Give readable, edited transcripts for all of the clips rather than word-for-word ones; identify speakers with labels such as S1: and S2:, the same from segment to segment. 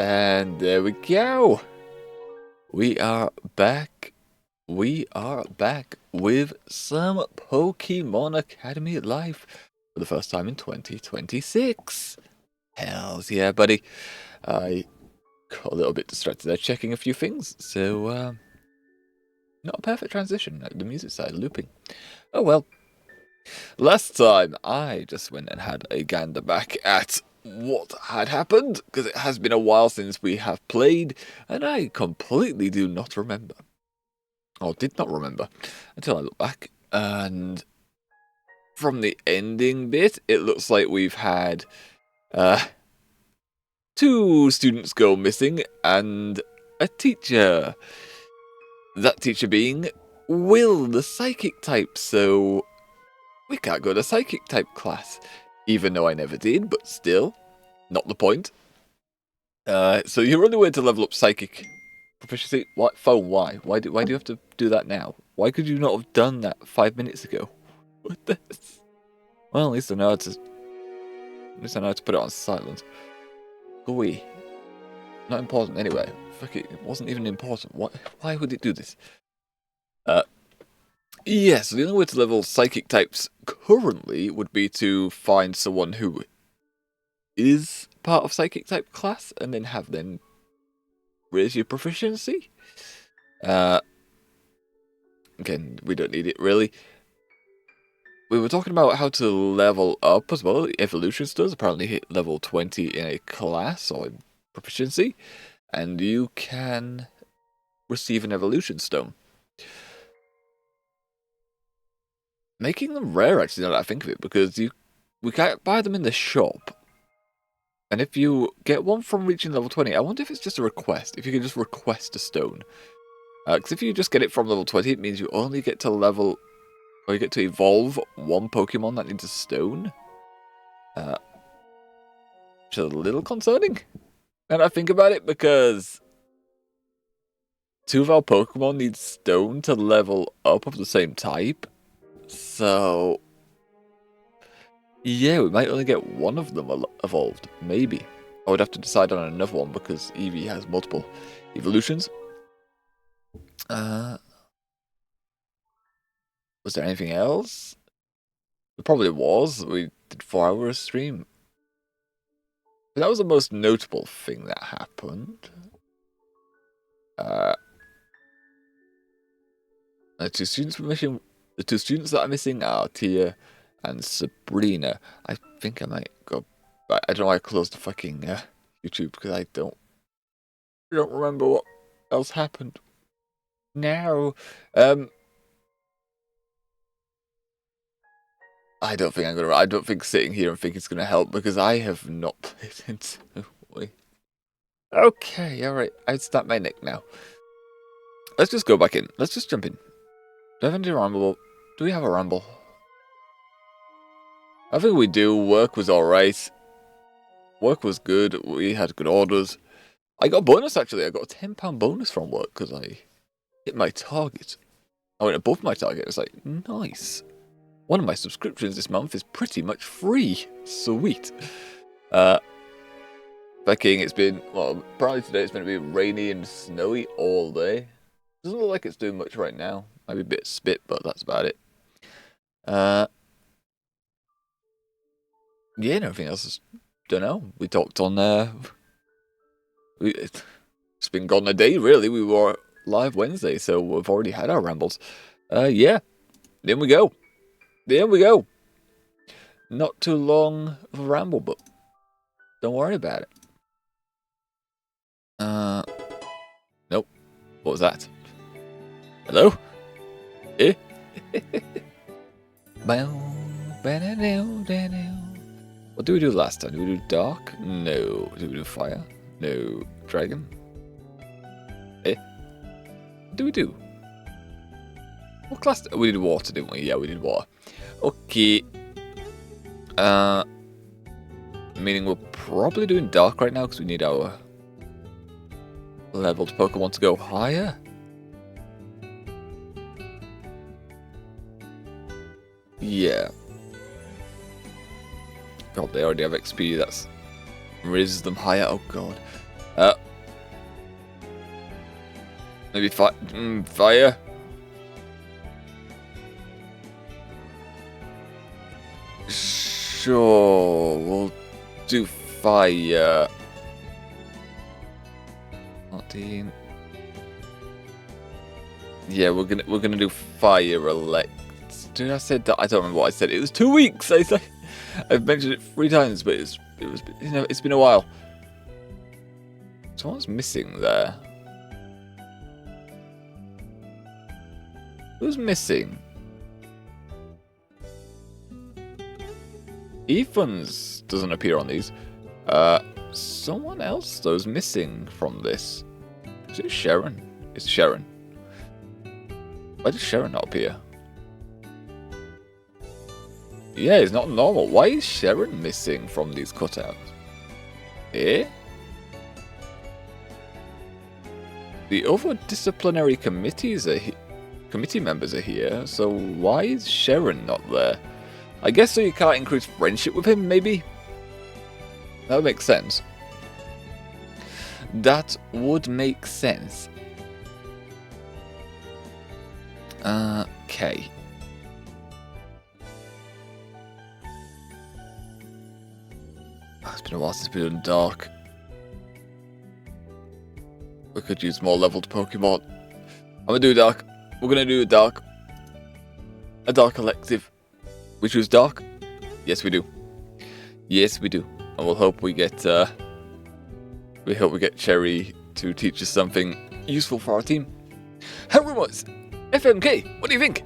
S1: And there we go. We are back. We are back with some Pokemon Academy Live for the first time in 2026. Hells yeah, buddy. I got a little bit distracted there checking a few things, so not a perfect transition. The music started looping. Oh well. Last time I just went and had a gander back at what had happened, because it has been a while since we have played, and I completely do not remember. Or did not remember, until I look back, and from the ending bit, it looks like we've had 2 students go missing, and a teacher. That teacher being Will, the psychic type, so we can't go to psychic type class. Even though I never did, but still, not the point. So you're on the way to level up psychic proficiency. What? Phone? Why? Why do you have to do that now? Why could you not have done that 5 minutes ago? What this? Well, at least I know how to. At least I know how to put it on silent. Gooey. Not important anyway. Fuck it. It wasn't even important. What? Why would it do this? Yeah, so the only way to level psychic types currently would be to find someone who is part of psychic type class and then have them raise your proficiency. Again, we don't need it really. We were talking about how to level up as well. Evolution does apparently hit level 20 in a class or in proficiency, and you can receive an evolution stone. Making them rare, actually, now that I think of it, because we can't buy them in the shop. And if you get one from reaching level 20, I wonder if it's just a request, if you can just request a stone. Because if you just get it from level 20, it means you only get to level, or you get to evolve one Pokemon that needs a stone. Which is a little concerning, now that I think about it, because 2 of our Pokemon need stone to level up of the same type. So, yeah, we might only get one of them evolved, maybe. I would have to decide on another one because Eevee has multiple evolutions. Was there anything else? There probably was. We did 4 hours stream. But that was the most notable thing that happened. The 2 students were missing. The 2 students that are missing are Tia and Sabrina. I think I might go back. I don't know why I closed the fucking YouTube because I don't remember what else happened. Now, I don't think sitting here and thinking it's gonna help because I have not played intently. Okay, alright. I'd start my neck now. Let's just go back in. Let's just jump in. Do I have any ramble? Do we have a ramble? I think we do. Work was alright. Work was good. We had good orders. I got a bonus actually. I got a £10 bonus from work because I hit my target. I went above my target. It's like, nice. One of my subscriptions this month is pretty much free. Sweet. Fucking, it's been, well, apparently today it's going to be rainy and snowy all day. Doesn't look like it's doing much right now. Maybe a bit of spit, but that's about it. Yeah, and everything else is, don't know. We talked on it's been gone a day really. We were live Wednesday, so we've already had our rambles. Yeah. There we go. There we go. Not too long of a ramble, but don't worry about it. Nope. What was that? Hello? Eh? What did we do last time? Did we do dark? No. Did we do fire? No. Dragon? Eh? What did we do? What class? We did water, didn't we? Yeah, we did water. Okay. Meaning we're probably doing dark right now because we need our leveled Pokemon to go higher. Yeah. God, they already have XP that's raises them higher. Oh god. Uh, maybe fire? Sure, we'll do fire. 14. Yeah, we're gonna do fire elect. Did I said that? I don't remember what I said. It was 2 weeks. I've mentioned it 3 times, but it's been a while. Someone's missing there. Who's missing? Ethan's doesn't appear on these. Someone else though is missing from this. Is it Sharon? It's Sharon. Why does Sharon not appear? Yeah, it's not normal. Why is Sharon missing from these cutouts? Eh? The other disciplinary committees are committee members are here, so why is Sharon not there? I guess so you can't increase friendship with him, maybe? That would make sense. That would make sense. Okay. Oh, it's been a while since we've done dark. We could use more leveled Pokemon. I'm gonna do dark. We're gonna do a dark. A dark elective. We choose dark? Yes, we do. Yes, we do. And we'll hope we get, we hope we get Cherry to teach us something useful for our team. Harumos! FMK, what do you think?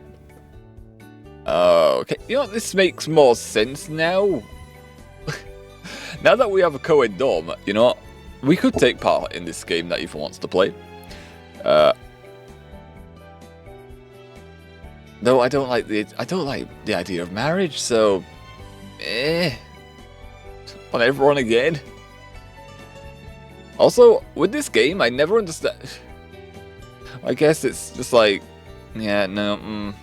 S1: Okay, you know, this makes more sense now. Now that we have a co-ed dorm, you know what? We could take part in this game that Ethan wants to play. Though I don't like the idea of marriage, so on everyone again. Also, with this game, I never understand. I guess it's just like, yeah, no.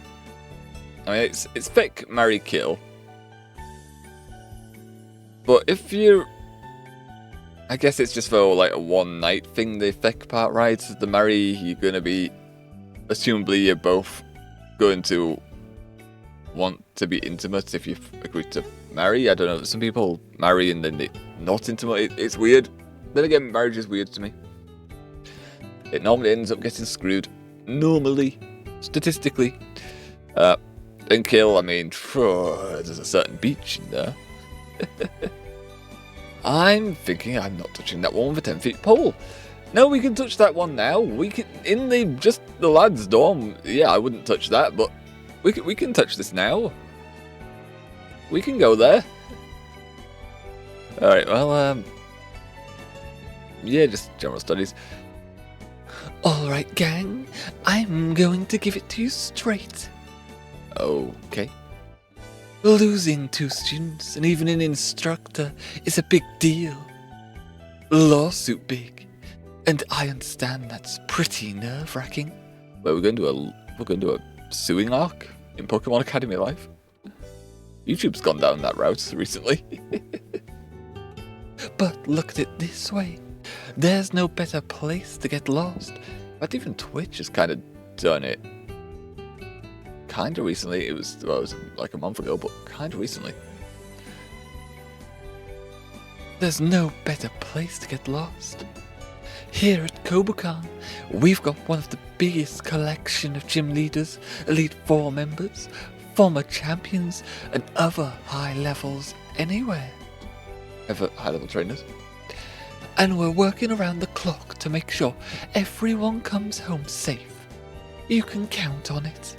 S1: I mean, it's fake marry kill. But if you, I guess it's just for like a one night thing. The fake part, right? The marry, you're gonna be, assumably, you're both going to want to be intimate if you've agreed to marry. I don't know. Some people marry and then they're not intimate. It's weird. Then again, marriage is weird to me. It normally ends up getting screwed. Normally, statistically. And kill, I mean, there's a certain beach in there. I'm thinking I'm not touching that one with a 10 feet pole. No, we can touch that one now. We can, in the lads' dorm. Yeah, I wouldn't touch that, but we can touch this now. We can go there. All right. Well, yeah, just general studies. All right, gang. I'm going to give it to you straight. Okay. Losing 2 students and even an instructor is a big deal. Lawsuit big. And I understand that's pretty nerve-wracking. Well, we're going to do a suing arc in Pokemon Academy Life. YouTube's gone down that route recently. But look at it this way. There's no better place to get lost. But even Twitch has kind of done it. Kind of recently. It was like a month ago, but kind of recently. There's no better place to get lost. Here at Kobukan, we've got one of the biggest collection of gym leaders, Elite 4 members, former champions, and other high levels anywhere. Ever high-level trainers. And we're working around the clock to make sure everyone comes home safe. You can count on it.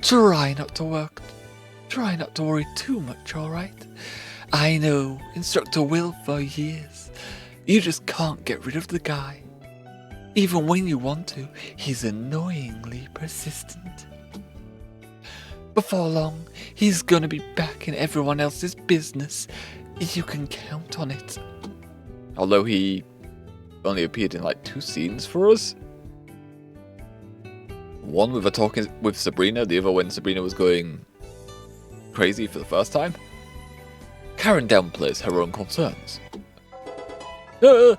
S1: Try not to worry too much, alright? I know, Instructor Will for years. You just can't get rid of the guy. Even when you want to, he's annoyingly persistent. Before long, he's gonna be back in everyone else's business. You can count on it. Although he only appeared in like 2 scenes for us. One with a talking with Sabrina, the other when Sabrina was going crazy for the first time. Karen downplays her own concerns. Yeah,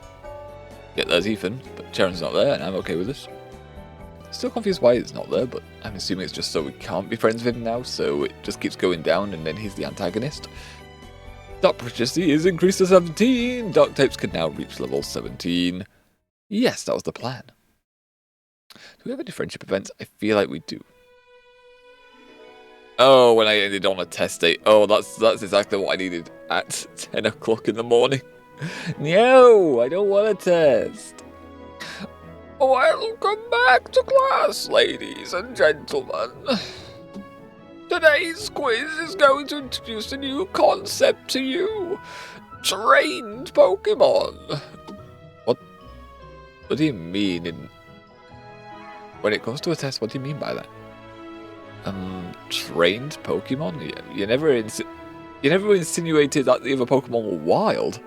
S1: there's Ethan, but Sharon's not there, and I'm okay with this. Still confused why it's not there, but I'm assuming it's just so we can't be friends with him now, so it just keeps going down, and then he's the antagonist. Dark proficiency is increased to 17. Dark types can now reach level 17. Yes, that was the plan. Do we have any friendship events? I feel like we do. Oh, when I ended on a test date. Oh, that's exactly what I needed at 10 o'clock in the morning. No, I don't want a test. Welcome back to class, ladies and gentlemen. Today's quiz is going to introduce a new concept to you. Trained Pokémon. What do you mean when it comes to a test, what do you mean by that? Trained Pokemon? You never insinuated that the other Pokemon were wild.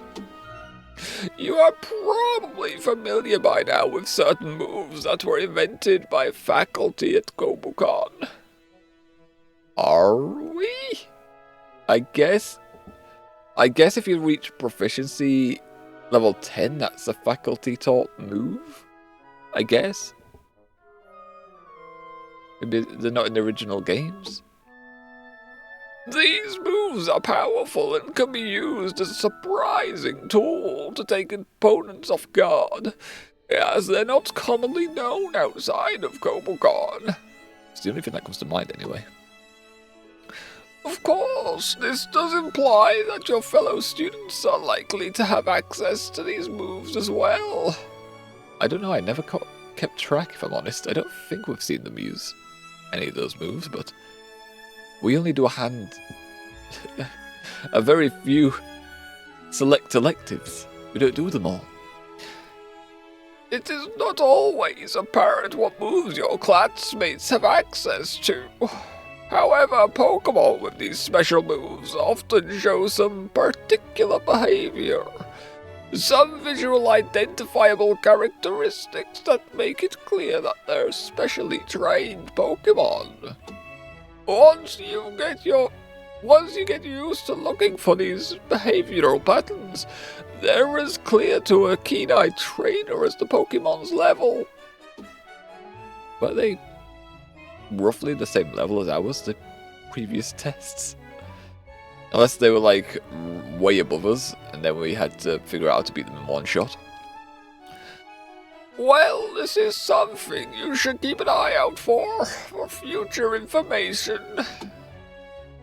S1: You are probably familiar by now with certain moves that were invented by faculty at Kobukan. Are we? I guess if you reach proficiency level 10, that's a faculty taught move. I guess. Maybe they're not in the original games. These moves are powerful and can be used as a surprising tool to take opponents off guard, as they're not commonly known outside of Kobukan. It's the only thing that comes to mind anyway. Of course, this does imply that your fellow students are likely to have access to these moves as well. I don't know, I never kept track, if I'm honest. I don't think we've seen them use any of those moves, but we only do a very few select electives. We don't do them all. It is not always apparent what moves your classmates have access to. However, Pokemon with these special moves often show some particular behavior. Some visual identifiable characteristics that make it clear that they're specially trained Pokemon. Once you get used to looking for these behavioral patterns, they're as clear to a keen-eyed trainer as the Pokemon's level. Were they roughly the same level as ours, the previous tests? Unless they were like way above us, and then we had to figure out how to beat them in one shot. Well, this is something you should keep an eye out for future information.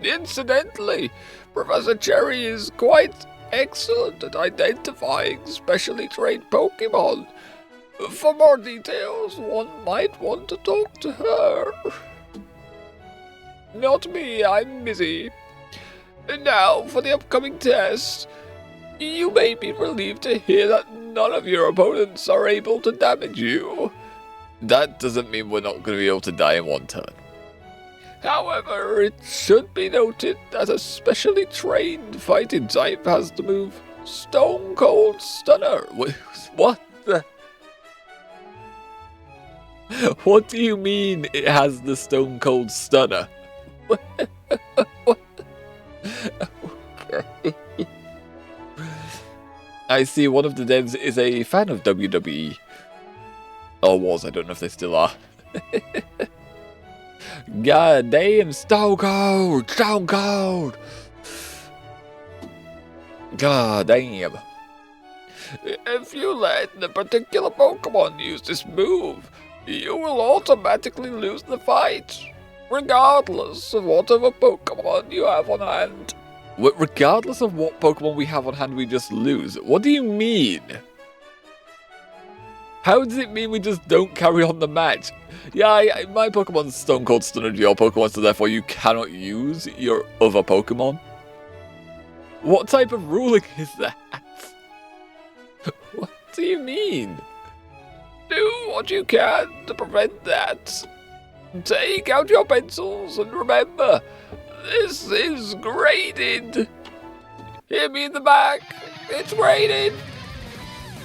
S1: Incidentally, Professor Cherry is quite excellent at identifying specially trained Pokemon. For more details, one might want to talk to her. Not me, I'm busy. And now, for the upcoming test. You may be relieved to hear that none of your opponents are able to damage you. That doesn't mean we're not going to be able to die in one turn. However, it should be noted that a specially trained fighting type has the move Stone Cold Stunner. What the? What do you mean it has the Stone Cold Stunner? I see one of the devs is a fan of WWE. Or was, I don't know if they still are. God damn, Stone Cold! Stone Cold! God damn. If you let the particular Pokemon use this move, you will automatically lose the fight, regardless of whatever Pokemon you have on hand. Regardless of what Pokemon we have on hand, we just lose? What do you mean? How does it mean we just don't carry on the match? Yeah, my Pokemon's Stone Cold Stunnered your Pokemon, so therefore you cannot use your other Pokemon? What type of ruling is that? What do you mean? Do what you can to prevent that. Take out your pencils and remember, this is graded. Hear me in the back. It's graded.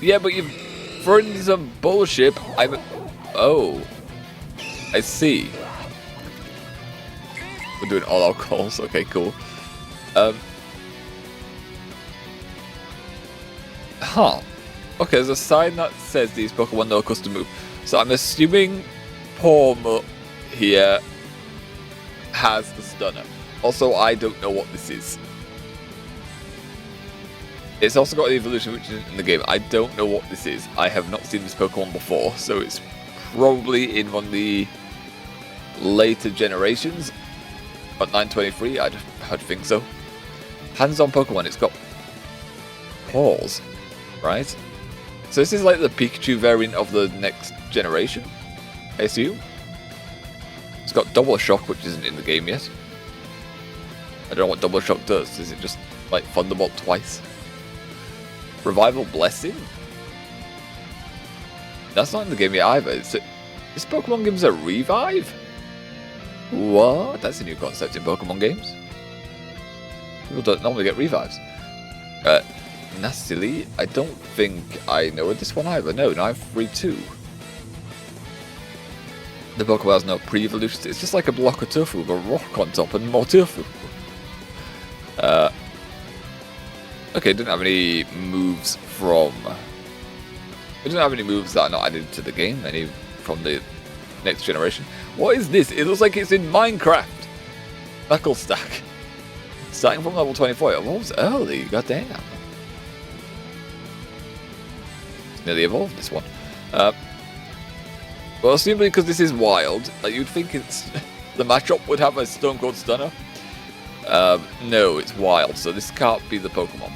S1: Yeah, but you've thrown some bullshit. Oh. I see. We're doing all our calls. Okay, cool. Huh. Okay, there's a sign that says these Pokemon no custom move. So I'm assuming Porma here has the stunner. Also, I don't know what this is. It's also got the evolution which is in the game. I don't know what this is. I have not seen this Pokemon before, so it's probably in one of the later generations. At 923, I'd think so. Hands-on Pokemon, it's got paws, right? So this is like the Pikachu variant of the next generation, I assume. It's got Double Shock, which isn't in the game yet. I don't know what Double Shock does. Is it just like Thunderbolt twice? Revival Blessing? That's not in the game yet either. This Pokemon gives a revive? What? That's a new concept in Pokemon games. People don't normally get revives. Nastily, I don't think I know this one either. No, 932. The Pokemon has no pre-evolution. It's just like a block of tofu with a rock on top and more tofu. Okay, it didn't have any moves from... It didn't have any moves that are not added to the game, any from the next generation. What is this? It looks like it's in Minecraft. Knuckle Stack. Starting from level 24. It evolves early, goddamn. It's nearly evolved, this one. Well, simply because this is wild, like you'd think it's... the matchup would have a Stone Cold Stunner. No, it's wild, so this can't be the Pokemon.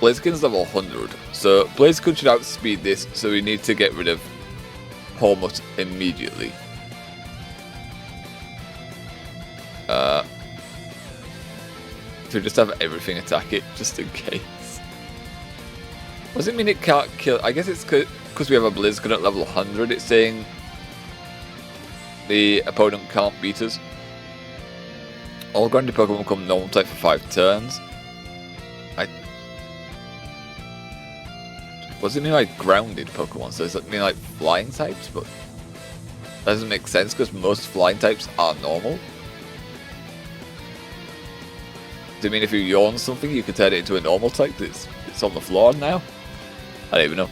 S1: Blaziken's level 100, so Blaziken should outspeed this, so we need to get rid of Hormut immediately. So just have everything attack it, just in case. What does it mean it can't kill? I guess it's because we have a Blaziken at level 100, it's saying the opponent can't beat us. All grounded Pokemon become normal type for 5 turns. What does it mean like grounded Pokemon? So does that mean like flying types? But that doesn't make sense because most flying types are normal. Does it mean if you yawn something you can turn it into a normal type? It's on the floor now? I don't even know.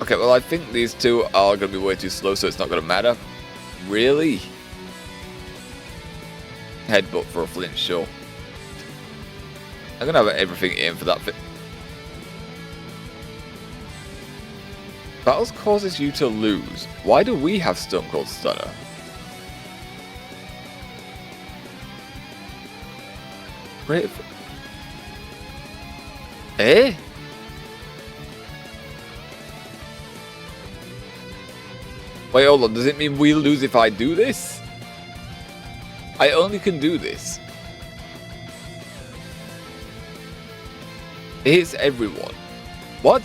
S1: Okay, well I think these two are going to be way too slow, so it's not going to matter. Really? Headbutt for a flinch, sure. I'm going to have everything in for that bit. Battles causes you to lose. Why do we have Stone Cold Stunner? Right. Eh? Wait, hold on. Does it mean we lose if I do this? I only can do this. It hits everyone. What?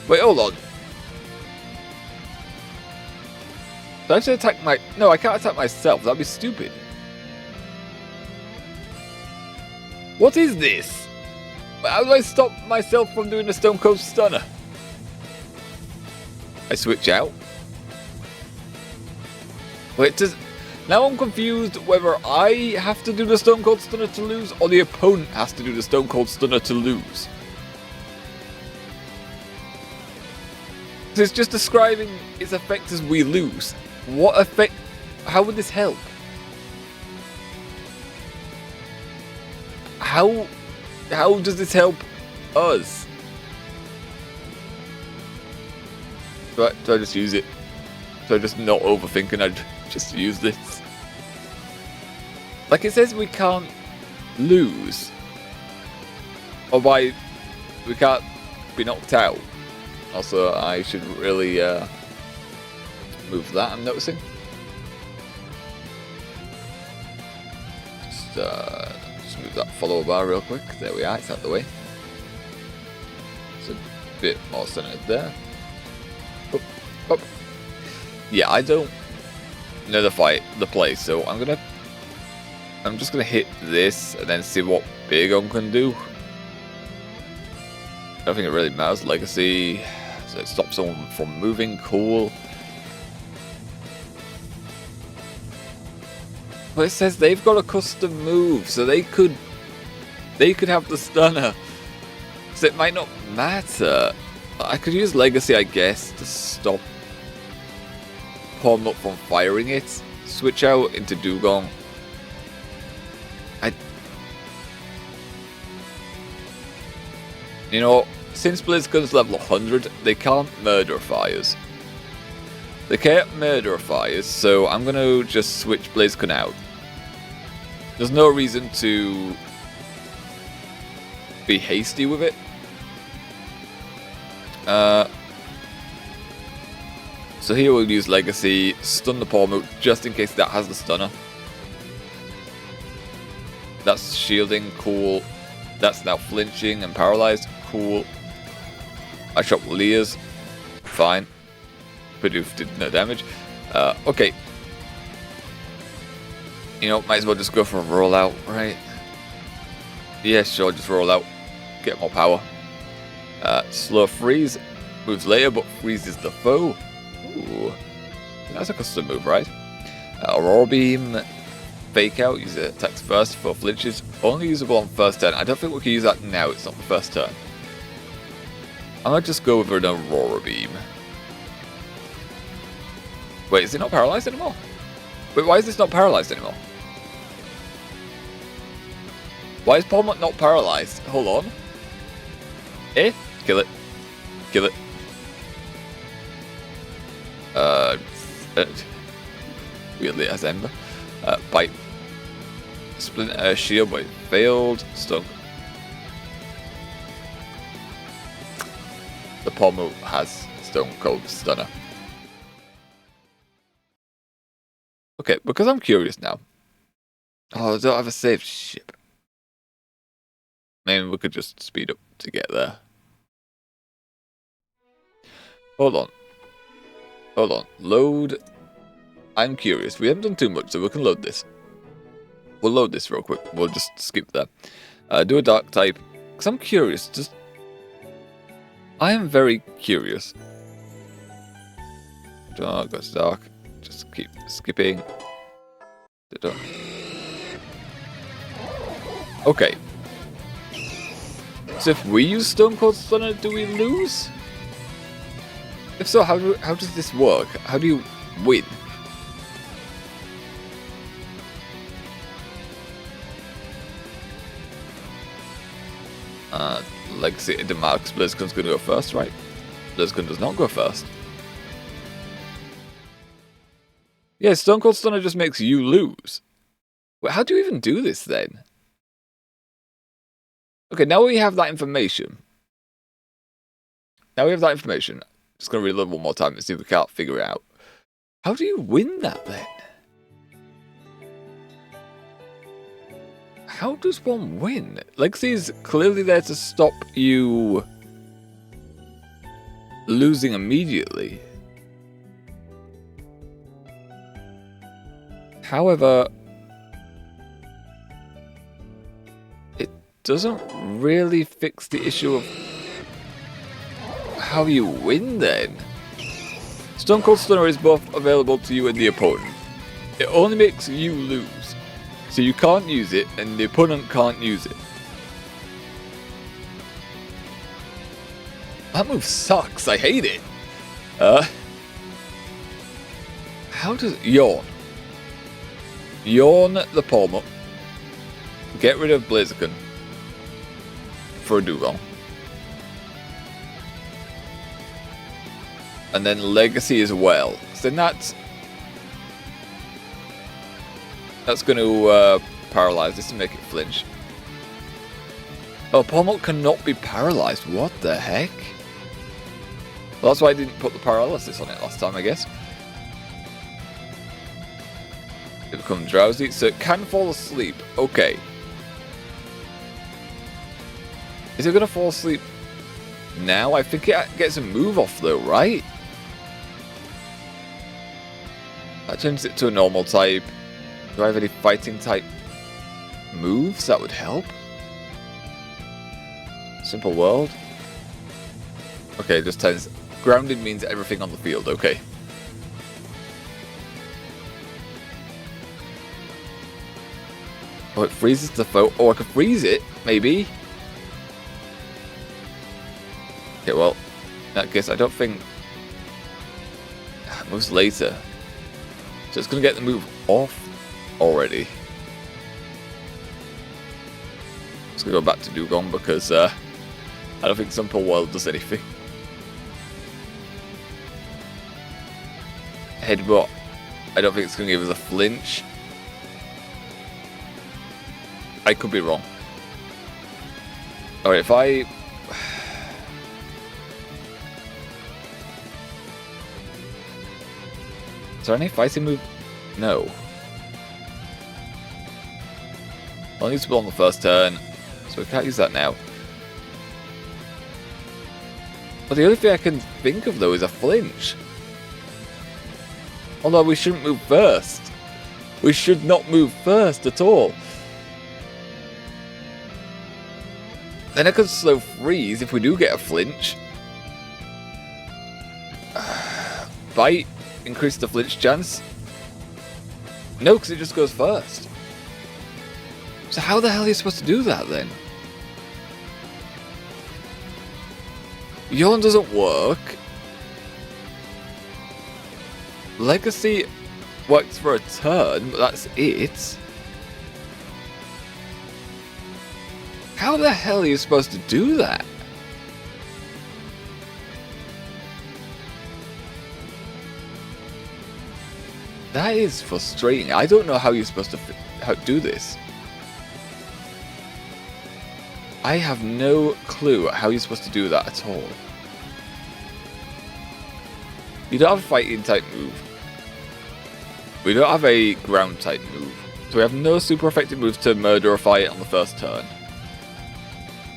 S1: Wait, hold on. Do I have to attack my... No, I can't attack myself. That'd be stupid. What is this? How do I stop myself from doing a Stone Cold Stunner? I switch out. Wait, does... Now I'm confused whether I have to do the Stone Cold Stunner to lose or the opponent has to do the Stone Cold Stunner to lose. It's just describing its effect as we lose. What effect? How would this help? How does this help us? Do I just use it? Do I just not overthink and I'd just use this? Like it says we can't lose. Or we can't be knocked out. Also, I should really move that, I'm noticing. Just move that follower bar real quick. There we are, it's out the way. It's a bit more centered there. Up, up. Yeah, I don't know the play, so I'm just gonna hit this and then see what Big On can do. I don't think it really matters. Legacy, so it stops someone from moving. Cool. But it says they've got a custom move, so they could have the stunner. So it might not matter. I could use Legacy, I guess, to stop Pom from firing it. Switch out into Dugong. You know, since Blizzcon's level 100, they can't murder fires. They can't murder fires, so I'm going to just switch Blizzcon out. There's no reason to be hasty with it. So here we'll use Legacy, stun the Pormo just in case that has the stunner. That's shielding, cool. That's now flinching and paralyzed, cool. I shot Leah's, fine. Bidoof did no damage. Okay. You know, might as well just go for a rollout, right? Yeah, sure, just roll out. Get more power. Slow freeze. Moves later, but freezes the foe. Ooh. That's a custom move, right? Aurora Beam. Fake out. Use it attacks first for flinches. Only usable on first turn. I don't think we can use that now. It's not the first turn. I might just go with an Aurora Beam. Wait, is it not paralyzed anymore? Wait, why is this not paralyzed anymore? Why is Palmont not paralyzed? Hold on. Kill it. Kill it. Weirdly as Ember. Bite. Splinter shield, but it failed. Stun. The Pommel has Stone Cold Stunner. Okay, because I'm curious now. Oh, I don't have a saved ship. Maybe we could just speed up to get there. Hold on. Hold on. Load. I'm curious. We haven't done too much, so we can load this. We'll load this real quick. We'll just skip that. Do a dark type. Because I'm curious. I am very curious. Dark, that's dark. Just keep skipping. Okay. So if we use Stone Cold Stunner, do we lose? If so, how does this work? How do you win? Legacy into Marks. Blizzcon's going to go first, right? Blizzcon does not go first. Yeah, Stone Cold Stunner just makes you lose. Wait, how do you even do this then? Okay, now we have that information. Just going to read it one more time and see if we can't figure it out. How do you win that then? How does one win? Legacy is clearly there to stop you losing immediately. However, it doesn't really fix the issue of how you win then. Stone Cold Stunner is both available to you and the opponent. It only makes you lose. So you can't use it, and the opponent can't use it. That move sucks. I hate it. How does Yawn? Yawn the Palmer. Get rid of Blaziken for a Dugong. And then Legacy as well. So that's going to paralyze this to make it flinch. Oh, Pommel cannot be paralyzed. What the heck? Well, that's why I didn't put the paralysis on it last time, I guess. It becomes drowsy, so it can fall asleep. Okay. Is it going to fall asleep now? I think it gets a move off though, right? That changes it to a normal type. Do I have any fighting type moves that would help? Simple world. Okay, just tells grounded means everything on the field. Okay. Oh, it freezes the foe. Oh, I could freeze it, maybe. Okay, well, in that case, I don't think it moves later. So it's going to get the move off already. Let's go back to Dugong because I don't think Simple World does anything. Headbutt. I don't think it's going to give us a flinch. I could be wrong. Alright, if I... Is there any fighting move? No. I'll need to be on the first turn, so we can't use that now. But the only thing I can think of though is a flinch. Although we shouldn't move first. We should not move first at all. Then I could slow freeze if we do get a flinch. Bite, increase the flinch chance. No, because it just goes first. So how the hell are you supposed to do that then? Yawn doesn't work. Legacy works for a turn, but that's it. How the hell are you supposed to do that? That is frustrating. I don't know how you're supposed to do this. I have no clue how you're supposed to do that at all. You don't have a fighting type move. We don't have a ground type move. So we have no super effective moves to murder a fight on the first turn.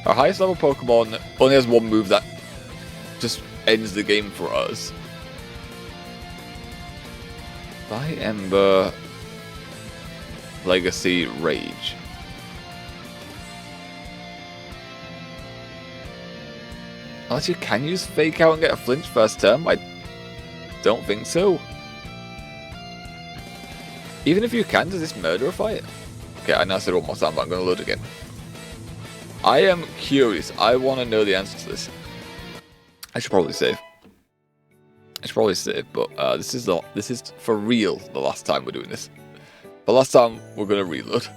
S1: Our highest level Pokemon only has one move that just ends the game for us. By Ember, Legacy, Rage. Unless you can use Fake Out and get a flinch first turn, I don't think so. Even if you can, does this murder a fight? Okay, I know I said one more time, but I'm going to load again. I am curious. I want to know the answer to this. I should probably save. But this is for real the last time we're doing this. But last time we're going to reload.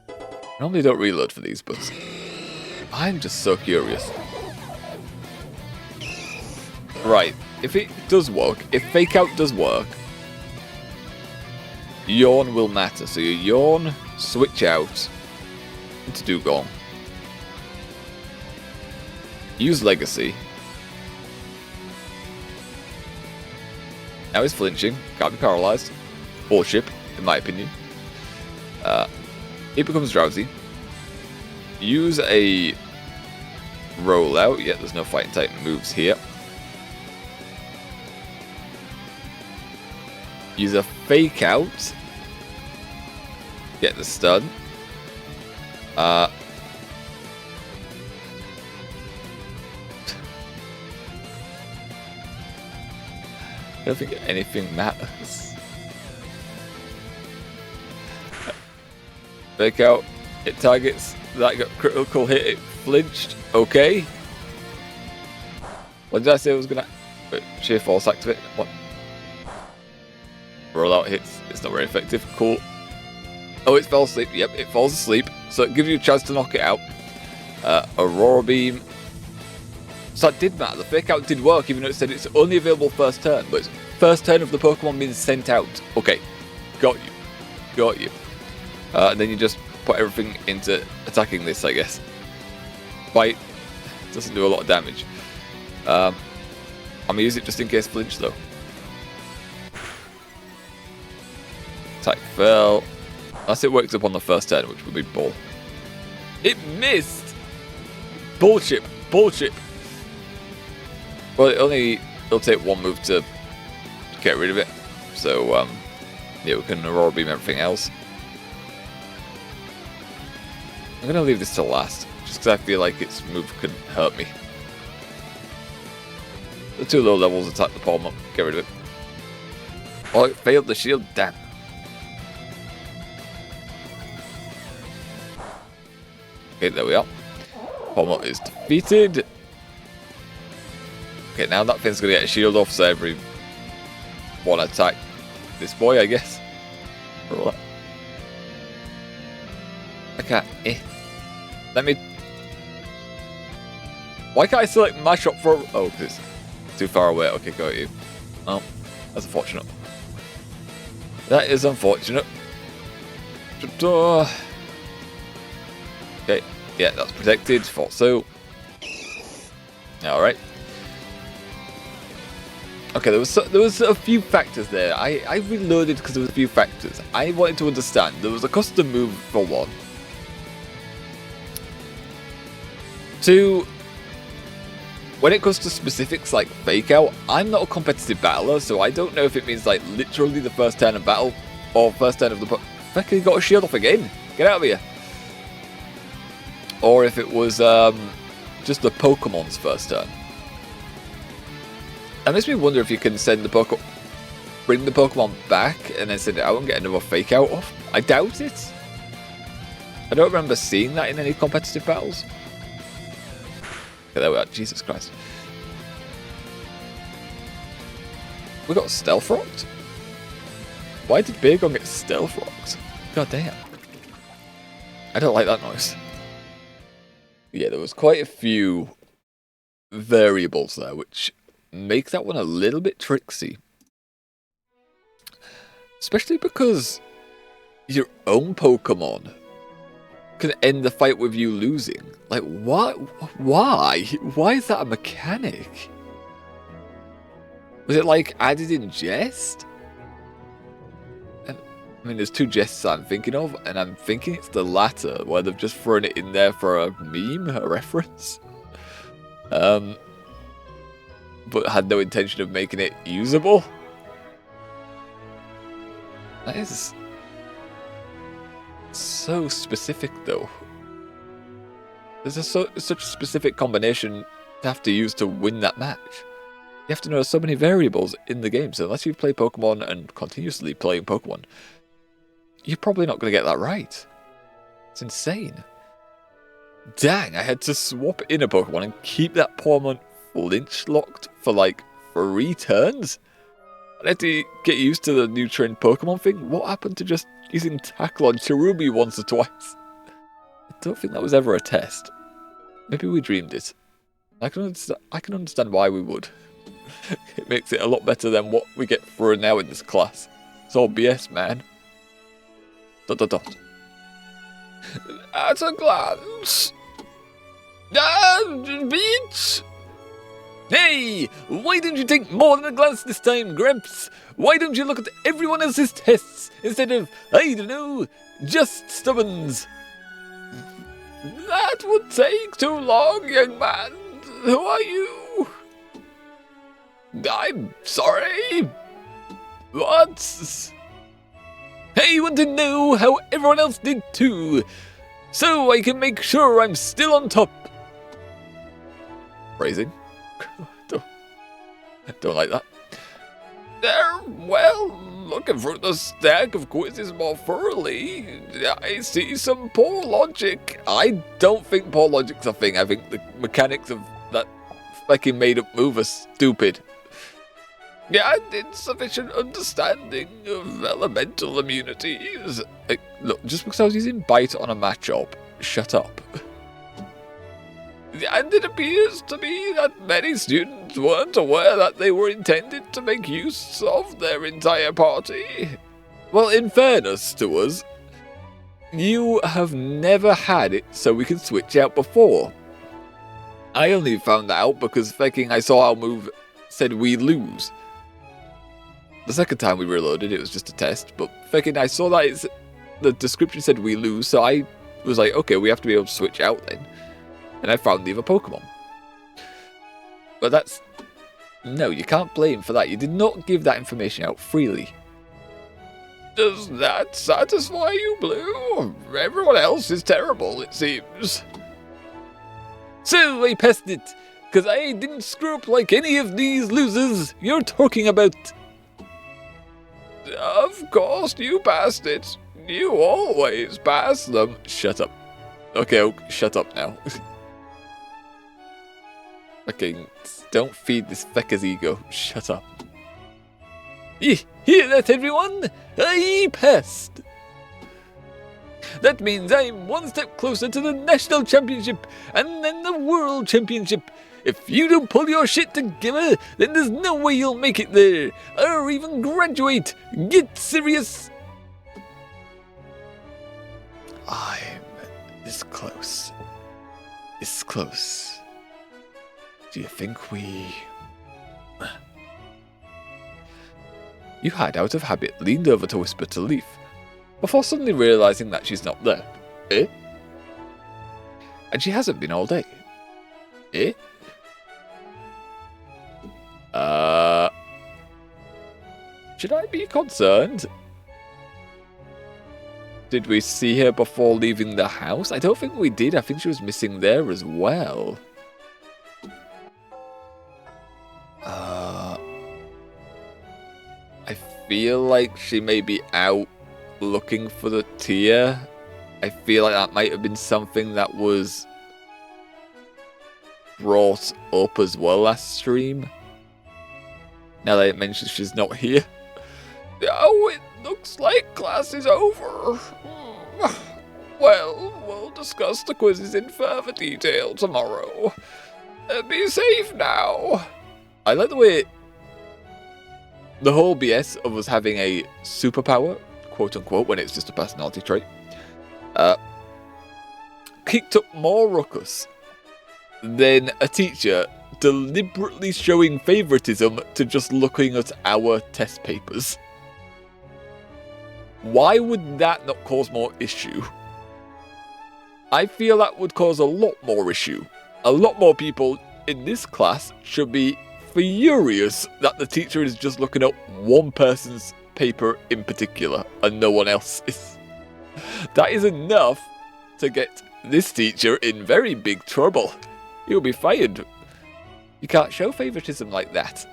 S1: I normally don't reload for these, but I'm just so curious. Right, if it does work, if Fake Out does work, Yawn will matter. So you Yawn, switch out into Dugong. Use Legacy. Now he's flinching, can't be paralyzed. Bullshit, in my opinion. It becomes drowsy. Use a rollout. Yeah, there's no fighting type moves here. Use a Fake Out. Get the stun. I don't think anything matters. Fake Out. It targets. That got critical hit. It flinched. Okay. What did I say I was gonna? Wait, sheer force activate. What? Rollout hits. It's not very effective. Cool. Oh, it fell asleep. Yep, it falls asleep. So it gives you a chance to knock it out. Aurora Beam. So that did matter. The Fake Out did work, even though it said it's only available first turn. But it's first turn of the Pokemon being sent out. Okay. Got you. Got you. And then you just put everything into attacking this, I guess. Bite. Doesn't do a lot of damage. I'm going to use it just in case flinch, though. Attack fell. Unless it works up on the first turn, which would be bull. It missed! Bullshit. Bullshit. Well, it'll take one move to get rid of it. So, yeah, we can Aurora Beam everything else. I'm going to leave this to last, just because I feel like its move could hurt me. The two low levels attack the palm up, get rid of it. Oh, it failed the shield, damn. Okay, there we are. Pokémon is defeated. Okay, now that thing's gonna get a shield off, so every one attack this boy, I guess. Or what? I can't. Let me. Why can't I select mash up for? Oh, because it's too far away. Okay, got you. Oh, that's unfortunate. That is unfortunate. Okay, yeah, that's protected. Thought so. All right. Okay, there was a few factors there. I reloaded because there was a few factors. I wanted to understand. There was a custom move for one. 2, when it comes to specifics like Fake Out, I'm not a competitive battler, so I don't know if it means like literally the first turn of battle or first turn of the. Fuck, he got a shield off again. Get out of here. Or if it was just the Pokemon's first turn. That makes me wonder if you can send the bring the Pokemon back and then send it out and get another Fake Out off. I doubt it. I don't remember seeing that in any competitive battles. Okay, there we are. Jesus Christ. We got Stealth Rocked? Why did Bagon get Stealth Rocked? God damn. I don't like that noise. Yeah, there was quite a few variables there, which make that one a little bit tricksy. Especially because your own Pokemon can end the fight with you losing. Like, what? Why? Why is that a mechanic? Was it like added in jest? I mean, there's 2 jests I'm thinking of, and I'm thinking it's the latter, where they've just thrown it in there for a meme, a reference. But had no intention of making it usable. That is so specific, though. There's such a specific combination to have to use to win that match. You have to know so many variables in the game, so unless you play Pokemon and continuously playing Pokemon, you're probably not going to get that right. It's insane. Dang, I had to swap in a Pokemon and keep that Pokemon flinch locked for like 3 turns. I had to get used to the new trained Pokemon thing. What happened to just using Tackle on Cherubi once or twice? I don't think that was ever a test. Maybe we dreamed it. I can understand why we would. It makes it a lot better than what we get through now in this class. It's all BS, man. ... At a glance. Beach! Hey! Why don't you take more than a glance this time, Gramps? Why don't you look at everyone else's tests instead of, I don't know, just Stubbins? That would take too long, young man. Who are you? I'm sorry. What? I want to know how everyone else did too, so I can make sure I'm still on top. Phrasing. Don't like that. Well, looking through the stack of quizzes more thoroughly, I see some poor logic. I don't think poor logic's a thing. I think the mechanics of that fucking made-up move are stupid. And insufficient understanding of elemental immunities. Look, just because I was using Bite on a Machop, shut up. And it appears to me that many students weren't aware that they were intended to make use of their entire party. Well, in fairness to us, you have never had it so we could switch out before. I only found that out because fucking I saw our move said we lose. The second time we reloaded, it was just a test, but fucking I saw that the description said we lose, so I was like, okay, we have to be able to switch out then. And I found the other Pokemon. But that's... No, you can't blame for that. You did not give that information out freely. Does that satisfy you, Blue? Everyone else is terrible, it seems. So I passed it, because I didn't screw up like any of these losers you're talking about. Of course you passed it. You always pass them. Shut up. Okay, Oak, shut up now. Okay, don't feed this fecker's ego. Shut up. Hear that, everyone? I passed. That means I'm one step closer to the National Championship and then the World Championship. If you don't pull your shit together, then there's no way you'll make it there, or even graduate. Get serious. I'm this close. This close. Do you think we... You had, out of habit, leaned over to whisper to Leaf, before suddenly realising that she's not there. Eh? And she hasn't been all day. Eh? Should I be concerned? Did we see her before leaving the house? I don't think we did. I think she was missing there as well. I feel like she may be out looking for the tier. I feel like that might have been something that was brought up as well last stream. Now that it mentions she's not here. Oh, it looks like class is over. Well, we'll discuss the quizzes in further detail tomorrow. Be safe now. I like the way the whole BS of us having a superpower, quote unquote, when it's just a personality trait, kicked up more ruckus than a teacher deliberately showing favoritism to just looking at our test papers. Why would that not cause more issue? I feel that would cause a lot more issue. A lot more people in this class should be furious that the teacher is just looking at one person's paper in particular and no one else's. That is enough to get this teacher in very big trouble. He'll be fired. You can't show favoritism like that.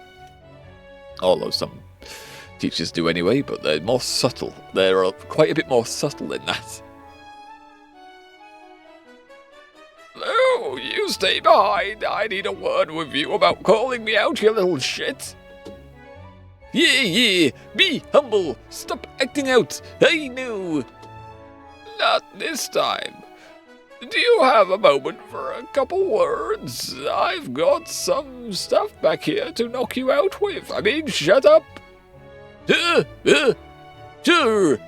S1: Although some teachers do anyway, but they're more subtle. They're quite a bit more subtle than that. No, you stay behind. I need a word with you about calling me out, you little shit. Yeah, be humble. Stop acting out. I know. Not this time. Do you have a moment for a couple words? I've got some stuff back here to knock you out with. I mean, shut up. Sure.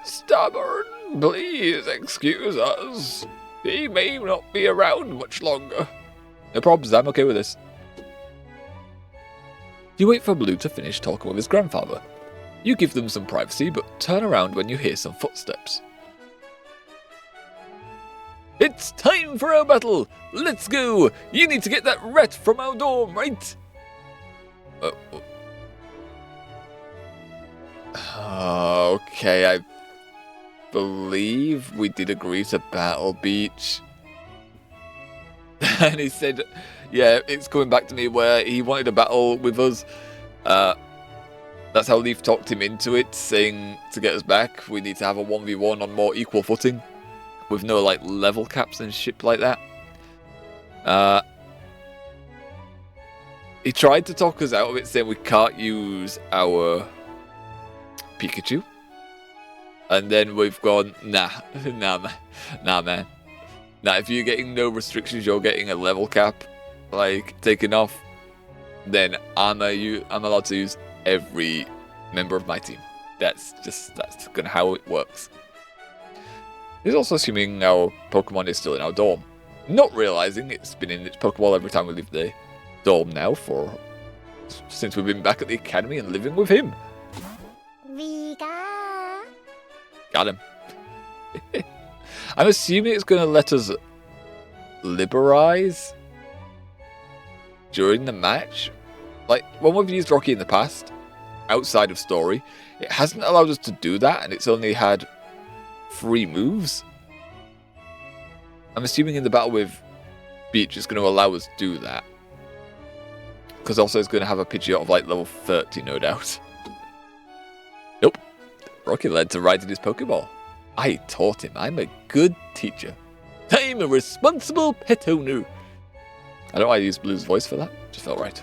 S1: Stubborn, please excuse us. He may not be around much longer. No problems, I'm okay with this. You wait for Blue to finish talking with his grandfather. You give them some privacy, but turn around when you hear some footsteps. It's time for our battle! Let's go! You need to get that rat from our dorm, right? Okay, I believe we did agree to Battle Beach. And he said, yeah, it's coming back to me where he wanted a battle with us. That's how Leaf talked him into it, saying to get us back, we need to have a 1v1 on more equal footing, with no like level caps and shit like that. He tried to talk us out of it, saying we can't use our Pikachu. And then we've gone, nah, man. Now, if you're getting no restrictions, you're getting a level cap, like, taken off, then I'm allowed to use every member of my team. That's kind of how it works. He's also assuming our Pokemon is still in our dorm, not realizing it's been in its Pokeball every time we leave the dorm now since we've been back at the academy and living with him. Got him. I'm assuming it's going to let us liberize during the match. Like, when we've used Rocky in the past, outside of story, it hasn't allowed us to do that, and it's only had 3 moves. I'm assuming in the battle with Beach, it's going to allow us to do that. Because also it's going to have a Pidgeot of like level 30, no doubt. Nope. Rocky led to riding his Pokeball. I taught him. I'm a good teacher. I'm a responsible pet owner. I don't know why I used Blue's voice for that. Just felt right.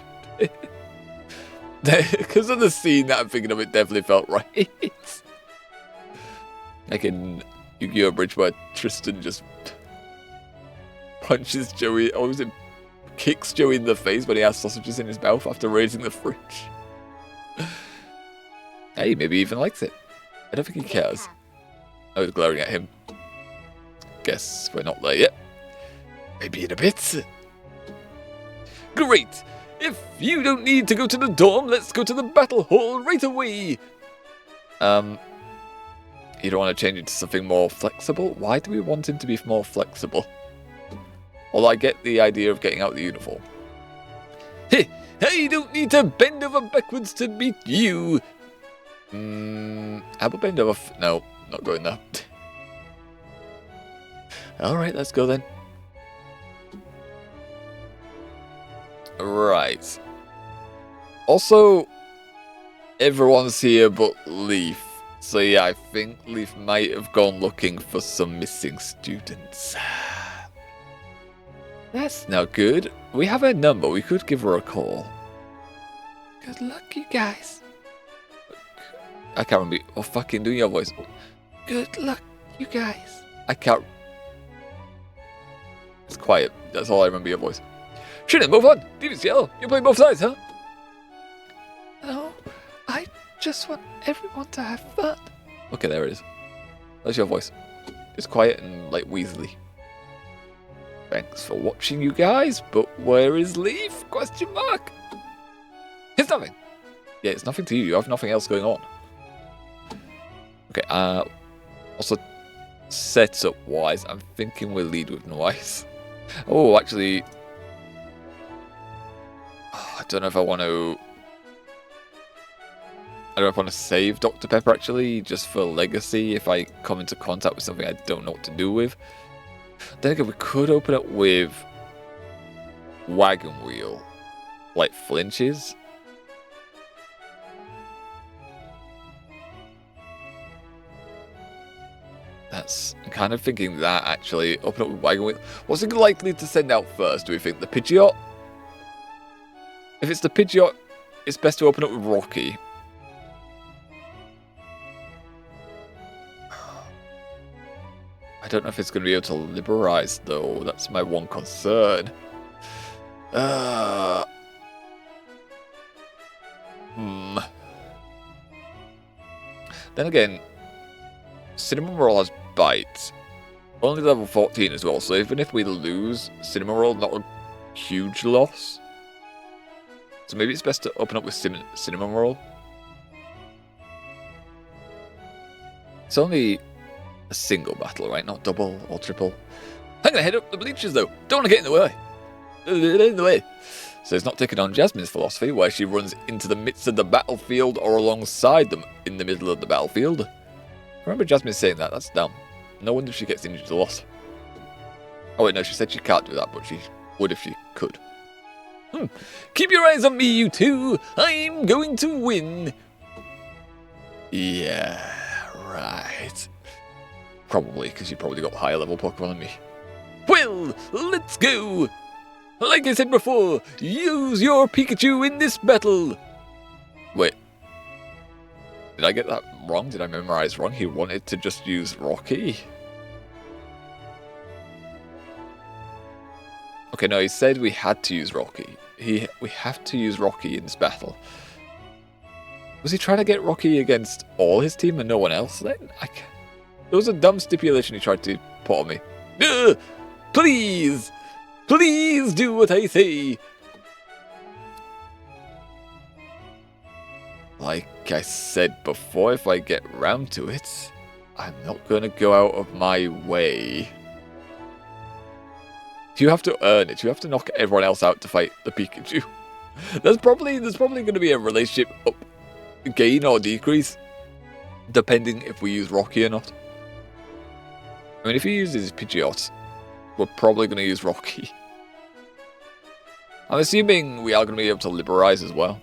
S1: Because of the scene that I'm thinking of, it definitely felt right. Like in Yu-Gi-Oh! Bridge where Tristan just punches Joey, or was it kicks Joey in the face when he has sausages in his mouth after raising the fridge. Hey, maybe he even likes it. I don't think he cares. I was glaring at him. Guess we're not there yet. Maybe in a bit. Great! If you don't need to go to the dorm, let's go to the battle hall right away! You don't want to change it to something more flexible? Why do we want him to be more flexible? Although I get the idea of getting out the uniform. Hey, I don't need to bend over backwards to meet you! How about bend over... No, not going there. Alright, let's go then. Right. Also, everyone's here but Leaf. So yeah, I think Leaf might have gone looking for some missing students. That's not good. We have her number. We could give her a call. Good luck, you guys. I can't remember. Oh, fucking do your voice. Good luck, you guys. I can't. It's quiet. That's all I remember your voice. Shouldn't move on. Devious yellow. You're playing both sides, huh? No, I just want everyone to have fun. Okay, there it is. That's your voice. It's quiet and like Weasley. Thanks for watching, you guys. But where is Leaf? Question mark. It's nothing. Yeah, it's nothing to you. You have nothing else going on. Okay. Also, setup wise, I'm thinking we'll lead with Noise. Oh, actually. I don't know if I want to... I don't know if I want to save Dr. Pepper, actually, just for legacy, if I come into contact with something I don't know what to do with. Then again, we could open it with Wagon Wheel, like flinches. I'm kind of thinking that, actually. Open up with Wagon Wheel. What's it likely to send out first, do we think? The Pidgeot? If it's the Pidgeot, it's best to open up with Rocky. I don't know if it's going to be able to liberize, though. That's my one concern. Then again, Cinnamon Roll has Bite. Only level 14 as well, so even if we lose Cinnamon Roll, not a huge loss. So maybe it's best to open up with Cinnamon Roll. It's only a single battle, right? Not double or triple. I'm gonna head up the bleachers though. Don't want to get in the way. So it's not taking on Jasmine's philosophy, where she runs into the midst of the battlefield or alongside them in the middle of the battlefield. I remember Jasmine saying that. That's dumb. No wonder she gets injured a lot. Oh wait, no, she said she can't do that, but she would if she could. Keep your eyes on me, you two. I'm going to win. Yeah, right. Probably, because you probably got higher level Pokemon than me. Well, let's go. Like I said before, use your Pikachu in this battle. Wait. Did I get that wrong? Did I memorize wrong? He wanted to just use Rocky. Okay, no, he said we had to use Rocky. We have to use Rocky in this battle. Was he trying to get Rocky against all his team and no one else then? It was a dumb stipulation he tried to put on me. Please! Please do what I say! Like I said before, if I get round to it, I'm not going to go out of my way. You have to earn it. You have to knock everyone else out to fight the Pikachu. There's probably going to be a relationship up, gain or decrease, depending if we use Rocky or not. I mean, if he uses Pidgeot, we're probably going to use Rocky. I'm assuming we are going to be able to liberize as well.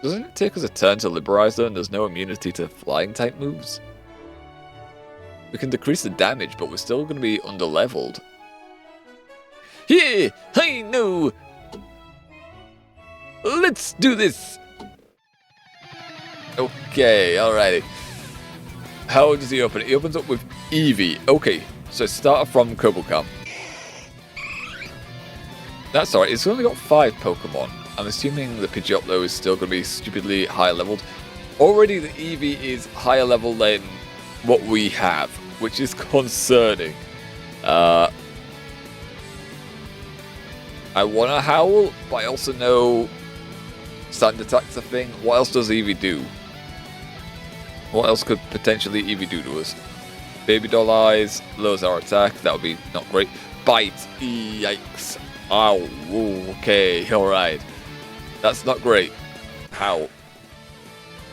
S1: Doesn't it take us a turn to liberize though, and there's no immunity to flying type moves? We can decrease the damage, but we're still going to be under-leveled. Yeah! I know! Let's do this! Okay, alrighty. How does he open it? He opens up with Eevee. Okay, so start from Kobukam. That's alright, it's only got 5 Pokemon. I'm assuming the Pidgeot though is still going to be stupidly high leveled. Already the Eevee is higher level than what we have, which is concerning. I want to howl, but I also know Sand Attack's a thing. What else does Eevee do? What else could potentially Eevee do to us? Baby Doll Eyes, lowers our attack, that would be not great. Bite, yikes. Ow, okay, alright. That's not great. How?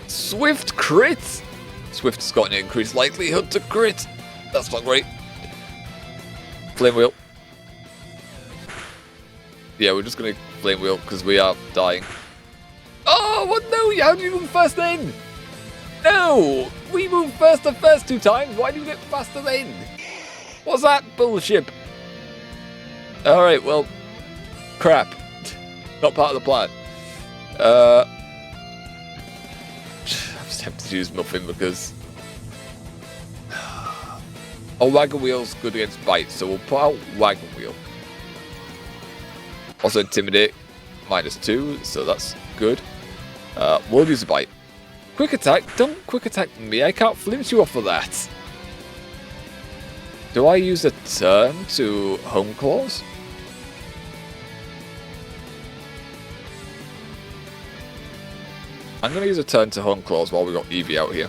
S1: Swift crit! Swift's got an increased likelihood to crit. That's not great. Flame Wheel. Yeah, we're just going to Flame Wheel because we are dying. Oh, what? No, how did you move first then? No! We moved first the first 2 times. Why do you get faster then? What's that bullshit? Alright, well, crap. Not part of the plan. I'm just tempted to use Muffin because... Oh, Wagon Wheel's good against Bite, so we'll put out Wagon Wheel. Also Intimidate, -2, so that's good. We'll use a Bite. Quick Attack? Don't Quick Attack me, I can't flinch you off of that. Do I use a turn to Home Claws? I'm going to use a turn to Home Claws while we got Eevee out here.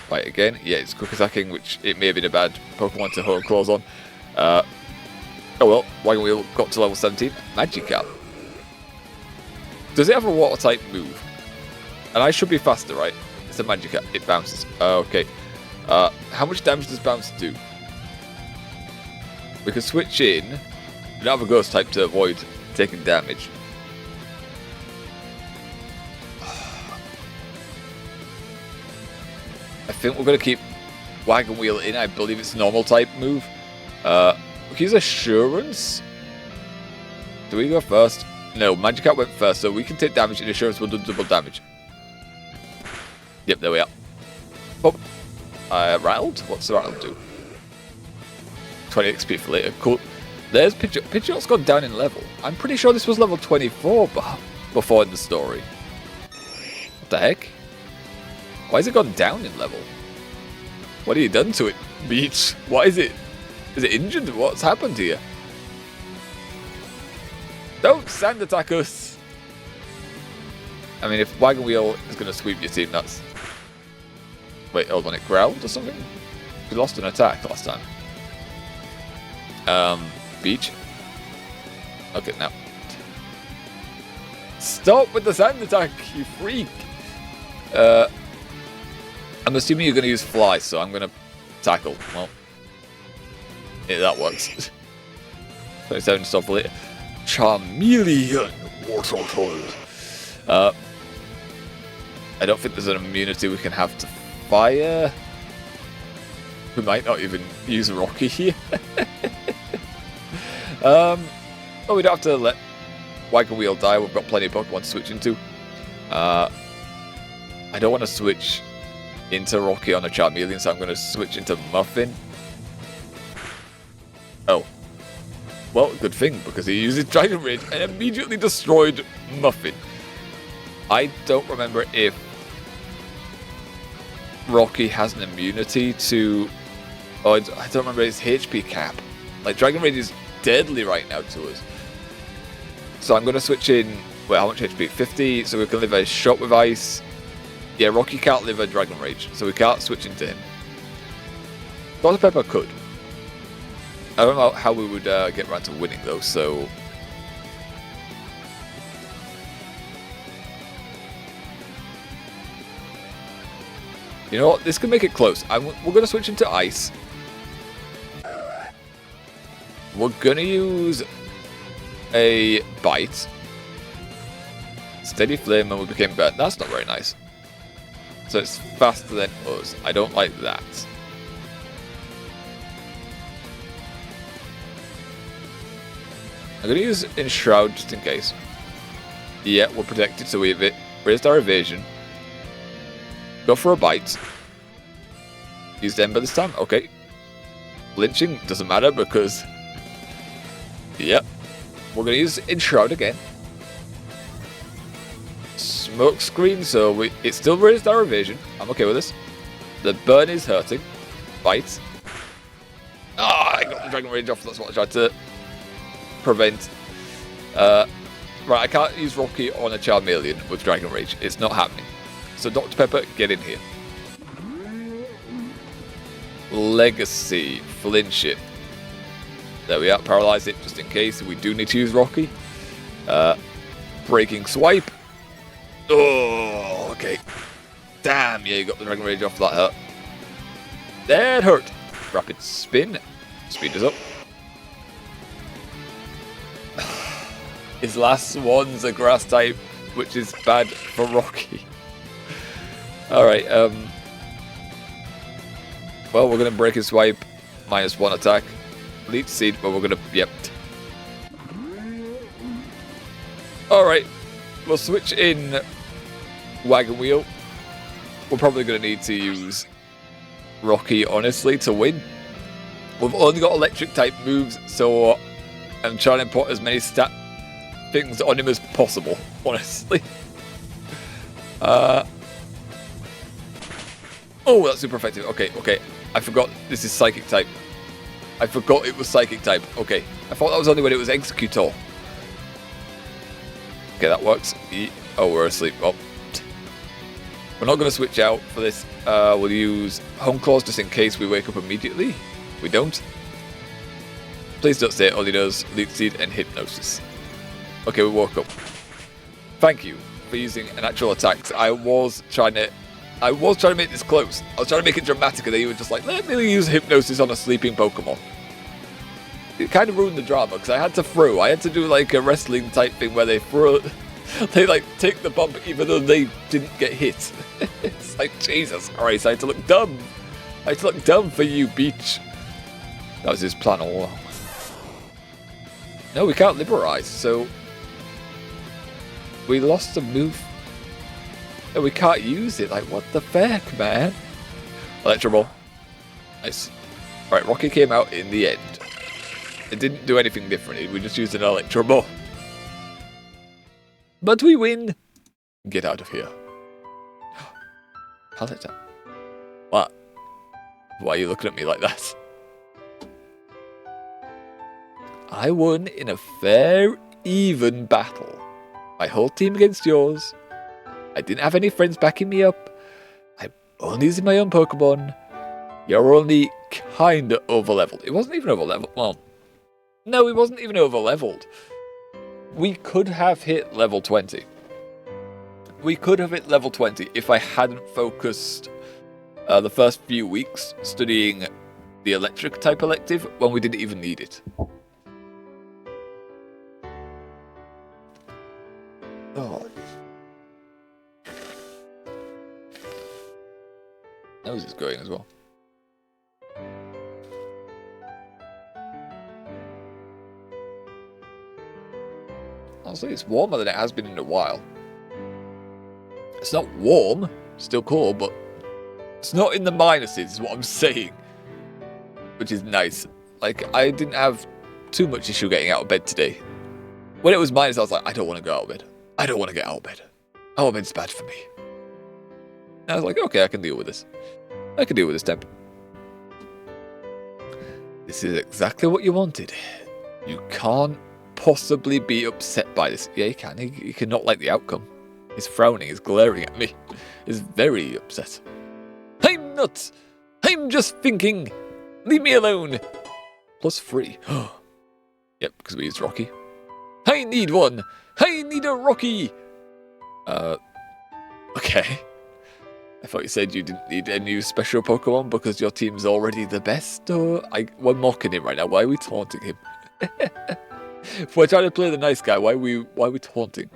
S1: Bite again. Yeah, it's Quick Attacking, which it may have been a bad Pokemon to Home Claws on. Oh well, Wagon Wheel got to level 17. Magikarp. Does it have a water type move? And I should be faster, right? It's a Magikarp. It bounces. Okay. How much damage does bounce do? We can switch in. We don't have a ghost type to avoid taking damage. I think we're going to keep Wagon Wheel in. I believe it's a normal type move. We can use Assurance. Do we go first? No, Magikarp went first, so we can take damage and Assurance will do double damage. Yep, there we are. Oh, Rattled? What's the Rattled do? 20 XP for later. Cool. There's Pidgeot. Pidgeot's gone down in level. I'm pretty sure this was level 24 before in the story. What the heck? Why has it gone down in level? What have you done to it, Beach? Why is it? Is it injured? What's happened here? Don't Sand Attack us! I mean, if Wagon Wheel is going to sweep your team, that's... Wait, hold on, it growled or something? We lost an attack last time. Beach? Okay, now. Stop with the Sand Attack, you freak! I'm assuming you're going to use Fly, so I'm going to tackle. Well, yeah, that works. 27 stuff later. Charmeleon Waterfall. I don't think there's an immunity we can have to fire. We might not even use Rocky here. Well, we don't have to let Wagon Wheel die. We've got plenty of Pokemon to switch into. I don't want to switch into Rocky on a Charmeleon, so I'm going to switch into Muffin. Oh. Well, good thing, because he uses Dragon Rage and immediately destroyed Muffin. I don't remember if Rocky has an immunity to... Oh, I don't remember his HP cap. Like, Dragon Rage is deadly right now to us. So I'm going to switch in... Wait, how much HP? 50, so we can live a shot with ice. Yeah, Rocky can't live a Dragon Rage, so we can't switch into him. Dr. Pepper could. I don't know how we would get around to winning, though, so... You know what? This could make it close. We're going to switch into Ice. We're going to use a Bite. Steady Flame, and we became burnt. That's not very nice. so it's faster than us. I don't like that. I'm going to use Enshroud just in case. Yeah, we're protected, so we've raised our evasion. Go for a bite. Use Ember this time. Okay. Lynching doesn't matter because... Yep. We're going to use Enshroud again. Smoke screen, so it still raised our evasion. I'm okay with this. The burn is hurting. Bite. Ah, I got the Dragon Rage off. That's what I tried to prevent. Right, I can't use Rocky on a Charmeleon with Dragon Rage. It's not happening. So Dr. Pepper, get in here. Legacy. Flinch it. There we are. Paralyze it just in case we do need to use Rocky. Breaking Swipe. Oh, okay. Damn, yeah, you got the Dragon Rage off. That hurt. That hurt. Rapid Spin. Speed us up. His last one's a grass type, which is bad for Rocky. Alright, well, we're going to break his swipe. -1 attack. Leech Seed, but we're going to... Yep. Alright, we'll switch in Wagon Wheel. We're probably going to need to use Rocky, honestly, to win. We've only got electric type moves, so I'm trying to put as many stat things on him as possible, honestly. Oh, that's super effective. Okay. I forgot this is Psychic type. I forgot it was Psychic type. Okay. I thought that was only when it was Executor. Okay, that works. Oh, we're asleep. Oh. We're not going to switch out for this. We'll use Home Claws just in case we wake up immediately. We don't. Please don't say it only does Leech Seed and Hypnosis. Okay, we woke up. Thank you for using an actual attack. I was trying to make this close. I was trying to make it dramatic, and then you were just like, let me use Hypnosis on a sleeping Pokemon. It kind of ruined the drama, because I had to do like a wrestling type thing where they like take the bump even though they didn't get hit. It's like, Jesus Christ, I had to look dumb. I had to look dumb for you, Beach. That was his plan all along. No, we can't Liberize, so... We lost a move. And we can't use it. Like, what the feck, man? Electro Ball. Nice. Right, Rocky came out in the end. It didn't do anything different. We just used an Electro Ball. But we win. Get out of here. Pallet time. What? Why are you looking at me like that? I won in a fair, even battle. My whole team against yours. I didn't have any friends backing me up. I'm only using my own Pokemon. You're only kinda overleveled. It wasn't even overleveled. Well, no, it wasn't even overleveled. We could have hit level 20. We could have hit level 20 if I hadn't focused the first few weeks studying the electric type elective when we didn't even need it. Oh. Nose is going as well. Honestly, it's warmer than it has been in a while. It's not warm, still cool, but it's not in the minuses, is what I'm saying. Which is nice. Like, I didn't have too much issue getting out of bed today. When it was minus, I was like, I don't want to go out of bed. I don't want to get out of bed. Out of bed's bad for me. And I was like, okay, I can deal with this. I can deal with this temp. This is exactly what you wanted. You can't possibly be upset by this. Yeah, you can. He cannot like the outcome. He's frowning. He's glaring at me. He's very upset. I'm not. I'm just thinking. Leave me alone. +3. Yep, because we used Rocky. I need one. I need a Rocky. Okay. I thought you said you didn't need a new special Pokemon because your team's already the best, or... We're mocking him right now. Why are we taunting him? If we're trying to play the nice guy, why are we taunting?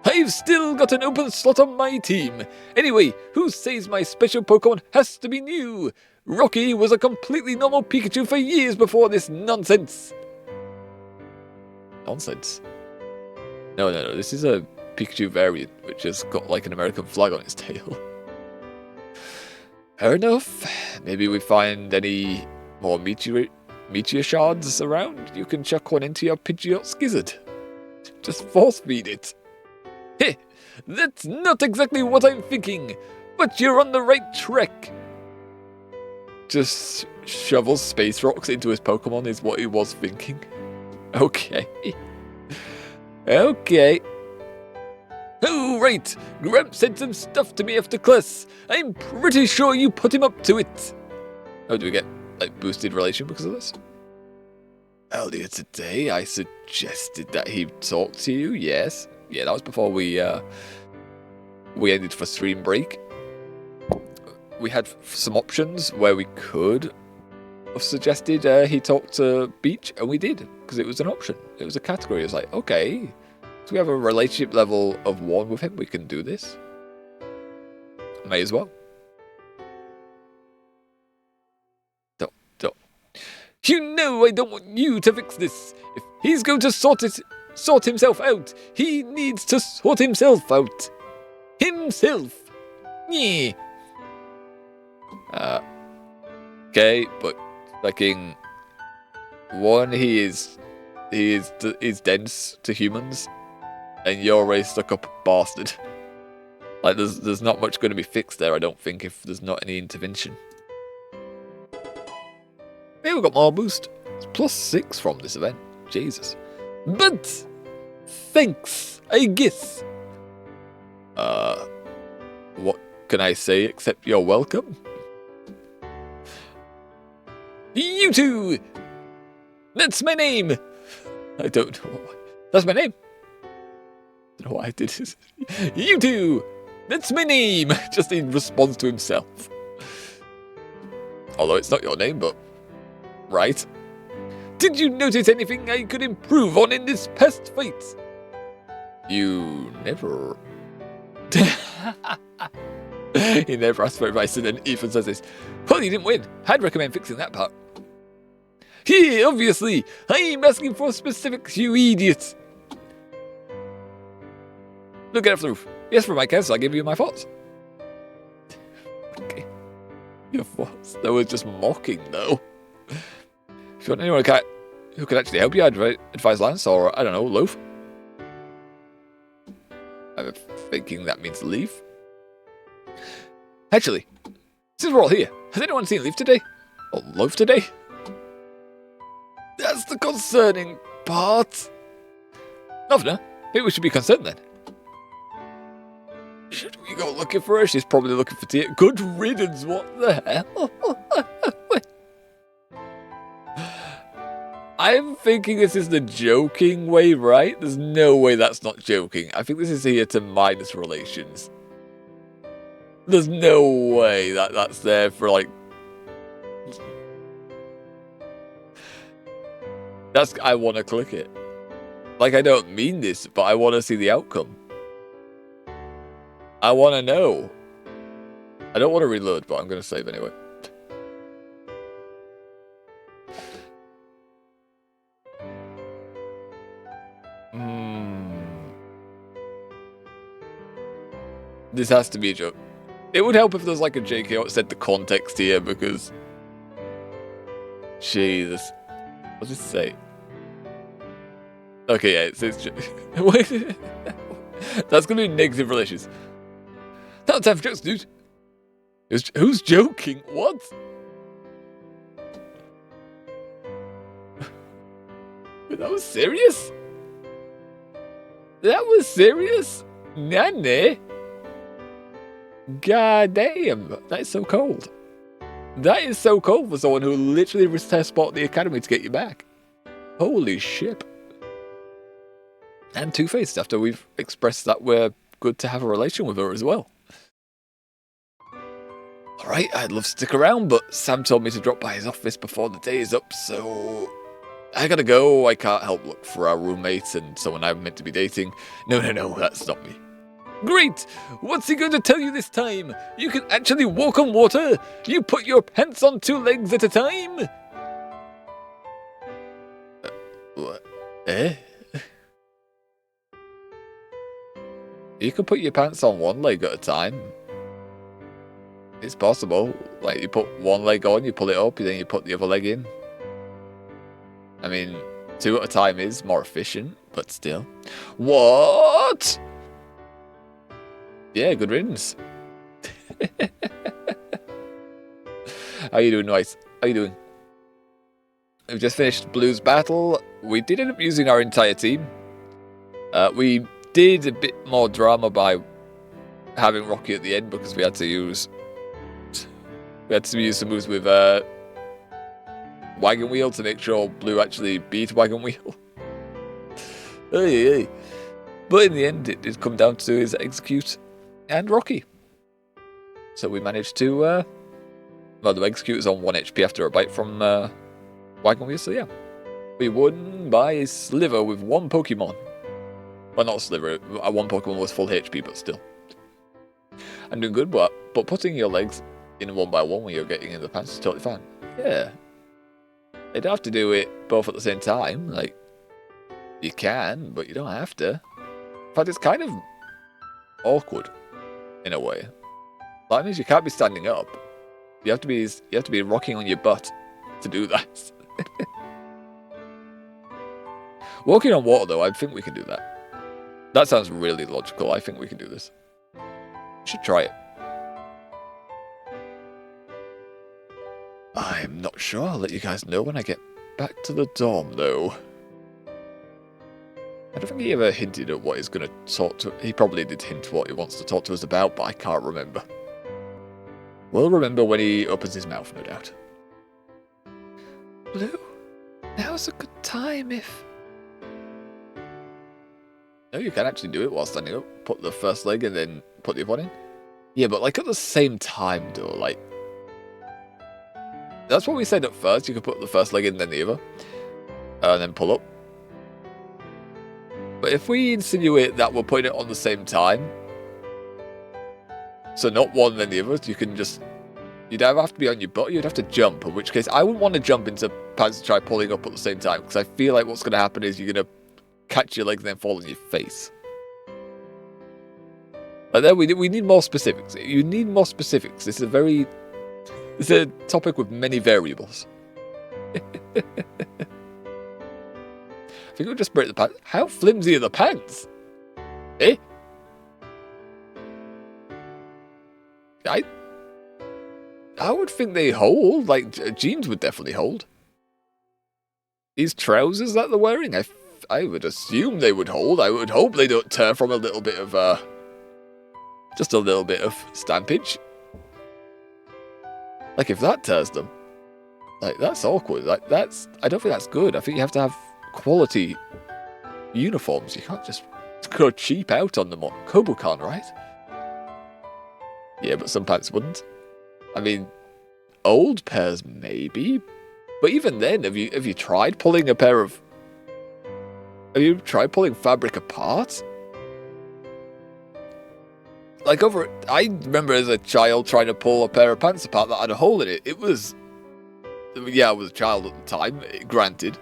S1: I've still got an open slot on my team. Anyway, who says my special Pokemon has to be new? Rocky was a completely normal Pikachu for years before this nonsense. Nonsense? No, this is a Pikachu variant, which has got like an American flag on its tail. Fair enough. Maybe we find any more meteor shards around. You can chuck one into your Pidgeot's gizzard. Just force feed it. Heh, that's not exactly what I'm thinking, but you're on the right track. Just shovels space rocks into his Pokemon is what he was thinking. Okay. Okay. Oh, right. Gramps sent some stuff to me after class. I'm pretty sure you put him up to it. Oh, do we get, like, boosted relation because of this? Earlier today, I suggested that he talk to you, yes. Yeah, that was before we ended for stream break. We had some options where we could have suggested he talk to Beach, and we did, because it was an option. It was a category. It was like, okay, so we have a relationship level of 1 with him, we can do this. May as well. Don't. You know I don't want you to fix this. If he's going to sort himself out, he needs to sort himself out. Himself. Yeah. Okay, but fucking 1, he is dense to humans, and you're a stuck-up bastard. Like, there's not much going to be fixed there, I don't think, if there's not any intervention. Hey, we got more boost. It's +6 from this event. Jesus. But thanks, I guess. What can I say except you're welcome? You two! That's my name! I don't know why. That's my name! I don't know why I did this. You two! That's my name! Just in response to himself. Although it's not your name, but... right. Did you notice anything I could improve on in this past fight? You never... He never asked for advice, and then Ethan says this. Well, you didn't win. I'd recommend fixing that part. Yeah, obviously. I'm asking for specifics, you idiot. Look at the roof. Yes, for my case, I'll give you my thoughts. Okay. Your thoughts? That was just mocking, though. If you want anyone who can actually help you, I'd advise Lance or, I don't know, Loaf. I'm thinking that means Leaf. Actually, since we're all here, has anyone seen Leaf today? Or Loaf today? That's the concerning part. Governor, maybe we should be concerned then. Should we go looking for her? She's probably looking for tea. Good riddance, what the hell? I'm thinking this is the joking way, right? There's no way that's not joking. I think this is here to minus relations. There's no way that that's there for, like... I want to click it. Like, I don't mean this, but I want to see the outcome. I want to know. I don't want to reload, but I'm going to save anyway. This has to be a joke. It would help if there's like a JK that said the context here, because... Jesus. What does it say? Okay, yeah, it says... That's going to be negative relations. Not time for jokes, dude. Who's joking? What? That was serious? That was serious? Nanny? God damn, that is so cold. That is so cold for someone who literally test spot the academy to get you back. Holy shit. And two-faced after we've expressed that we're good to have a relation with her as well. Alright, I'd love to stick around, but Sam told me to drop by his office before the day is up, so... I gotta go. I can't help look for our roommate and someone I'm meant to be dating. No, that's not me. Great! What's he going to tell you this time? You can actually walk on water? You put your pants on 2 legs at a time? What? Eh? You can put your pants on 1 leg at a time. It's possible. Like, you put 1 leg on, you pull it up, then you put the other leg in. I mean, 2 at a time is more efficient, but still. What? Yeah, good riddance. How you doing, Noise? How you doing? We've just finished Blue's battle. We did end up using our entire team. We did a bit more drama by having Rocky at the end because we had to use some moves with Wagon Wheel to make sure Blue actually beat Wagon Wheel. Hey. But in the end, it did come down to his Execute and Rocky. So we managed to... well, the Execute is on 1 HP after a bite from Wagon Wheel, so yeah. We won by a sliver with 1 Pokemon. Well, not a sliver. 1 Pokemon was full HP, but still. I'm doing good, but putting your legs in 1 by 1 when you're getting in the pants is totally fine. Yeah. You don't have to do it both at the same time. Like, you can, but you don't have to. In fact, it's kind of awkward in a way. That means you can't be standing up. You have to be rocking on your butt to do that. Walking on water, though, I think we can do that. That sounds really logical. I think we can do this. Should try it. I'm not sure. I'll let you guys know when I get back to the dorm, though. I don't think he ever hinted at what he's going to talk to... He probably did hint what he wants to talk to us about, but I can't remember. We'll remember when he opens his mouth, no doubt. Blue, now's a good time if... No, you can actually do it while standing up. Put the first leg and then put the other one in. Yeah, but like at the same time, though, like... That's what we said at first. You could put the first leg in, then the other. And then pull up. But if we insinuate that we're putting it on the same time... So not one, then the other. You can just... You'd either have to be on your butt, or you'd have to jump. In which case, I wouldn't want to jump into pants to try pulling up at the same time. Because I feel like what's going to happen is you're going to catch your legs and then fall on your face. But then we need more specifics. You need more specifics. This is a very... It's a topic with many variables. I think we'll just break the pants. How flimsy are the pants? Eh? I would think they hold. Like, jeans would definitely hold. These trousers that they're wearing, I would assume they would hold. I would hope they don't tear from a little bit of, just a little bit of stampage. Like, if that tears them, like, that's awkward. Like, I don't think that's good. I think you have to have quality uniforms. You can't just go cheap out on them on Kobukan, right? Yeah, but some pants wouldn't. I mean, old pairs maybe, but even then, have you tried pulling a pair of... Have you tried pulling fabric apart? Like I remember as a child trying to pull a pair of pants apart that had a hole in it. It was... Yeah, I was a child at the time, granted.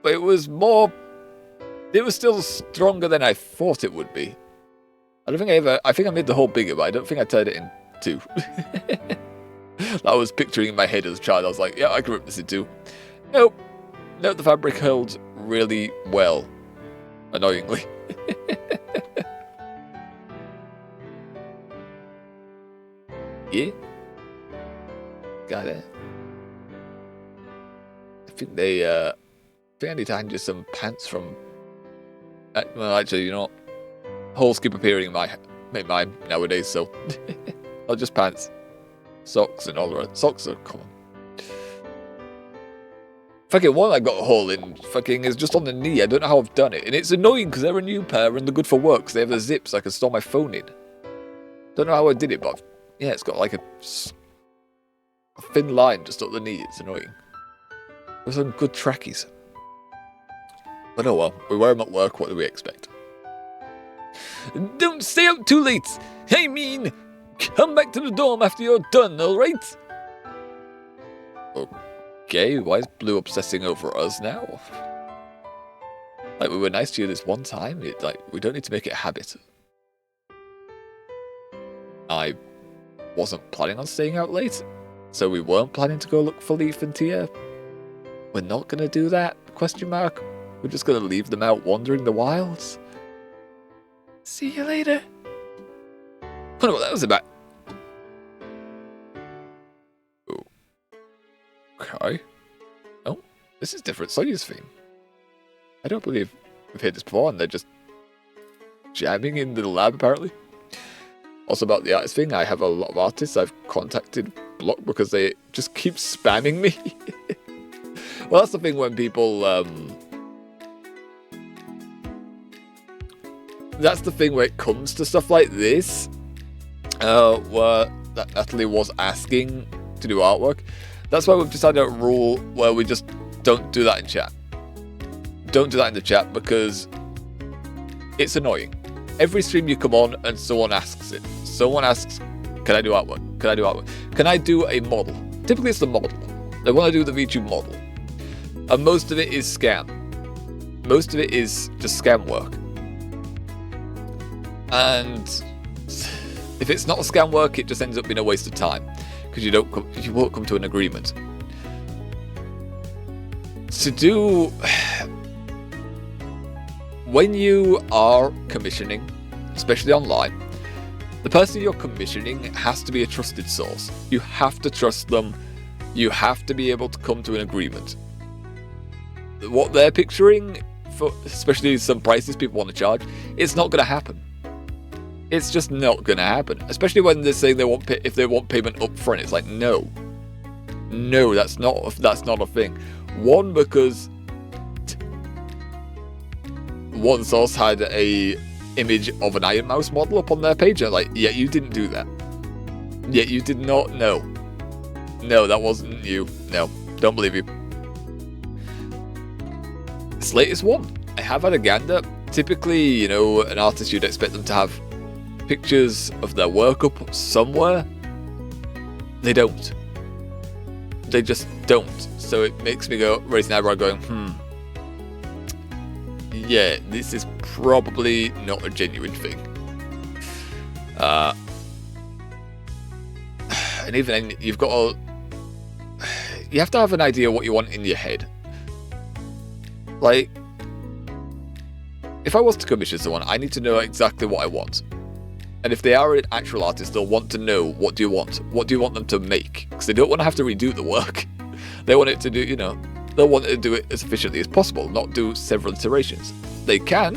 S1: But it was more... It was still stronger than I thought it would be. I think I made the hole bigger, but I don't think I turned it in two. I was picturing in my head as a child. I was like, yeah, I can rip this in two. Nope. Nope, the fabric held really well. Annoyingly. Yeah. Got it. I think I need to hand you some pants from... well, actually, you know what? Holes keep appearing in mine nowadays, so... Not just pants. Socks and all the rest. Socks are common. Fucking one I got a hole in fucking is just on the knee. I don't know how I've done it. And it's annoying because they're a new pair and they're good for work because they have the zips so I can store my phone in. Don't know how I did it, but yeah, it's got like a thin line just up the knee. It's annoying. Those are good trackies. But oh well, we wear them at work, what do we expect? Don't stay out too late! I mean, come back to the dorm after you're done, alright? Okay, why is Blue obsessing over us now? Like, we were nice to you this one time, we don't need to make it a habit. I wasn't planning on staying out late, so we weren't planning to go look for Leaf and Tia. We're not gonna do that? Question mark. We're just gonna leave them out wandering the wilds. See you later. I wonder what that was about. Okay. Oh, this is different. Sonia's theme. I don't believe we've heard this before, and they're just jamming in the lab, apparently. Also about the artist thing, I have a lot of artists I've contacted blocked because they just keep spamming me. Well, that's the thing when people, that's the thing where it comes to stuff like this, where Natalie was asking to do artwork. That's why we've decided a rule where we just don't do that in chat. Don't do that in the chat because it's annoying. Every stream you come on and someone asks it. Someone asks, can I do artwork? Can I do artwork? Can I do a model? Typically it's the model. They want to do the VTube model. And most of it is scam. Most of it is just scam work. And if it's not scam work, it just ends up being a waste of time. Because you won't come to an agreement. To do... When you are commissioning, especially online, the person you're commissioning has to be a trusted source. You have to trust them. You have to be able to come to an agreement. What they're picturing, for especially some prices people want to charge, it's not going to happen. It's just not going to happen. Especially when they're saying if they want payment up front. It's like, no. No, that's not a thing. One, because one source had a image of an Iron Mouse model up on their page. And like, yeah, you didn't do that. Yeah, you did not. No. No, that wasn't you. No, don't believe you. This latest one, I have had a gander. Typically, you know, an artist, you'd expect them to have pictures of their work up somewhere. They don't. They just don't. So it makes me go, raise an eyebrow going, yeah, this is probably not a genuine thing. And even then, you have to have an idea what you want in your head. Like, if I was to commission someone, I need to know exactly what I want. And if they are an actual artist, they'll want to know, what do you want? What do you want them to make? Because they don't want to have to redo the work. They want it to do, you know, they'll want to do it as efficiently as possible, not do several iterations. They can,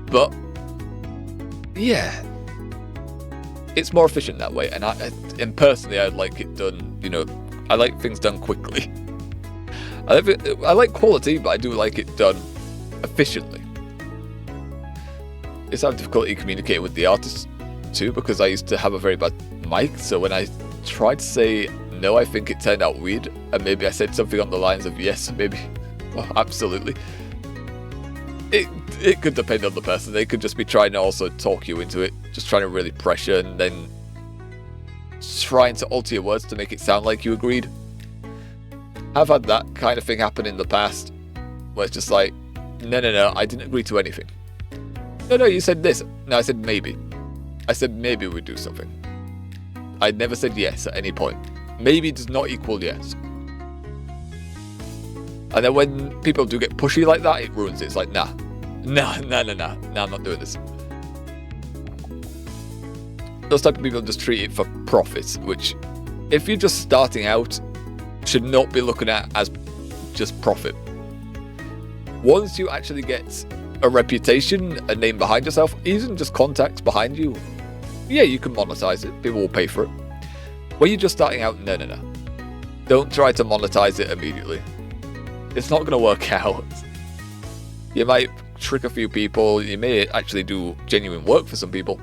S1: but yeah, it's more efficient that way. And personally, I like it done, you know, I like things done quickly. I like quality, but I do like it done efficiently. It's have difficulty communicating with the artists too, because I used to have a very bad mic, so when I tried to say no, I think it turned out weird, and maybe I said something on the lines of yes, maybe, well, absolutely. It could depend on the person. They could just be trying to also talk you into it, just trying to really pressure and then trying to alter your words to make it sound like you agreed. I've had that kind of thing happen in the past, where it's just like, no, I didn't agree to anything. No, you said this. No, I said maybe. I said maybe we'd do something. I never said yes at any point. Maybe does not equal yes. And then when people do get pushy like that, it ruins it. It's like, nah, I'm not doing this. Those type of people just treat it for profit, which, if you're just starting out, should not be looking at as just profit. Once you actually get a reputation, a name behind yourself, even just contacts behind you, yeah, you can monetize it. People will pay for it. When you're just starting out, no. Don't try to monetize it immediately. It's not going to work out. You might trick a few people. You may actually do genuine work for some people.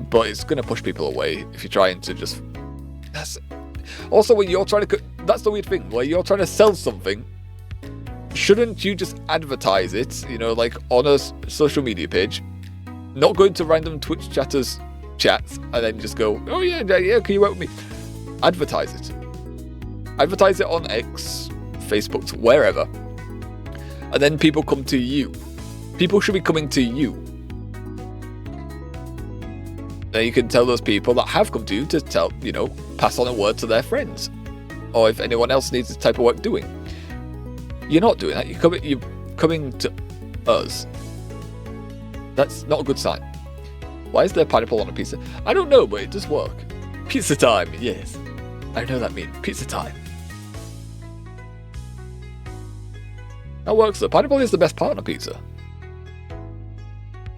S1: But it's going to push people away if you're trying to just... Also, when you're trying to... That's the weird thing. When you're trying to sell something, shouldn't you just advertise it, you know, like on a social media page? Not go into random Twitch chatters chats and then just go, oh yeah, can you work with me? Advertise it. Advertise it on X, Facebook, wherever. And then people come to you. People should be coming to you. Then you can tell those people that have come to you to tell, you know, pass on a word to their friends. Or if anyone else needs this type of work doing. You're not doing that. You're coming to us. That's not a good sign. Why is there pineapple on a pizza? I don't know, but it does work. Pizza time, yes. I know that means pizza time. That works though. Pineapple is the best part of pizza.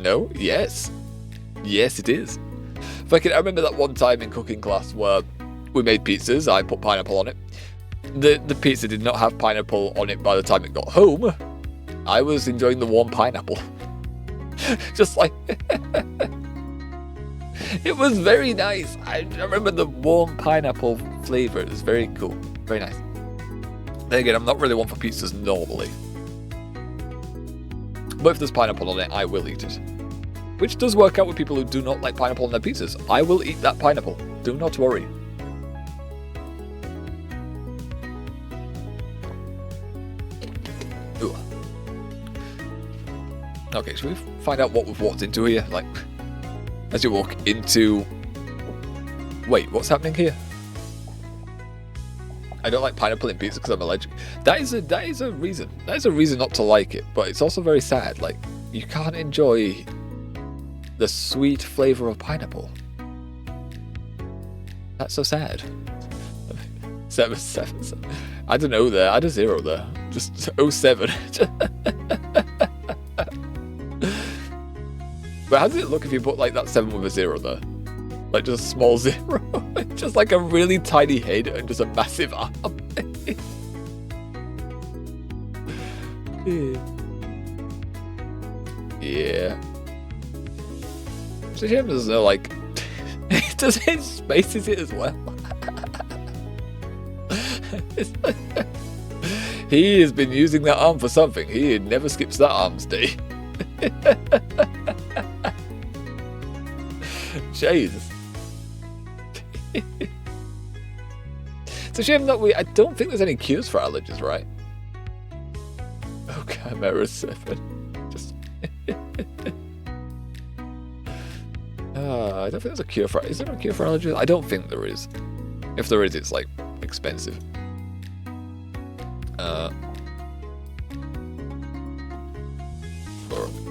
S1: No? Yes. Yes, it is. I remember that one time in cooking class where we made pizzas. I put pineapple on it. The pizza did not have pineapple on it by the time it got home. I was enjoying the warm pineapple. Just like... It was very nice. I remember the warm pineapple flavour. It was very cool. Very nice. Then again, I'm not really one for pizzas normally. But if there's pineapple on it, I will eat it. Which does work out with people who do not like pineapple on their pizzas. I will eat that pineapple. Do not worry. Ooh. Okay, should we find out what we've walked into here? Like, as you walk into... Wait, what's happening here? I don't like pineapple in pizza because I'm allergic. That is a reason. That is a reason not to like it, but it's also very sad. Like, you can't enjoy the sweet flavour of pineapple. That's so sad. 7. I don't know there. I had a 0 there. Just 07. But how does it look if you put like that 7 with a 0 there? Like just a small 0? Just like a really tiny head and just a massive arm. Yeah. It's a shame there's no like... Does it spaces it as well? He has been using that arm for something. He never skips that arm's day. Jesus. It's a shame that I don't think there's any cures for allergies, right? Oh, Chimera 7. Just... I don't think there's a cure for... Is there a cure for allergies? I don't think there is. If there is, it's like expensive.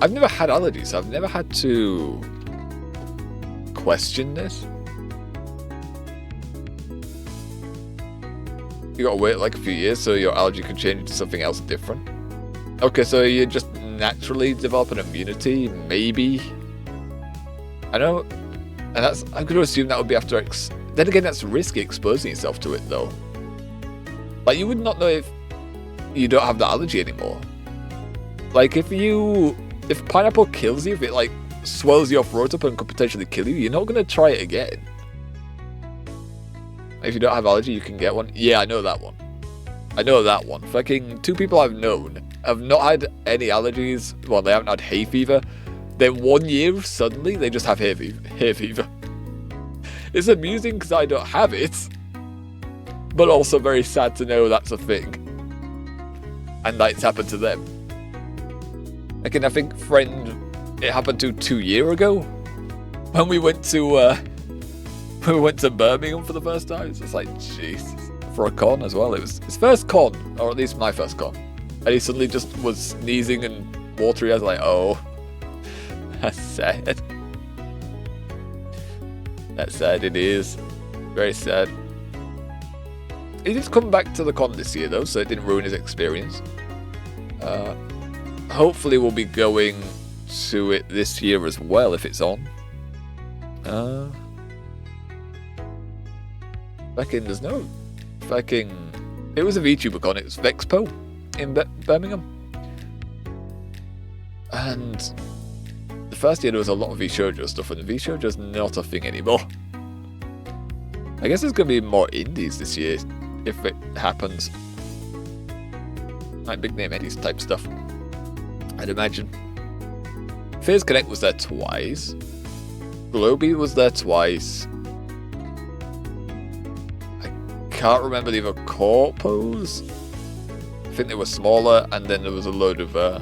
S1: I've never had allergies, so I've never had to question this. You gotta wait like a few years so your allergy can change to something else different. Okay, so you just naturally develop an immunity, maybe. I know, and that's, I'm going to assume that would be after. Then again, that's risky exposing yourself to it, though. Like, you would not know if you don't have the allergy anymore. Like, if pineapple kills you, if it like swells your throat up and could potentially kill you, you're not going to try it again. If you don't have allergy, you can get one. Yeah, I know that one. I know that one. Fucking 2 people I've known have not had any allergies. Well, they haven't had hay fever. Then 1 year, suddenly, they just have hay fever. It's amusing because I don't have it. But also very sad to know that's a thing. And that it's happened to them. Again, I think it happened to 2 years ago. When we went to Birmingham for the first time. It's just like, Jesus. For a con as well. It was his first con, or at least my first con. And he suddenly just was sneezing and watery. I was like, oh. That's sad. That's sad, it is. Very sad. He did come back to the con this year though, so it didn't ruin his experience. Hopefully we'll be going to it this year as well, if it's on. There's no it was a VTuber con, it was Vexpo in Birmingham. And the first year there was a lot of VShoujo stuff, and VShoujo's not a thing anymore. I guess there's going to be more indies this year, if it happens. Like big name indies type stuff, I'd imagine. Phase Connect was there twice. Globy was there twice. I can't remember the other corpos. I think they were smaller, and then there was a load of... there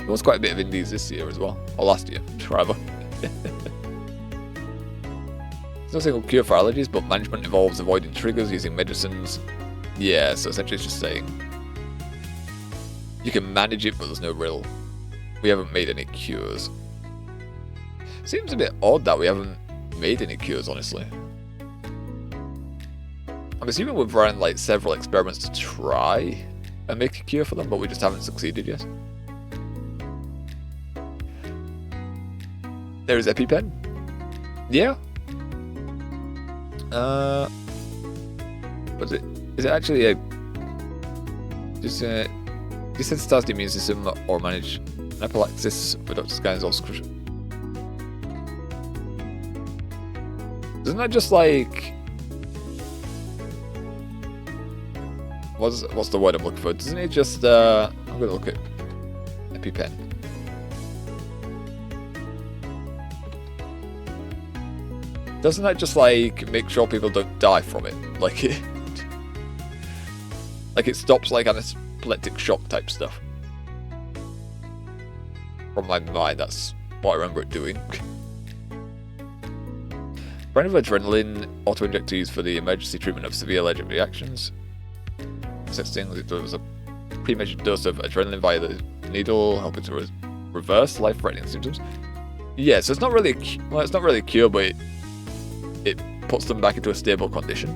S1: was quite a bit of indies this year as well. Or last year, rather. There's no single cure for allergies, but management involves avoiding triggers using medicines. Yeah, so essentially it's just saying you can manage it, but there's no real... We haven't made any cures. Seems a bit odd that we haven't made any cures, honestly. I'm assuming we've run like several experiments to try and make a cure for them, but we just haven't succeeded yet. There is EpiPen. Yeah. But is it actually a just desensitize the immune system or manage anaphylaxis for Dr. Sky's obstruction? Isn't that just like what's the word I'm looking for? Doesn't it just I'm gonna look at EpiPen. Doesn't that just like make sure people don't die from it? Like it stops like anaphylactic shock type stuff. From my mind, that's what I remember it doing. Brand of adrenaline auto-injector used for the emergency treatment of severe allergic reactions. Such things, there was a pre-measured dose of adrenaline via the needle, helping to reverse life-threatening symptoms. Yeah, so it's not really it's not really a cure, but it puts them back into a stable condition.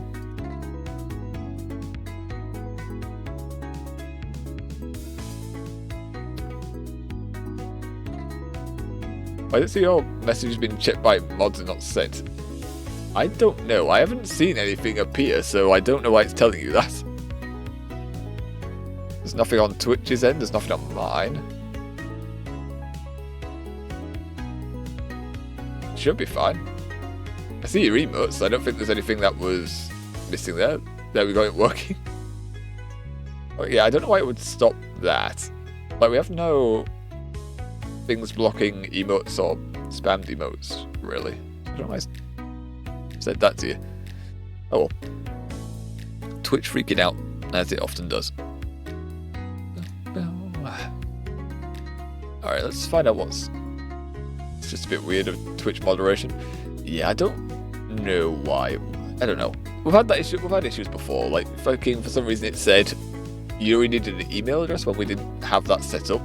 S1: Why does your message has been checked by mods and not sent? I don't know. I haven't seen anything appear, so I don't know why it's telling you that. There's nothing on Twitch's end, there's nothing on mine. Should be fine. I see your emotes, I don't think there's anything that was missing there. There we go, it working. Oh yeah, I don't know why it would stop that. Like, we have no things blocking emotes or spammed emotes, really. I don't know why I said that to you. Oh well. Twitch freaking out, as it often does. Alright, let's find out what's... It's just a bit weird of Twitch moderation. Yeah, I don't know why. I don't know. We've had that issue. We've had issues before. Like, fucking for some reason it said Yuri needed an email address when we didn't have that set up.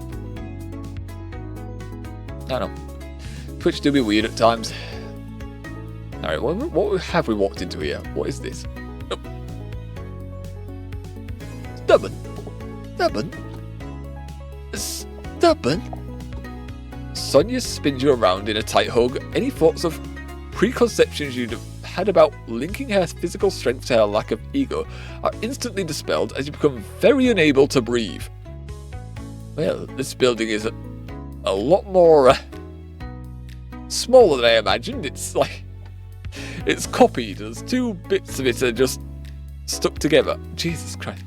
S1: I don't know. Twitch do be weird at times. Alright, what have we walked into here? What is this? Oh. Stubborn. Stubborn. Stubborn. Sonia spins you around in a tight hug. Any thoughts of preconceptions you'd had about linking her physical strength to her lack of ego are instantly dispelled as you become very unable to breathe. Well, this building is a lot more smaller than I imagined. It's like it's copied. There's two bits of it that are just stuck together. Jesus Christ.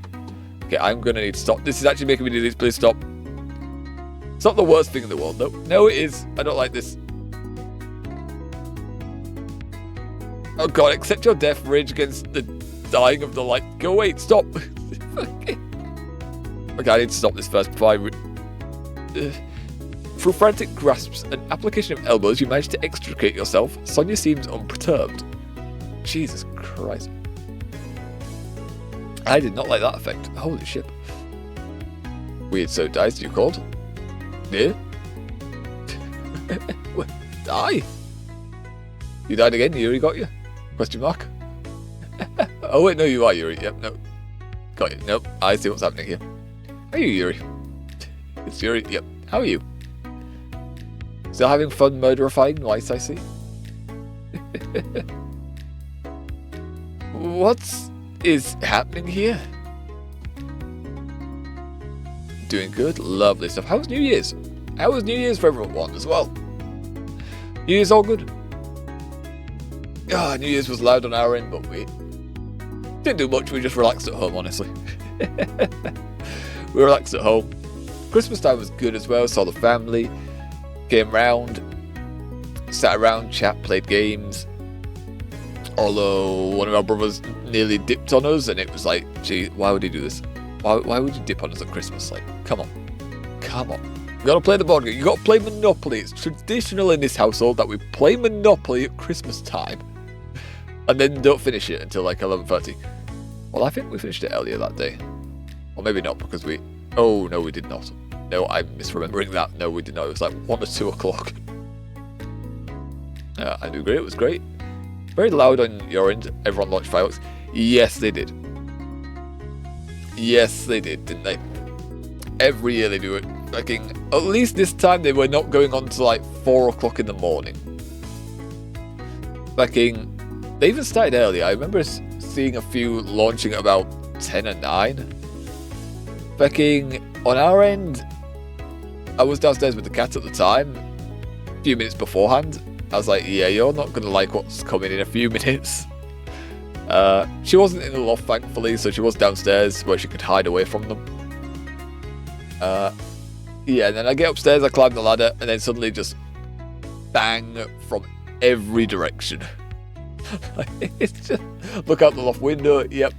S1: Okay, I'm gonna need to stop. This is actually making me do this. Please stop. It's not the worst thing in the world, though. No, it is. I don't like this. Oh god, accept your death, rage against the dying of the light. Go away, stop. Okay, I need to stop this first before I... Through frantic grasps and application of elbows, you manage to extricate yourself. Sonia seems unperturbed. Jesus Christ. I did not like that effect. Holy shit. Weird so dies, you called? Yeah? Die? You died again? Yuri got you? Question mark? Oh wait, no, you are Yuri. Yep, no. Got you. Nope, I see what's happening here. Are you Yuri? It's Yuri. Yep. How are you? Still having fun murderifying lice, I see. What is happening here? Doing good? Lovely stuff. How was New Year's? How was New Year's for everyone as well? New Year's all good? New Year's was loud on our end, but we didn't do much. We just relaxed at home, honestly. We relaxed at home. Christmas time was good as well. Saw the family, came round, sat around, chat, played games. Although one of our brothers nearly dipped on us, and it was like, gee, why would he do this? Why would you dip on us at Christmas? Like, come on. You gotta play the board game. You gotta play Monopoly. It's traditional in this household that we play Monopoly at Christmas time, and then don't finish it until like 11:30. Well, I think we finished it earlier that day, or maybe not because we. Oh no, we did not. No, I'm misremembering that. No, we did not. It was like 1 or 2 o'clock. I do agree. It was great. Very loud on your end. Everyone launched fireworks. Yes, they did. Yes, they did, didn't they? Every year they do it. At least this time they were not going on to like 4 o'clock in the morning. They even started early. I remember seeing a few launching at about 10 or 9. On our end, I was downstairs with the cat at the time. A few minutes beforehand. I was like, yeah, you're not going to like what's coming in a few minutes. She wasn't in the loft, thankfully, so she was downstairs where she could hide away from them. Yeah, and then I get upstairs, I climb the ladder, and then suddenly just bang from every direction. It's just, look out the loft window, yep,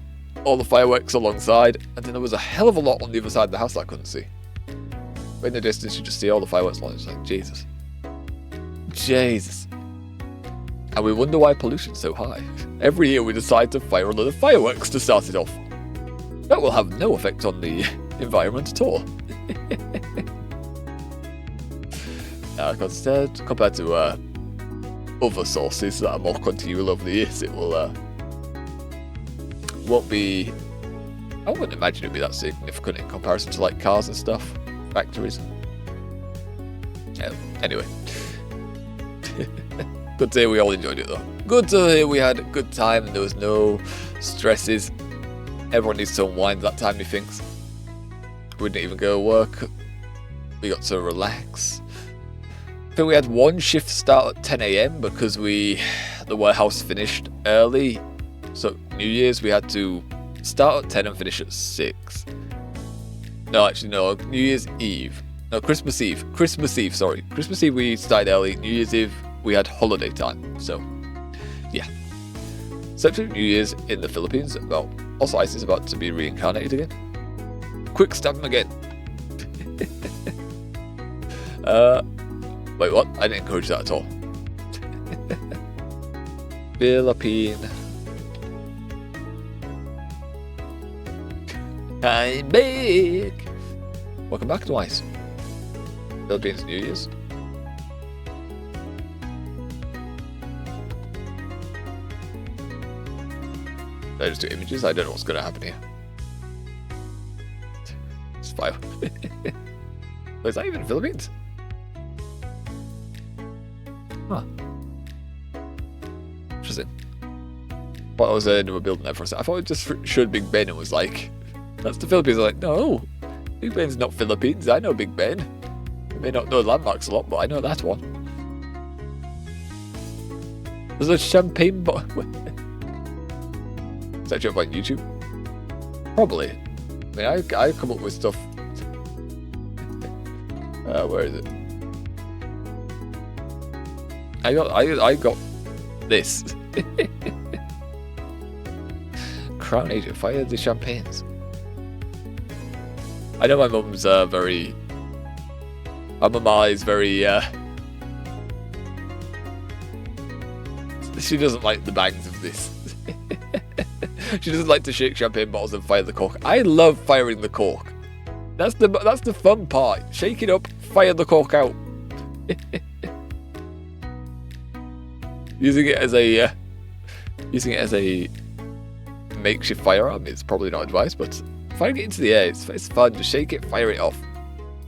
S1: all the fireworks alongside, and then there was a hell of a lot on the other side of the house that I couldn't see. But in the distance, you just see all the fireworks launch. It's like, Jesus. And we wonder why pollution's so high. Every year we decide to fire a lot of fireworks to start it off. That will have no effect on the environment at all. Instead, compared to other sources that are more continual over the years, it will won't be. I wouldn't imagine it'd be that significant in comparison to like cars and stuff, factories. Anyway, good to hear we all enjoyed it though. Good to hear we had a good time and there was no stresses. Everyone needs to unwind that time, he thinks. We didn't even go to work. We got to relax. I think we had one shift start at 10 AM because the warehouse finished early. So New Year's we had to start at 10 and finish at 6. No, actually no, New Year's Eve. No, Christmas Eve. Christmas Eve we started early. New Year's Eve we had holiday time. So, yeah. Except New Year's in the Philippines. Well, also Ice is about to be reincarnated again. Quick, stab him again. Wait, what? I didn't encourage that at all. Philippine. I'm back. Welcome back to Ice. Philippines New Year's. Did I just do images? I don't know what's going to happen here. It's fire. Is that even Philippines? Huh. Interesting. Thought I was in a building there for a second. I thought it just showed Big Ben and was like, that's the Philippines. I was like, no, Big Ben's not Philippines. I know Big Ben. I may not know landmarks a lot, but I know that one. There's a champagne bottle. Is that joke on YouTube? Probably. I mean, I come up with stuff. Where is it? I got this. Crown Agent, fire the champagnes. I know my mum's very. My mama is very. She doesn't like the bangs of this. She doesn't like to shake champagne bottles and fire the cork. I love firing the cork. That's the fun part. Shake it up, fire the cork out. Using it as a makeshift firearm is probably not advice, but firing it into the air, it's fun. Just shake it, fire it off.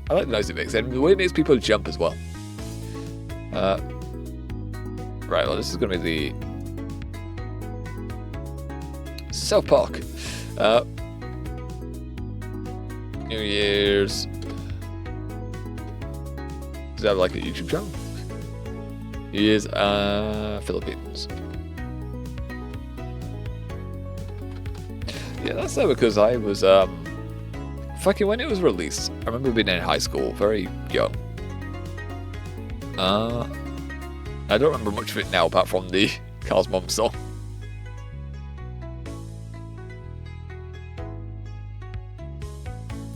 S1: I like the noise it makes, and the way it makes people jump as well. Right, well, this is going to be the South Park. New Year's. Does it have like a YouTube channel? New Year's, Philippines. Yeah, that's so because I was, fucking when it was released, I remember being in high school, very young. I don't remember much of it now, apart from the Carl's Mom song.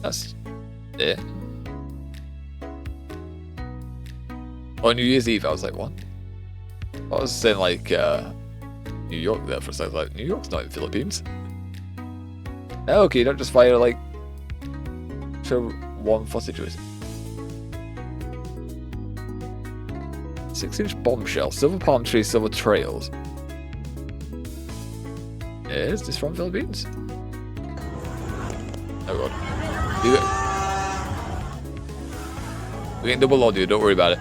S1: That's it. On New Year's Eve, I was like, what? I was saying, like, New York there for a second. Like, New York's not in the Philippines. Okay, you don't just fire, like, show one footage with it. 6-inch bombshell, silver palm tree, silver trails. Is this from Philippines? Oh god. We're getting double audio, don't worry about it.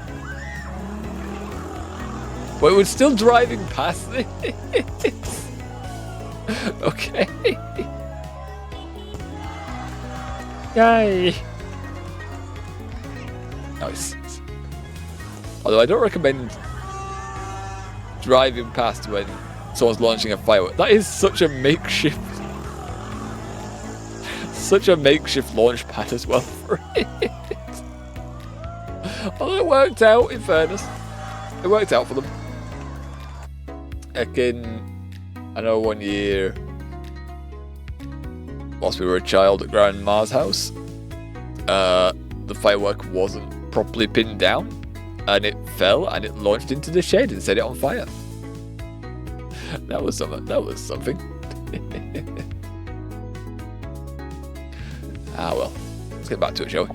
S1: Wait, we're still driving past this? Okay. Yay! Nice. Although I don't recommend driving past when someone's launching a firework. That is such a makeshift... such a makeshift launch pad as well for it. Although it worked out, in fairness. It worked out for them. I know one year, whilst we were a child at Grandma's house, the firework wasn't properly pinned down, and it fell and it launched into the shed and set it on fire. That was something. Ah well, let's get back to it, shall we?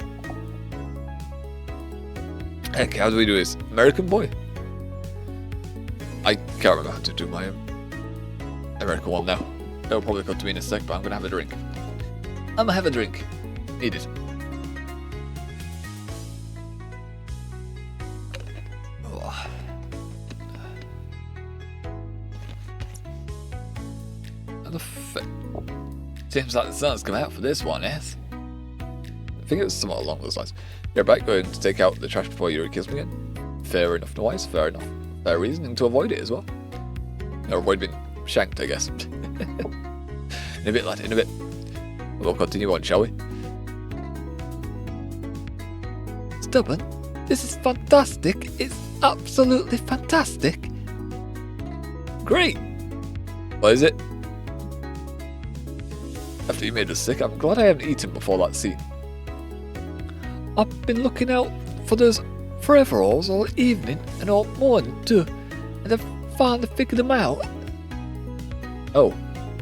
S1: Heck, how do we do this? American Boy. I can't remember how to do my American one now. It'll probably come to me in a sec, but I'm gonna have a drink. I'm gonna have a drink. Need it. Oh. Seems like the sun's come out for this one, yes? I think it was somewhat along those lines. You're back going to take out the trash before Yuri kills me again. Fair enough, no wise, fair enough. Fair reasoning to avoid it as well. Or avoid being shanked, I guess. In a bit, lad, in a bit. We'll continue on, shall we? Stubborn? This is fantastic. It's absolutely fantastic. Great. What is it? After you made us sick, I'm glad I haven't eaten before that scene. I've been looking out for those forever-alls all evening and all morning too, and I've finally figured them out. Oh,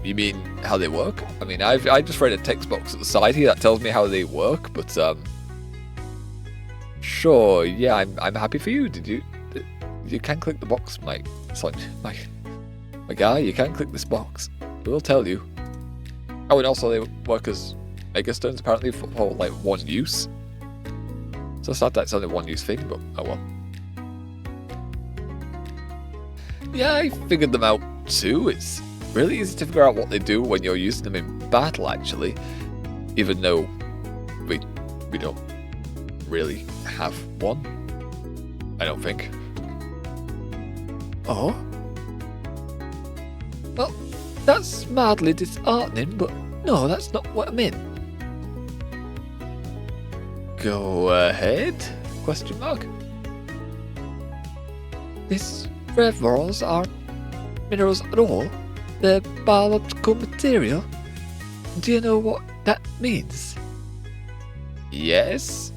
S1: you mean how they work? I mean, I just read a text box at the side here that tells me how they work, but sure, yeah, I'm happy for you. You can click the box, my guy. You can click this box. We'll tell you. Oh, and also they work as megastones apparently for like one use. So sad that's only one use thing, but oh well. Yeah, I figured them out too. It's really easy to figure out what they do when you're using them in battle, actually. Even though we don't really have one. I don't think. Oh? Well, that's mildly disheartening, but no, that's not what I meant. Go ahead? Question mark. These revolves aren't minerals at all. They're biological material. Do you know what that means? Yes.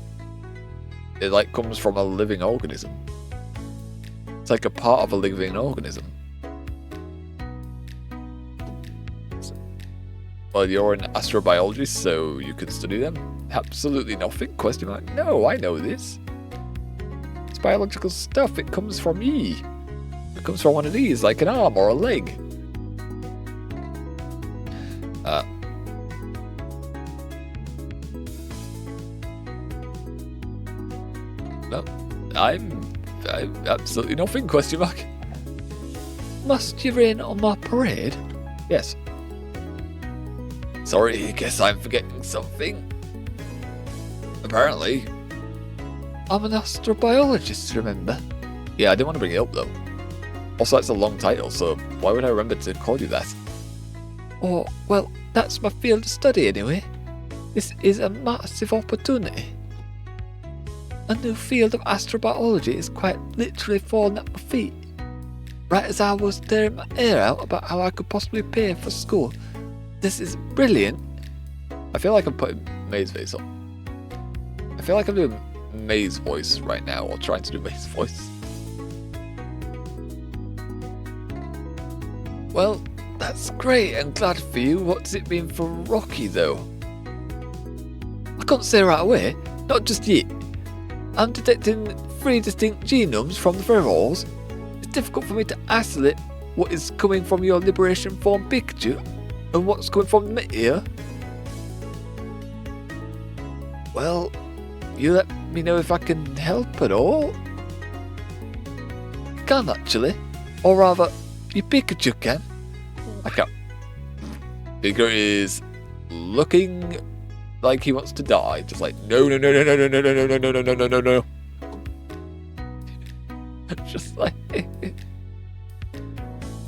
S1: It like comes from a living organism. It's like a part of a living organism. Well, you're an astrobiologist, so you can study them. Absolutely nothing? Question mark. No, I know this. It's biological stuff. It comes from ye. It comes from one of these, like an arm or a leg. No, I'm absolutely nothing? Question mark. Must you rain on my parade? Yes. Sorry, guess I'm forgetting something. Apparently. I'm an astrobiologist, remember? Yeah, I didn't want to bring it up though. Also, that's a long title, so why would I remember to call you that? Oh, well, that's my field of study anyway. This is a massive opportunity. A new field of astrobiology is quite literally falling at my feet. Right as I was tearing my hair out about how I could possibly pay for school. This is brilliant. I feel like I'm putting May's face on. I feel like I'm doing May's voice right now, or trying to do May's voice. Well, that's great. I'm glad for you. What does it mean for Rocky, though? I can't say right away. Not just yet. I'm detecting 3 distinct genomes from the Ferals. It's difficult for me to isolate what is coming from your Liberation Form Pikachu and what's coming from me here. Well, you let me know if I can help at all. Can actually. Or rather, your Pikachu can. I can't. Pikachu is looking like he wants to die. Just like, no, no, no, no, no, no, no, no, no, no, no, no, no, no, no. Just like,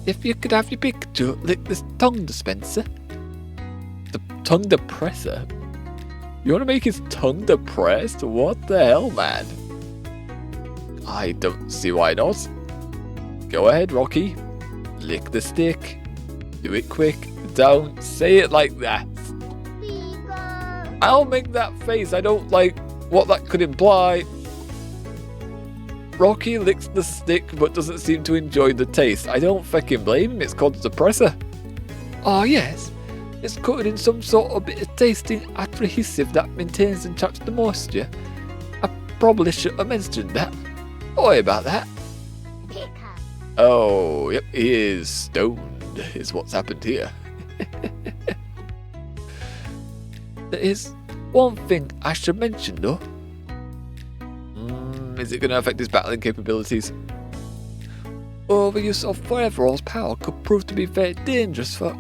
S1: if you could have your Pikachu lick this tongue dispenser. The tongue depressor? You want to make his tongue depressed? What the hell, man? I don't see why not. Go ahead, Rocky. Lick the stick. Do it quick. Don't say it like that. I'll make that face. I don't like what that could imply. Rocky licks the stick but doesn't seem to enjoy the taste. I don't fucking blame him. It's called a depressor. Oh yes. It's coated in some sort of bit of tasting adhesive that maintains and traps the moisture. I probably should have mentioned that. Sorry about that. Oh, yep, he is stoned, is what's happened here. There is one thing I should mention though. Is it going to affect his battling capabilities? Overuse of Foreverall's power could prove to be very dangerous for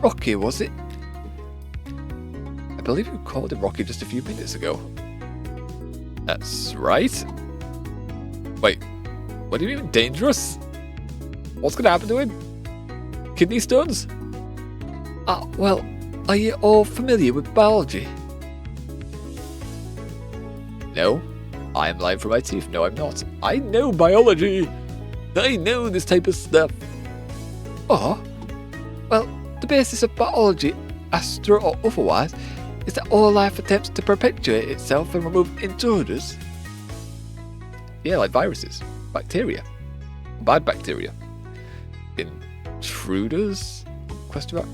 S1: Rocky, was it? I believe you called him Rocky just a few minutes ago. That's right. Wait, what do you mean dangerous? What's going to happen to him? Kidney stones? Well, are you all familiar with biology? No, I am lying for my teeth. No, I'm not. I know biology. I know this type of stuff. Oh, well, the basis of biology, astro or otherwise, is that all life attempts to perpetuate itself and remove intruders. Yeah, like viruses, bacteria, bad bacteria. Intruders? Question mark.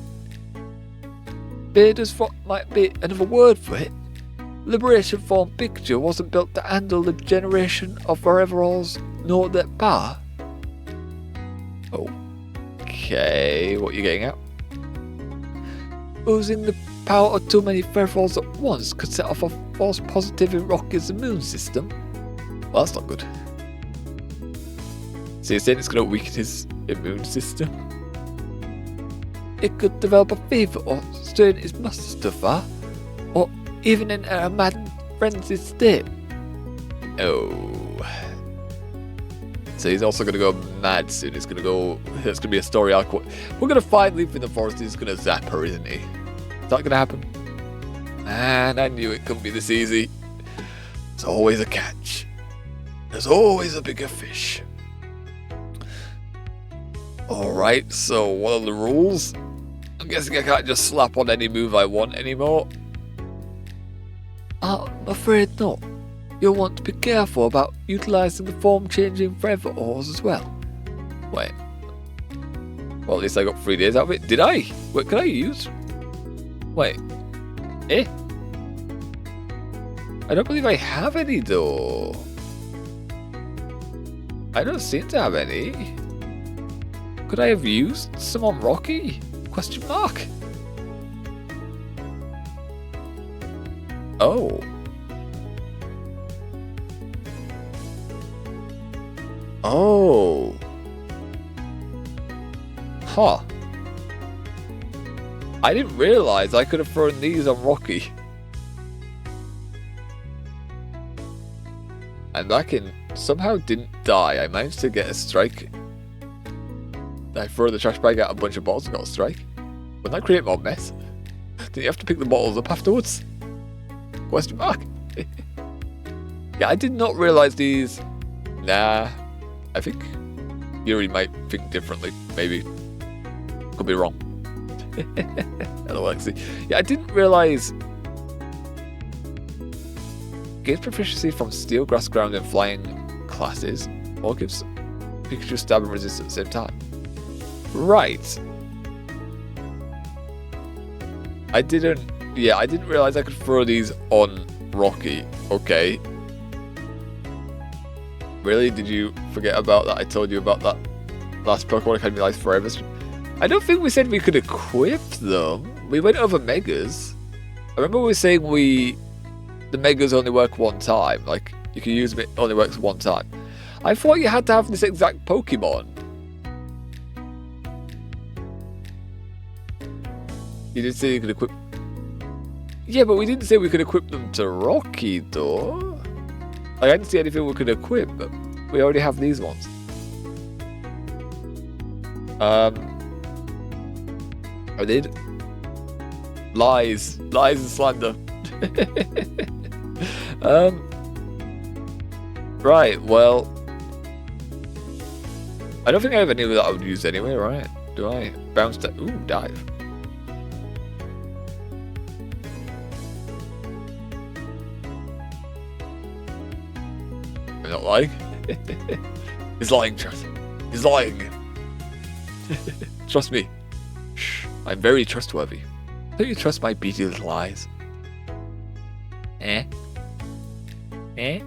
S1: Invaders might be another word for it. Liberation Form Pikachu wasn't built to handle the generation of Foreverall's nor that power. Okay, what are you getting at? Losing the power of too many Foreveralls at once could set off a false positive in Rocky's immune system. Well, that's not good. So you're saying it's going to weaken his immune system? It could develop a fever or strain his muscles too far, or even in a mad frenzied state. Oh. So he's also going to go mad soon. It's going to be a story arc. We're going to find Leaf in the forest. He's going to zap her, isn't he? Is that going to happen? Man, I knew it couldn't be this easy. There's always a catch. There's always a bigger fish. Alright, so what are the rules? I'm guessing I can't just slap on any move I want anymore. I'm afraid not. You'll want to be careful about utilising the form-changing Foreveralls as well. Wait. Well, at least I got 3 days out of it. Did I? What could I use? Wait. Eh? I don't believe I have any though. I don't seem to have any. Could I have used some on Rocky? Question mark. Oh. Oh. Huh. I didn't realise I could have thrown these on Rocky. And that can somehow didn't die. I managed to get a strike. I threw the trash bag out a bunch of balls and got a strike. Wouldn't that create more mess? Did you have to pick the bottles up afterwards? Question mark. Yeah, I did not realise these. Nah, I think Yuri might think differently. Maybe. Could be wrong. Hello, Alexi. Yeah, I didn't realise. Gains proficiency from steel, grass, ground, and flying classes, or gives Pikachu stab and resist at the same time. Right. I didn't realise I could throw these on Rocky. Okay. Really? Did you forget about that? I told you about that last Pokemon Academy Life Forever. I don't think we said we could equip them. We went over Megas. I remember we were saying the Megas only work one time. Like, you can use them, it only works one time. I thought you had to have this exact Pokemon. You didn't say you could equip... Yeah, but we didn't say we could equip them to Rocky, though. Like, I didn't see anything we could equip, but we already have these ones. I did. Lies and slander. Right, well, I don't think I have any that I would use anyway, right? Do I? Bounce to... Ooh, dive. I'm not lying. He's lying, trust. He's lying. Trust me. Shh, I'm very trustworthy. Don't you trust my beady little eyes? Eh? Eh?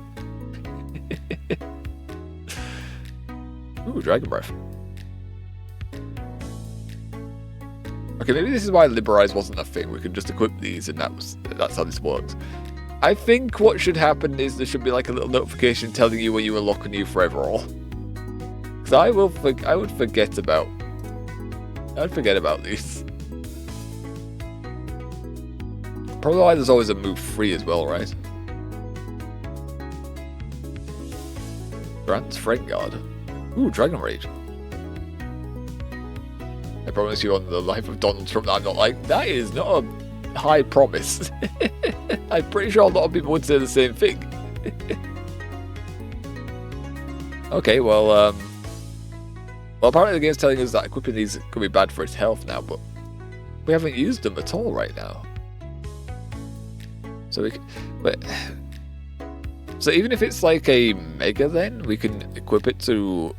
S1: Ooh, Dragon Breath. Okay, maybe this is why Liberize wasn't a thing. We could just equip these and that's how this works. I think what should happen is there should be like a little notification telling you when you unlock a new Foreverall. Because I would forget about... I'd forget about these. Probably why there's always a move free as well, right? Grant's Friend Guard. Ooh, Dragon Rage. I promise you on the life of Donald Trump that I'm not like, that is not a high promise. I'm pretty sure a lot of people would say the same thing. Okay, well, apparently the game's telling us that equipping these could be bad for its health now, but we haven't used them at all right now. So so even if it's like a Mega then, we can equip it to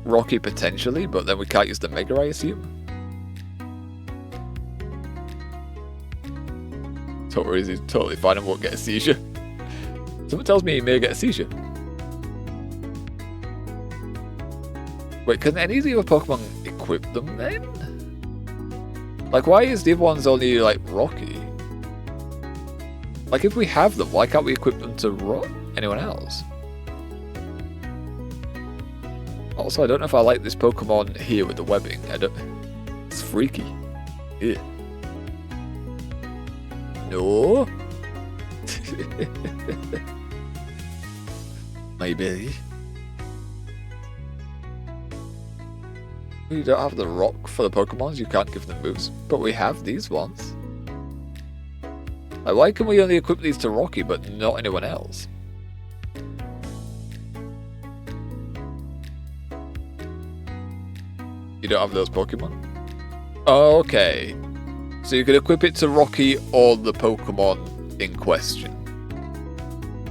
S1: Rocky potentially, but then we can't use the Mega, I assume? Don't worry, he's totally fine and won't get a seizure. Someone tells me he may get a seizure. Wait, can any of the other Pokemon equip them then? Like, why is the other ones only, like, Rocky? Like, if we have them, why can't we equip them to anyone else? Also, I don't know if I like this Pokemon here with the webbing. It's freaky. Ew. No. Maybe. We don't have the rock for the Pokemons, you can't give them moves, but we have these ones. Like, why can we only equip these to Rocky but not anyone else? You don't have those Pokemon? Oh, okay. So you can equip it to Rocky or the Pokemon in question.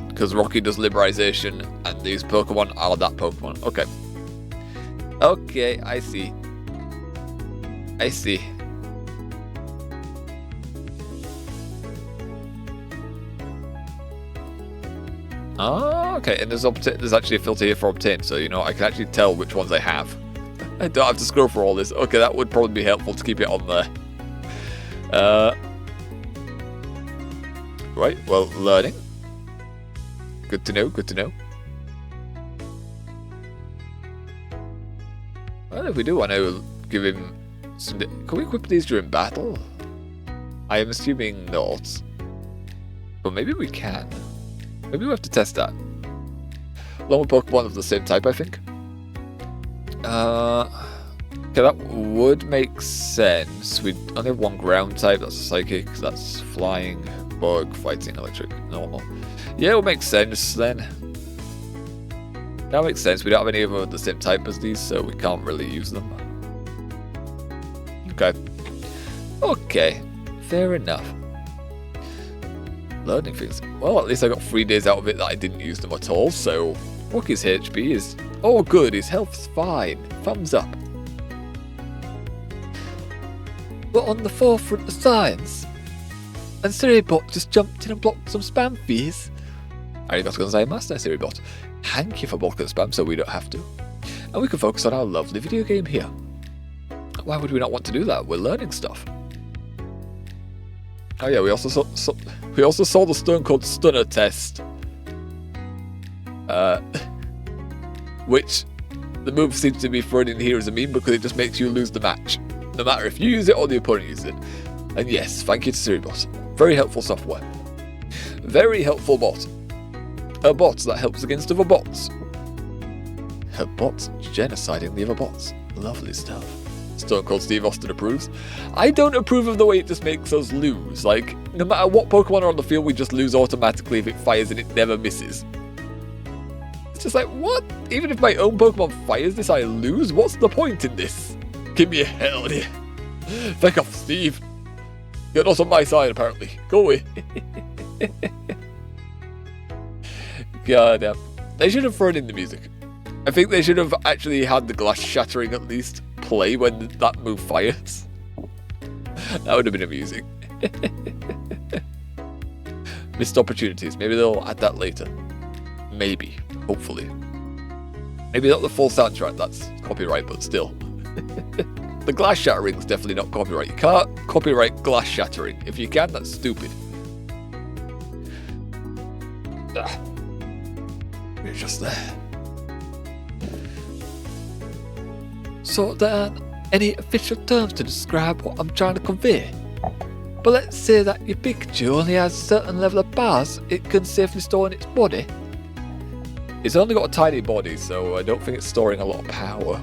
S1: Because Rocky does Liberization and these Pokemon are that Pokemon. Okay. Okay, I see. I see. Oh, okay, and there's actually a filter here for obtain, so you know I can actually tell which ones I have. I don't have to scroll for all this. Okay, that would probably be helpful to keep it on there. Right, well, learning. Good to know, good to know. Well, if we do want to give him some... Can we equip these during battle? I am assuming not. But maybe we can. Maybe we have to test that. Along with Pokemon of the same type, I think. Okay, that would make sense. We only have one ground type, that's psychic, that's flying, bug, fighting, electric, normal. Yeah, it would make sense then. That makes sense. We don't have any of the same type as these, so we can't really use them. Okay. Okay, fair enough. Learning things. Well, at least I got 3 days out of it that I didn't use them at all, so Rocky's HP is all good, his health's fine. Thumbs up. But on the forefront of science, and Cerebot just jumped in and blocked some spam fees. Arigato gozaimasu, Cerebot. Thank you for blocking the spam so we don't have to. And we can focus on our lovely video game here. Why would we not want to do that? We're learning stuff. Oh yeah, we also saw the Stone Cold Stunner test. Which the move seems to be thrown in here as a meme because it just makes you lose the match. No matter if you use it or the opponent uses it. And yes, thank you to Cerebot. Very helpful software. Very helpful bot. A bot that helps against other bots. Her bots genociding the other bots. Lovely stuff. Stone Cold Steve Austin approves. I don't approve of the way it just makes us lose. Like, no matter what Pokemon are on the field, we just lose automatically if it fires and it never misses. It's just like, what? Even if my own Pokemon fires this, I lose? What's the point in this? Give me a hell here. Fuck off, Steve. You're not on my side, apparently. Go away. God damn. They should have thrown in the music. I think they should have actually had the glass shattering at least play when that move fires. That would have been amusing. Missed opportunities. Maybe they'll add that later. Maybe. Hopefully. Maybe not the full soundtrack, that's copyright, but still. The glass shattering is definitely not copyright. You can't copyright glass shattering. If you can, that's stupid. We're just there. So there aren't any official terms to describe what I'm trying to convey. But let's say that your Pikachu only has a certain level of powers it can safely store in its body. It's only got a tiny body, so I don't think it's storing a lot of power.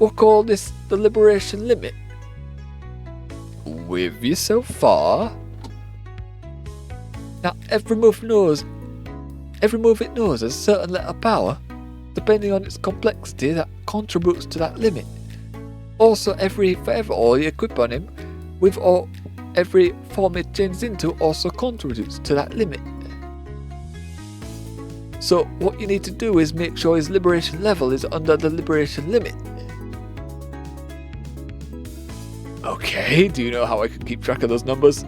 S1: We'll call this the liberation limit. With you so far. Now every move it knows has a certain level of power, depending on its complexity that contributes to that limit. Also forever all you equip on him with or every form it changes into also contributes to that limit. So what you need to do is make sure his liberation level is under the liberation limit. Okay, do you know how I can keep track of those numbers?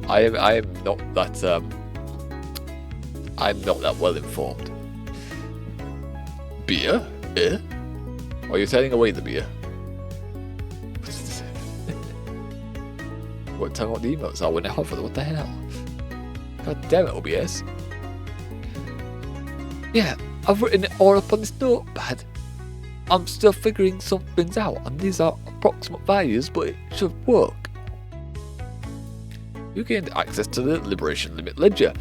S1: I am not that I'm not that well informed. Beer? Eh? Or you're telling away the beer? What time what the emotes are when I hover? What the hell? God damn it, OBS. Yeah, I've written it all up on this notepad. I'm still figuring some things out, and these are approximate values, but it should work. You gained access to the Liberation Limit Ledger.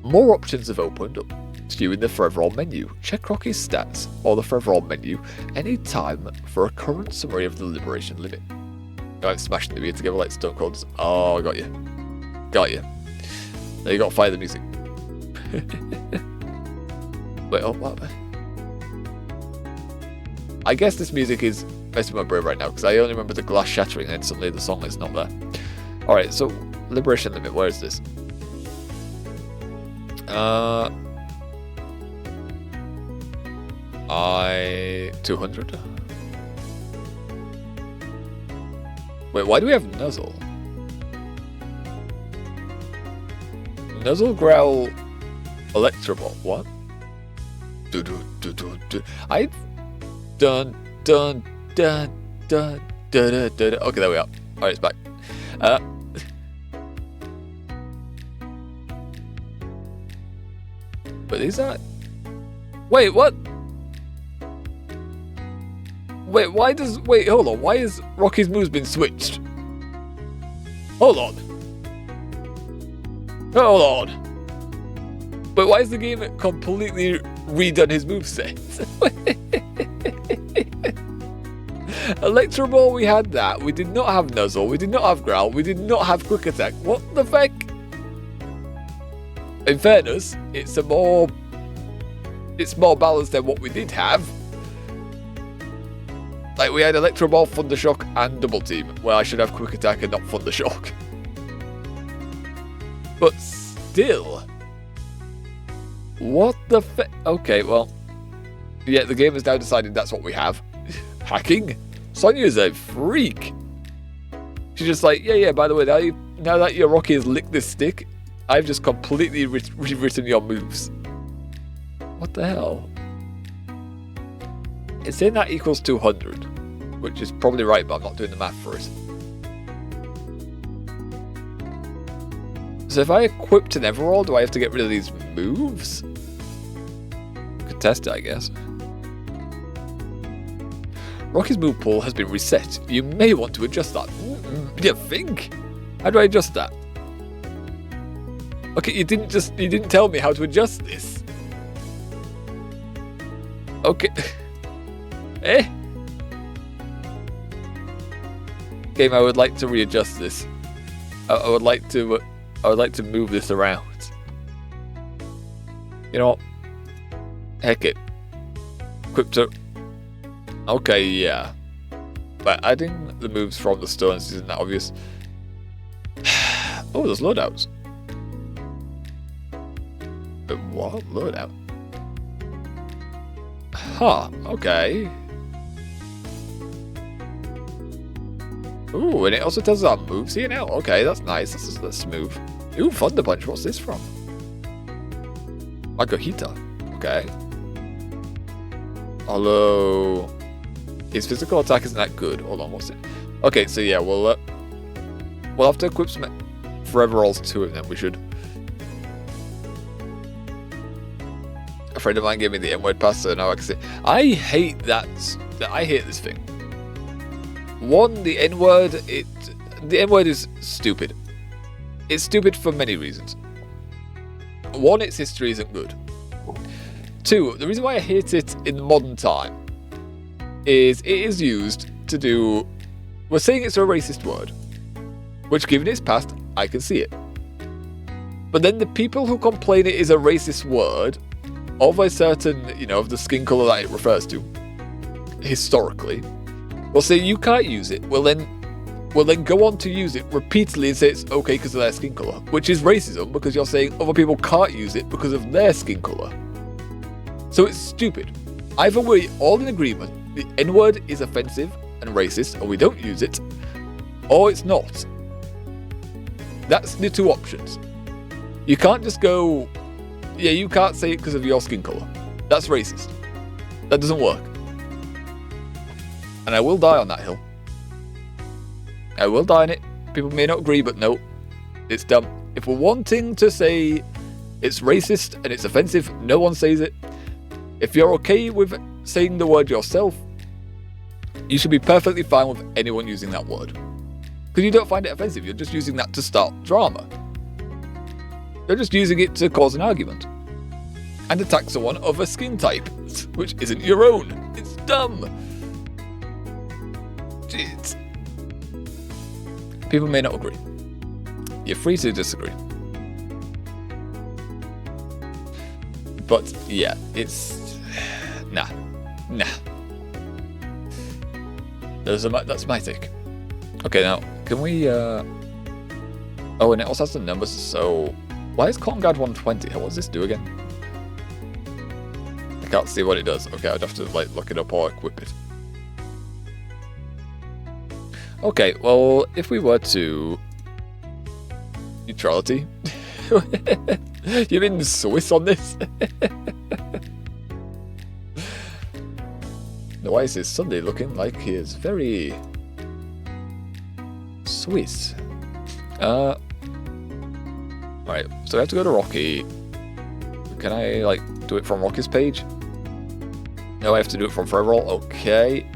S1: More options have opened up to you in the Forever On menu. Check Rocky's stats or the Forever On menu any time for a current summary of the Liberation Limit. I'm smashing the beer together like Stone Cold. Oh, I got you. Got you. Now you got to fire the music. Wait, oh, what? I guess this music is messing my brain right now because I only remember the glass shattering and then suddenly the song is not there. Alright, so Liberation Limit, where is this? 200? Wait, why do we have Nuzzle? Nuzzle, Growl, Electrobot, what? I've done. Okay, there we are. Alright, it's back. But these are. Wait, what? Wait, why does. Wait, hold on. Why is Rocky's moves been switched? Hold on. Hold on. But why is the game completely redone his moveset? Electro Ball, we had that. We did not have Nuzzle. We did not have Growl. We did not have Quick Attack. What the feck? In fairness, it's more balanced than what we did have. Like, we had Electro Ball, Thunder Shock, and Double Team. Well, I should have Quick Attack and not Thunder Shock. But still. What the feck? Okay, well. Yeah, the game has now decided that's what we have. Hacking? Sonia's a freak. She's just like, yeah, by the way, now that your Rocky has licked this stick, I've just completely rewritten your moves. What the hell? It's saying that equals 200, which is probably right, but I'm not doing the math for it. So if I equipped an Everall, do I have to get rid of these moves? Could test it, I guess. Rocky's move pool has been reset. You may want to adjust that. You think? How do I adjust that? Okay, you didn't tell me how to adjust this. Okay. Eh? Game, I would like to readjust this. I would like to move this around. You know what? Heck it. Crypto. Okay, yeah. But adding the moves from the stones isn't that obvious. Oh, there's loadouts. What? Loadout? Huh, okay. Ooh, and it also tells us our moves here now. Okay, that's nice. That's smooth. Ooh, Thunder Punch. What's this from? Magohita. Okay. Although his physical attack isn't that good. Hold on, what's it? Okay, so yeah, we'll have to equip some Forever Rolls to him then. We should. A friend of mine gave me the N-word pass, so now I can say I hate that. I hate this thing. One, the N-word. The N-word is stupid. It's stupid for many reasons. One, its history isn't good. Two, the reason why I hate it in modern time is it is used to do. We're saying it's a racist word, which, given its past, I can see it. But then the people who complain it is a racist word of a certain, of the skin color that it refers to, historically, will say you can't use it. Will then go on to use it repeatedly and say it's okay because of their skin color, which is racism because you're saying other people can't use it because of their skin color. So it's stupid. Either we're all in agreement the N-word is offensive and racist and we don't use it, or it's not. That's the two options. You can't just go, yeah, you can't say it because of your skin color. That's racist. That doesn't work. And I will die on that hill. I will die on it. People may not agree, but no, it's dumb. If we're wanting to say it's racist and it's offensive, no one says it. If you're okay with saying the word yourself, you should be perfectly fine with anyone using that word. Because you don't find it offensive, you're just using that to start drama. You're just using it to cause an argument. And attack someone of a skin type, which isn't your own. It's dumb. Jeez. People may not agree. You're free to disagree. But yeah, it's... Nah. That's my take. Okay, now, can we... Oh, and it also has the numbers, so... Why is Cotton Guard 120? What does this do again? I can't see what it does. Okay, I'd have to, look it up or equip it. Okay, well, if we were to... Neutrality. You've been Swiss on this? The Weiss is suddenly looking like he is very... Swiss. Alright, so I have to go to Rocky. Can I, do it from Rocky's page? No, I have to do it from Forever Roll. Okay.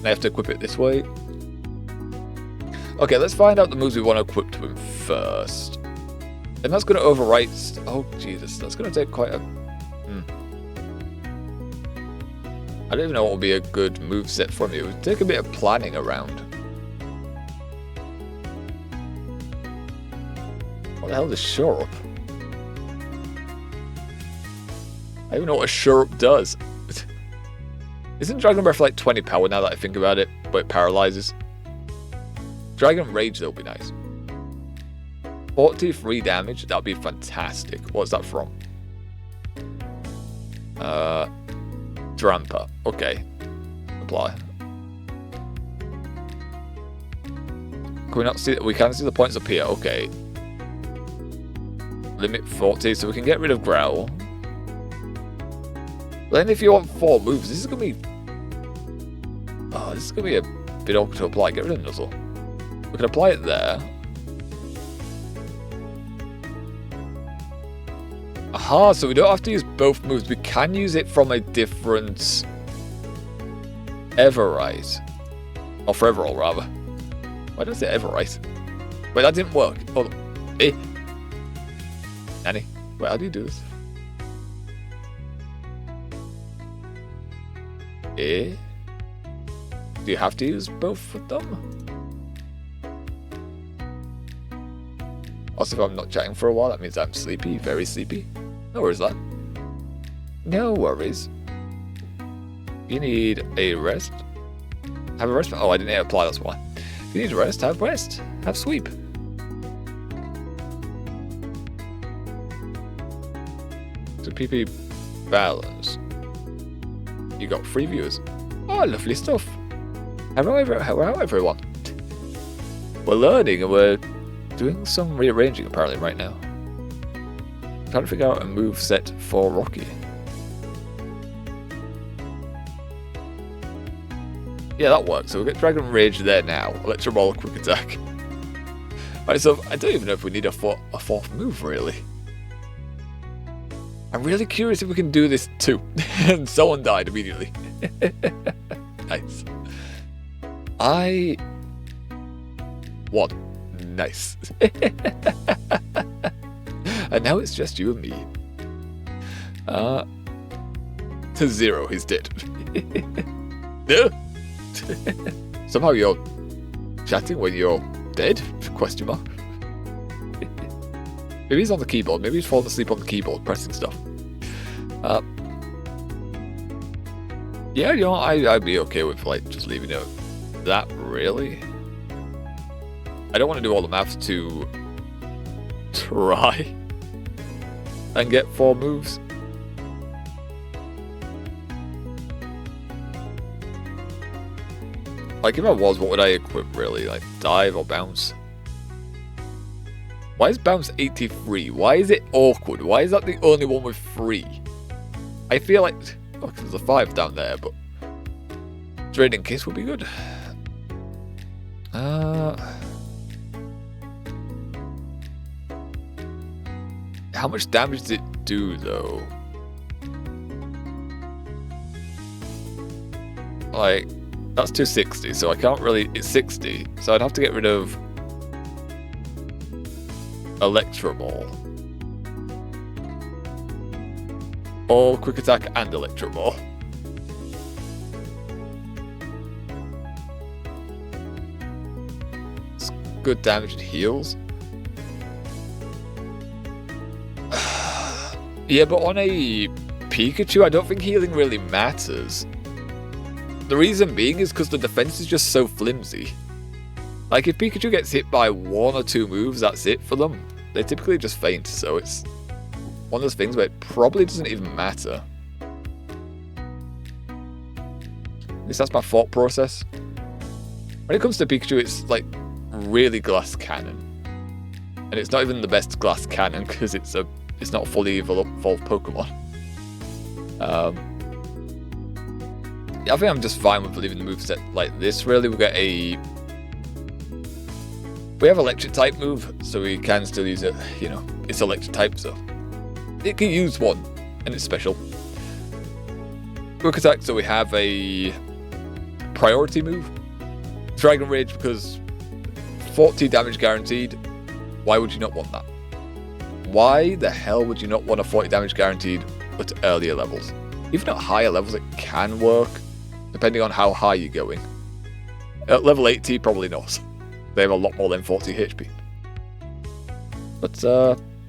S1: I have to equip it this way. Okay, let's find out the moves we want to equip to him first. And that's going to overwrite... Oh, Jesus. That's going to take quite a... I don't even know what would be a good moveset for me. It would take a bit of planning around. What the hell is Shurup? I don't even know what a Shurup does. Isn't Dragon Breath like 20 power now that I think about it, but it paralyzes? Dragon Rage though would be nice. 43 damage, that would be fantastic. What's that from? Drampa. Okay. Apply. Can we not see? We can see the points up here. Okay. Limit 40, so we can get rid of Growl. Then if you want 4 moves, this is gonna be... Oh, this is gonna be a bit awkward to apply. Get rid of Nuzzle. We can apply it there. Aha, so we don't have to use both moves. We can use it from a different Everite. Or Foreverall, rather. Why did I say Everite? Wait, that didn't work. Hold on. Eh? Nanny? Wait, how do you do this? Eh? Do you have to use both of them? Also, if I'm not chatting for a while, that means I'm sleepy, very sleepy. No worries, lad. No worries. You need a rest. Have a rest. Oh, I didn't apply, that's why. If you need a rest, have rest. Have sweep. So PP balance. You got 3 viewers. Oh, lovely stuff. Hello everyone. We're learning and we're doing some rearranging apparently right now. Trying to figure out a move set for Rocky. Yeah, that works. So we'll get Dragon Rage there now. Electro Ball, Quick Attack. Right, so I don't even know if we need a fourth move really. I'm really curious if we can do this too. And someone died immediately. Nice. I won. Nice. And now it's just you and me. To 0, he's dead. Somehow you're chatting when you're dead? Question mark. Maybe he's on the keyboard. Maybe he's fallen asleep on the keyboard pressing stuff. Yeah, you know, I'd be okay with like just leaving it that, really. I don't want to do all the maths to try and get 4 moves. Like, if I was, what would I equip, really? Like, dive or bounce? Why is bounce 83? Why is it awkward? Why is that the only one with 3? I feel like... Oh, there's a 5 down there, but... Draining Kiss would be good. How much damage did it do, though? Like... That's 260, so I can't really... It's 60, so I'd have to get rid of... Electro Ball. Or Quick Attack and Electro Ball. It's good damage and heals. Yeah, but on a Pikachu, I don't think healing really matters. The reason being is because the defense is just so flimsy. Like, if Pikachu gets hit by 1 or 2 moves, that's it for them. They typically just faint, so it's one of those things where it probably doesn't even matter. At least that's my thought process. When it comes to Pikachu, it's like really glass cannon. And it's not even the best glass cannon because it's not a fully evolved Pokemon. Yeah, I think I'm just fine with leaving the moveset like this, really. We have electric type move, so we can still use it, you know, it's electric type, so it can use 1, and it's special. Quick Attack, so we have a priority move. Dragon Rage, because 40 damage guaranteed. Why would you not want that? Why the hell would you not want a 40 damage guaranteed at earlier levels? Even at higher levels, it can work. depending on how high you're going. At level 80, probably not. They have a lot more than 40 HP. But,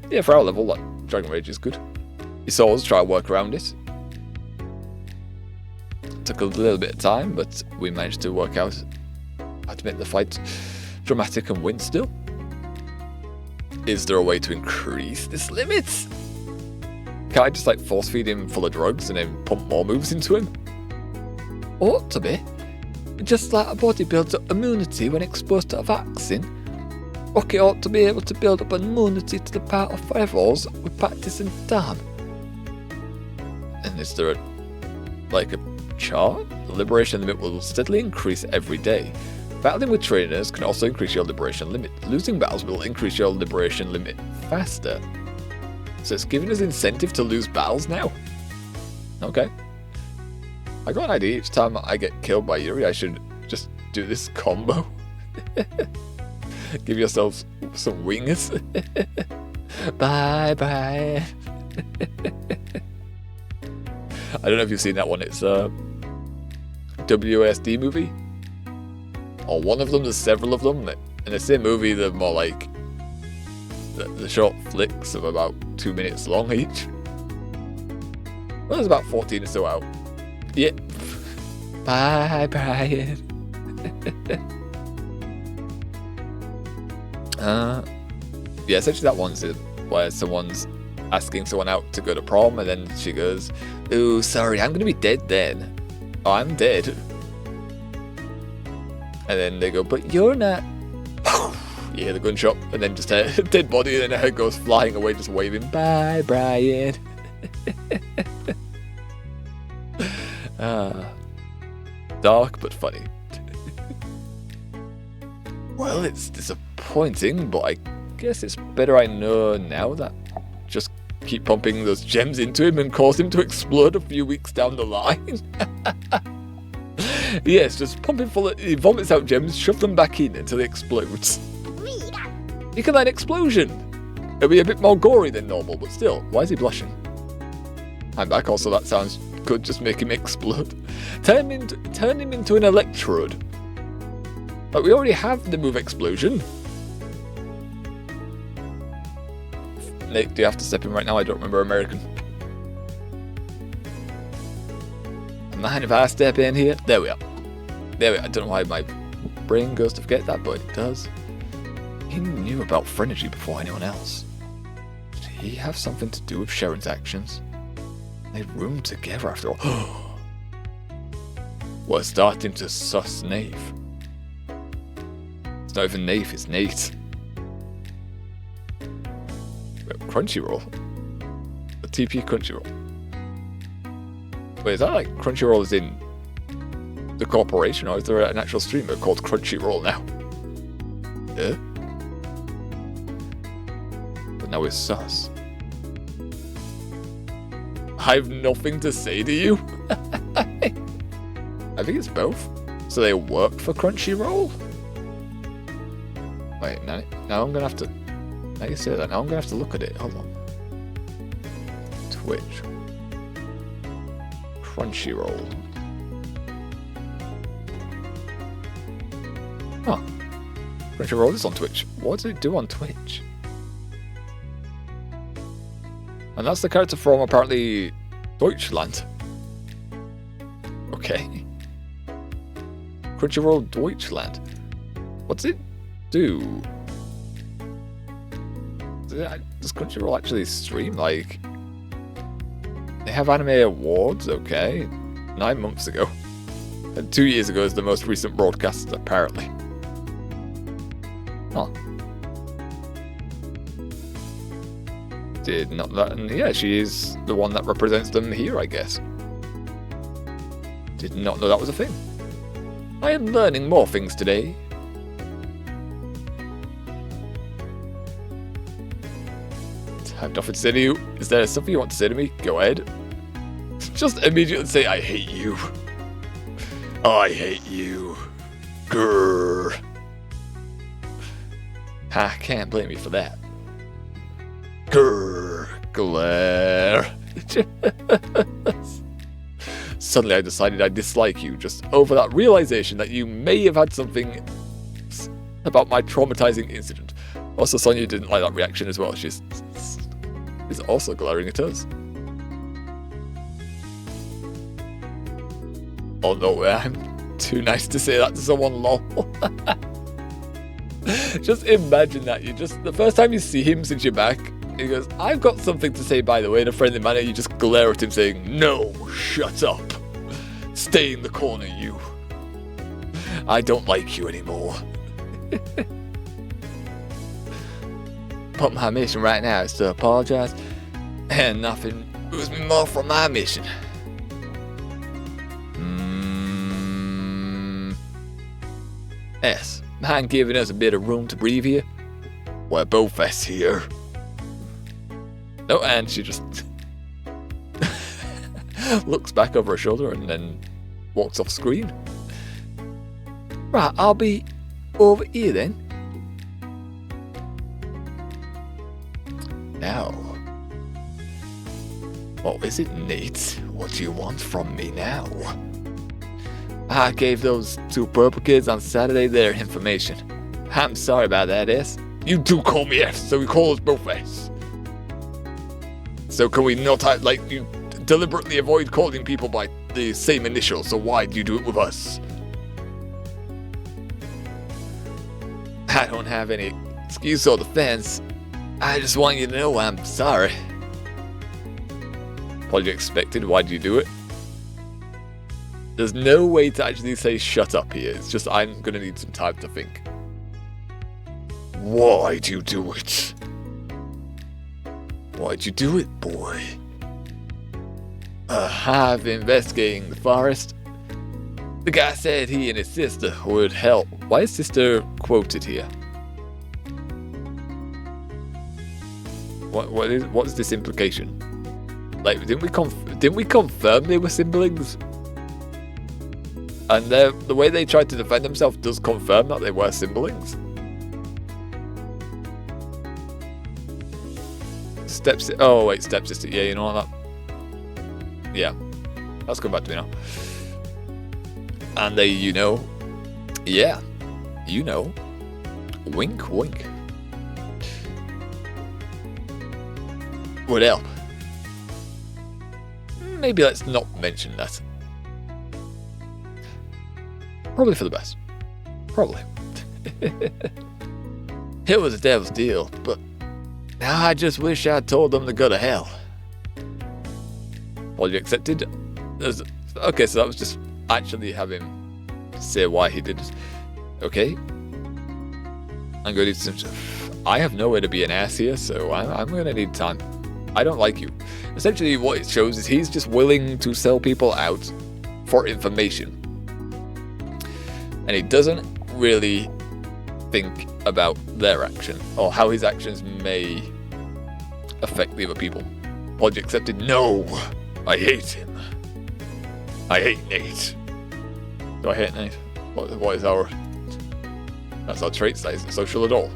S1: yeah, for our level, like, Dragon Rage is good. You saw us try to work around it. Took a little bit of time, but we managed to work out how to make the fight dramatic and win still. Is there a way to increase this limit? Can I just, like, force feed him full of drugs and then pump more moves into him? Ought to be. Just like a body builds up immunity when exposed to a vaccine, Rocky ought to be able to build up immunity to the power of fireballs with practice and time. And is there a chart? The liberation limit will steadily increase every day. Battling with trainers can also increase your liberation limit. Losing battles will increase your liberation limit faster. So it's giving us incentive to lose battles now. Okay. I got an idea. Each time I get killed by Yuri, I should just do this combo. Give yourselves some wings. Bye bye. I don't know if you've seen that one. It's a WSD movie. Or one of them. There's several of them. In the same movie, they're more like the short flicks of about 2 minutes long each. Well, there's about 14 or so out. Yep. Bye, Brian. Yeah, essentially that one's it, where someone's asking someone out to go to prom, and then she goes, "Ooh, sorry, I'm gonna be dead then." "Oh, I'm dead." And then they go, "But you're not." You hear the gunshot, and then just a dead body, and then her head goes flying away, just waving, "Bye, Brian." Dark but funny. Well, it's disappointing, but I guess it's better I know now that just keep pumping those gems into him and cause him to explode a few weeks down the line. Yes, just pump him full of... He vomits out gems, shove them back in until he explodes. You can let explosion. It'll be a bit more gory than normal, but still, why is he blushing? I'm back, also that sounds good, just make him explode. Turn him into an electrode. But we already have the move explosion. Nick, do you have to step in right now? I don't remember American. Mind if I step in here? There we are. There we are. I don't know why my brain goes to forget that, but it does. He knew about Phrenergy before anyone else. Did he have something to do with Sharon's actions? They roomed together after all. We're starting to suss Nave. It's not even Nave, it's Nate. Crunchyroll? The TP Crunchyroll. Wait, is that like Crunchyroll is in the corporation, or is there an actual streamer called Crunchyroll now? Yeah? But now it's sus. I have nothing to say to you. I think it's both. So they work for Crunchyroll? Wait, now I'm gonna have to... Now you say that, now I'm gonna have to look at it. Hold on. Twitch. Crunchyroll. Huh. Crunchyroll is on Twitch. What does it do on Twitch? And that's the character from apparently Deutschland. Okay. Crunchyroll Deutschland. What's it do? Does Crunchyroll actually stream? Like, they have anime awards, okay. 9 months ago. And 2 years ago is the most recent broadcast, apparently. Huh. Did not that, and yeah, she is the one that represents them here, I guess. Did not know that was a thing. I am learning more things today. I have nothing to say to you. Is there something you want to say to me? Go ahead. Just immediately say, I hate you. I hate you. Grrr. I can't blame you for that. Grrr. Glare. Suddenly I decided I dislike you, just over that realization that you may have had something about my traumatizing incident. Also, Sonia didn't like that reaction as well. She's also glaring at us. Oh no, I'm too nice to say that to someone, lol. Just imagine that. The first time you see him since you're back, he goes, I've got something to say, by the way, in a friendly manner. You just glare at him saying, no, shut up. Stay in the corner, you. I don't like you anymore. But my mission right now is to apologize, and nothing moves me more from my mission. Yes, mind giving us a bit of room to breathe here? We're both us here. No, and she just looks back over her shoulder and then walks off screen. Right, I'll be over here then. Now, what is it, Nate? What do you want from me now? I gave those two purple kids on Saturday their information. I'm sorry about that, S. You do call me S, so we call us both S. So can we not, you deliberately avoid calling people by the same initial, so why do you do it with us? I don't have any excuse or defense. I just want you to know I'm sorry. What you expected? Why'd you do it? There's no way to actually say shut up here. It's just I'm gonna need some time to think. Why'd you do it? Why'd you do it, boy? I've been investigating the forest. The guy said he and his sister would help. Why is sister quoted here? What's this implication? Like, didn't we confirm they were siblings? And the way they tried to defend themselves does confirm that they were siblings. Oh wait, stepsister. Yeah, you know what? Yeah, that's come back to me now. And they, yeah, wink, wink. Would help. Maybe let's not mention that. Probably for the best. Probably. It was a devil's deal, but now I just wish I'd told them to go to hell. Apology accepted. Okay, so that was just actually have him say why he did it. Okay. I'm going to need some... I have nowhere to be an ass here, so I'm going to need time. I don't like you. Essentially, what it shows is he's just willing to sell people out for information. And he doesn't really think about their action or how his actions may affect the other people. Apology accepted. No, I hate him. I hate Nate. Do I hate Nate? What is our... That's our trait. That isn't social at all.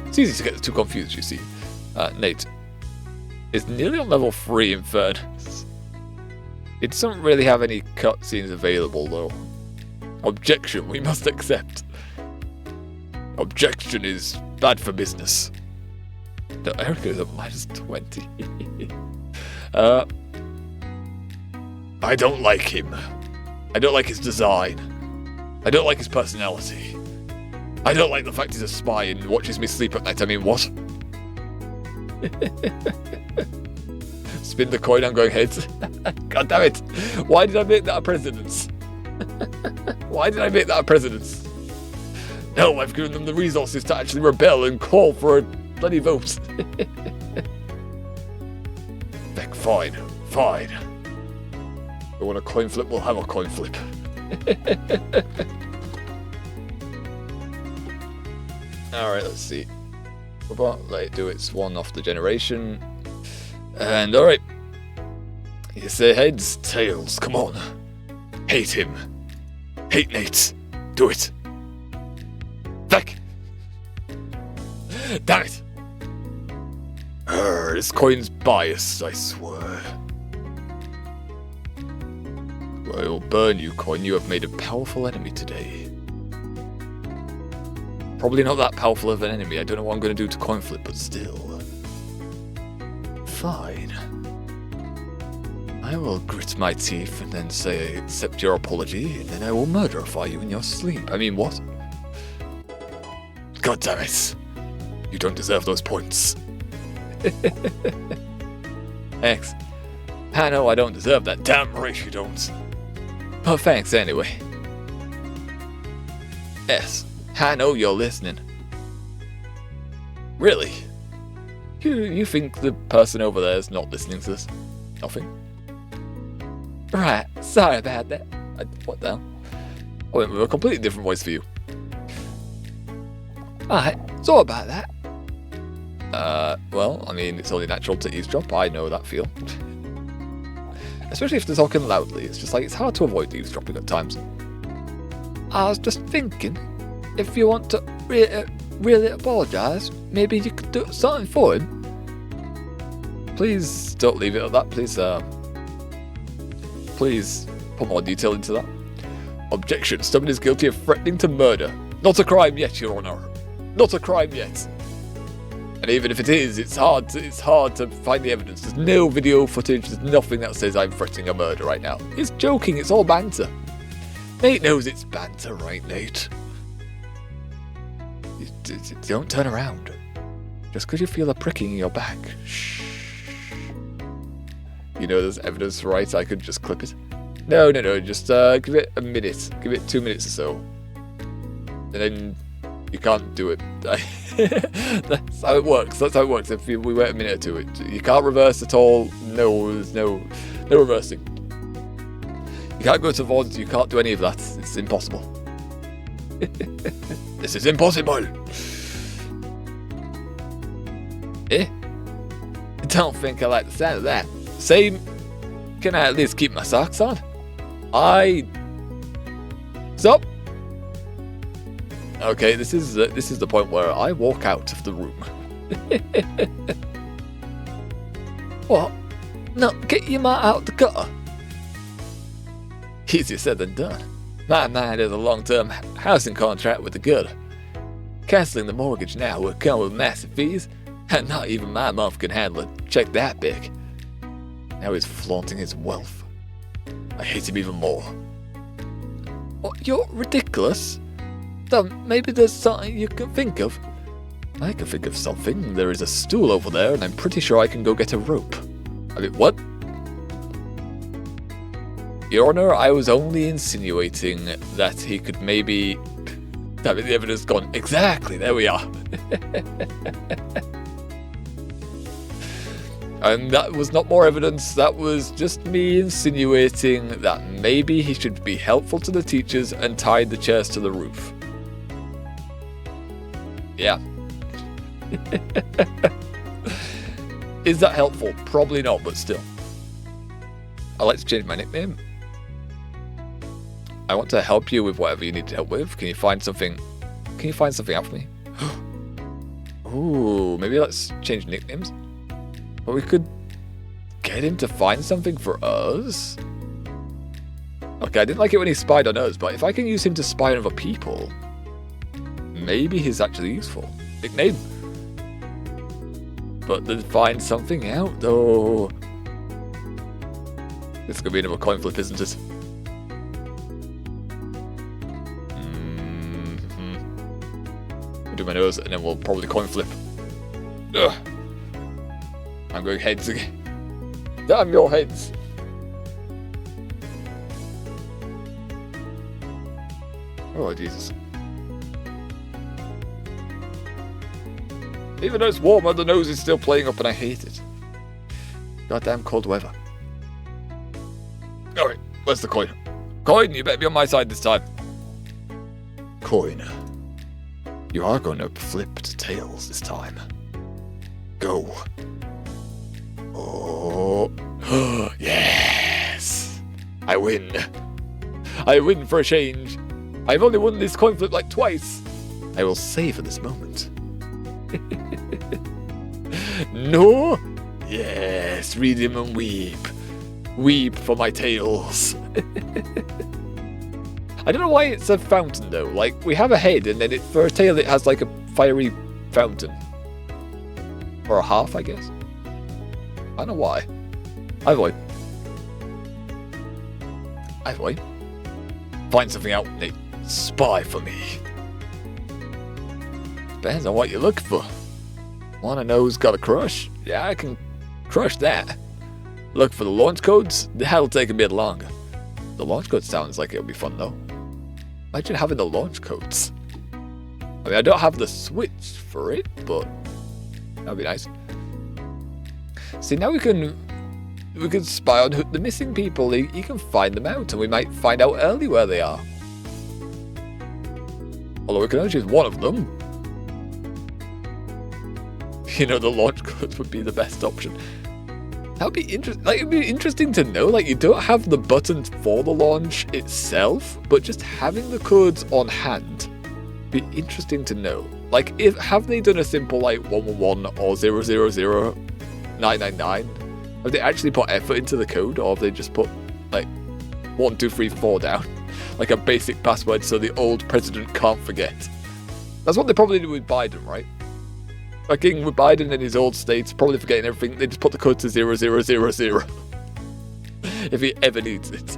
S1: It's easy to get the two confused, you see. Nate is nearly on level 3 in fairness. It doesn't really have any cutscenes available though. Objection, we must accept. Objection is bad for business. No, Erica is at -20. I don't like him. I don't like his design. I don't like his personality. I don't like the fact he's a spy and watches me sleep at night. I mean, what? Spin the coin, I'm going heads. God damn it. Why did I make that a precedence? Why did I make that a precedence? No, I've given them the resources to actually rebel and call for a bloody vote. Heck, fine. Fine. If we want a coin flip, we'll have a coin flip. Alright, let's see. Let it do its one off the generation. And alright. You say heads, tails, come on. Hate him. Hate Nate. Do it. Back. Damn it. This coin's biased, I swear. I will burn you, Coin. You have made a powerful enemy today. Probably not that powerful of an enemy. I don't know what I'm going to do to Coin Flip, but still. Fine. I will grit my teeth and then say I accept your apology, and then I will murderify you in your sleep. I mean, what? God damn it. You don't deserve those points. Thanks. I know I don't deserve that. Damn right you don't. Oh, thanks anyway. Yes, I know you're listening. Really? You think the person over there is not listening to this? Nothing? Right, sorry about that. What the hell? I went with a completely different voice for you. Alright, so about that. Well, I mean, it's only natural to eavesdrop. I know that feel. Especially if they're talking loudly. It's just like, it's hard to avoid eavesdropping at times. I was just thinking, if you want to really apologise, maybe you could do something for him. Please don't leave it at that. Please put more detail into that. Objection. Stubborn is guilty of threatening to murder. Not a crime yet, Your Honour. Not a crime yet. And even if it is, it's hard to find the evidence. There's no video footage. There's nothing that says I'm threatening a murder right now. It's joking. It's all banter. Nate knows it's banter, right, Nate? Don't turn around. Just because you feel a pricking in your back. Shh. You know there's evidence, right? I could just clip it. No. Just give it a minute. Give it 2 minutes or so. And then you can't do it. That's how it works. If we wait a minute or two, you can't reverse at all. No, there's no reversing. You can't go to VODs. You can't do any of that. It's impossible. This is impossible. I don't think I like the sound of that. Same. Can I at least keep my socks on? Stop. Okay, this is the point where I walk out of the room. What? No, get your mat out the gutter. Easier said than done. My mind has a long-term housing contract with the gutter. Cancelling the mortgage now would come with massive fees, and not even my mom can handle a check that big. Now he's flaunting his wealth. I hate him even more. What, you're ridiculous? Then maybe there's something you can think of. I can think of something. There is a stool over there, and I'm pretty sure I can go get a rope. I mean, what? Your Honour, I was only insinuating that he could maybe... Damn it, the evidence gone. Exactly, there we are. And that was not more evidence, that was just me insinuating that maybe he should be helpful to the teachers and tie the chairs to the roof. Yeah. Is that helpful? Probably not, but still. I'd like to change my nickname. I want to help you with whatever you need help with. Can you find something out for me? Ooh, maybe let's change nicknames. But we could get him to find something for us. Okay, I didn't like it when he spied on us, but if I can use him to spy on other people, maybe he's actually useful. Nickname. But then find something out, though. This is going to be another coin flip, isn't it? I'll do my nose, and then we'll probably coin flip. Ugh. I'm going heads again. Damn your heads. Oh, Jesus. Even though it's warmer, the nose is still playing up and I hate it. Goddamn cold weather. Alright, where's the coin? Coin, you better be on my side this time. Coin. You are going to flip to tails this time. Go. Oh. Yes! I win. I win for a change. I've only won this coin flip like twice. I will savor this moment. No? Yes, read him and weep. Weep for my tails. I don't know why it's a fountain though. Like, we have a head and then for a tail it has like a fiery fountain. Or a half, I guess. I don't know why. Either way. Either way. Find something out, Nate. Spy for me. Depends on what you're looking for. Wanna know who's got a crush? Yeah, I can crush that. Look for the launch codes? That'll take a bit longer. The launch code sounds like it'll be fun though. Imagine having the launch codes. I mean, I don't have the switch for it, but that'd be nice. See, now we can spy on the missing people. You can find them out, and we might find out early where they are. Although we can only choose one of them. You know, the launch codes would be the best option. That would be interesting. Like, it'd be interesting to know. Like, you don't have the buttons for the launch itself, but just having the codes on hand be interesting to know. Like, have they done a simple like 111 or 000-999? Have they actually put effort into the code, or have they just put like 1, 2, 3, 4 down, like a basic password so the old president can't forget? That's what they probably do with Biden, right? Like with Biden in his old states, probably forgetting everything. They just put the code to 0000 if he ever needs it.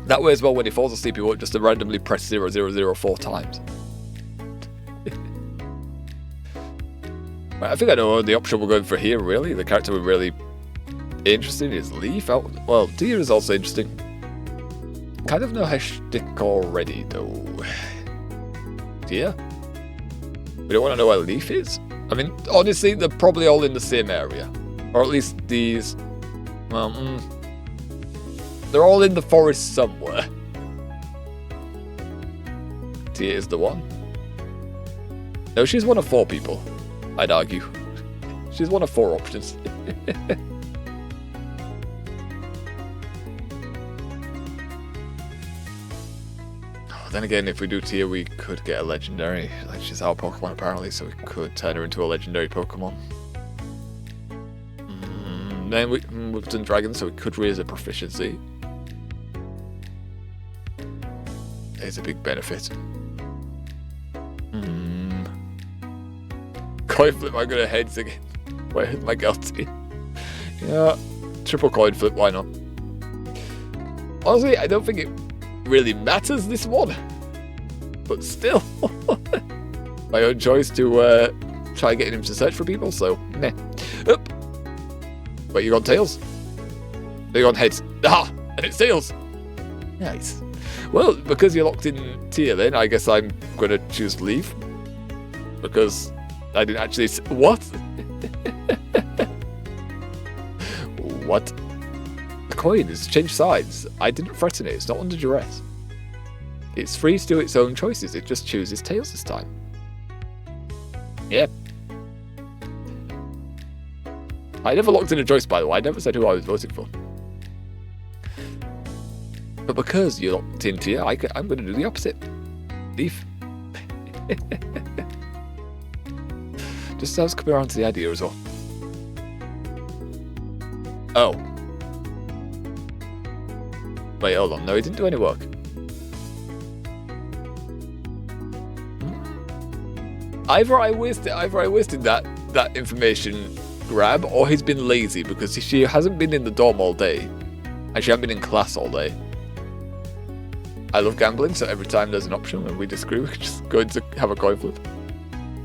S1: That way as well, when he falls asleep, he won't just randomly press 000 4 times. Right, I think I know the option we're going for here, really. The character we're really interested in is Leaf. Well, Tia is also interesting. Kind of know her shtick already, though. Tia? We don't want to know where Leaf is? I mean, honestly, they're probably all in the same area. Or at least these... Well, they're all in the forest somewhere. Tia is the one. No, she's one of 4 people, I'd argue. She's one of 4 options. Then again, if we do Tia, we could get a legendary. Like, she's our Pokemon apparently, so we could turn her into a legendary Pokemon. Then we've done Dragon, so we could raise a proficiency. It's a big benefit. Coin flip, I'm gonna heads again. Where's my guilty? Yeah, triple coin flip, why not? Honestly, I don't think it really matters this one, but still. My own choice to try getting him to search for people, so meh. Up. Wait, you got tails? No, you got heads. Ah, and it's tails. Nice. Well, because you're locked in Tia, then I guess I'm gonna choose Leaf because I didn't actually. What? What? The coin has changed sides. I didn't threaten it. It's not under duress. It's free to do its own choices. It just chooses tails this time. Yep. I never locked in a choice, by the way. I never said who I was voting for. But because you're locked in Tia, I'm going to do the opposite. Leaf. Just sounds coming around to the idea as well. Oh. Wait, hold on. No, he didn't do any work. Either I wasted that information grab, or he's been lazy because she hasn't been in the dorm all day. And she hasn't been in class all day. I love gambling, so every time there's an option and we disagree, we can just go to have a coin flip.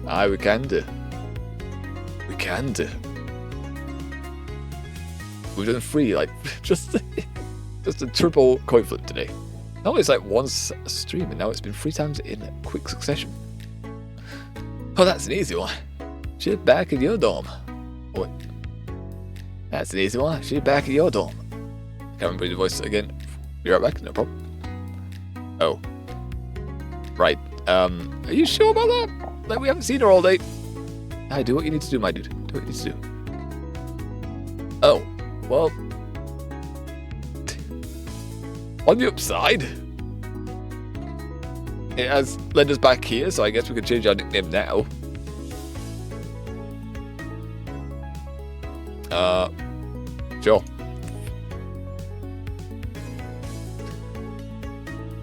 S1: Aye, we can do. We can do. We've done 3, like, just a triple coin flip today. Normally it's like once a stream, and now it's been 3 times in quick succession. Oh, that's an easy one. She's back in your dorm. Oh, wait. That's an easy one. She's back in your dorm. Can't remember the voice again. Be right back, no problem. Oh. Right. Are you sure about that? Like, we haven't seen her all day. Hey, do what you need to do, my dude. Do what you need to do. Oh. Well. On the upside, it has led us back here, so I guess we can change our nickname now. Sure.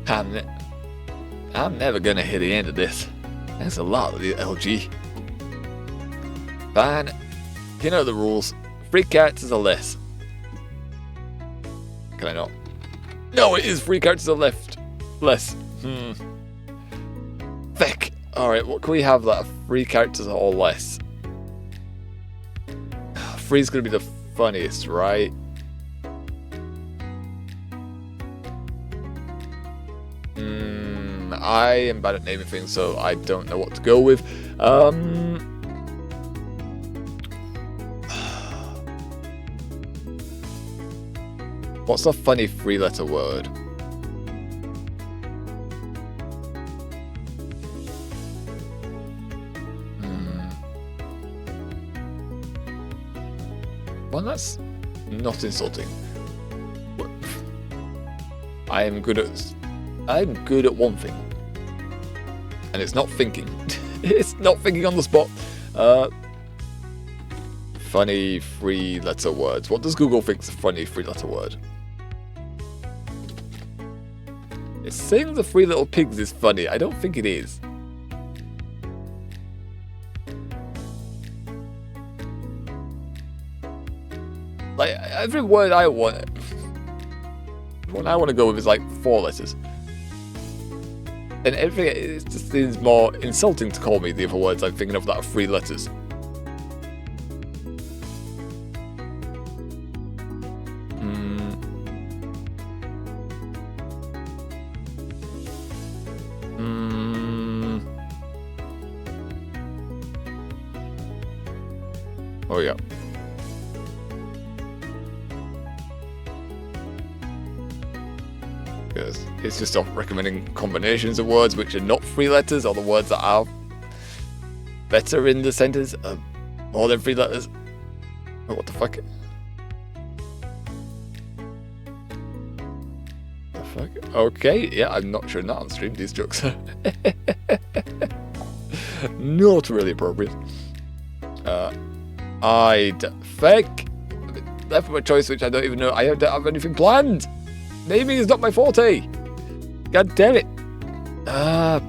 S1: I'm never gonna hit the end of this. That's a lot of the LG. Fine. You know the rules. 3 characters or less. Can I not? No, it is 3 characters or less. Feck. Alright, what can we have that are 3 characters or less? 3 is going to be the funniest, right? I am bad at naming things, so I don't know what to go with. What's a funny 3-letter word? One that's not insulting. I'm good at one thing. And it's not thinking. It's not thinking on the spot. Funny 3-letter words. What does Google think's a funny 3-letter word? It's saying the 3 little pigs is funny. I don't think it is. Like, every word I want... What I want to go with is like 4 letters. And everything, it just seems more insulting to call me the other words I'm thinking of that are 3 letters. Oh yeah. Because it's just off recommending combinations of words which are not 3 letters, or the words that are better in the sentence are more than 3 letters. Oh, what the fuck? The fuck? Okay, yeah, I'm not showing that on stream. These jokes are not really appropriate. Fake. Left with a choice which I don't even know. I don't have anything planned. Naming is not my forte. God damn it. I've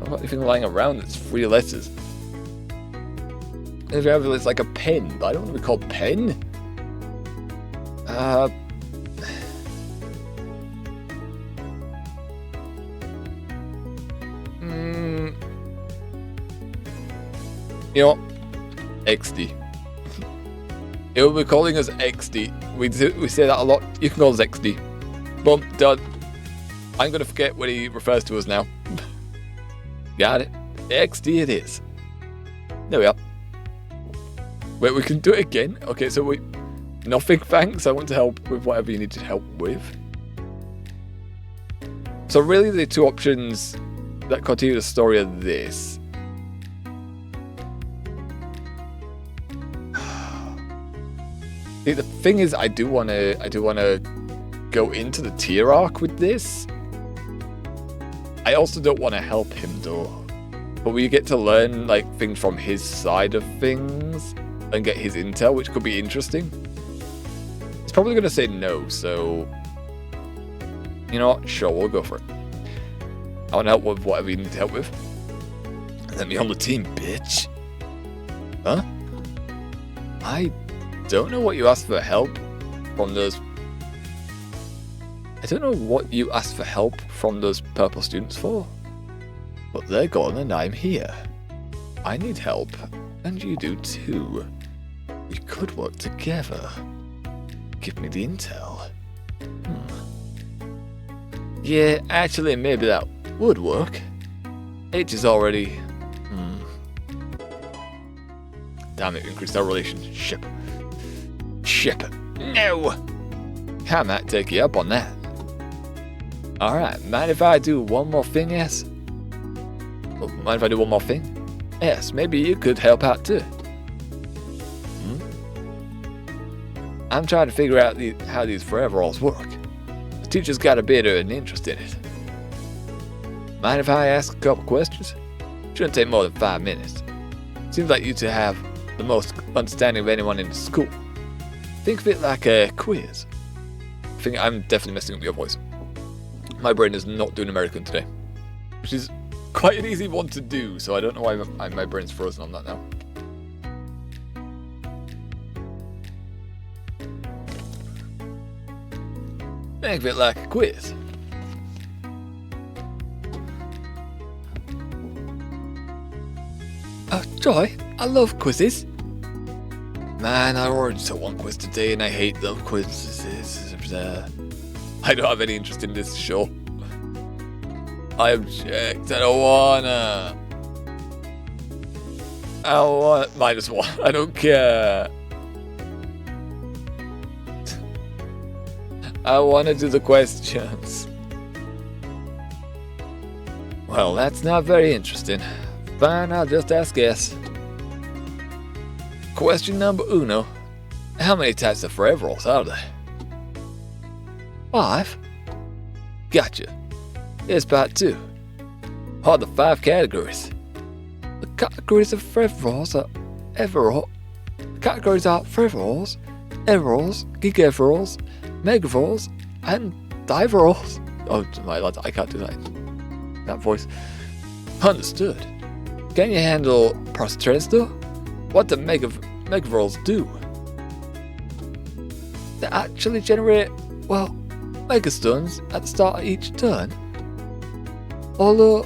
S1: got anything lying around that's 3 letters. If ever it's like a pen, but I don't want to be called pen. You know what? XD. It will be calling us XD. We say that a lot. You can call us XD. Boom, done. I'm going to forget what he refers to us now. Got it. XD it is. There we are. Wait, we can do it again? Okay, so nothing, thanks. I want to help with whatever you need to help with. So really the 2 options that continue the story are this. See, the thing is, I do want to go into the tier arc with this. I also don't want to help him though. But we get to learn like things from his side of things and get his intel, which could be interesting. He's probably going to say no, so you know what? Sure, we'll go for it. I want to help with whatever you need to help with. Let me on the team, bitch. Huh? I don't know what you asked for help from those. I don't know what you asked for help from those purple students for. But they're gone and I'm here. I need help, and you do too. We could work together. Give me the intel. Yeah, actually, maybe that would work. H is already. Damn it, increased our relationship. No! I might take you up on that. Alright, mind if I do one more thing, yes? Oh, mind if I do one more thing? Yes, maybe you could help out too. I'm trying to figure out how these forever alls work. The teacher's got a bit of an interest in it. Mind if I ask a couple questions? Shouldn't take more than 5 minutes. Seems like you two have the most understanding of anyone in the school. Think of it like a quiz. I think I'm definitely messing up your voice. My brain is not doing American today, which is quite an easy one to do, so I don't know why my brain's frozen on that now. Think of it like a quiz. Oh, Joy, I love quizzes. Man, I already took one quiz today and I hate those quizzes. I don't have any interest in this show. I object. I don't wanna. I want -1. I don't care. I want to do the questions. Well, that's not very interesting. Fine, I'll just ask yes. Question number uno. How many types of forever rolls are there? 5? Gotcha. Here's part 2. What are the 5 categories? The categories of forever rolls are Everall. The categories are forever rolls, Everalls, Gigaveralls, Megaveralls, and Diveralls. Oh my lord, I can't do that voice. Understood. Can you handle Prostress though? What do Megaveralls do? They actually generate, well, Megastones at the start of each turn. Although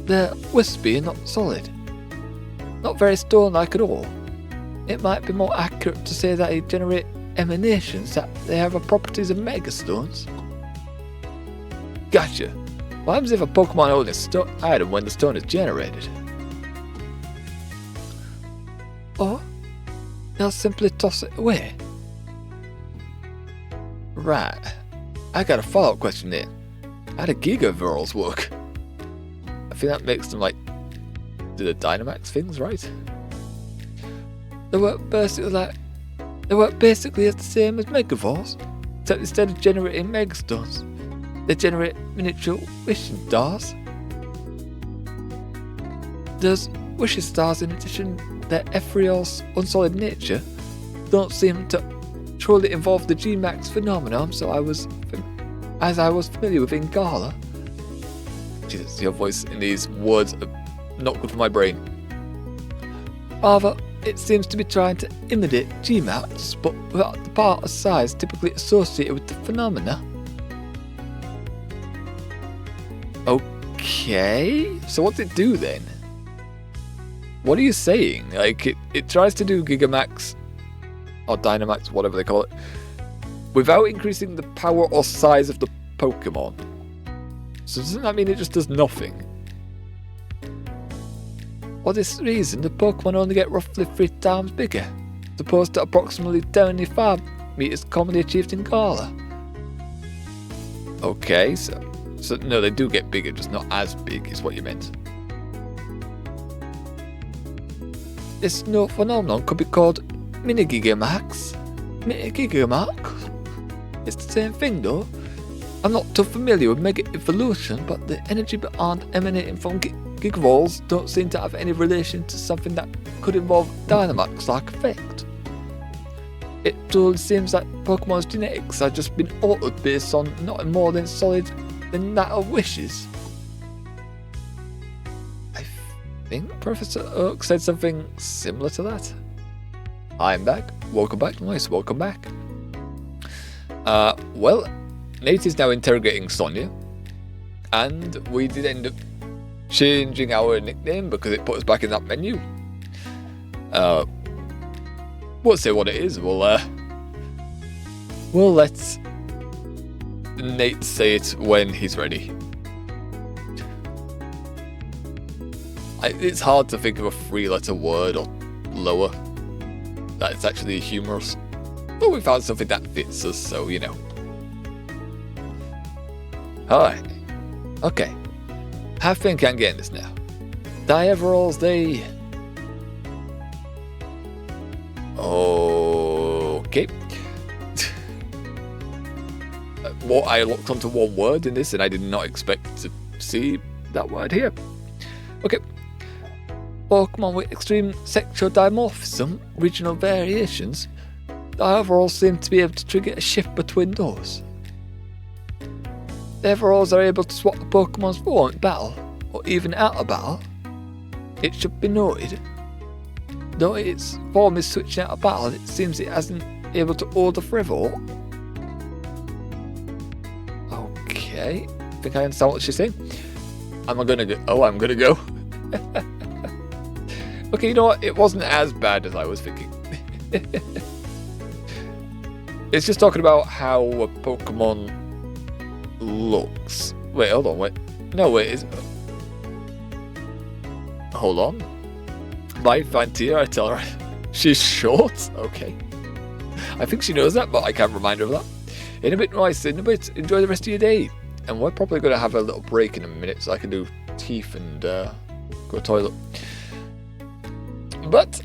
S1: they're wispy and not solid. Not very stone-like at all. It might be more accurate to say that they generate emanations, that they have the properties of Megastones. Gotcha. What happens if a Pokemon holds a stone item when the stone is generated? Or they'll simply toss it away. Right. I got a follow-up question then. How do Gigaveralls work? I think that makes them like do the Dynamax things, right? They work basically as the same as Megaveralls, except instead of generating Megastones, they generate miniature wishing stars. Those wishing stars, in addition to their ethereal, unsolid nature, don't seem to truly involve the G-Max phenomenon, as I was familiar with in Gala. Jesus, your voice in these words are not good for my brain. Rather, it seems to be trying to imitate G-Max, but without the part of size typically associated with the phenomena. Okay, so what's it do then? What are you saying? Like, it tries to do Gigamax, or Dynamax, whatever they call it, without increasing the power or size of the Pokemon. So doesn't that mean it just does nothing? For this reason, the Pokemon only get roughly 3 times bigger, as opposed to approximately 75 meters commonly achieved in Gala. Okay, so no, they do get bigger, just not as big, is what you meant. This new phenomenon could be called Mini-Gigamax. Mini-Gigamax? It's the same thing though. I'm not too familiar with Mega Evolution, but the energy beyond emanating from Gigaveralls don't seem to have any relation to something that could involve Dynamax-like effect. It truly seems like Pokemon's genetics have just been altered based on nothing more than solid than that of wishes. I think Professor Oak said something similar to that. I'm back. Welcome back. Nice, welcome back. Well, Nate is now interrogating Sonia, and we did end up changing our nickname because it put us back in that menu. We'll say what it is. We'll let Nate say it when he's ready. It's hard to think of a 3-letter word or lower that's actually humorous, but we found something that fits us, so you know. Alright, okay. I think I'm getting this now. Diveralls, they... Okay. Well, I looked onto one word in this and I did not expect to see that word here. Okay. Pokemon with extreme sexual dimorphism, regional variations, the overalls seem to be able to trigger a shift between those. Everalls are able to swap a Pokemon's form in battle, or even out of battle. It should be noted, though its form is switching out of battle, it seems it hasn't able to hold a forever. Okay, I think I understand what she's saying. Am I gonna go? Oh, I'm gonna go. Okay, you know what? It wasn't as bad as I was thinking. It's just talking about how a Pokemon looks. Wait, hold on, wait. No, wait, is... Hold on. My Fantia, I tell her she's short? Okay. I think she knows that, but I can't remind her of that. In a bit, enjoy the rest of your day. And we're probably going to have a little break in a minute so I can do teeth and go to the toilet. But,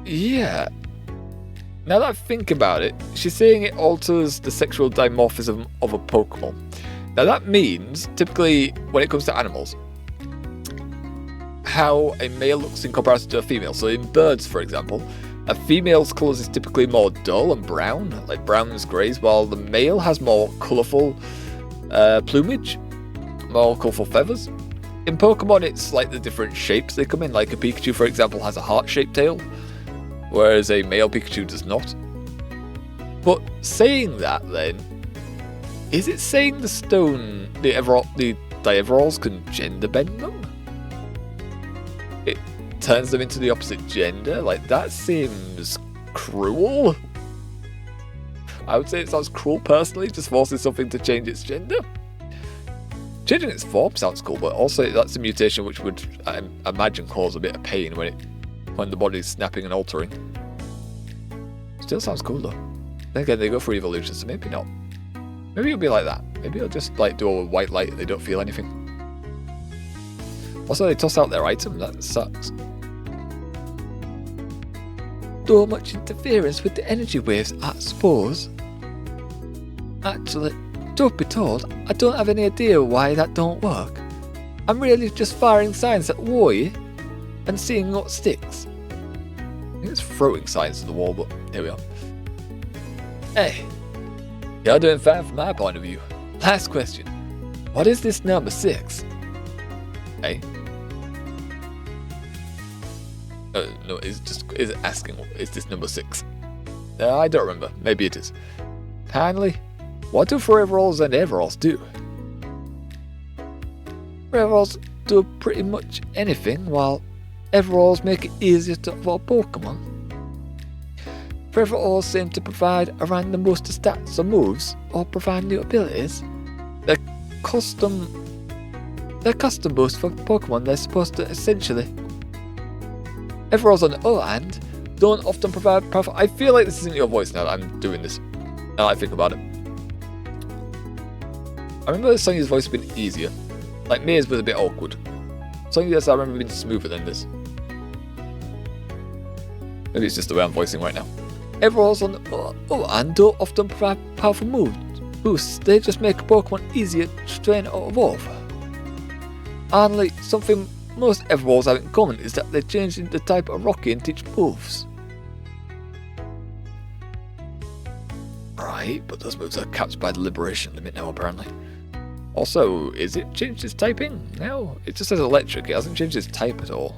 S1: yeah. Now that I think about it, she's saying it alters the sexual dimorphism of a Pokemon. Now that means, typically, when it comes to animals, how a male looks in comparison to a female. So in birds, for example, a female's colours is typically more dull and brown, like browns, greys, while the male has more colourful plumage, more colourful feathers. In Pokemon, it's like the different shapes they come in. Like a Pikachu, for example, has a heart-shaped tail, whereas a male Pikachu does not. But saying that, then, is it saying the Everalls can gender bend them? It turns them into the opposite gender? Like, that seems cruel. I would say it sounds cruel personally, just forcing something to change its gender. Changing its form sounds cool, but also that's a mutation which would, I imagine, cause a bit of pain when the body's snapping and altering. Still sounds cool though. Then again, they go for evolution, so maybe not. Maybe it'll be like that. Maybe it'll just like do a white light and they don't feel anything. Also, they toss out their item. That sucks. Too much interference with the energy waves, I suppose. Actually, truth be told, I don't have any idea why that don't work. I'm really just firing signs at Warrior and seeing what sticks. I think it's throwing signs to the wall, but here we are. Hey, you're doing fine from my point of view. Last question. What is this number 6? Hey? No, is it asking, is this number 6? I don't remember. Maybe it is. Kindly, what do Foreveralls and Everalls do? Foreveralls do pretty much anything, while Everalls make it easier to evolve Pokemon. Foreveralls seem to provide a random boost of stats or moves, or provide new abilities. They're custom boosts for Pokemon they're supposed to essentially. Everalls on the other hand don't often provide powerful. I feel like this isn't your voice now that I'm doing this. Now I think about it. I remember Sonia's voice being easier. Like Mia's was a bit awkward. Sonia's I remember being smoother than this. Maybe it's just the way I'm voicing right now. Everalls on the other hand don't often provide powerful moves boosts. They just make a Pokemon easier to train or evolve. Only something most Everalls have in common is that they're changing the type of Rocky and teach moves. Right, but those moves are capped by the Liberation limit now apparently. Also, is it changed its typing? No, it just says electric, it hasn't changed its type at all.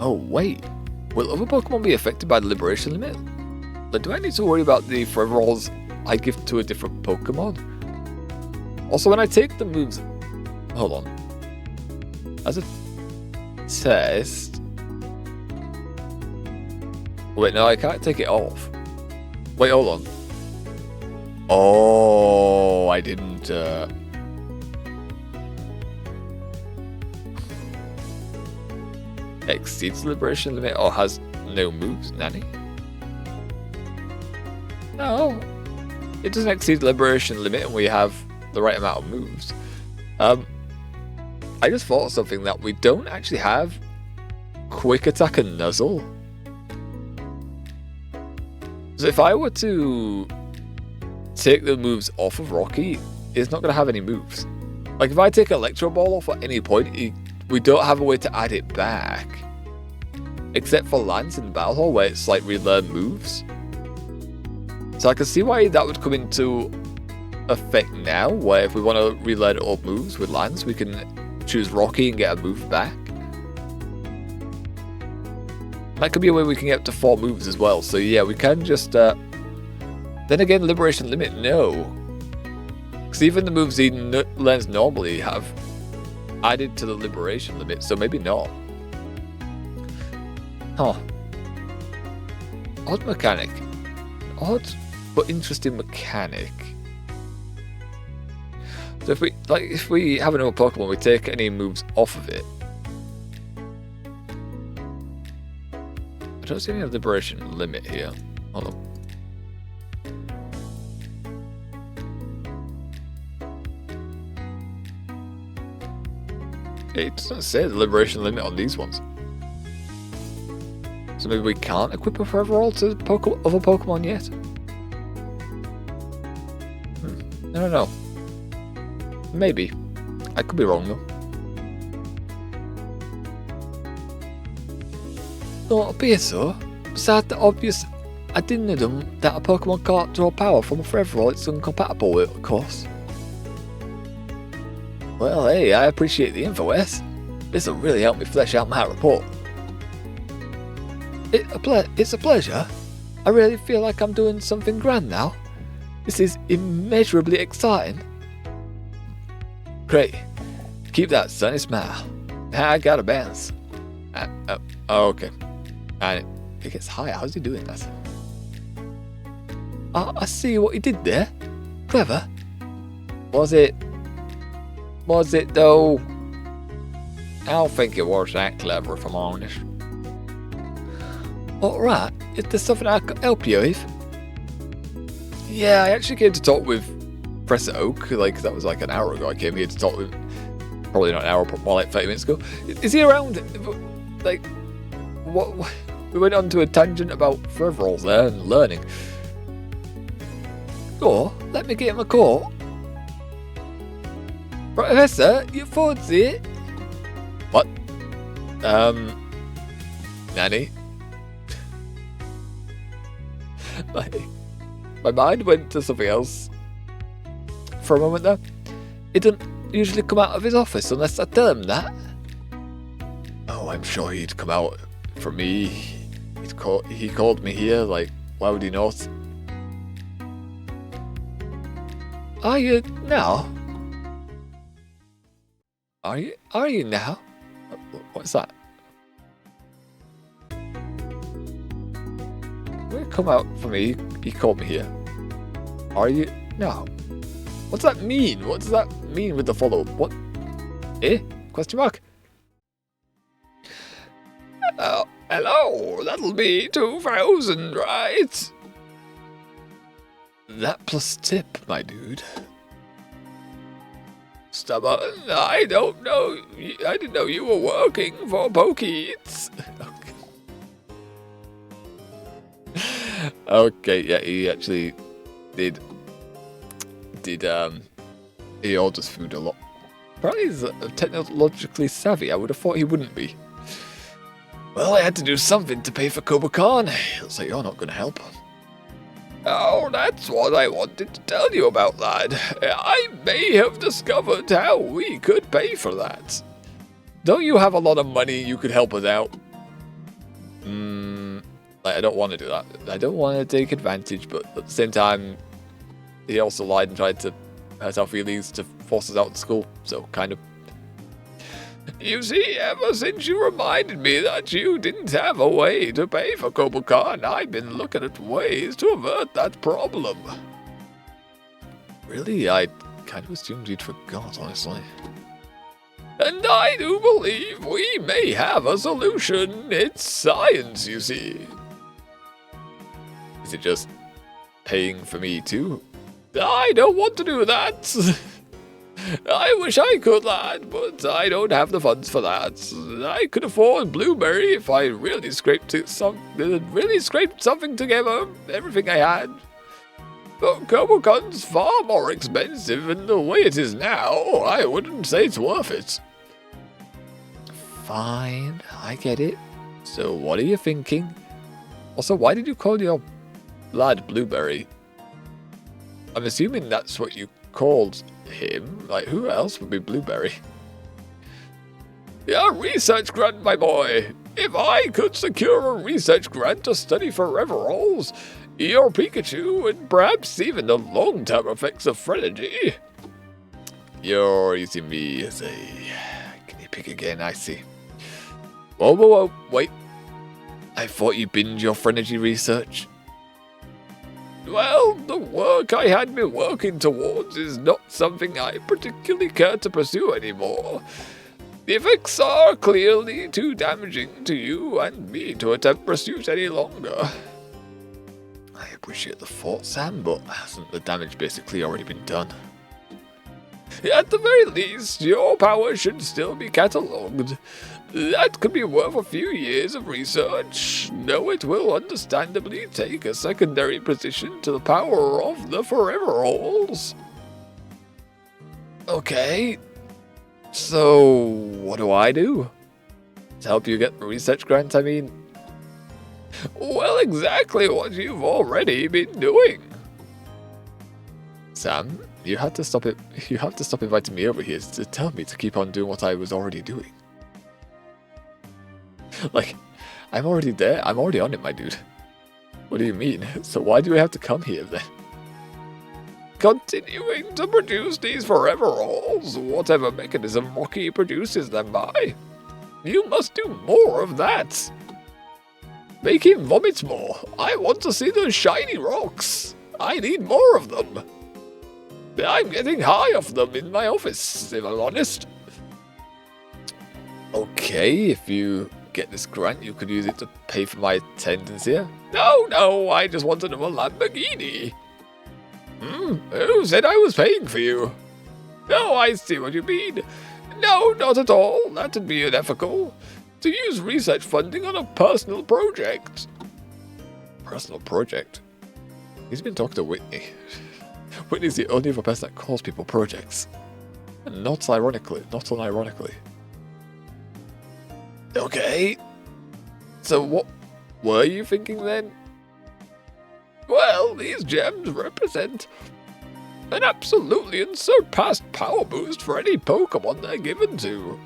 S1: Oh wait, will other Pokemon be affected by the Liberation limit? Like, do I need to worry about the Foreveralls I give to a different Pokemon? Also, when I take the moves... Hold on. As a test... Wait, no, I can't take it off. Wait, hold on. Oh, I didn't... Exceeds the Liberation limit or has no moves, Nanny? No. It doesn't exceed the Liberation limit and we have the right amount of moves. I just thought of something that we don't actually have Quick Attack and Nuzzle. So if I were to take the moves off of Rocky, it's not going to have any moves. Like if I take Electro Ball off at any point, we don't have a way to add it back. Except for Lance in Battle Hall where it's like relearn moves. So I can see why that would come into effect now, where if we want to relearn up moves with Lance, we can choose Rocky and get a move back. That could be a way we can get up to 4 moves as well. So yeah, we can just... Then again, Liberation Limit, no. Because even the moves he learns normally have added to the Liberation Limit, so maybe not. Huh. Odd mechanic. Odd but interesting mechanic. So if we have another Pokemon, we take any moves off of it. I don't see any Liberation Limit here. Hold on. It doesn't say the Liberation Limit on these ones. So maybe we can't equip a Forever All to other Pokemon yet? I don't know. Maybe. I could be wrong though. Don't appear so. Besides the obvious addendum that a Pokemon can't draw power from a Forever All it's incompatible with, of course. Well, hey, I appreciate the info, S. This will really help me flesh out my report. It's a pleasure. I really feel like I'm doing something grand now. This is immeasurably exciting. Great. Keep that sunny smile. I gotta bounce. Okay. And it gets higher. How's he doing that? I see what he did there. Clever. Was it though? I don't think it was that clever, if I'm honest. Alright, is there something I can help you with? Yeah, I actually came to talk with Professor Oak, that was like an hour ago. I came here to talk with, probably not an hour, but more like 30 minutes ago. Is he around? What? We went on to a tangent about Forever Alls there and learning. Oh, let me get him a call. Professor, you fancy it? What? Nanny? My mind went to something else for a moment there. He doesn't usually come out of his office unless I tell him that. Oh, I'm sure he'd come out for me. He called me here, why would he not? Are you now? Are you now? What's that? When he come out for me, he called me here. Are you now? What's that mean? What does that mean with the follow-up? What? Eh? Question mark? Hello, that'll be 2,000, right? That plus tip, my dude. Stubborn, I don't know. I didn't know you were working for Pokeeats. Okay, yeah, he actually did he orders food a lot. Apparently he's technologically savvy. I would have thought he wouldn't be. Well, I had to do something to pay for Kobakan. Looks like you're not going to help. Oh, that's what I wanted to tell you about, lad. I may have discovered how we could pay for that. Don't you have a lot of money you could help us out? I don't want to do that. I don't want to take advantage, but at the same time, he also lied and tried to hurt our feelings to force us out of school, so kind of. You see, ever since you reminded me that you didn't have a way to pay for Kobakan, I've been looking at ways to avert that problem. Really? I kind of assumed you'd forgot, honestly. And I do believe we may have a solution. It's science, you see. Is it just paying for me too? I don't want to do that. I wish I could, lad, but I don't have the funds for that. I could afford Blueberry if I really scraped something together, everything I had. But Kobakan's far more expensive, and the way it is now, I wouldn't say it's worth it. Fine, I get it. So what are you thinking? Also, why did you call your lad Blueberry? I'm assuming that's what you called him. Like, who else would be Blueberry? Yeah, research grant, my boy. If I could secure a research grant to study forever-alls, your Pikachu, and perhaps even the long-term effects of Phrenergy. You're using me as a guinea pig again, I see. Whoa, wait. I thought you binned your Phrenergy research. Well, the work I had been working towards is not something I particularly care to pursue anymore. The effects are clearly too damaging to you and me to attempt pursuit any longer. I appreciate the thought, Sam, but hasn't the damage basically already been done? At the very least, your power should still be catalogued. That could be worth a few years of research, though it will understandably take a secondary position to the power of the forever-alls. Okay, so what do I do? To help you get the research grant, I mean? Well, exactly what you've already been doing. Sam, you have to stop inviting me over here to tell me to keep on doing what I was already doing. Like, I'm already there. I'm already on it, my dude. What do you mean? So why do we have to come here then? Continuing to produce these forever-alls, whatever mechanism Rocky produces them by. You must do more of that. Make him vomit more. I want to see those shiny rocks. I need more of them. I'm getting high off them in my office, if I'm honest. Okay, if you get this grant, you could use it to pay for my attendance here. No, I just want another Lamborghini. Who said I was paying for you? Oh, I see what you mean. No, not at all. That'd be unethical. To use research funding on a personal project. Personal project? He's been talking to Whitney. Whitney's the only other person that calls people projects. And not unironically. Okay. So what were you thinking then? Well, these gems represent an absolutely unsurpassed power boost for any Pokémon they're given to.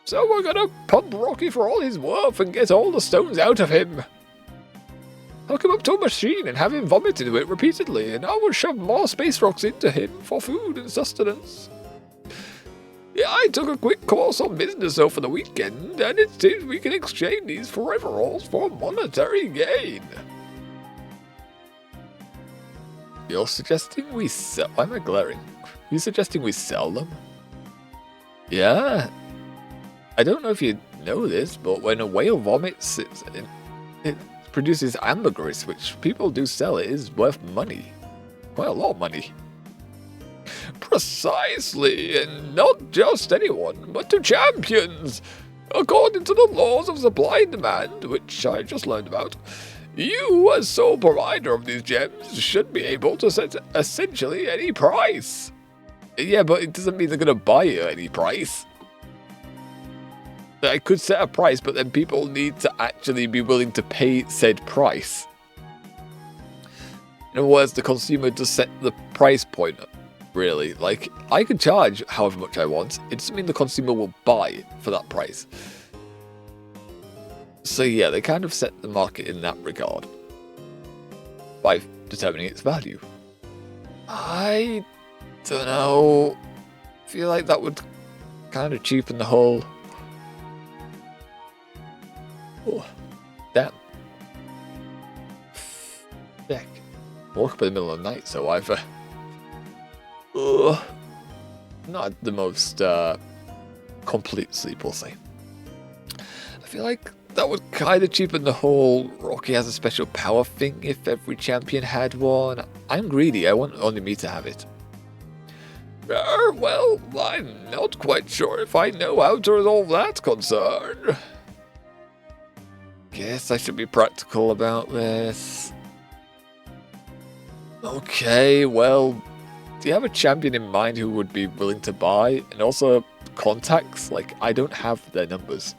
S1: So we're gonna pump Rocky for all he's worth and get all the stones out of him. Hook him up to a machine and have him vomit into it repeatedly, and I will shove more space rocks into him for food and sustenance. Yeah, I took a quick course on business over the weekend, and it seems we can exchange these forever-alls for monetary gain. You're suggesting we sell... Why am I glaring? You're suggesting we sell them? Yeah. I don't know if you know this, but when a whale vomits, it produces ambergris, which people do sell. It is worth money. Quite a lot of money. Precisely, and not just anyone, but to champions. According to the laws of supply and demand, which I just learned about, you, as sole provider of these gems, should be able to set essentially any price. Yeah, but it doesn't mean they're going to buy you any price. I could set a price, but then people need to actually be willing to pay said price. In other words, the consumer does set the price point, really. Like, I could charge however much I want. It doesn't mean the consumer will buy it for that price. So yeah, they kind of set the market in that regard by determining its value. I don't know. I feel like that would kind of cheapen the whole... Oh, damn. Heck. I woke up in the middle of the night, so I've... not the most complete sleep, we'll say. I feel like that would kind of cheapen the whole Rocky has a special power thing if every champion had one. I'm greedy, I want only me to have it. Well, I'm not quite sure if I know how to resolve that concern. Guess I should be practical about this. Okay, well, do you have a champion in mind who would be willing to buy? And also contacts? Like, I don't have their numbers.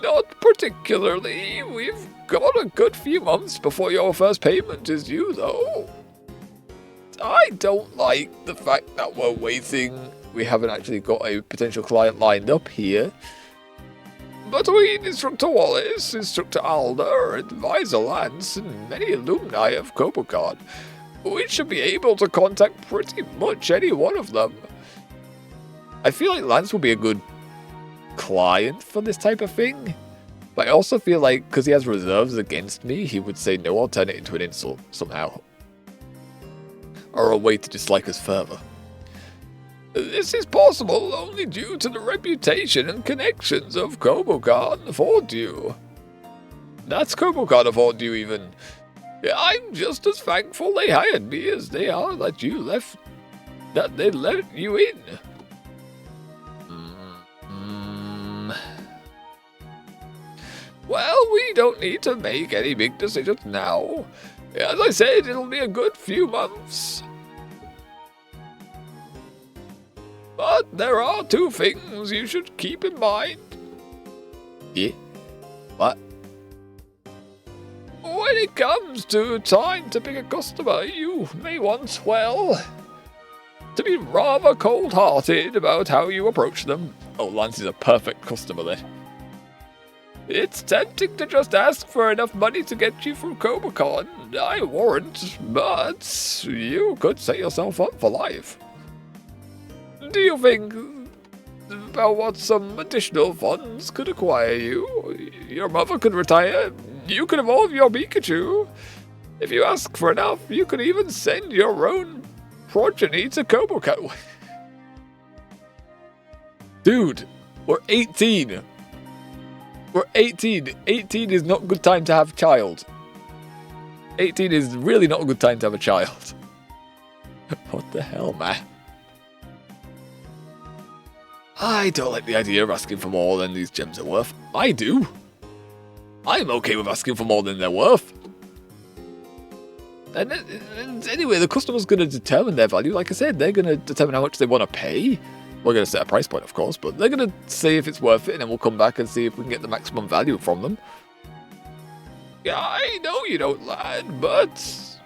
S1: Not particularly. We've got a good few months before your first payment is due, though. I don't like the fact that we're waiting. We haven't actually got a potential client lined up here. Between Instructor Wallace, Instructor Alder, Advisor Lance, and many alumni of Cobocon, we should be able to contact pretty much any one of them. I feel like Lance would be a good client for this type of thing, but I also feel like because he has reserves against me, he would say no, I'll turn it into an insult somehow. Or a way to dislike us further. This is possible only due to the reputation and connections of Cobocon Fordew. That's Cobocon Fordew even. I'm just as thankful they hired me as they are that they let you in. Well, we don't need to make any big decisions now. As I said, it'll be a good few months. But there are two things you should keep in mind. Yeah? What? When it comes to time to pick a customer, you may want, well, to be rather cold-hearted about how you approach them. Oh, Lance is a perfect customer there. It's tempting to just ask for enough money to get you through Cobocon. I warrant, but you could set yourself up for life. Do you think about what some additional funds could acquire you? Your mother could retire. You could evolve your Pikachu. If you ask for enough, you could even send your own progeny to Cobocon. Dude, we're 18. We're 18. 18 is not a good time to have a child. 18 is really not a good time to have a child. What the hell, man? I don't like the idea of asking for more than these gems are worth. I do. I'm okay with asking for more than they're worth. And anyway, the customer's going to determine their value. Like I said, they're going to determine how much they want to pay. We're going to set a price point, of course, but they're going to say if it's worth it, and then we'll come back and see if we can get the maximum value from them. Yeah, I know you don't, lad, but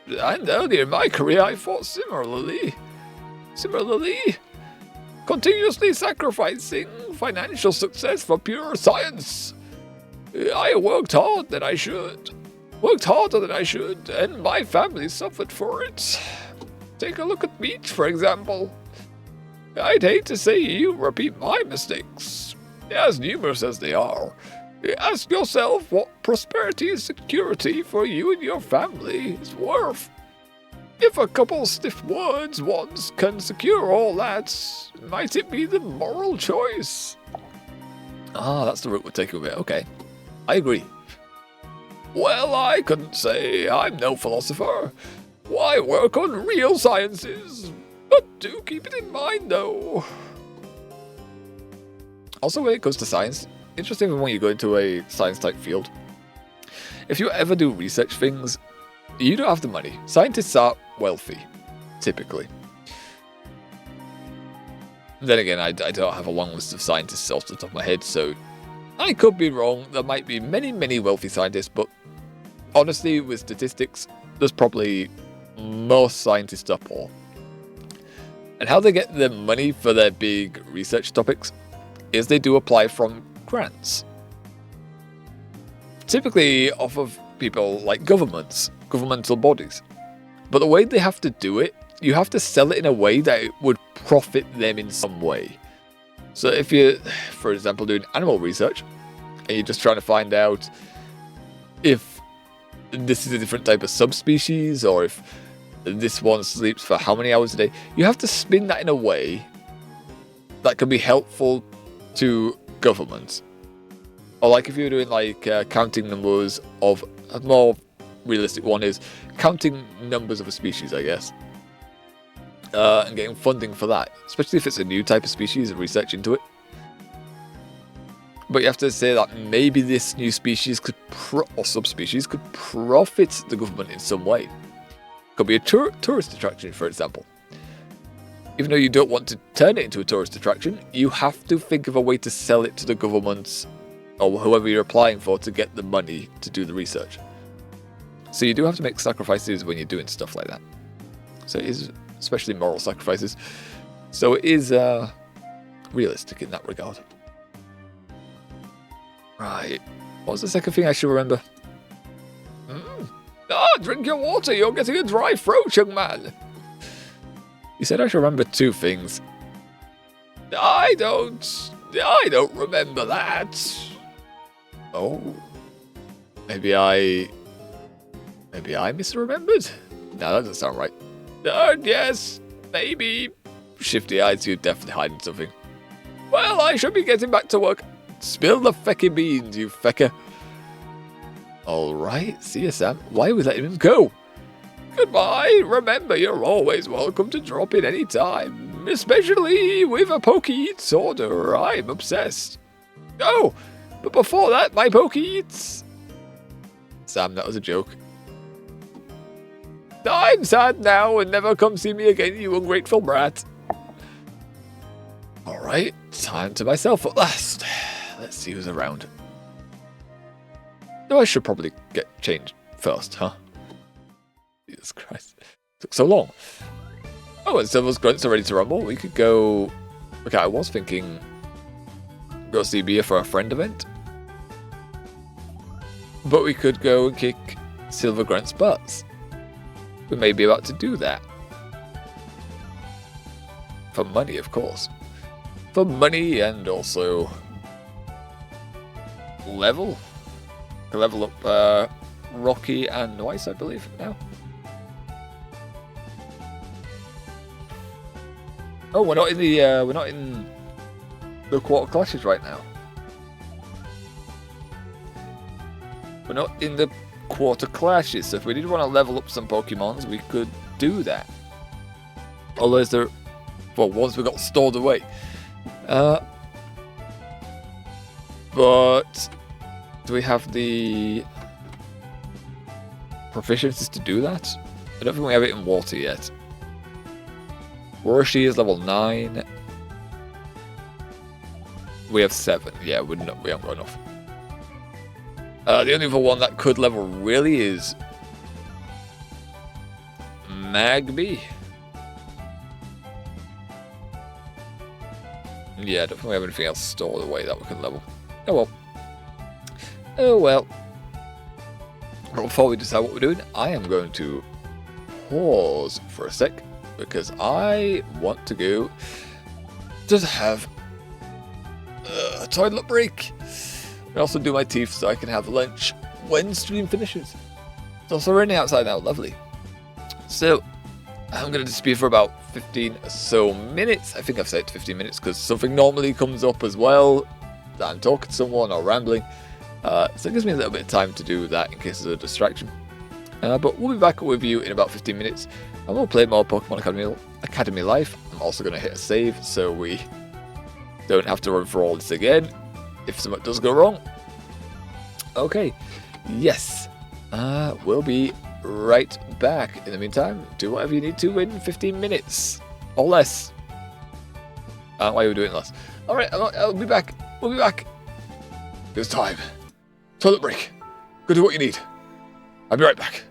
S1: earlier in my career, I thought similarly. Continuously sacrificing financial success for pure science. I worked harder than I should, and my family suffered for it. Take a look at Beach, for example. I'd hate to see you repeat my mistakes, as numerous as they are. Ask yourself what prosperity and security for you and your family is worth. If a couple stiff words once can secure all that, might it be the moral choice? Ah, that's the route we're taking with it. Okay, I agree. Well, I couldn't say. I'm no philosopher. Why work on real sciences? But do keep it in mind, though. Also, when it comes to science, interesting when you go into a science-type field. If you ever do research things, you don't have the money. Scientists are wealthy, typically. Then again, I don't have a long list of scientists off the top of my head, so I could be wrong. There might be many, many wealthy scientists, but honestly, with statistics, there's probably most scientists are poor. And how they get the money for their big research topics is they do apply from grants. Typically off of people like governmental bodies. But the way they have to do it, you have to sell it in a way that it would profit them in some way. So if you're, for example, doing animal research, and you're just trying to find out if this is a different type of subspecies, or if this one sleeps for how many hours a day, you have to spin that in a way that can be helpful to governments. Or like if you're doing like counting numbers of, a more realistic one is counting numbers of a species, I guess. And getting funding for that, especially if it's a new type of species and research into it. But you have to say that maybe this new species could or subspecies could profit the government in some way. Could be a tourist attraction, for example. Even though you don't want to turn it into a tourist attraction, you have to think of a way to sell it to the government or whoever you're applying for to get the money to do the research. So you do have to make sacrifices when you're doing stuff like that. So it is, especially moral sacrifices. So it is realistic in that regard. Right. What was the second thing I should remember? Drink your water. You're getting a dry throat, young man. You said I should remember 2 things. I don't remember that. Oh. Maybe I misremembered? No, that doesn't sound right. Yes, maybe. Shifty eyes, you're definitely hiding something. Well, I should be getting back to work. Spill the fecky beans, you fecker. Alright, see you, Sam. Why are we letting him go? Goodbye. Remember, you're always welcome to drop in any time. Especially with a Poke Eats order. I'm obsessed. Oh, but before that, my Poke Eats. Sam, that was a joke. I'm sad now and never come see me again, you ungrateful brat. Alright, time to myself at last. Let's see who's around. No, I should probably get changed first, huh? Jesus Christ. Took so long. Oh, and Silver's grunts are ready to rumble. We could go... Okay, I was thinking... Go see Bia for a friend event. But we could go and kick Silver Grunt's butts. We may be about to do that. For money, of course. For money and also... level. Level up Rocky and Noise, I believe, now. Oh, we're not in the quarter clashes right now. We're not in the quarter clashes, so if we did want to level up some Pokemons, we could do that. Although is there... Well, once we got stored away. But... Do we have the... proficiencies to do that? I don't think we have it in water yet. Warashi is level 9. We have 7. Yeah, we haven't got enough. The only other one that could level really is Magby. Yeah, I don't think we have anything else stored away that we can level. Oh well. Oh well. But before we decide what we're doing, I am going to pause for a sec because I want to go to have a toilet break. And also do my teeth so I can have lunch when stream finishes. It's also raining outside now, lovely. So, I'm going to dispute for about 15 or so minutes. I think I've said 15 minutes because something normally comes up as well. That I'm talking to someone or rambling. So it gives me a little bit of time to do that in case there's a distraction. But we'll be back with you in about 15 minutes. And we'll play more Pokemon Academy Life. I'm also going to hit a save so we don't have to run for all this again. If something does go wrong. Okay. Yes. We'll be right back. In the meantime, do whatever you need to in 15 minutes. Or less. Why are we doing less? Alright, I'll be back. We'll be back. It's time. Toilet break. Go do what you need. I'll be right back.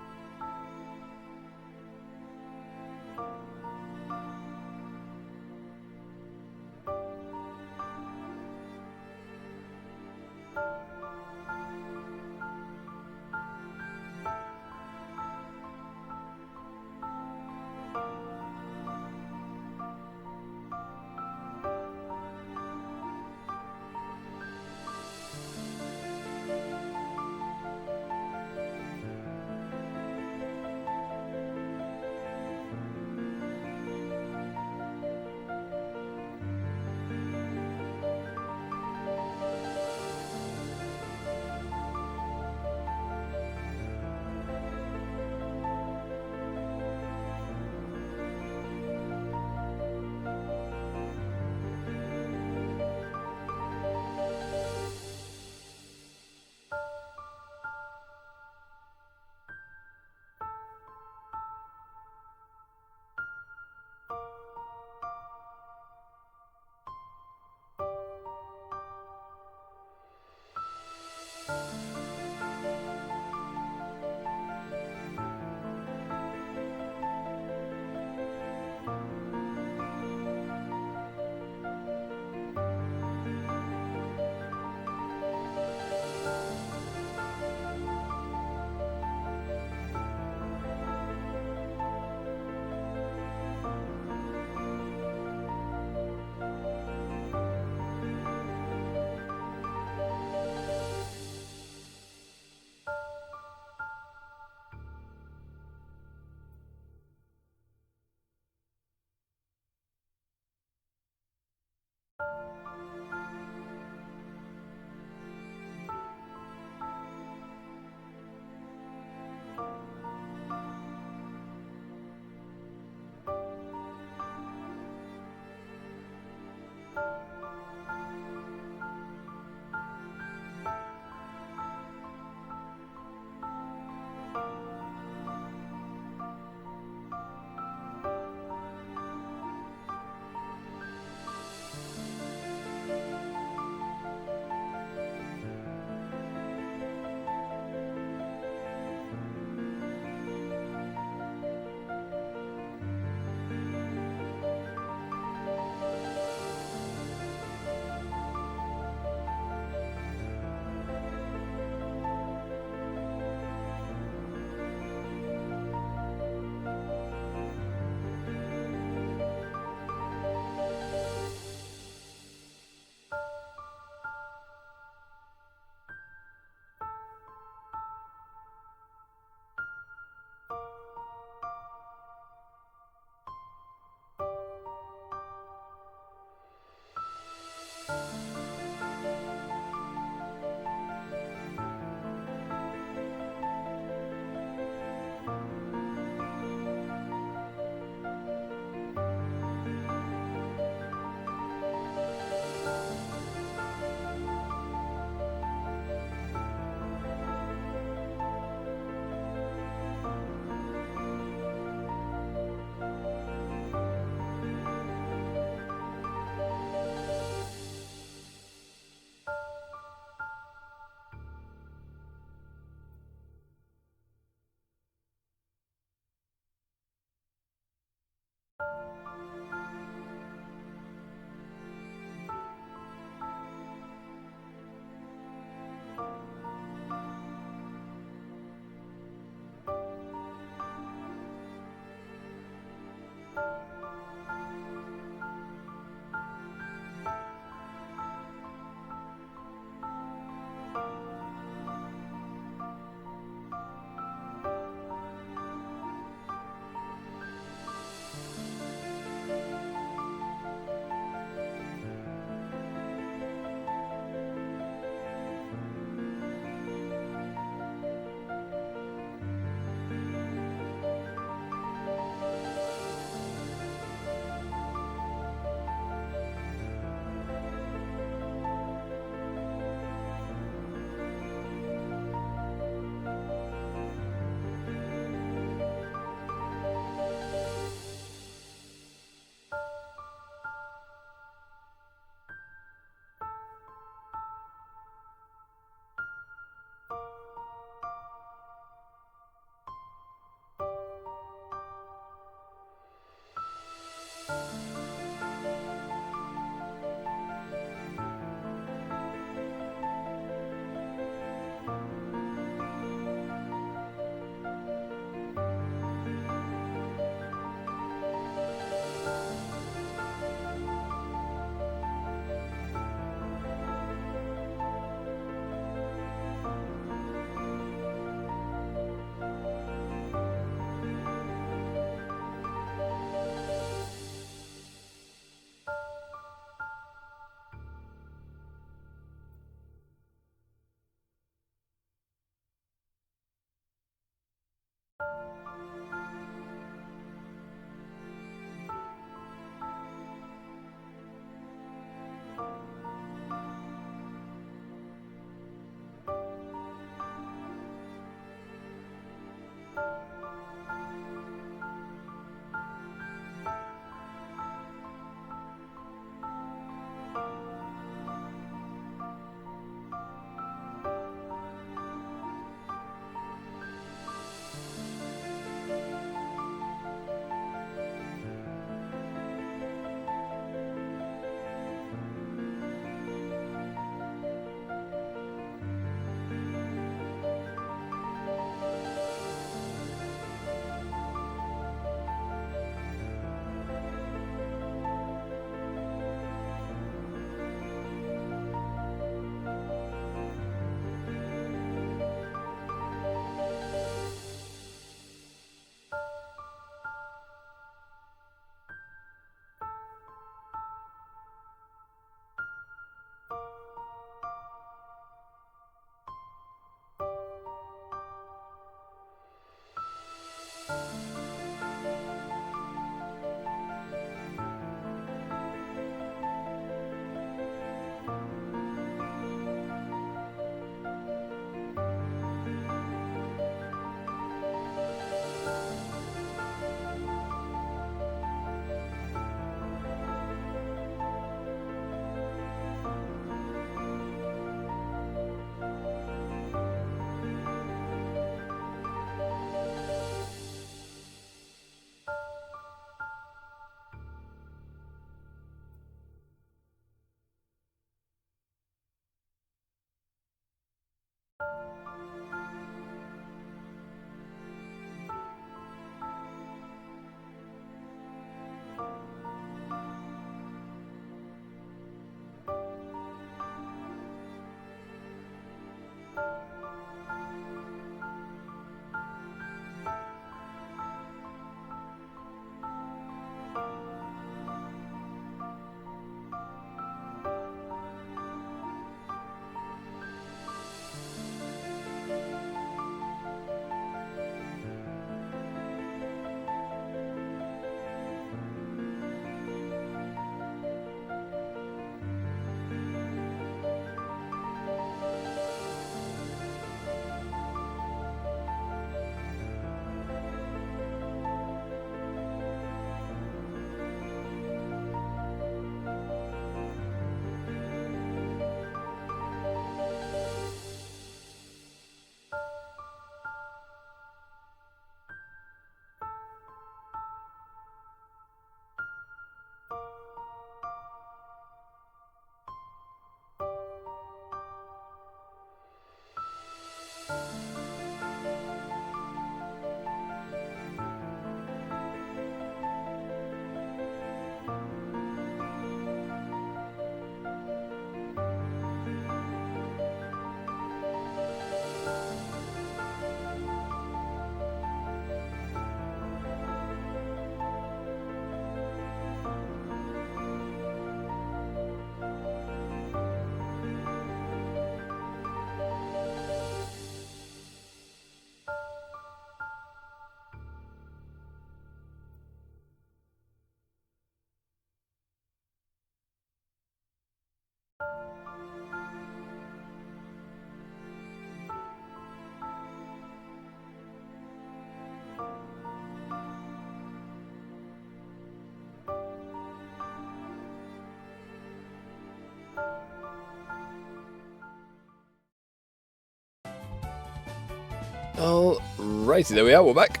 S1: Righty, there we are, we're back.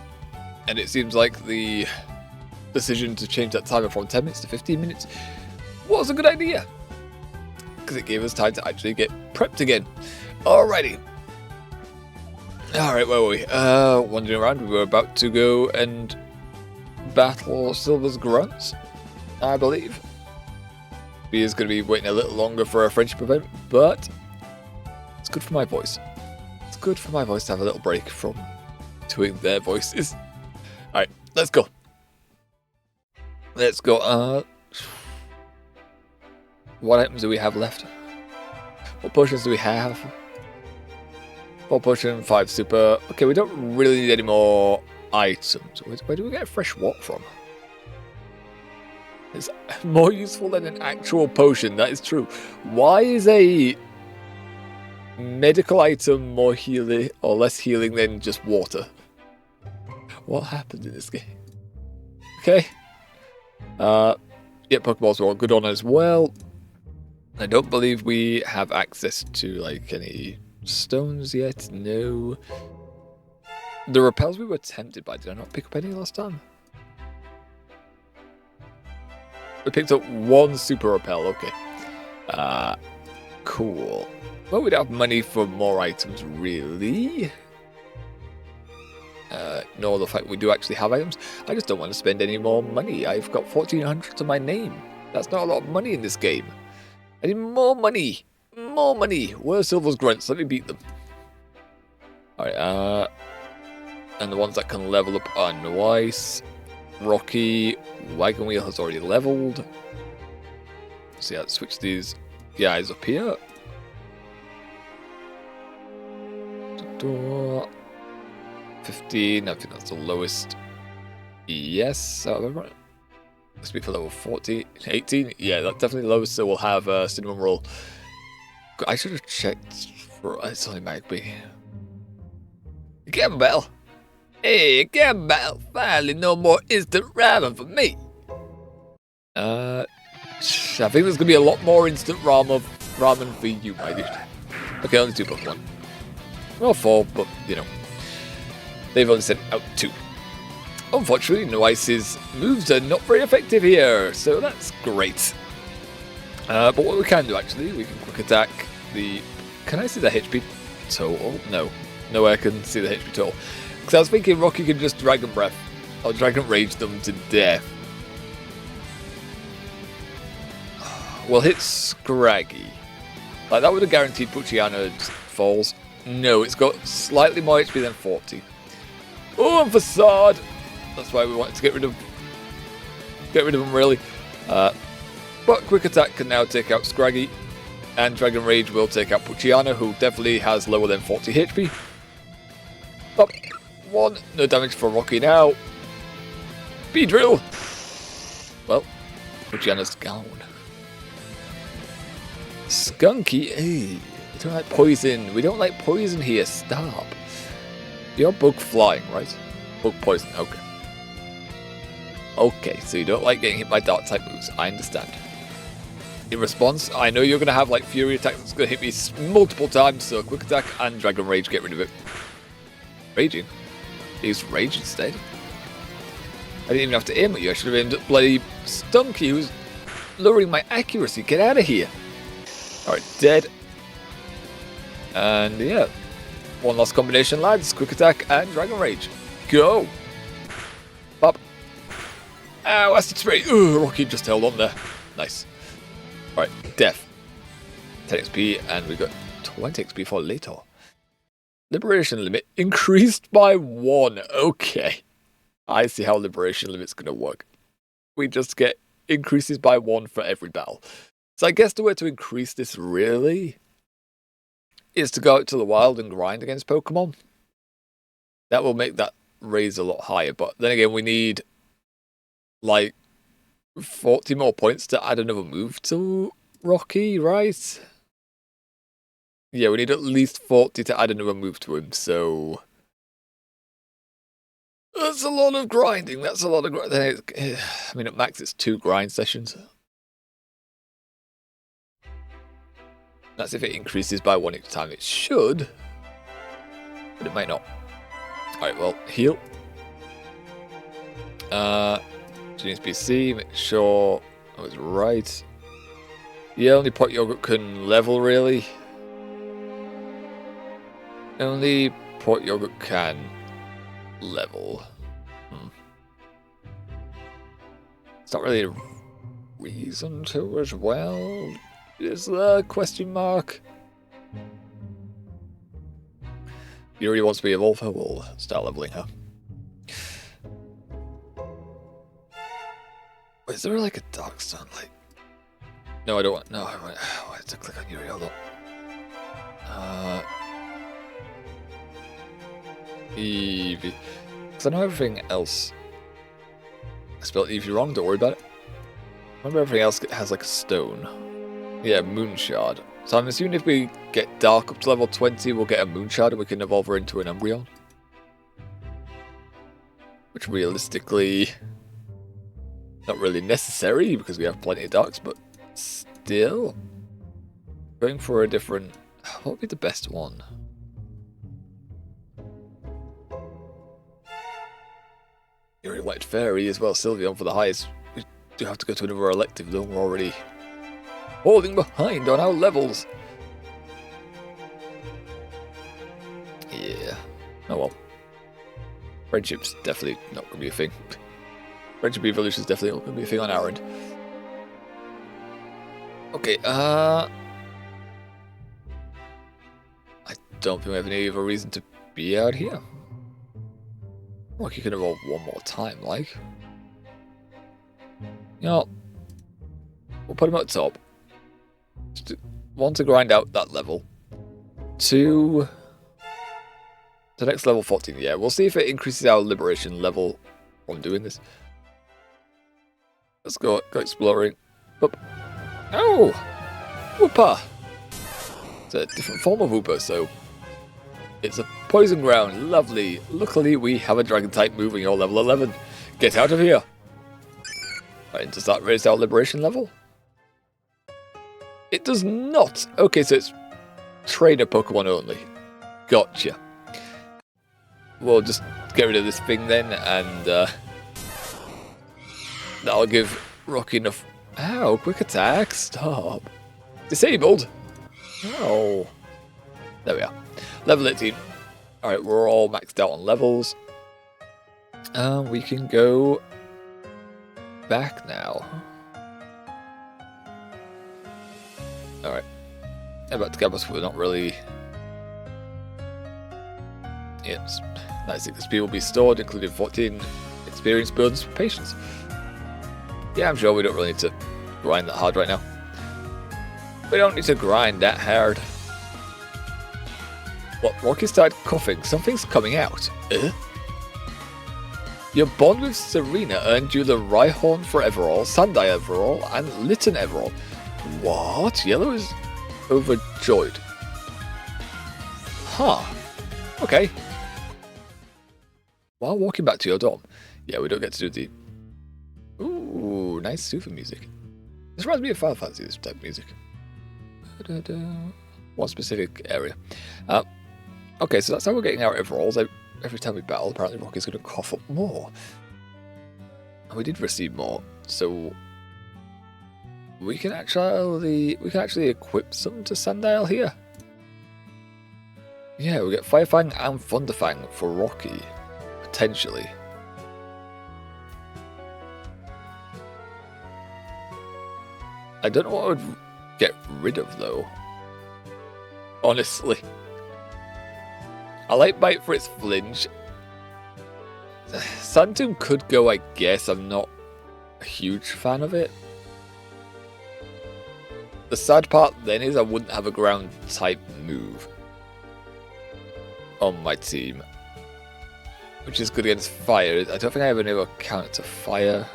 S1: And it seems like the decision to change that timer from 10 minutes to 15 minutes was a good idea. Because it gave us time to actually get prepped again. Alrighty. Alright, where were we? Wandering around, we were about to go and battle Silver's grunts, I believe. He is going to be waiting a little longer for a friendship event, but it's good for my voice. It's good for my voice to have a little break from doing their voices. Alright, let's go. Let's go. What items do we have left? What potions do we have? 4 potion, 5 super. Okay, we don't really need any more items. Where do we get fresh water from? It's more useful than an actual potion, that is true. Why is a medical item more healing or less healing than just water? What happened in this game? Okay. Yeah, Pokeballs were all good on as well. I don't believe we have access to like any stones yet. No. The repels we were tempted by, did I not pick up any last time? We picked up 1 super repel, okay. Cool. Well, we don't have money for more items, really. Nor the fact we do actually have items. I just don't want to spend any more money. I've got 1,400 to my name. That's not a lot of money in this game. I need more money. More money. Where's Silver's grunts? Let me beat them. Alright, and the ones that can level up are Noise. Rocky. Wagon Wheel has already leveled. So yeah, let's switch these guys up here. 15, I think that's the lowest. Yes, must be for level 14, 18. Yeah, that's definitely lowest, so we'll have Cinnamon Roll. I should have checked for, it's only Magby. Gambell! Hey, Gambell! Finally no more instant ramen for me! I think there's gonna be a lot more instant ramen for you, my dude. Okay, only 2 Pokemon. Well, 4, but, you know. They've only sent out 2. Unfortunately, Noise's moves are not very effective here, so that's great. But what we can do, actually, we can quick attack the... Can I see the HP total? No. No way I can see the HP total. Because I was thinking Rocky could just Dragon Breath, or Dragon Rage them to death. We'll hit Scraggy. Like, that would have guaranteed Puchiana's falls. No, it's got slightly more HP than 40. Oh, and Facade! That's why we wanted to get rid of him, really. But Quick Attack can now take out Scraggy, and Dragon Rage will take out Puchiana, who definitely has lower than 40 HP. Up. 1, no damage for Rocky now. Beedrill! Well, Puchiana's gone. Skunky, hey, we don't like poison. We don't like poison here, stop. You're bug flying, right? Bug poison, okay. Okay, so you don't like getting hit by dark type moves, I understand. In response, I know you're going to have like Fury Attack that's going to hit me multiple times, so Quick Attack and Dragon Rage, get rid of it. Raging? Use Rage instead. I didn't even have to aim at you, I should have aimed at bloody Stunky, who's lowering my accuracy. Get out of here. Alright, dead. And yeah. 1 last combination, lads. Quick Attack and Dragon Rage. Go! Pop. Ow, Acid Spray. Ooh, Rocky just held on there. Nice. Alright, Death. 10 XP, and we got 20 XP for later. Liberation limit increased by 1. Okay. I see how liberation limit's going to work. We just get increases by 1 for every battle. So I guess the way to increase this, really, is to go out to the wild and grind against Pokemon. That will make that raise a lot higher, but then again, we need, like, 40 more points to add another move to Rocky, right? Yeah, we need at least 40 to add another move to him, so... That's a lot of grinding, that's a lot of grinding. I mean, at max it's 2 grind sessions. That's if it increases by 1 each time. It should, but it might not. Alright, well, heal. Genius BC, make sure I was right. Yeah, only pot yogurt can level, really. Only pot yogurt can level. It's not really a reason to as well. Is there a question mark? He really wants to be evolved her, we'll start leveling her. Wait, is there like a dark sunlight? No, I don't want. No, I want to click on Yuri. Hold on. Eevee. Because I know everything else. I spelled Eevee wrong, don't worry about it. Remember, everything else has like a stone. Yeah, moon shard. So I'm assuming if we get Dark up to level 20, we'll get a moon shard and we can evolve her into an Umbreon. Which realistically, not really necessary because we have plenty of Darks, but still. Going for a different... What would be the best one? Yuri White Fairy as well, Sylveon for the highest. We do have to go to another elective though, we're already falling behind on our levels. Yeah. Oh well. Friendship's definitely not going to be a thing. Friendship evolution is definitely not going to be a thing on our end. Okay, I don't think we have any other reason to be out here. Like, you can evolve one more time, like. You know, we'll put him at the top. Just one, to grind out that level. Two, the next level 14, yeah. We'll see if it increases our liberation level from doing this. Let's go exploring. Up. Oh! Whooper! It's a different form of Whooper, so... It's a poison ground. Lovely. Luckily, we have a dragon type moving your level 11. Get out of here! Right, does that raise our liberation level? It does not! Okay, so it's trainer Pokemon only. Gotcha. We'll just get rid of this thing then, and that'll give Rocky enough... Ow, quick attack, stop. Disabled? Oh. There we are. Level 18. Alright, we're all maxed out on levels. We can go back now. Alright. About to campus, we're not really... Yeah, it's nice. XP will be stored, including 14 experience bonus for patience. Yeah, I'm sure we don't really need to grind that hard right now. We don't need to grind that hard. What? Rocky started coughing. Something's coming out. Your bond with Serena earned you the Rhyhorn for Everall, Sandai Everall, and Litten Everall. What? Yellow is overjoyed. Huh. Okay. While walking back to your dorm. Yeah, we don't get to do the... Ooh, nice soothing music. This reminds me of Final Fantasy, this type of music. One specific area. Okay, so that's how we're getting our overalls. Every time we battle, apparently Rocky's going to cough up more. And we did receive more, so we can actually equip some to Sandile here. Yeah, we get Firefang and Thunderfang for Rocky, potentially. I don't know what I would get rid of though. Honestly. I like Bite for its flinch. Sandtomb could go, I guess. I'm not a huge fan of it. The sad part then is I wouldn't have a ground type move on my team, which is good against fire. I don't think I have any other counter to fire.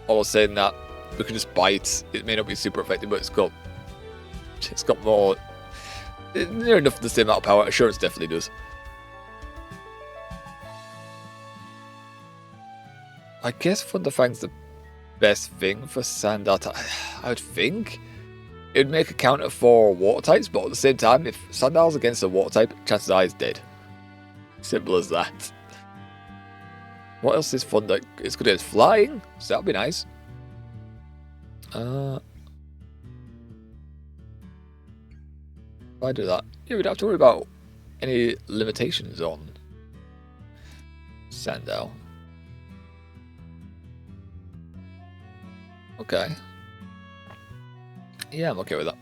S1: All saying that, we can just bite. It may not be super effective, but it's got more. Near enough the same amount of power. Assurance definitely does. I guess Thunderfang's the best thing for Sandile. I would think it would make a counter for water types, but at the same time, if Sandile's against a water type, chances are he's dead. Simple as that. What else is fun that is good as flying? So that'll be nice. If I do that, yeah, we don't have to worry about any limitations on Sandal. Okay. Yeah, I'm okay with that.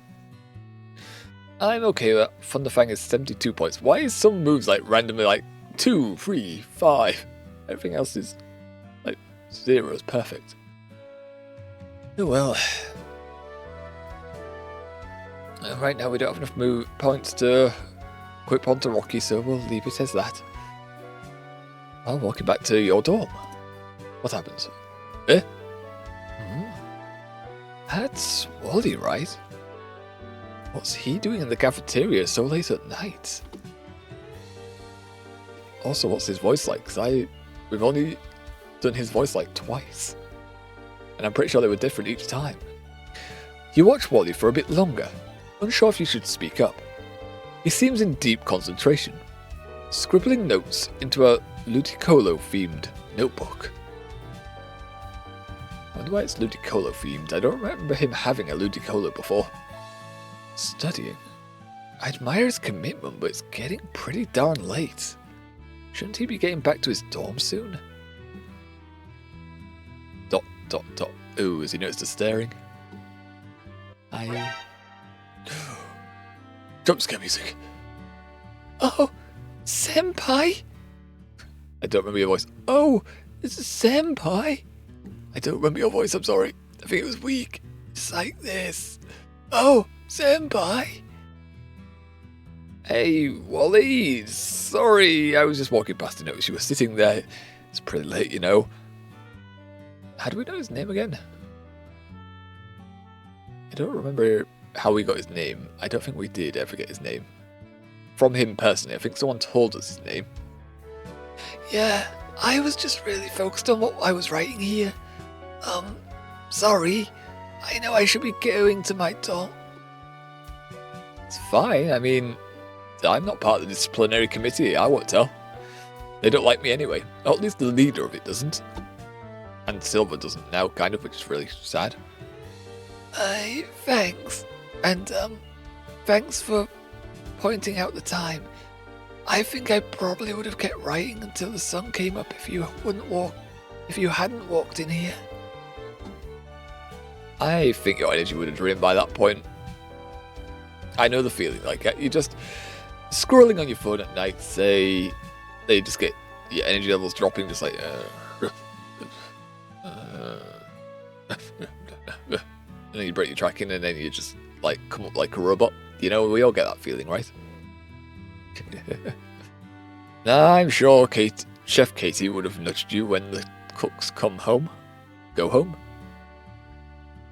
S1: I'm okay with that. Thunderfang is 72 points. Why is some moves like randomly like 2, 3, 5? Everything else is like 0 is perfect. Oh well. Right now we don't have enough points to equip onto Rocky, so we'll leave it as that. I'll walk you back to your dorm. What happens? Eh? That's Wally, right? What's he doing in the cafeteria so late at night? Also, what's his voice like? Because we've only done his voice like twice. And I'm pretty sure they were different each time. You watch Wally for a bit longer, unsure if you should speak up. He seems in deep concentration, scribbling notes into a Ludicolo-themed notebook. I wonder why it's Ludicolo-themed. I don't remember him having a Ludicolo before. Studying. I admire his commitment, but it's getting pretty darn late. Shouldn't he be getting back to his dorm soon? ... Ooh, has he noticed the staring? Jump scare music. Oh, Senpai? I don't remember your voice. Oh, it's a Senpai? I don't remember your voice, I'm sorry. I think it was weak. Just like this. Oh, Senpai? Hey, Wally. Sorry, I was just walking past and noticed you were sitting there. It's pretty late, you know. How do we know his name again? I don't remember how we got his name. I don't think we did ever get his name. From him personally, I think someone told us his name. Yeah, I was just really focused on what I was writing here. Sorry. I know I should be going to my dorm. It's fine, I mean, I'm not part of the disciplinary committee, I won't tell. They don't like me anyway, or at least the leader of it doesn't. And Silver doesn't now, kind of, which is really sad. Thanks. And, thanks for pointing out the time. I think I probably would have kept writing until the sun came up if you hadn't walked in here. I think your energy would have drained by that point. I know the feeling, like, you're just scrolling on your phone at night, say, you just get your energy levels dropping, just like, and then you break your tracking, and then you just, like, come up like a robot. You know, we all get that feeling, right? Nah, I'm sure Chef Katie would have nudged you when the cooks go home.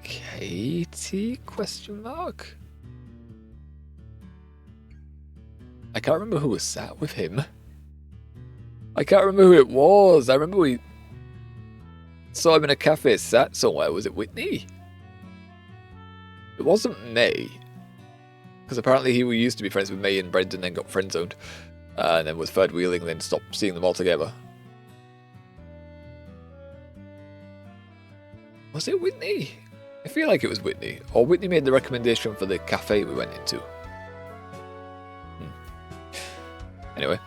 S1: Katie? Question mark? I can't remember who was sat with him. I can't remember who it was. I remember we saw him in a cafe sat somewhere. Was it Whitney? It wasn't May. Because apparently he used to be friends with May and Brendan, then got friend-zoned. And then was third wheeling, then stopped seeing them all together. Was it Whitney? I feel like it was Whitney. Or Whitney made the recommendation for the cafe we went into. Anyway.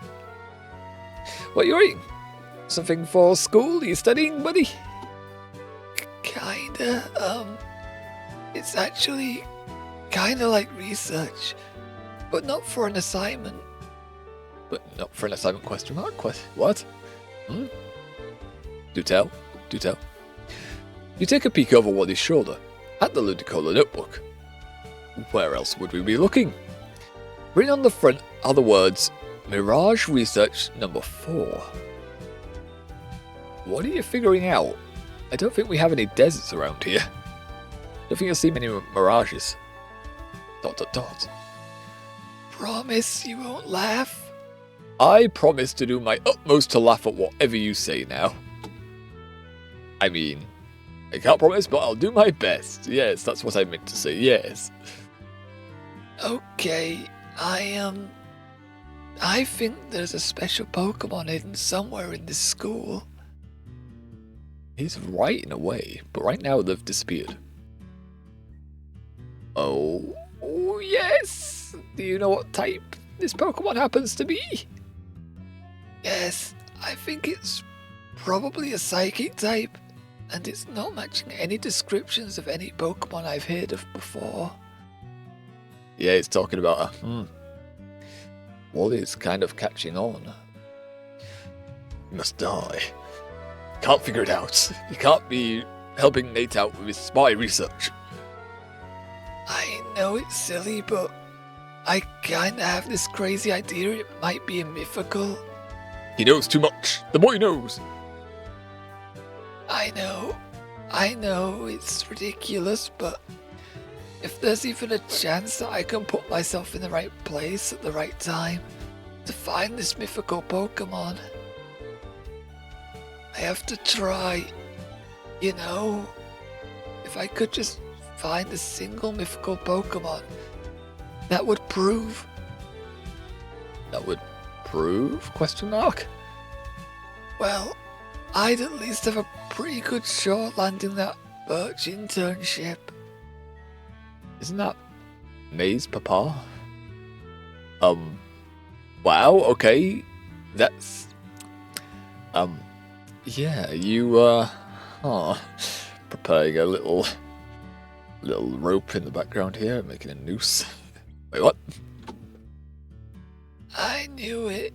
S1: What are you eating? Something for school? Are you studying, buddy? Kinda, it's actually kinda like research, but not for an assignment. But not for an assignment, question mark? What? Do tell. You take a peek over Wally's shoulder, at the Ludicolo notebook. Where else would we be looking? Written on the front are the words, Mirage Research Number 4. What are you figuring out? I don't think we have any deserts around here. Don't think you'll see many mirages. ... Promise you won't laugh? I promise to do my utmost to laugh at whatever you say now. I mean, I can't promise, but I'll do my best. Yes, that's what I meant to say, yes. Okay,
S2: I think there's a special Pokemon hidden somewhere in this school.
S1: He's right in a way, but right now they've disappeared. Oh, yes! Do you know what type this Pokemon happens to be?
S2: Yes, I think it's probably a psychic type, and it's not matching any descriptions of any Pokemon I've heard of before.
S1: Yeah, he's talking about Wally's kind of catching on. He must die. Can't figure it out. He can't be helping Nate out with his spy research.
S2: I know it's silly, but I kinda have this crazy idea it might be a mythical.
S1: He knows too much. The more he knows.
S2: I know, it's ridiculous, but if there's even a chance that I can put myself in the right place at the right time to find this mythical Pokemon, I have to try. You know, if I could just find a single mythical Pokemon, that would prove.
S1: That would prove? Question mark?
S2: Well, I'd at least have a pretty good shot landing that Birch internship.
S1: Isn't that May's papa? Wow, okay. That's... yeah, you, preparing a little rope in the background here, making a noose. Wait, what?
S2: I knew it.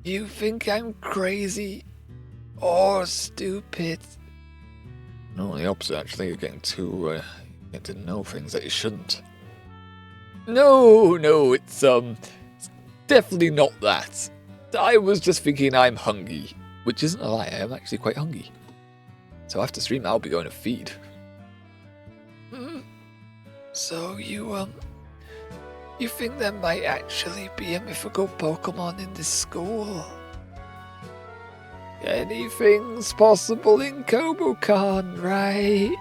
S2: You think I'm crazy or stupid.
S1: No, the opposite, actually. You're getting to know things that you shouldn't. No, it's definitely not that. I was just thinking I'm hungry, which isn't a lie. I am actually quite hungry. So after stream, I'll be going to feed.
S2: So you think there might actually be a mythical Pokemon in this school? Anything's possible in Kobukan, right?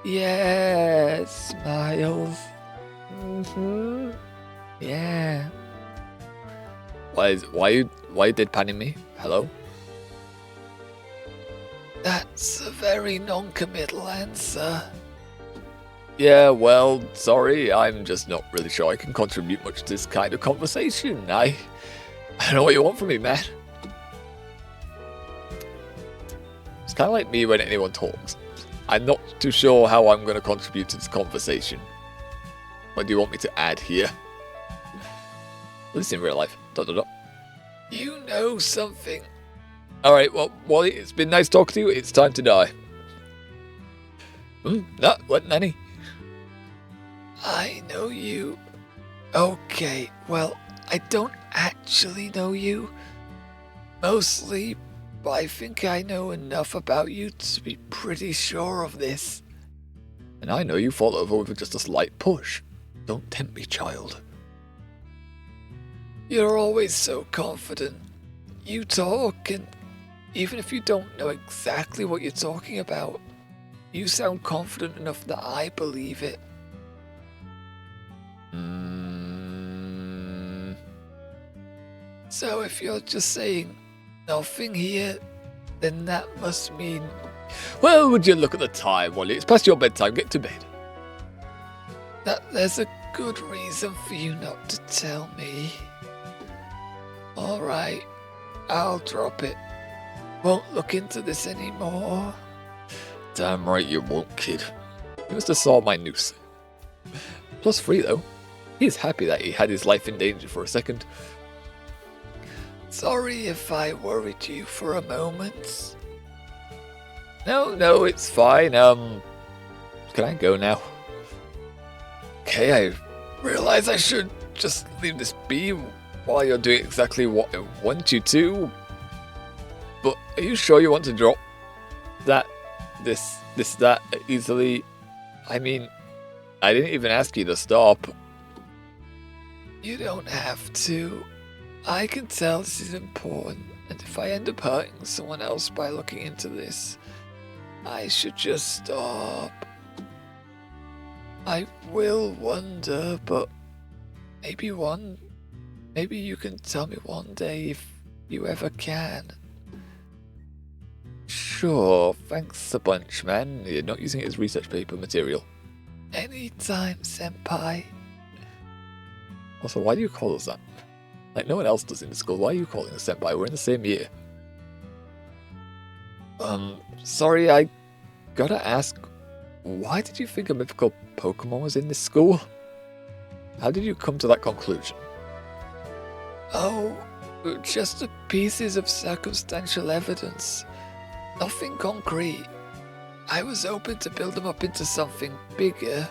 S2: Yeah, smiles. Yeah.
S1: Why you deadpanning me? Hello?
S2: That's a very non-committal answer.
S1: Yeah, well, sorry, I'm just not really sure I can contribute much to this kind of conversation. I don't know what you want from me, man. It's kind of like me when anyone talks. I'm not too sure how I'm going to contribute to this conversation. What do you want me to add here? At least in real life. ...
S2: You know something.
S1: Alright, well, Wally, it's been nice talking to you. It's time to die. No, what, Nanny?
S2: I know you. Okay, well, I don't actually know you. Mostly, but I think I know enough about you to be pretty sure of this.
S1: And I know you fall over with just a slight push. Don't tempt me, child.
S2: You're always so confident. You talk, and even if you don't know exactly what you're talking about, you sound confident enough that I believe it. So if you're just saying nothing here, then that must mean...
S1: Well, would you look at the time, Wally? It's past your bedtime. Get to bed.
S2: that there's a good reason for you not to tell me. Alright, I'll drop it. Won't look into this anymore.
S1: Damn right you won't, kid. You must have saw my noose. +3 though. He's happy that he had his life in danger for a second.
S2: Sorry if I worried you for a moment.
S1: No, it's fine. Can I go now? Okay, I realize I should just leave this be while you're doing exactly what I want you to. But are you sure you want to drop that easily? I mean, I didn't even ask you to stop.
S2: You don't have to. I can tell this is important, and if I end up hurting someone else by looking into this, I should just stop. I will wonder, but maybe one Maybe you can tell me one day if you ever can.
S1: Sure, thanks a bunch, man. You're not using it as research paper material.
S2: Anytime, senpai.
S1: Also, why do you call us that? Like, no one else does in the school. Why are you calling us senpai? We're in the same year. Sorry, I gotta ask, why did you think a mythical Pokemon was in this school? How did you come to that conclusion?
S2: Oh, just the pieces of circumstantial evidence. Nothing concrete. I was hoping to build them up into something bigger,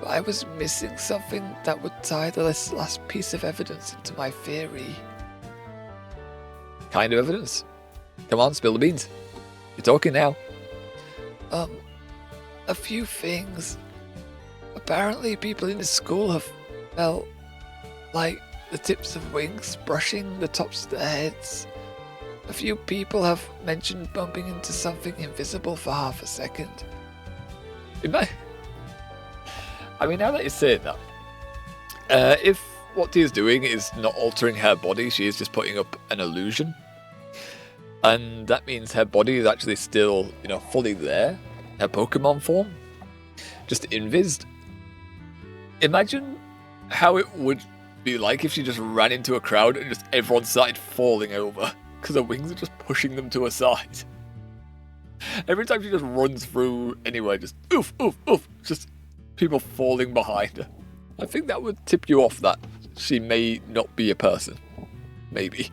S2: but I was missing something that would tie this last piece of evidence into my theory.
S1: Kind of evidence? Come on, spill the beans. You're talking now.
S2: A few things. Apparently people in the school have felt like the tips of wings brushing the tops of their heads. A few people have mentioned bumping into something invisible for half a second.
S1: I mean, now that you say that, if what Tia's doing is not altering her body, she is just putting up an illusion. And that means her body is actually still, fully there. Her Pokemon form. Just invised. Imagine how it would be like if she just ran into a crowd and just everyone started falling over. Because her wings are just pushing them to her side. Every time she just runs through anywhere, just oof, oof, oof. Just people falling behind her. I think that would tip you off that she may not be a person. Maybe.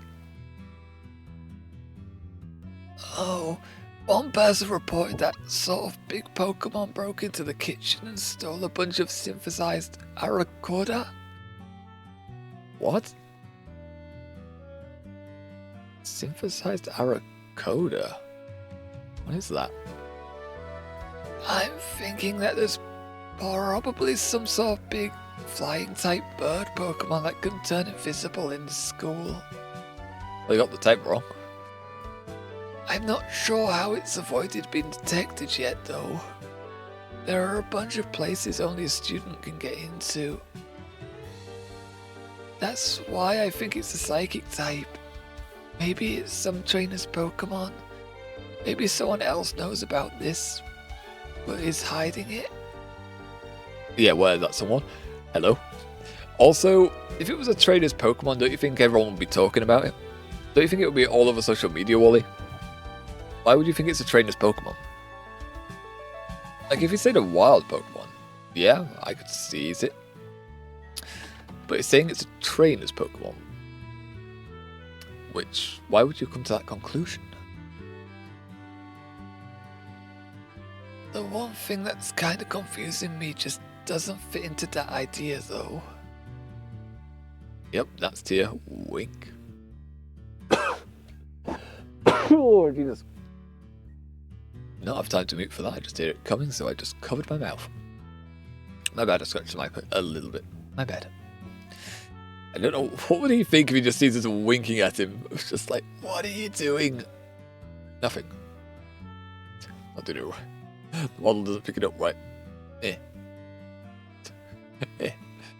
S2: Oh, one person reported that sort of big Pokemon broke into the kitchen and stole a bunch of synthesized Arakoda.
S1: What? Synthesized Arakoda? What is that?
S2: I'm thinking that there's probably some sort of big flying type bird Pokemon that can turn invisible in the school.
S1: They got the type wrong.
S2: I'm not sure how it's avoided being detected yet though. There are a bunch of places only a student can get into. That's why I think it's a psychic type. Maybe it's some trainer's Pokemon. Maybe someone else knows about this, but is hiding it.
S1: Yeah, well, that's someone. Hello. Also, if it was a trainer's Pokemon, don't you think everyone would be talking about it? Don't you think it would be all over social media, Wally? Why would you think it's a trainer's Pokemon? Like, if you said a wild Pokemon, yeah, I could seize it. But it's saying it's a trainer's Pokemon. Which, why would you come to that conclusion?
S2: The one thing that's kind of confusing me just doesn't fit into that idea though.
S1: Yep, that's Tia. Wink. Oh, Jesus. Not have time to mute for that, I just hear it coming, so I just covered my mouth. My bad, I scratched the mic a little bit. My bad. I don't know, what would he think if he just sees us winking at him? It's just like, what are you doing? Nothing. I don't know. The model doesn't pick it up right.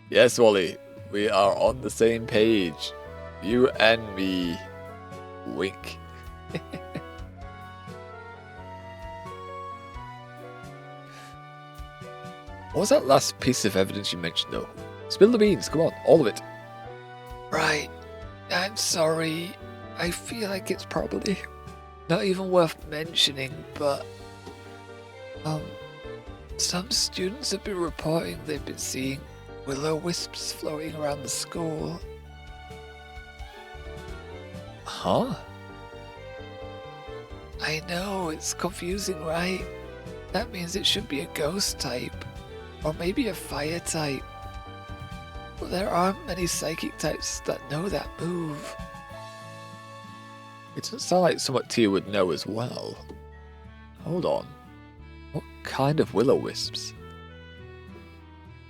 S1: Yes, Wally, we are on the same page. You and me. Wink. What was that last piece of evidence you mentioned, though? Spill the beans, come on, all of it.
S2: Right. I'm sorry. I feel like it's probably not even worth mentioning, but some students have been reporting they've been seeing will-o-wisps floating around the school.
S1: Huh?
S2: I know, it's confusing, right? That means it should be a ghost type, or maybe a fire type. But there aren't many psychic types that know that move.
S1: It doesn't sound like somewhat Tia would know as well. Hold on. What kind of will-o-wisps?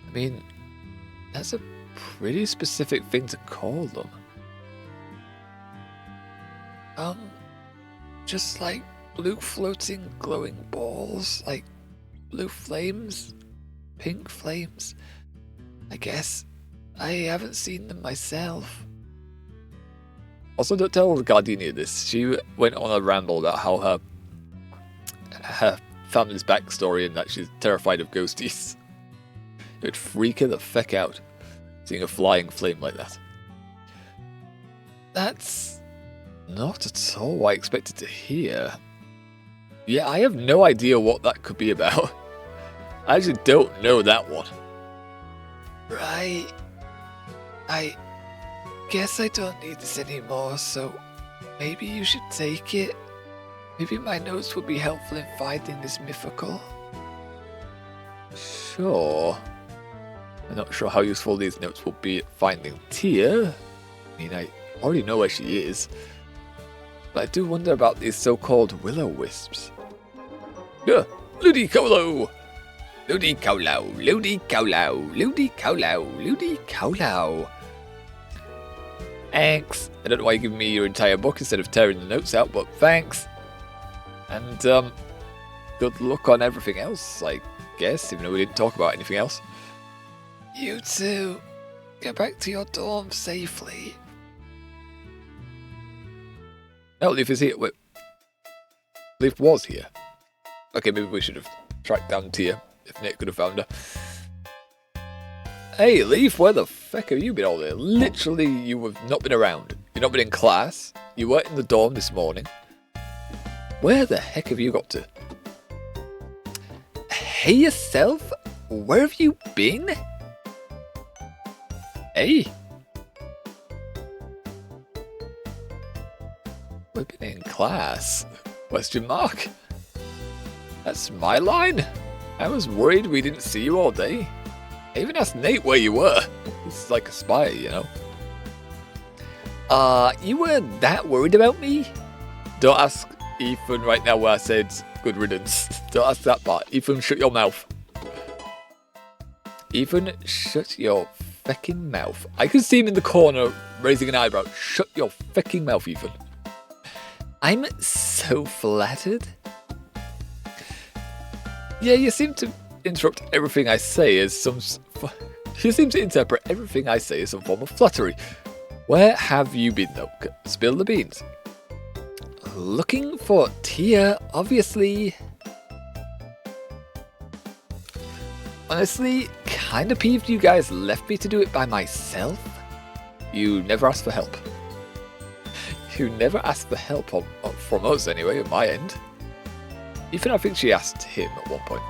S1: I mean, that's a pretty specific thing to call them.
S2: Just like blue floating glowing balls, like blue flames, pink flames. I guess I haven't seen them myself.
S1: Also, don't tell Gardenia this. She went on a ramble about how her family's backstory and that she's terrified of ghosties. It would freak her the feck out, seeing a flying flame like that.
S2: That's
S1: not at all what I expected to hear. Yeah, I have no idea what that could be about. I actually don't know that one.
S2: right. I guess I don't need this anymore, so maybe you should take it. Maybe my notes would be helpful in finding this mythical.
S1: Sure. I'm not sure how useful these notes will be at finding Tia. I mean, I already know where she is. But I do wonder about these so-called will-o-wisps. Ludicolo! Ludicolo, Ludicolo, Ludicolo, Ludicolo. Thanks. I don't know why you're giving me your entire book instead of tearing the notes out, but thanks. And, good luck on everything else, I guess, even though we didn't talk about anything else.
S2: You too. Get back to your dorm safely.
S1: No, Leaf is here. Wait. Leaf was here. Okay, maybe we should have tracked down Tia, if Nick could have found her. Hey, Leaf, where the feck have you been all day? Literally, you have not been around. You've not been in class. You weren't in the dorm this morning. Where the heck have you got to? Hey, yourself? Where have you been? Hey. We've been in class. Question mark. That's my line. I was worried we didn't see you all day. I even asked Nate where you were. He's like a spy, you know. You weren't that worried about me? Don't ask Ethan right now where I said good riddance. Don't ask that part. Ethan, shut your mouth. Ethan, shut your fecking mouth. I can see him in the corner raising an eyebrow. Shut your fecking mouth, Ethan. I'm so flattered. Yeah, you seem to interrupt everything I say as some... You seem to interpret everything I say as some form of flattery. Where have you been, though? Spill the beans. Looking for Tia, obviously. Honestly, kinda peeved you guys left me to do it by myself. You never asked for help. You never asked for help from us anyway, on my end. Even I think she asked him at one point.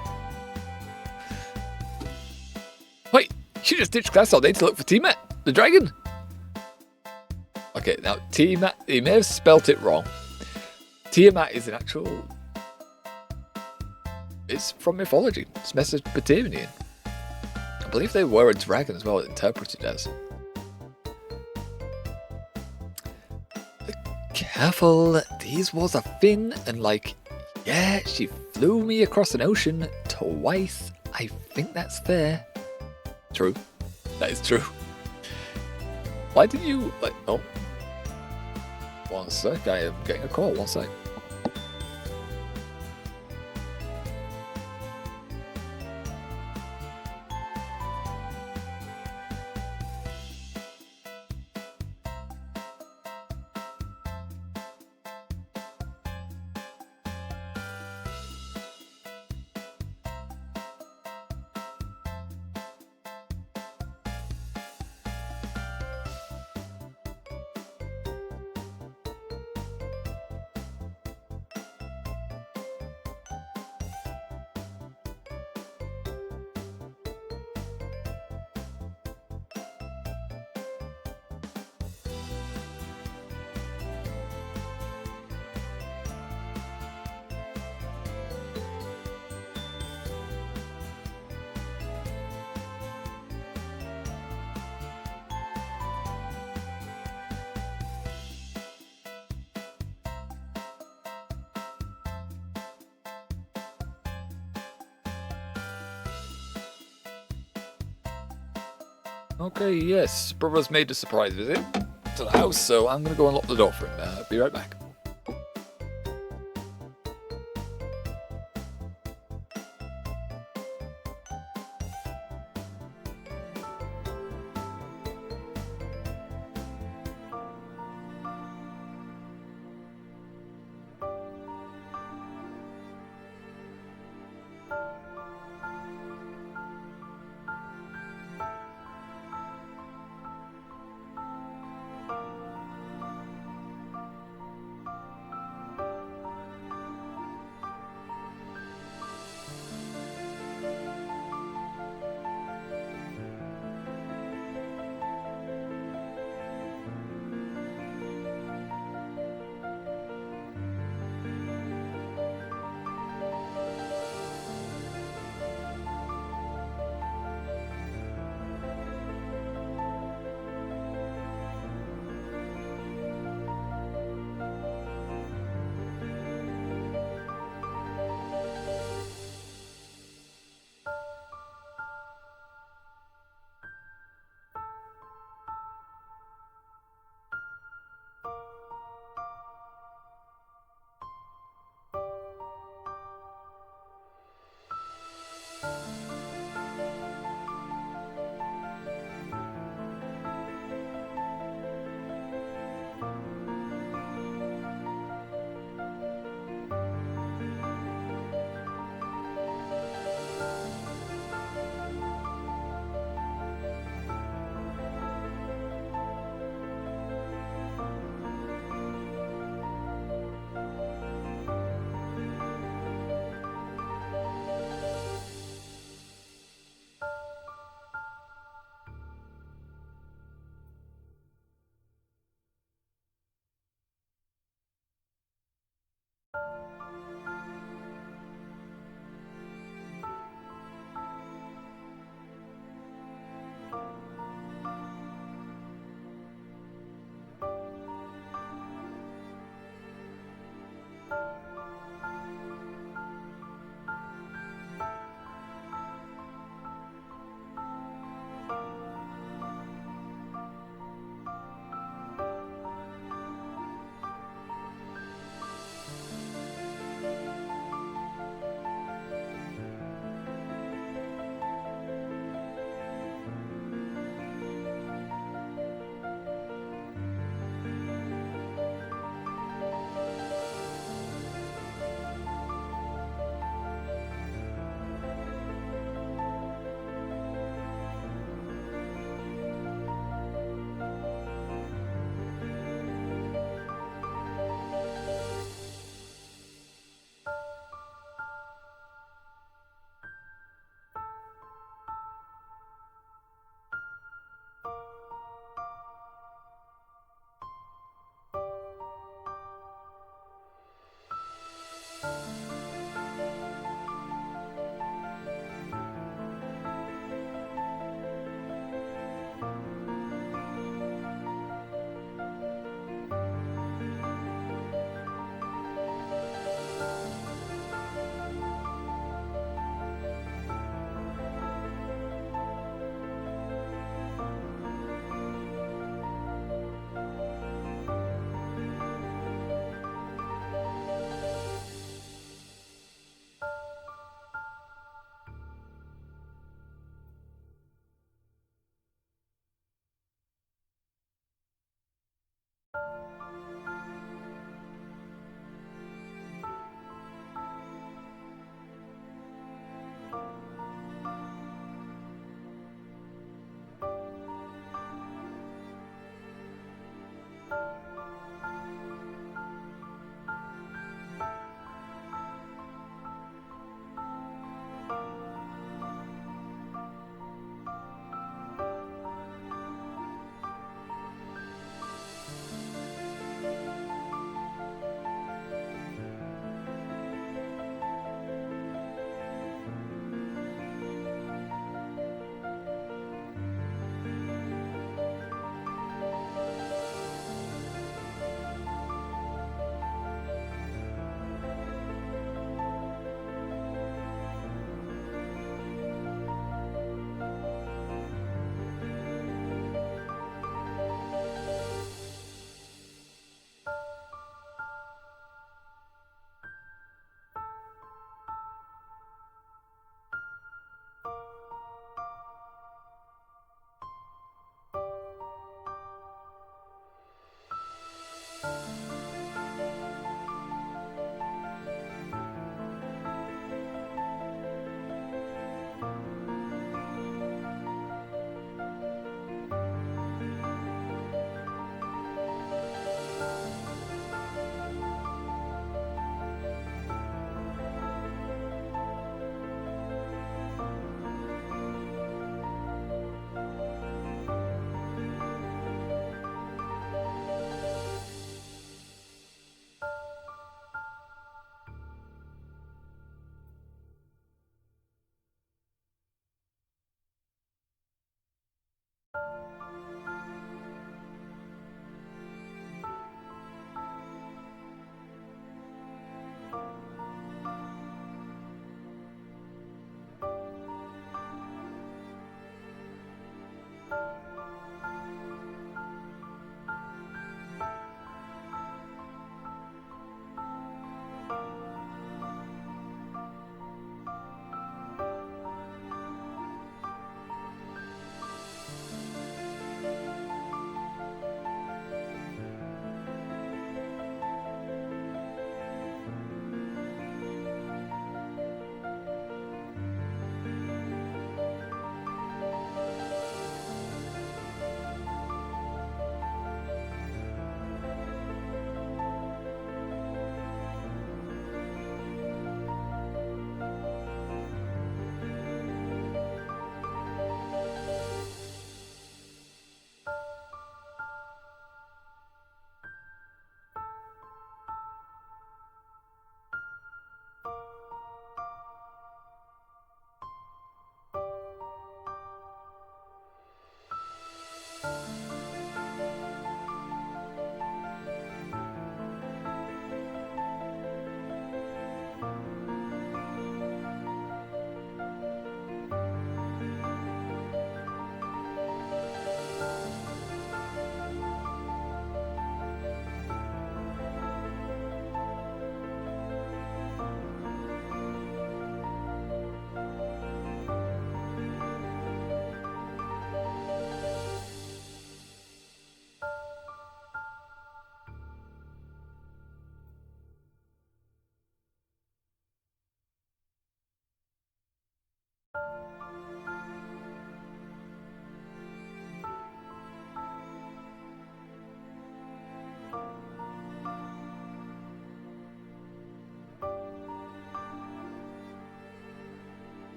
S1: Wait, she just ditched class all day to look for Tiamat, the dragon? Okay, now Tiamat, he may have spelt it wrong. Tiamat is an actual... It's from mythology. It's Mesopotamian. I believe they were a dragon as well, interpreted as. Careful, these was a fin, and like, yeah, she flew me across an ocean twice. I think that's fair. True. That is true. Why did you, like, oh. One sec, I am getting a call, one sec. Okay, yes, brother's made a surprise visit to the house, so I'm going to go and lock the door for him. Be right back.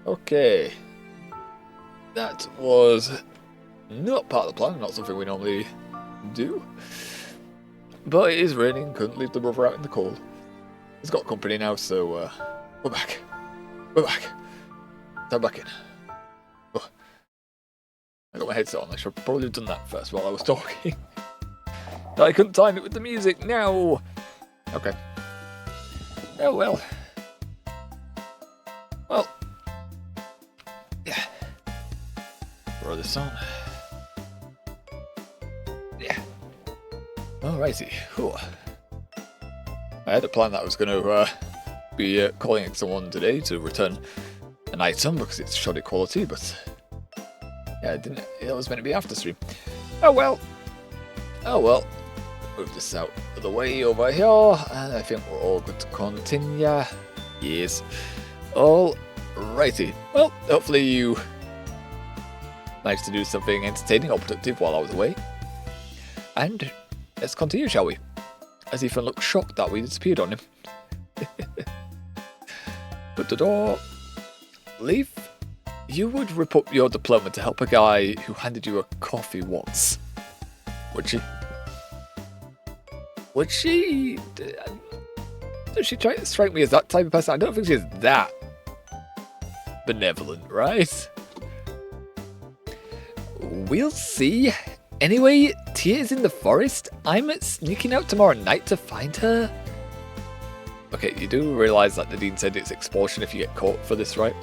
S1: Okay. That was not part of the plan, not something we normally do. But it is raining, couldn't leave the brother out in the cold. He's got company now, so we're back. We're back. Time back in. Oh, I got my headset on, I should probably have done that first while I was talking. I couldn't time it with the music, now! Okay. Oh well. Well. Yeah. Throw this on. Yeah. Alrighty. Whew. I had a plan that I was going to be calling in someone today to return an item because it's shoddy quality, but yeah, it was meant to be after stream. Oh well. Oh well. Move this out of the way over here, and I think we're all good to continue. Yes. Alrighty. Well, hopefully you Managed to do something entertaining or productive while I was away. And let's continue, shall we? As Ethan looked shocked that we disappeared on him. But the door... Leaf, you would rip up your diploma to help a guy who handed you a coffee once. Would she? Would she? Does she try to strike me as that type of person? I don't think she's that benevolent, right? We'll see. Anyway, Tia's in the forest. I'm sneaking out tomorrow night to find her. Okay, you do realise that Nadine said it's expulsion if you get caught for this, right?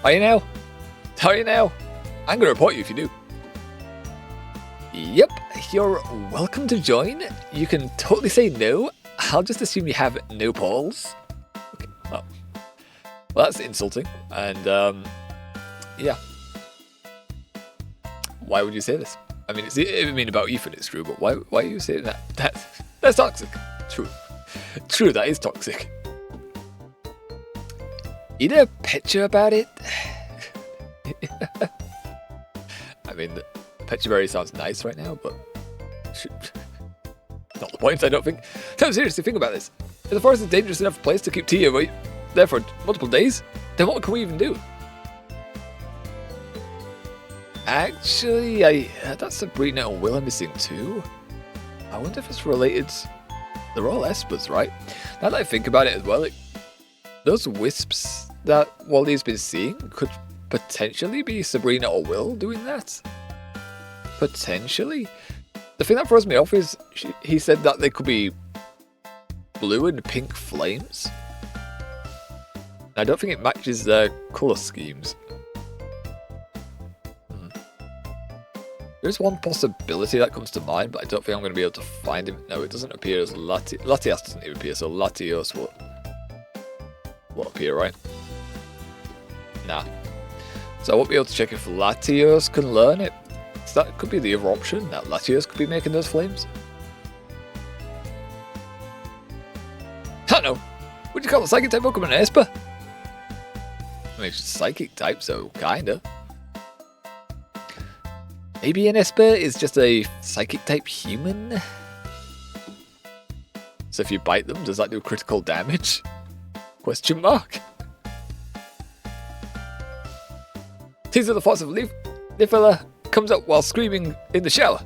S1: Are you now? Are you now? I'm going to report you if you do. Yep, you're welcome to join. You can totally say no. I'll just assume you have no balls. Okay, well that's insulting. And, yeah. Why would you say this? I mean, I mean about Ethan, it's true, but why are you saying that? That's toxic. True, that is toxic. You know, picture about it. I mean, Petuberry sounds nice right now, but not the point, I don't think. No, seriously, think about this. If the forest is a dangerous enough place to keep Tia there for multiple days, then what can we even do? Actually, I heard that Sabrina and Will are missing too. I wonder if it's related. They're all espers, right? Now that I think about it as well, those wisps that Wally's been seeing could potentially be Sabrina or Will doing that. Potentially. The thing that throws me off is he said that they could be blue and pink flames. I don't think it matches their colour schemes. There's one possibility that comes to mind, but I don't think I'm going to be able to find him. No, it doesn't appear as Latias doesn't even appear, so Latios will appear, right? Nah. So I won't be able to check if Latios can learn it. So that could be the other option, that Latios could be making those flames. I don't know. Would you call a psychic type Pokemon an Esper? I mean, it's just psychic type, so kinda. Maybe an Esper is just a psychic type human? So if you bite them, does that do critical damage? Question mark. These are the thoughts of Leafella comes up while screaming in the shower.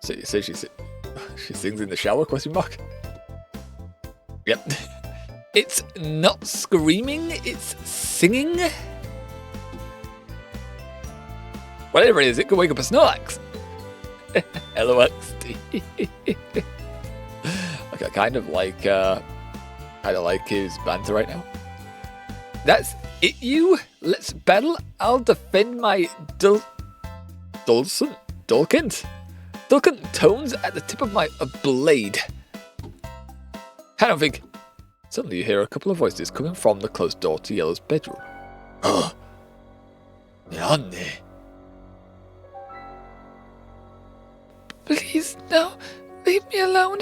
S1: So you say she sings in the shower? Question mark. Yep. It's not screaming, it's singing. Whatever it is, it could wake up a Snorlax. LOXD. Okay, I kind of like his banter right now. That's it, you. Let's battle. I'll defend my dulcet tones at the tip of my blade. I don't think. Suddenly you hear a couple of voices coming from the closed door to Yellow's bedroom. Yanni.
S2: Please, no. Leave me alone.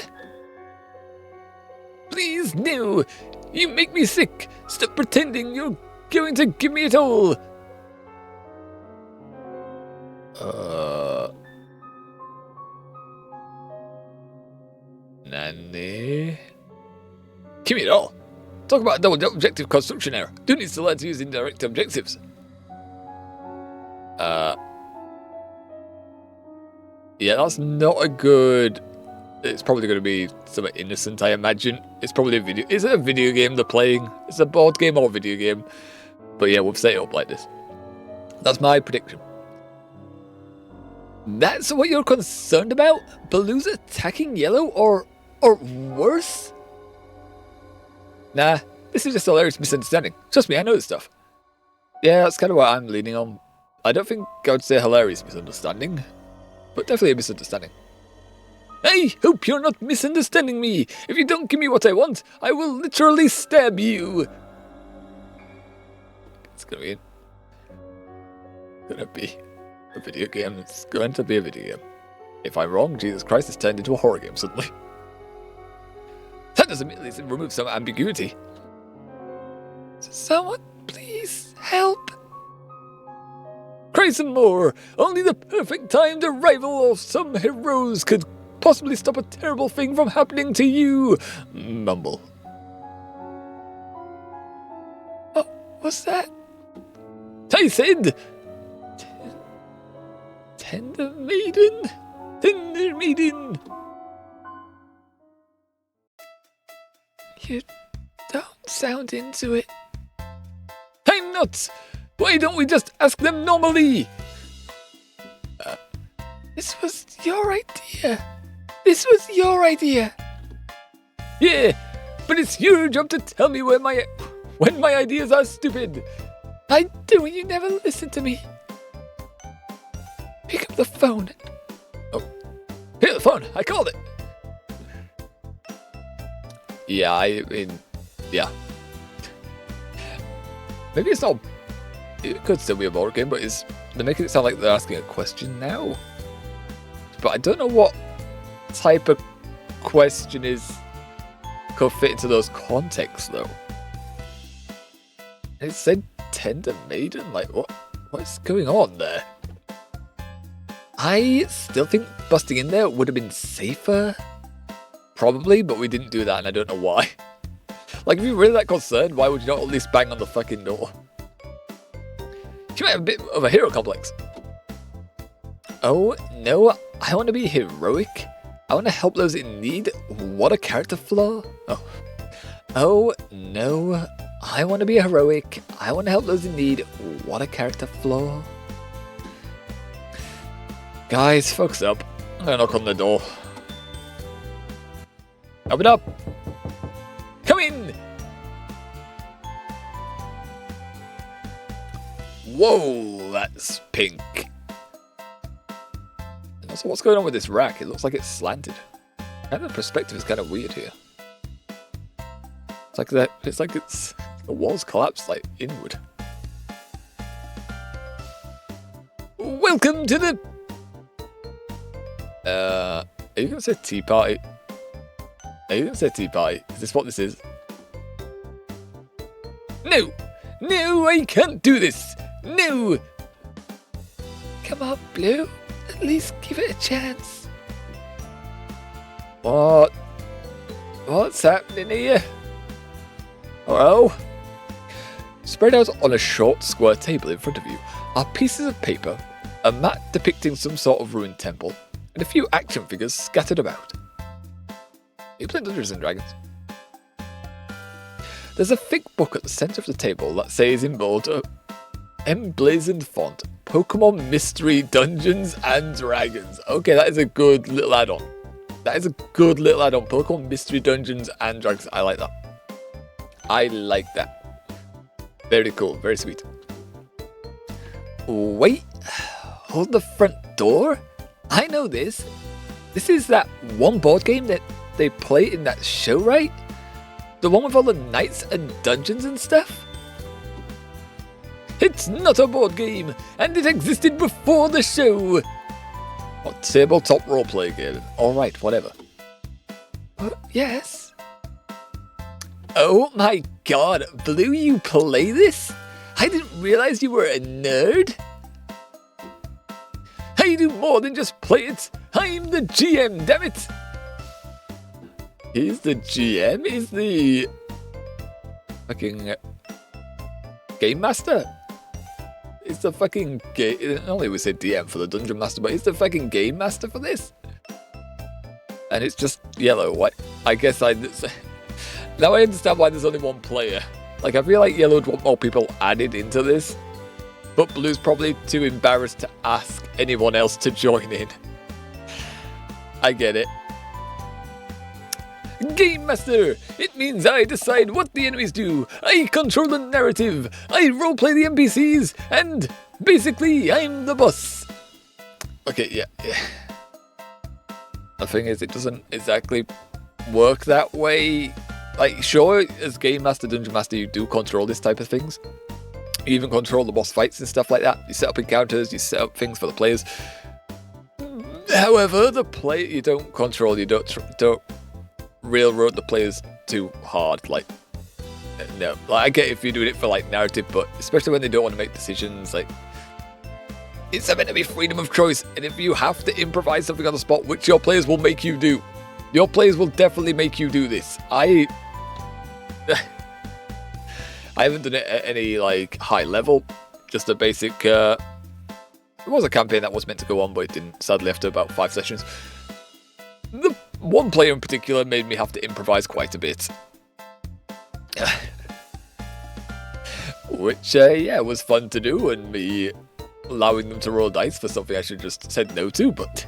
S1: Please, no. You make me sick. Stop pretending you're going to give me it all. Nanny? Give me it all. Talk about a double objective construction error. Who needs to learn to use indirect objectives? Yeah, that's not a good... It's probably going to be somewhat innocent, I imagine. It's probably a video... Is it a video game they're playing? It's a board game or a video game. But yeah, we'll set it up like this. That's my prediction. That's what you're concerned about? Baloo's attacking Yellow or worse? Nah, this is just a hilarious misunderstanding. Trust me, I know this stuff. Yeah, that's kind of what I'm leaning on. I don't think I would say hilarious misunderstanding, but definitely a misunderstanding. I hope you're not misunderstanding me. If you don't give me what I want, I will literally stab you. It's gonna be a video game. It's going to be a video game. If I'm wrong, Jesus Christ, it's turned into a horror game suddenly. That doesn't immediately remove some ambiguity.
S2: Someone, please. Please, help!
S1: Cry some more! Only the perfect timed arrival of some heroes could possibly stop a terrible thing from happening to you! Mumble.
S2: What was that?
S1: I said! Tender maiden! Tender maiden!
S2: You don't sound into it.
S1: I'm not! Why don't we just ask them normally?
S2: This was your idea. This was your idea.
S1: Yeah, but it's your job to tell me when my ideas are stupid.
S2: I do, and you never listen to me. Pick up the phone.
S1: Oh, pick up the phone. I called it. Yeah, I mean, yeah. Maybe it's not. It could still be a board game, but they're making it sound like they're asking a question now. But I don't know what type of question could fit into those contexts, though. It said tender maiden. Like, what's going on there? I still think busting in there would have been safer. Probably, but we didn't do that, and I don't know why. Like, if you're really that concerned, why would you not at least bang on the fucking door? You might have a bit of a hero complex. Oh, no, I want to be heroic. I want to help those in need. What a character flaw. Oh, no, I want to be heroic. I want to help those in need. What a character flaw. Guys, focus up. I'm going to knock on the door. Open up! Come in! Whoa, that's pink. And also, what's going on with this rack? It looks like it's slanted. Kind of the perspective is kind of weird here. It's like that. It's like the walls collapsed like inward. Welcome to the. Are you gonna say tea party? Are you gonna say tea party? Is this what this is? No! No, I can't do this! No!
S2: Come on, Blue. At least give it a chance.
S1: What? What's happening here? Hello? Spread out on a short, square table in front of you are pieces of paper, a mat depicting some sort of ruined temple, and a few action figures scattered about. You play Dungeons and Dragons? There's a thick book at the centre of the table that says in bold, emblazoned font, Pokémon Mystery Dungeons and Dragons. Okay, that is a good little add-on. That is a good little add-on. Pokémon Mystery Dungeons and Dragons. I like that. I like that. Very cool. Very sweet. Wait. Hold the front door? I know this. This is that one board game that they play in that show, right? The one with all the knights and dungeons and stuff? It's not a board game, and it existed before the show. What, tabletop roleplay game? Alright, whatever.
S2: Yes.
S1: Oh my god, Blue, you play this? I didn't realize you were a nerd. I do more than just play it. I'm the GM, damn it. He's the GM? He's the fucking game master? It's the fucking game. Only we say DM for the dungeon master, but he's the fucking game master for this. And it's just yellow. What? I guess now I understand why there's only one player. Like, I feel like yellow would want more people added into this, but blue's probably too embarrassed to ask anyone else to join in. I get it. Game Master! It means I decide what the enemies do. I control the narrative. I roleplay the NPCs, and basically, I'm the boss. Okay, yeah. The thing is, it doesn't exactly work that way. Like, sure, as Game Master, Dungeon Master, you do control this type of things. You even control the boss fights and stuff like that. You set up encounters, you set up things for the players. However, you don't control, you don't railroad the players too hard. Like, No, like, I get if you're doing it for like narrative, but especially when they don't want to make decisions, like it's meant to be freedom of choice, and if you have to improvise something on the spot, which your players will make you do, your players will definitely make you do this. I haven't done it at any like high level, just a basic. It was a campaign that was meant to go on, but it didn't. Sadly, after about 5 sessions, the one player in particular made me have to improvise quite a bit. Which, yeah, was fun to do, and me allowing them to roll dice for something I should just said no to, but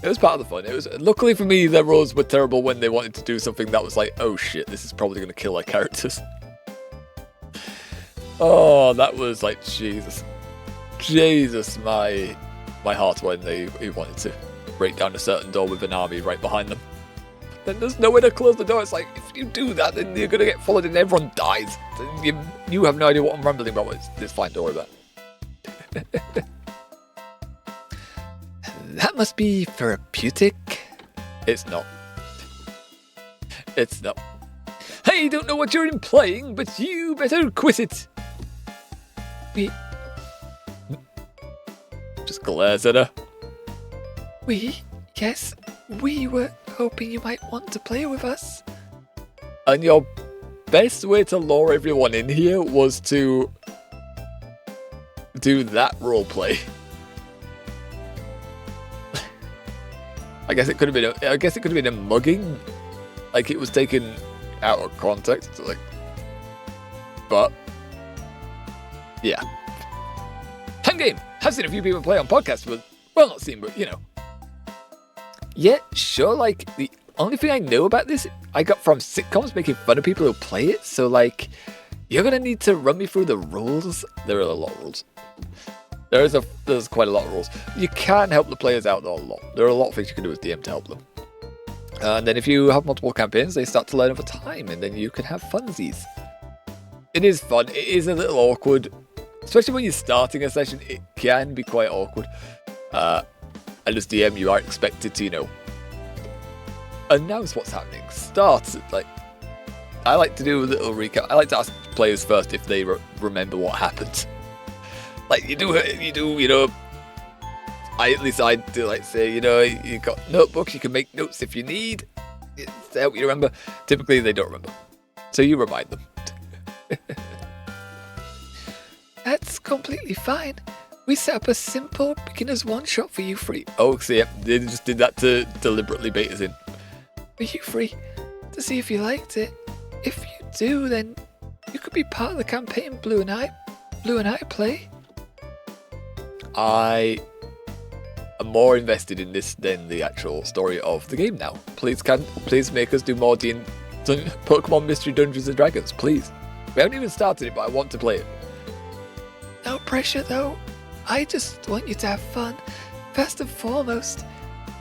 S1: it was part of the fun. It was, luckily for me, their rolls were terrible when they wanted to do something that was like, oh shit, this is probably going to kill our characters. Oh, that was like, Jesus, my heart when they wanted to break down a certain door with an army right behind them. Then there's nowhere to close the door. It's like, if you do that, then you're going to get followed and everyone dies. You have no idea what I'm rambling about. It's fine, don't worry about it.
S2: That must be therapeutic.
S1: It's not. It's not. I don't know what you're implying, but you better quit it. Just glares at her.
S2: Yes, we were hoping you might want to play with us.
S1: And your best way to lure everyone in here was to do that roleplay. I guess it could have been a mugging, like it was taken out of context, like. But yeah, fun game. I've seen a few people play on podcasts, but well, not seen, but you know. Yeah, sure. Like the only thing I know about this, I got from sitcoms making fun of people who play it. So like, you're gonna need to run me through the rules. There are a lot of rules. There's quite a lot of rules. You can help the players out though a lot. There are a lot of things you can do as DM to help them. And then if you have multiple campaigns, they start to learn over time, and then you can have funsies. It is fun. It is a little awkward, especially when you're starting a session. It can be quite awkward. And as DM, you are expected to, you know, announce what's happening. Start like I like to do a little recap. I like to ask players first if they remember what happened. Like you do, you know. I do like say, you know, you got notebooks. You can make notes if you need to help you remember. Typically, they don't remember, so you remind them.
S2: That's completely fine. We set up a simple beginner's one-shot for you three.
S1: Oh, so yeah, they just did that to deliberately bait us in.
S2: For you three, to see if you liked it. If you do, then you could be part of the campaign Blue and I play. I
S1: am more invested in this than the actual story of the game now. Please make us do more Pokemon Mystery Dungeons and Dragons, please. We haven't even started it, but I want to play it.
S2: No pressure though. I just want you to have fun. First and foremost,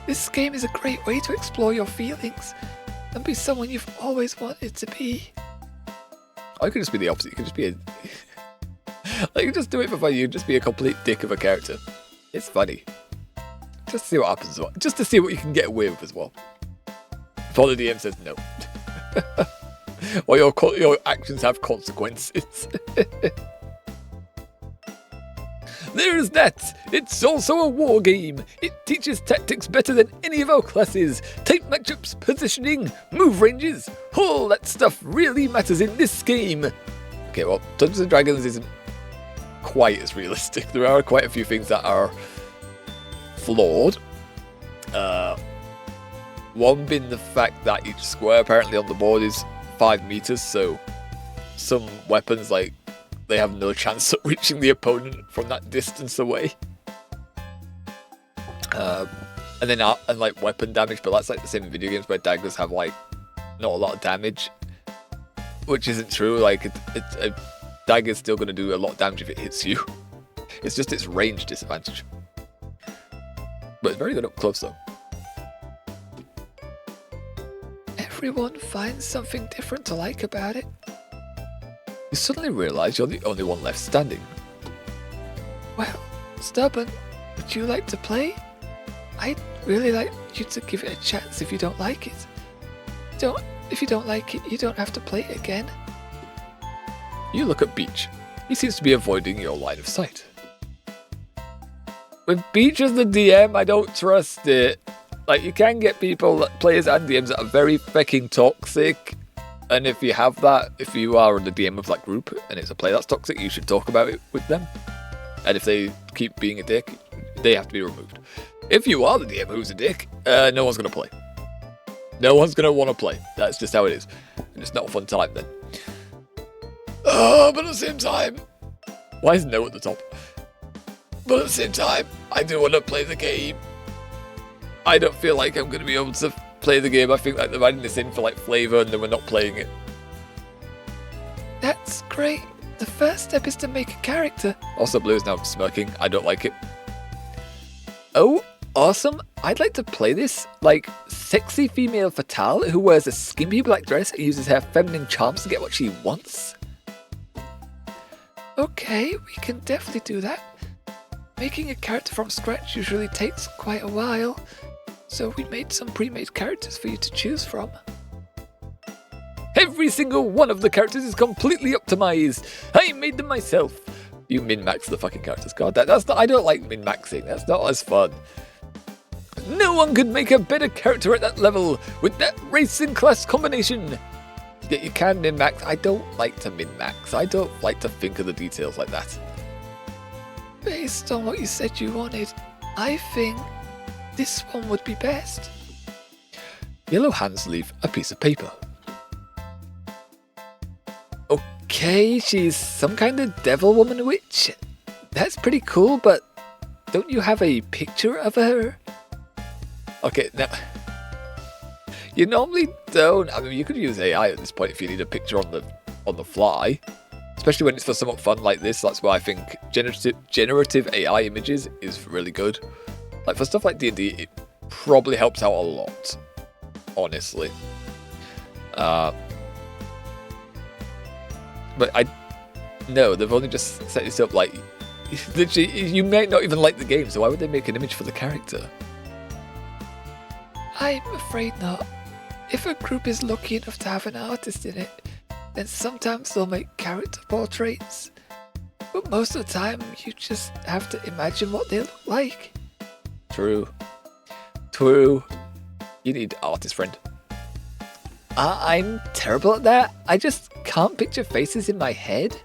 S2: this game is a great way to explore your feelings and be someone you've always wanted to be.
S1: Or it could just be the opposite. You could just be like, you just do it for fun. You could just be a complete dick of a character. It's funny. Just to see what happens as well. Just to see what you can get away with as well. Before the DM says no. Or your actions have consequences. There is that! It's also a war game. It teaches tactics better than any of our classes. Type matchups, positioning, move ranges. All that stuff really matters in this game. Okay, well, Dungeons & Dragons isn't quite as realistic. There are quite a few things that are flawed. One being the fact that each square apparently on the board is 5 meters, so some weapons, like, they have no chance of reaching the opponent from that distance away. And then like weapon damage, but that's like the same in video games where daggers have like not a lot of damage, which isn't true. Like a dagger's still going to do a lot of damage if it hits you. It's just its range disadvantage. But it's very good up close though.
S2: Everyone finds something different to like about it.
S1: You suddenly realise you're the only one left standing.
S2: Well, Stubborn, would you like to play? I'd really like you to give it a chance if you don't like it. If you don't like it, you don't have to play it again.
S1: You look at Beach. He seems to be avoiding your line of sight. With Beach as the DM, I don't trust it. Like, you can get people, players and DMs, that are very fucking toxic. And if you have that, if you are the DM of that group and it's a player that's toxic, you should talk about it with them. And if they keep being a dick, they have to be removed. If you are the DM who's a dick, no one's going to play. No one's going to want to play. That's just how it is. And it's not a fun time then. But at the same time... Why is no at the top? But at the same time, I do want to play the game. I don't feel like I'm going to be able to play the game. I think like they're adding this in for like flavour and then we're not playing it.
S2: That's great. The first step is to make a character.
S1: Also, Blue is now smirking. I don't like it. Oh, awesome. I'd like to play this, like, sexy female fatale who wears a skimpy black dress and uses her feminine charms to get what she wants.
S2: Okay, we can definitely do that. Making a character from scratch usually takes quite a while, so we made some pre-made characters for you to choose from.
S1: Every single one of the characters is completely optimized. I made them myself. You min-max the fucking characters. God, that's not. I don't like min-maxing. That's not as fun. No one could make a better character at that level with that race and class combination. Yet you can min-max. I don't like to min-max. I don't like to think of the details like that.
S2: Based on what you said you wanted, I think this one would be best.
S1: Yellow hands leave a piece of paper. Okay, she's some kind of devil woman witch. That's pretty cool, but don't you have a picture of her? Okay, now... You normally don't. I mean, you could use AI at this point if you need a picture on the fly. Especially when it's for something fun like this. That's why I think generative AI images is really good. Like, for stuff like D&D, it probably helps out a lot. Honestly. But no, they've only just set this up like, literally, you may not even like the game, so why would they make an image for the character?
S2: I'm afraid not. If a group is lucky enough to have an artist in it, then sometimes they'll make character portraits. But most of the time, you just have to imagine what they look like.
S1: True. True. You need artist friend. I'm terrible at that. I just can't picture faces in my head.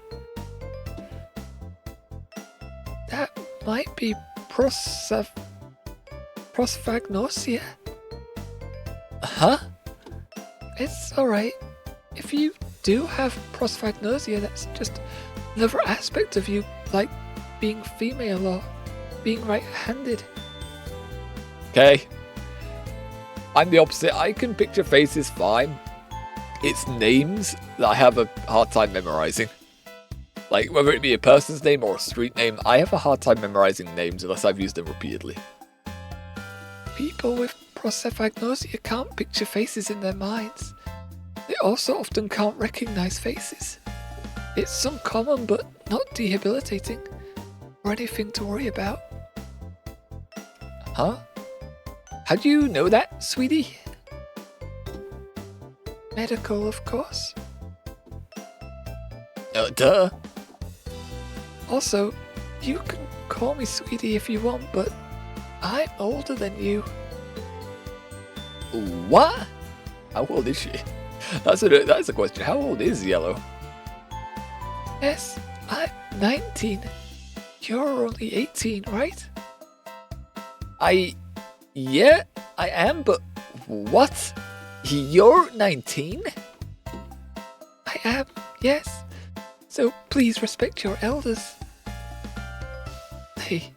S2: That might be prosopagnosia.
S1: Huh?
S2: It's alright. If you do have prosopagnosia, that's just another aspect of you, like being female or being right-handed.
S1: Okay. I'm the opposite. I can picture faces fine. It's names that I have a hard time memorizing. Like, whether it be a person's name or a street name, I have a hard time memorizing names unless I've used them repeatedly.
S2: People with prosopagnosia can't picture faces in their minds. They also often can't recognize faces. It's uncommon but not debilitating, or anything to worry about.
S1: Huh? How do you know that, sweetie?
S2: Medical, of course.
S1: Duh.
S2: Also, you can call me sweetie if you want, but I'm older than you.
S1: What? How old is she? That's a question. How old is Yellow?
S2: Yes, I'm 19. You're only 18, right?
S1: Yeah, I am, but what? You're 19?
S2: I am, yes. So please respect your elders. They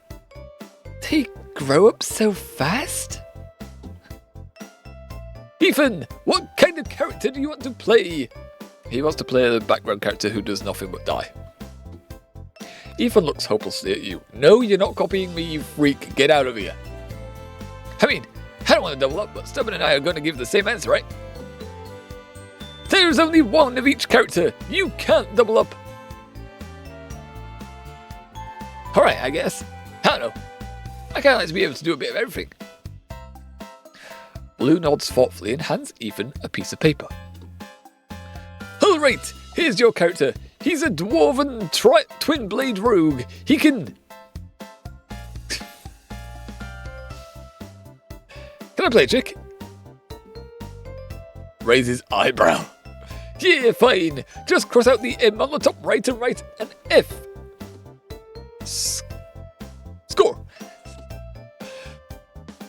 S2: grow up so fast?
S1: Ethan, what kind of character do you want to play? He wants to play a background character who does nothing but die. Ethan looks hopelessly at you. No, you're not copying me, you freak. Get out of here. I mean, I don't want to double up, but Stubborn and I are going to give the same answer, right? There's only one of each character. You can't double up. Alright, I guess. I don't know. I kind of like to be able to do a bit of everything. Blue nods thoughtfully and hands Ethan a piece of paper.
S2: Great! Here's your character. He's a dwarven twin blade rogue. He can... Can I play a trick? Raise his eyebrow. Yeah, fine. Just cross out the M on the top right and write an F. Score.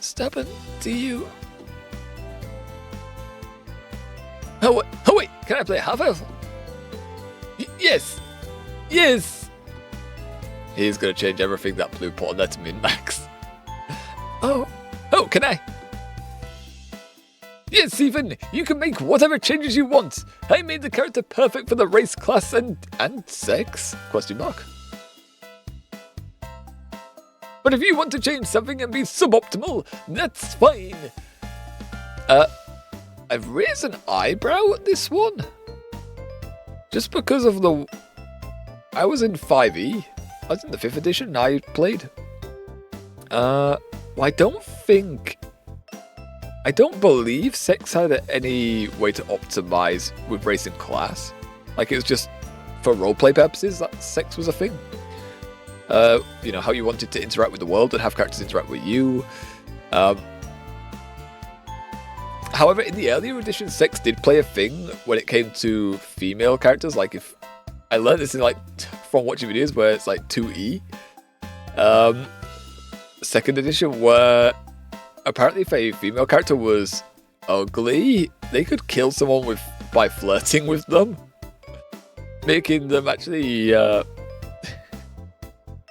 S2: Stubborn, do you... Oh wait, can I play half elf? Yes! Yes! He's gonna change everything that blue pawn, that's min-max. Oh, can I? Yes, Stephen, you can make whatever changes you want. I made the character perfect for the race, class, and sex? Question mark. But if you want to change something and be suboptimal, that's fine. I've raised an eyebrow at this one. Just because of the... I was in 5e. I was in the 5th edition I played. I don't believe sex had any way to optimize with race and class. Like, it was just for roleplay purposes that sex was a thing. You know, how you wanted to interact with the world and have characters interact with you. However, in the earlier editions, sex did play a thing when it came to female characters. Like, if I learned this in, like, from watching videos where it's like 2e. Second edition, where apparently if a female character was ugly, they could kill someone by flirting with them, making them actually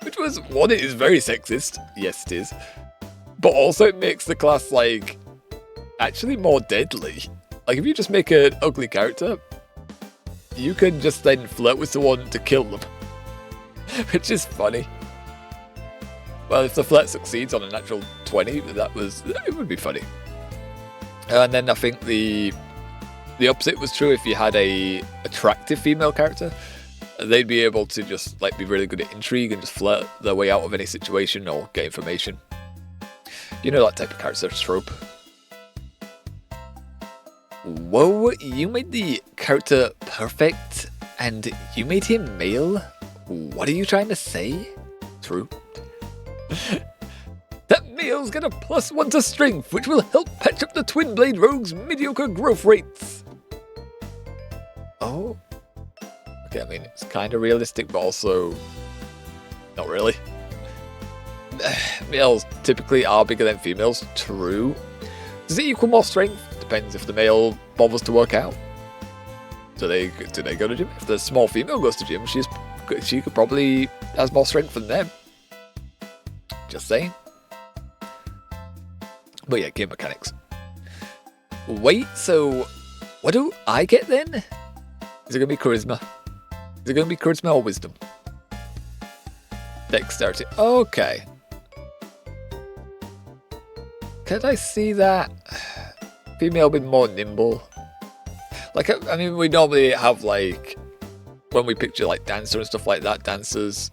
S2: which was one, it is very sexist, yes it is, but also it makes the class like actually more deadly. Like, if you just make an ugly character, you can just then flirt with someone to kill them, which is funny. Well, if the flirt succeeds on a natural 20, it would be funny. And then I think the opposite was true. If you had a attractive female character, they'd be able to just like be really good at intrigue and just flirt their way out of any situation or get information. You know, that type of character trope. Whoa, you made the character perfect and you made him male? What are you trying to say? True. That male's got a +1 to strength, which will help patch up the Twin Blade Rogue's mediocre growth rates. Oh. Okay, I mean, it's kind of realistic, but also not really. Males typically are bigger than females, true. Does it equal more strength? Depends if the male bothers to work out. Do they go to gym? If the small female goes to gym, she could probably has more strength than them. Just saying. But yeah, game mechanics. Wait, so what do I get then? Is it going to be charisma? Is it going to be charisma or wisdom? Dexterity. Okay. Could I see that? Female being more nimble. Like, I mean, we normally have, like, when we picture, like, dancer and stuff like that, dancers,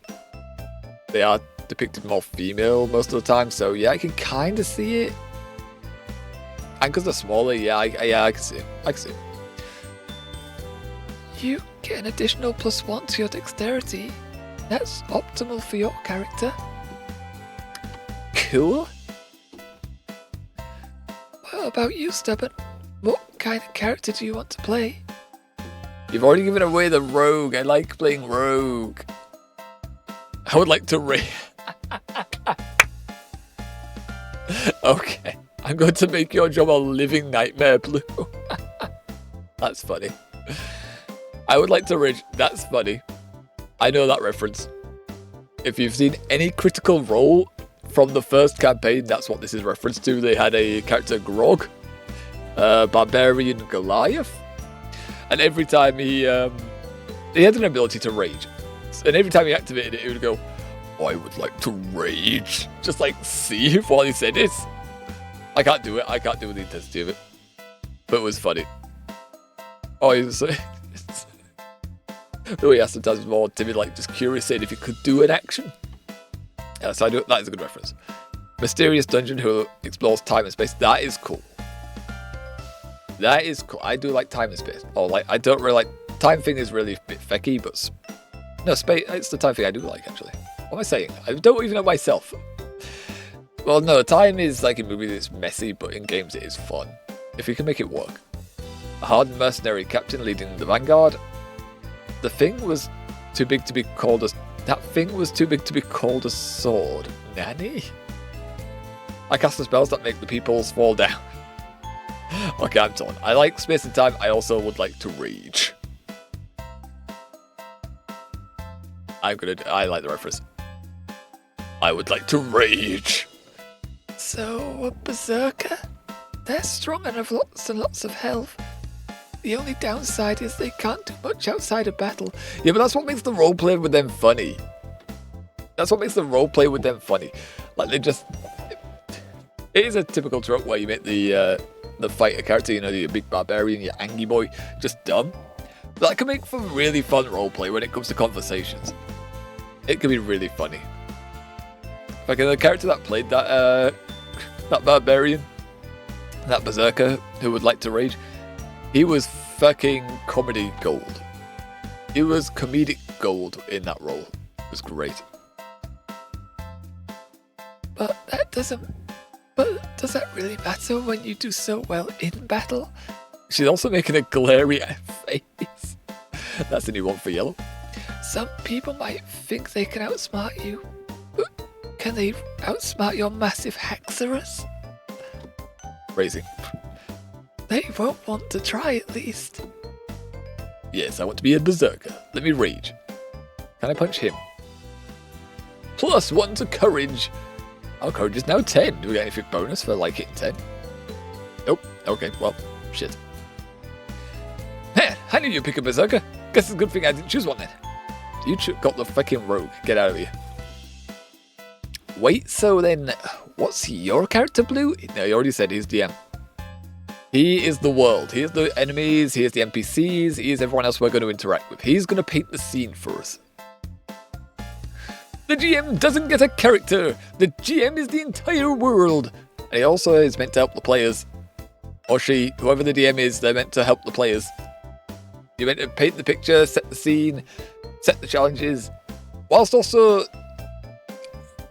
S2: they are depicted more female most of the time, so yeah, I can kind of see it. And because they're smaller, yeah, I can see it. I can see it. You get an additional +1 to your dexterity. That's optimal for your character. Cool. What about you, Stubborn? What kind of character do you want to play? You've already given away the rogue. I like playing rogue. I would like to Okay, I'm going to make your job a living nightmare, Blue. That's funny. I would like to rage. That's funny. I know that reference. If you've seen any Critical Role from the first campaign, that's what this is referenced to. They had a character, Grog, Barbarian Goliath, and every time he had an ability to rage, and every time he activated it, he would go, I would like to rage. Just like see while he said it. I can't do it. I can't do the intensity of it. But it was funny. Oh, he was the way he asked sometimes was more timid, like just curious, saying if he could do an action. Yeah, so I do. That is a good reference. Mysterious dungeon who explores time and space. That is cool. That is cool. I do like time and space. Oh, like I don't really like
S1: time thing is really a bit fecky, but no, space. It's the time thing I do like actually. What am I saying? I don't even know myself. Well, no, time is like in movies it's messy, but in games it is fun if you can make it work. A hardened mercenary captain leading the vanguard. The thing was too big to be called a. That thing was too big to be called a sword. Nanny? I cast the spells that make the peoples fall down. Okay, I'm torn. I like space and time. I also would like to rage. I like the reference. I would like to rage.
S2: So, a berserker? They're strong and have lots and lots of health. The only downside is they can't do much outside of battle.
S1: Yeah, but that's what makes the roleplay with them funny. That's what makes the roleplay with them funny. Like, they just... It is a typical trope where you make the fighter character, you know, your big barbarian, your angry boy, just dumb. But that can make for really fun roleplay when it comes to conversations. It can be really funny. Like, the character that played that barbarian, that berserker who would like to rage, he was fucking comedy gold. He was comedic gold in that role. It was great.
S2: But does that really matter when you do so well in battle?
S1: She's also making a glary face. That's a new one for yellow.
S2: Some people might think they can outsmart you, but can they outsmart your massive Haxorus?
S1: Raising.
S2: They won't want to try at least.
S1: Yes, I want to be a berserker. Let me rage. Can I punch him? +1 to courage. Our courage is now 10. Do we get anything bonus for like hitting 10? Nope. Okay, well, shit. Hey, I knew you'd pick a berserker. Guess it's a good thing I didn't choose one then. You got the fucking rogue. Get out of here. Wait, so then, what's your character, Blue? No, you already said he's DM. He is the world. He is the enemies. He is the NPCs. He is everyone else we're going to interact with. He's going to paint the scene for us. The GM doesn't get a character. The GM is the entire world. And he also is meant to help the players. Or she, whoever the DM is, they're meant to help the players. You're meant to paint the picture, set the scene, set the challenges. Whilst also,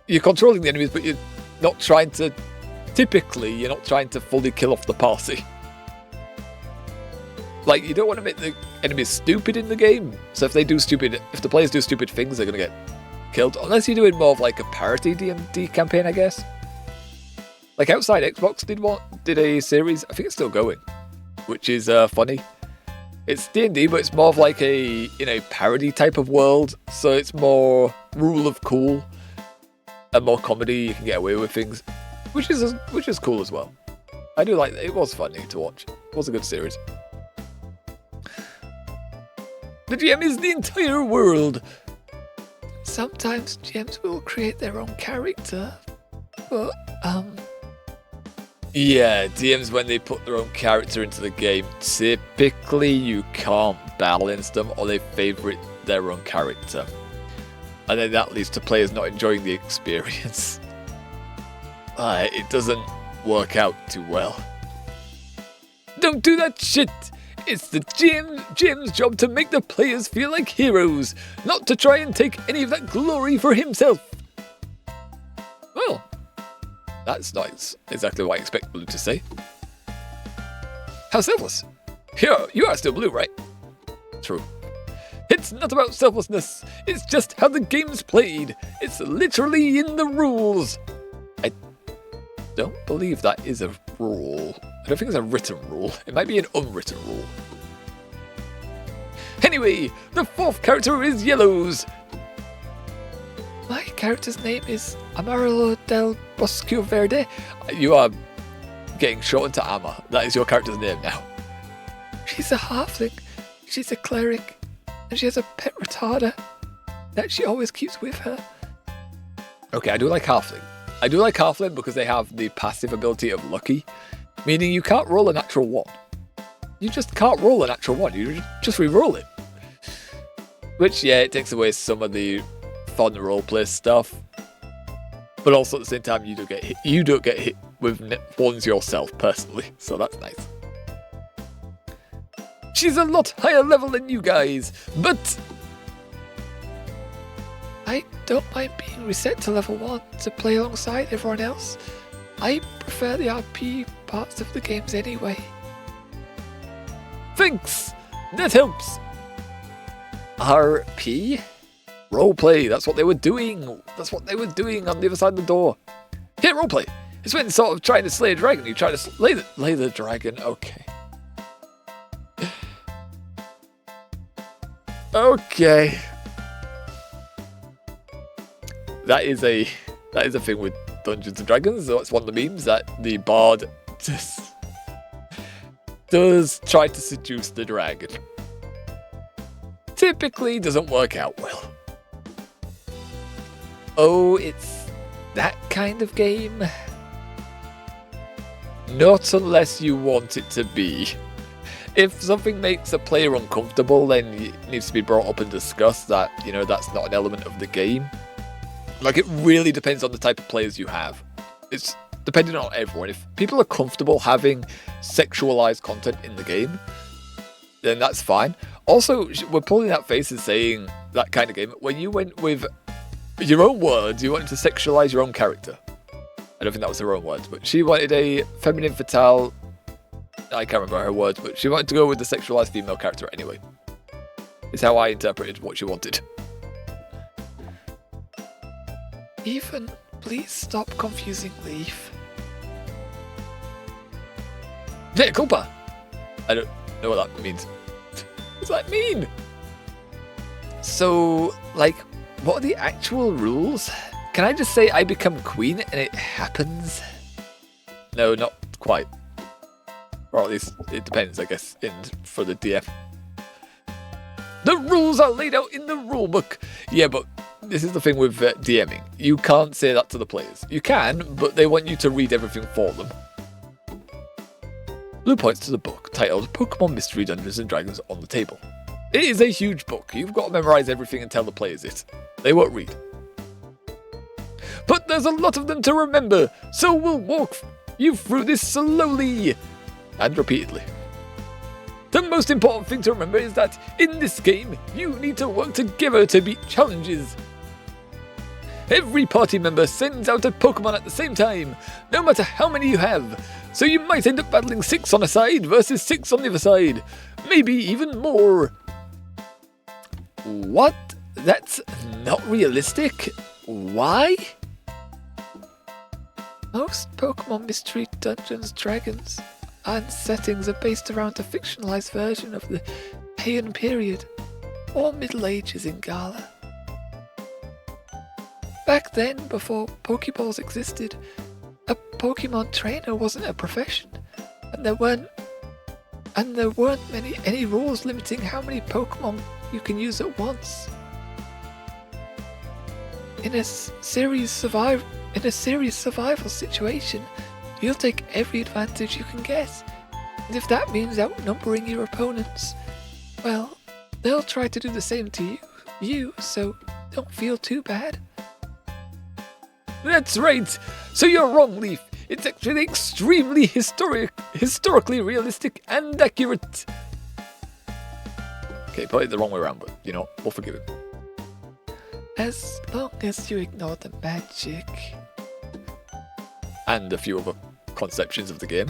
S1: you're controlling the enemies, but you're not trying to... Typically, you're not trying to fully kill off the party. Like, you don't want to make the enemies stupid in the game. So if the players do stupid things, they're going to get killed. Unless you're doing more of like a parody D&D campaign, I guess. Like Outside Xbox did a series, I think it's still going, which is funny. It's D&D, but it's more of like a, parody type of world. So it's more rule of cool and more comedy. You can get away with things. Which is cool as well. I do like it. It was funny to watch. It was a good series. The GM is the entire world.
S2: Sometimes GMs will create their own character, but
S1: yeah, DMs when they put their own character into the game, typically you can't balance them or they favourite their own character. And then that leads to players not enjoying the experience. It doesn't work out too well. Don't do that shit! It's the GM's job to make the players feel like heroes, not to try and take any of that glory for himself. Well, that's not exactly what I expect Blue to say. How selfless? You are still Blue, right? True. It's not about selflessness, it's just how the game's played. It's literally in the rules. I don't believe that is a rule. I don't think it's a written rule. It might be an unwritten rule. Anyway, the fourth character is Yellows.
S2: My character's name is Amarillo del Bosque Verde.
S1: You are getting shortened to Amma. That is your character's name now.
S2: She's a halfling. She's a cleric. And she has a pet retarder that she always keeps with her.
S1: Okay, I do like halfling. I do like halfling because they have the passive ability of lucky, meaning you can't roll a natural 1. You just can't roll a natural 1. You just re-roll it. Which, yeah, it takes away some of the fun roleplay stuff. But also at the same time, you don't get hit with ones yourself personally. So that's nice. She's a lot higher level than you guys, but
S2: I don't mind being reset to level 1 to play alongside everyone else. I prefer the RP parts of the games anyway.
S1: thanks! That helps! RP? Roleplay, that's what they were doing. That's what they were doing on the other side of the door. Yeah, roleplay. It's when sort of trying to slay a dragon. You try to slay the dragon. Okay. Okay. That is a thing with Dungeons and Dragons. That's one of the memes that the bard does try to seduce the dragon. Typically doesn't work out well. Oh, it's that kind of game? Not unless you want it to be. If something makes a player uncomfortable, then it needs to be brought up and discussed that, you know, that's not an element of the game. Like, it really depends on the type of players you have. It's depending on everyone. If people are comfortable having sexualized content in the game, then that's fine. Also, we're pulling that face and saying that kind of game, when you went with your own words, you wanted to sexualize your own character. I don't think that was her own words, but she wanted a feminine fatale. I can't remember her words, but she wanted to go with the sexualized female character anyway. It's how I interpreted what she wanted.
S2: Ethan, please stop confusing Leaf.
S1: Yeah, culpa! I don't know what that means. What does that mean? So, like, what are the actual rules? Can I just say I become queen and it happens? No, not quite. Or at least it depends, I guess, for the DM. The rules are laid out in the rulebook. Yeah, but this is the thing with DMing. You can't say that to the players. You can, but they want you to read everything for them. Blue points to the book titled Pokémon Mystery Dungeons and Dragons on the table. It is a huge book. You've got to memorize everything and tell the players it. They won't read. But there's a lot of them to remember, so we'll walk you through this slowly and repeatedly. The most important thing to remember is that in this game, you need to work together to beat challenges. Every party member sends out a Pokémon at the same time, no matter how many you have, so you might end up battling 6 on a side versus 6 on the other side, maybe even more. What? That's not realistic? Why?
S2: Most Pokémon Mystery Dungeons Dragons and settings are based around a fictionalized version of the Heian period, or Middle Ages in Gala. Back then, before Pokeballs existed, a Pokemon trainer wasn't a profession, and there weren't any rules limiting how many Pokemon you can use at once. In a serious survival situation, you'll take every advantage you can get, and if that means outnumbering your opponents, well, they'll try to do the same to you, so don't feel too bad.
S1: That's right! So you're wrong, Leaf. It's actually extremely historically realistic and accurate. Okay, probably the wrong way around, but, you know, we'll forgive him.
S2: As long as you ignore the magic.
S1: And a few other conceptions of the game.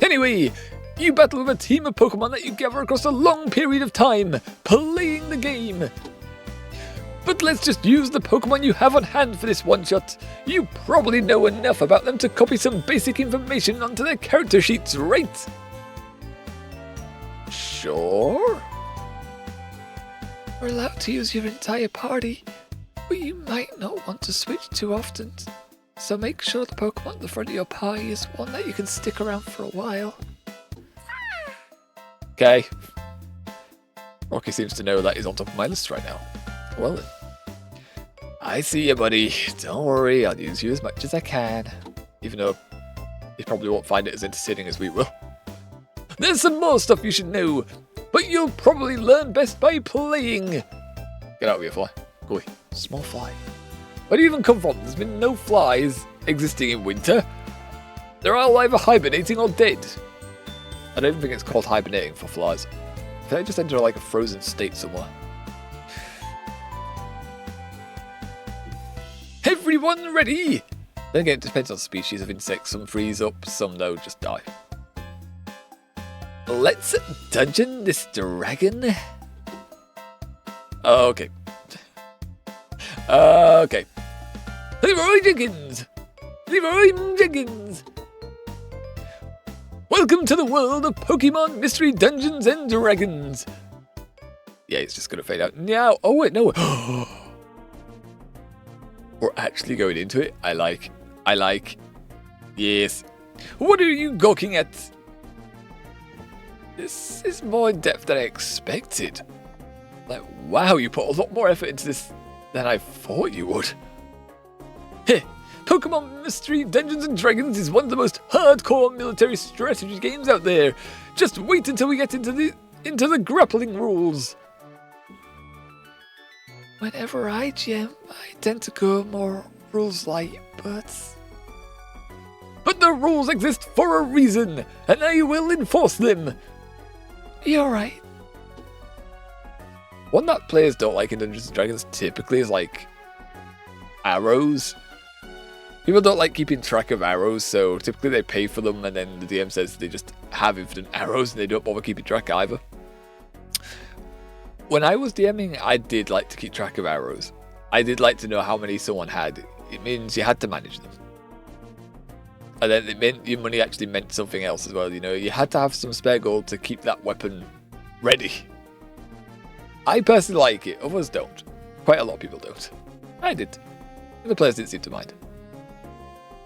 S1: Anyway, you battle with a team of Pokemon that you gather across a long period of time, playing the game. But let's just use the Pokemon you have on hand for this one-shot. You probably know enough about them to copy some basic information onto their character sheets, right? Sure.
S2: You're allowed to use your entire party, but you might not want to switch too often. So make sure the Pokemon at the front of your party is one that you can stick around for a while.
S1: Okay. Rocky seems to know that is on top of my list right now. Well then. I see you, buddy. Don't worry, I'll use you as much as I can. Even though you probably won't find it as entertaining as we will. There's some more stuff you should know, but you'll probably learn best by playing. Get out of here, fly. Go away. Small fly. Where do you even come from? There's been no flies existing in winter. They're all either hibernating or dead. I don't even think it's called hibernating for flies. I think they just enter like a frozen state somewhere. Everyone ready? Then again, it depends on species of insects. Some freeze up, some no, just die. Let's dungeon this dragon. Okay. Okay. Leroy Jenkins! Leroy Jenkins! Welcome to the world of Pokemon Mystery Dungeons and Dragons! Yeah, it's just gonna fade out now. Oh wait, no. We're actually going into it. I like. Yes. What are you gawking at? This is more in depth than I expected. Like, wow, you put a lot more effort into this than I thought you would. Heh. Pokemon Mystery Dungeons and Dragons is one of the most hardcore military strategy games out there. Just wait until we get into the grappling rules.
S2: Whenever I GM, I tend to go more rules light, but
S1: the rules exist for a reason, and I will enforce them.
S2: You're right.
S1: One that players don't like in Dungeons & Dragons typically is like arrows. People don't like keeping track of arrows, so typically they pay for them and then the DM says they just have infinite arrows and they don't bother keeping track either. When I was DMing, I did like to keep track of arrows. I did like to know how many someone had. It means you had to manage them. And then it meant your money actually meant something else as well, you know. You had to have some spare gold to keep that weapon ready. I personally like it, others don't. Quite a lot of people don't. I did. And the players didn't seem to mind.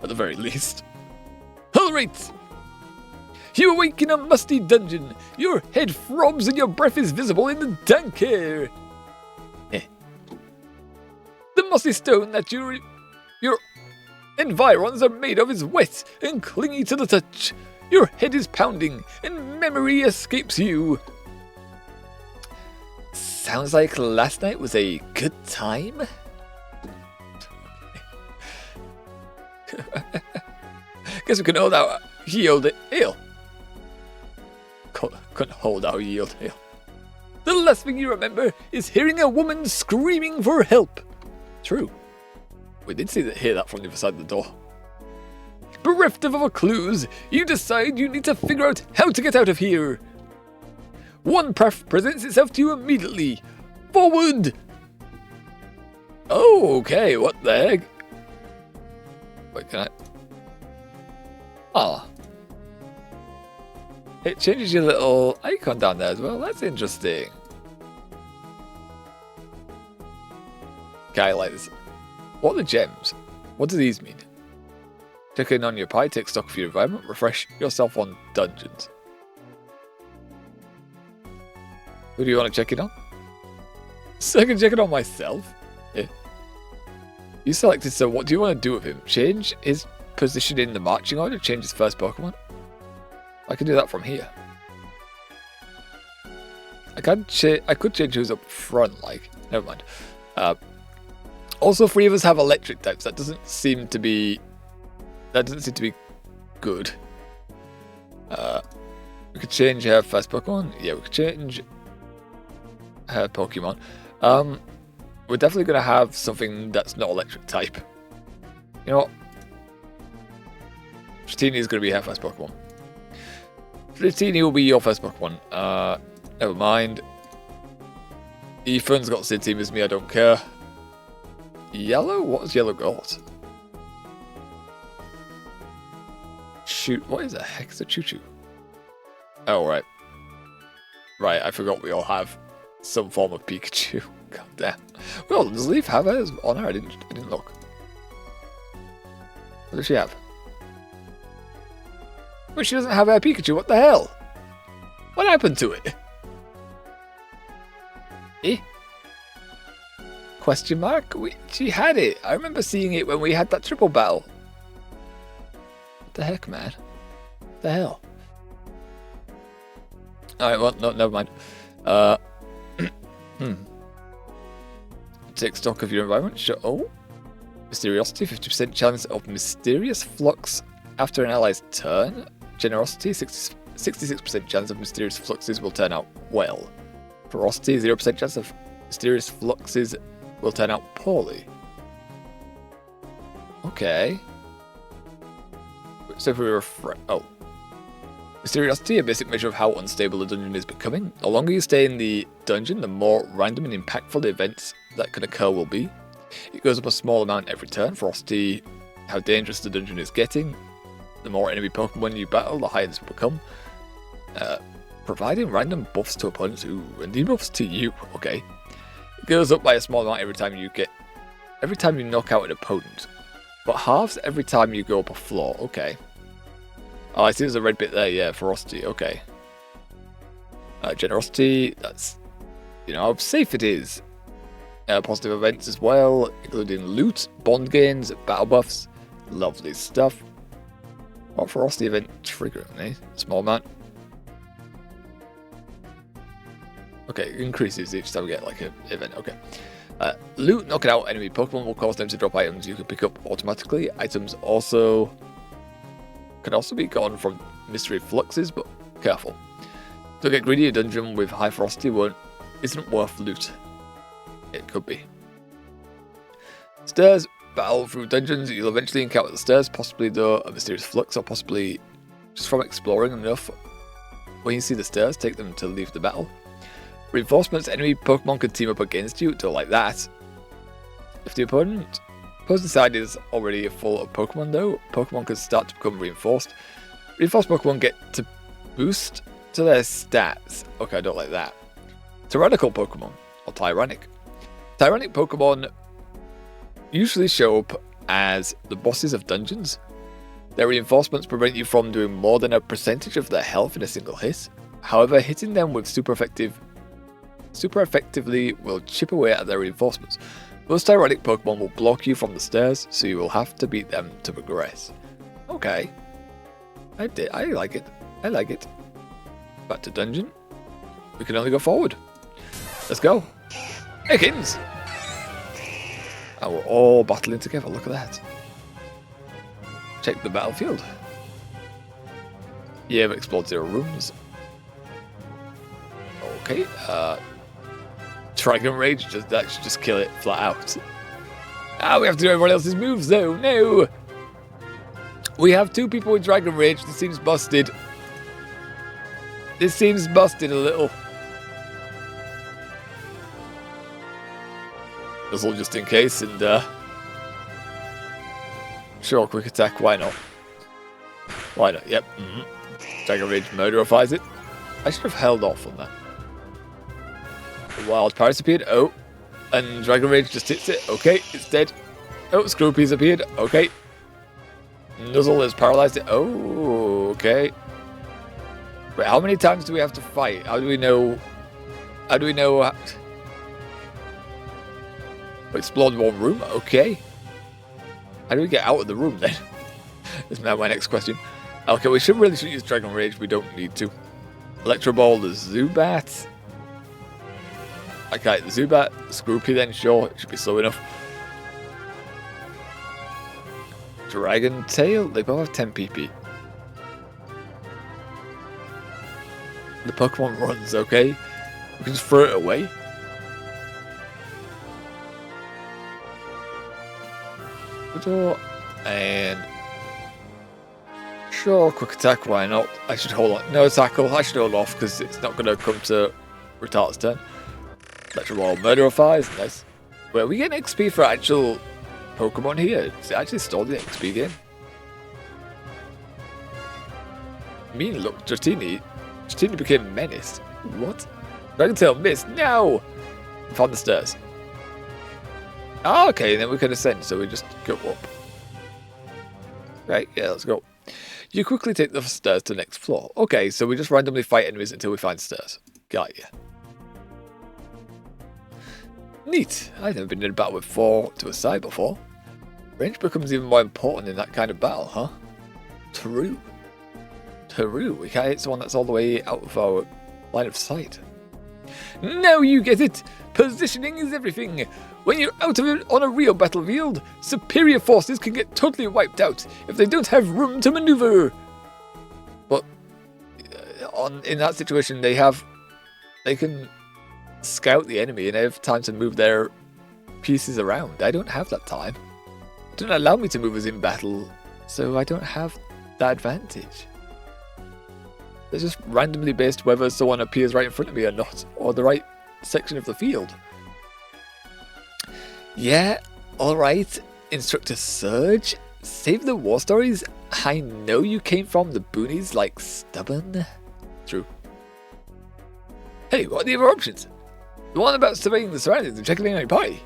S1: At the very least. Alright! You awake in a musty dungeon. Your head throbs and your breath is visible in the dank air. The mossy stone that your environs are made of is wet and clingy to the touch. Your head is pounding and memory escapes you. Sounds like last night was a good time. Guess we can hold out yield ale. Couldn't hold out yield ale. The last thing you remember is hearing a woman screaming for help. True. We did hear that from the other side of the door. Bereft of other clues, you decide you need to figure out how to get out of here. One path presents itself to you immediately. Forward! Oh, okay, what the heck? Wait, can I? Ah. It changes your little icon down there as well. That's interesting. Okay, I like this. What are the gems? What do these mean? Check in on your pie, take stock of your environment, refresh yourself on dungeons. Who do you want to check in on? So I can check it on myself? Yeah. You selected, so what do you want to do with him? Change his position in the marching order? Change his first Pokemon? I can do that from here. I could change who's up front, like. Never mind. Also, 3 of us have electric types. That doesn't seem to be good. We could change her first Pokemon. Yeah, we could change her Pokemon. We're definitely going to have something that's not electric type. You know what? Dratini is going to be her first Pokemon. Dratini will be your first Pokemon. Never mind. Ethan's got the same team as me, I don't care. Yellow? What has Yellow got? Shoot, what is the heck is a Choo-Choo? Oh, right. Right, I forgot we all have some form of Pikachu. God damn. Well, does Leaf have hers on her? I didn't look. What does she have? Well, she doesn't have her Pikachu, what the hell? What happened to it? Eh? Question mark? She had it. I remember seeing it when we had that triple battle. What the heck, man? What the hell? Alright, well, no, never mind. Take stock of your environment. Sure. Oh. Mysteriosity, 50% chance of mysterious flux after an ally's turn. Generosity, 60% 66% chance of mysterious fluxes will turn out well. Ferocity, 0% chance of mysterious fluxes will turn out poorly. Okay. So if we refresh... Oh. Mysteriosity, a basic measure of how unstable a dungeon is becoming. The longer you stay in the dungeon, the more random and impactful the events that can occur will be. It goes up a small amount every turn. Ferocity, how dangerous the dungeon is getting. The more enemy Pokemon you battle, the higher this will become. Providing random buffs to opponents and debuffs to you. Okay. It goes up by a small amount every time you knock out an opponent. But halves every time you go up a floor. Okay. Oh, I see there's a red bit there. Yeah, ferocity. Okay. Generosity. That's, how safe it is. Positive events as well, including loot, bond gains, battle buffs. Lovely stuff. What ferocity event trigger? Small amount. Okay, it increases each time we get like an event. Okay. Loot, knocking out enemy Pokemon will cause them to drop items you can pick up automatically. Items can also be gone from mystery fluxes, but careful. Don't get greedy. A dungeon with high ferocity isn't worth loot. It could be. Stairs, battle through dungeons. You'll eventually encounter the stairs, possibly though a mysterious flux, or possibly just from exploring enough. When you see the stairs, take them to leave the battle. Reinforcements, enemy Pokemon can team up against you, don't like that. If the opponent's side is already full of Pokemon though, Pokemon can start to become reinforced. Reinforced Pokemon get to boost to their stats. Okay, I don't like that. Tyrannical Pokemon, or Tyrannic. Tyrannic Pokemon usually show up as the bosses of dungeons. Their reinforcements prevent you from doing more than a percentage of their health in a single hit. However, hitting them with super effectively will chip away at their reinforcements. Most Tyrannic Pokemon will block you from the stairs, so you will have to beat them to progress. Okay. I like it. I like it. Back to dungeon. We can only go forward. Let's go. Ekans! And we're all battling together, look at that. Check the battlefield. Yeah, we've explored 0 rooms. Okay, Dragon Rage, that should just kill it flat out. We have to do everyone else's moves though, no! We have 2 people with Dragon Rage, this seems busted. This seems busted a little. Nuzzle just in case, and sure, quick attack, why not? Why not, yep. Dragon Rage murderifies it. I should have held off on that. Wild Paris appeared, and Dragon Rage just hits it, okay, it's dead. Scroopy's appeared, okay. Nuzzle has paralyzed it, okay. Wait, how many times do we have to fight? How do we know? We explored 1 room, okay. How do we get out of the room then? That's now my next question. Okay, we shouldn't use Dragon Rage, we don't need to. Electro Ball the Zubat. Okay, the Zubat, Scroopy then, sure, it should be slow enough. Dragon Tail, they both have 10 PP. The Pokemon runs, okay? We can just throw it away. And sure, quick attack, why not? I should hold on. No tackle, I should hold off because it's not going to come to Rattata's turn. Electro Ball murderifies, nice. Wait, are we getting XP for actual Pokemon here? Is it actually stored the XP game? Look, Dratini became menaced. What? Dragon Tail missed, no! I found the stairs. Okay, then we can ascend, so we just go up. Right, yeah, let's go. You quickly take the stairs to the next floor. Okay, so we just randomly fight enemies until we find stairs. Got ya. Neat. I've never been in a battle with 4 to a side before. Range becomes even more important in that kind of battle, huh? True. We can't hit someone that's all the way out of our line of sight. Now you get it! Positioning is everything! When you're out of it on a real battlefield, superior forces can get totally wiped out if they don't have room to maneuver. But
S2: in that situation, they can scout the enemy and they have time to move their pieces around. I don't have that time. It doesn't allow me to move as in battle, so I don't have that advantage. It's just randomly based whether someone appears right in front of me or not, or the right section of the field. Yeah, alright, Instructor Surge. Save the war stories. I know you came from the boonies like stubborn. True. Hey, what are the other options? The one about surveying the surroundings and checking in on your party.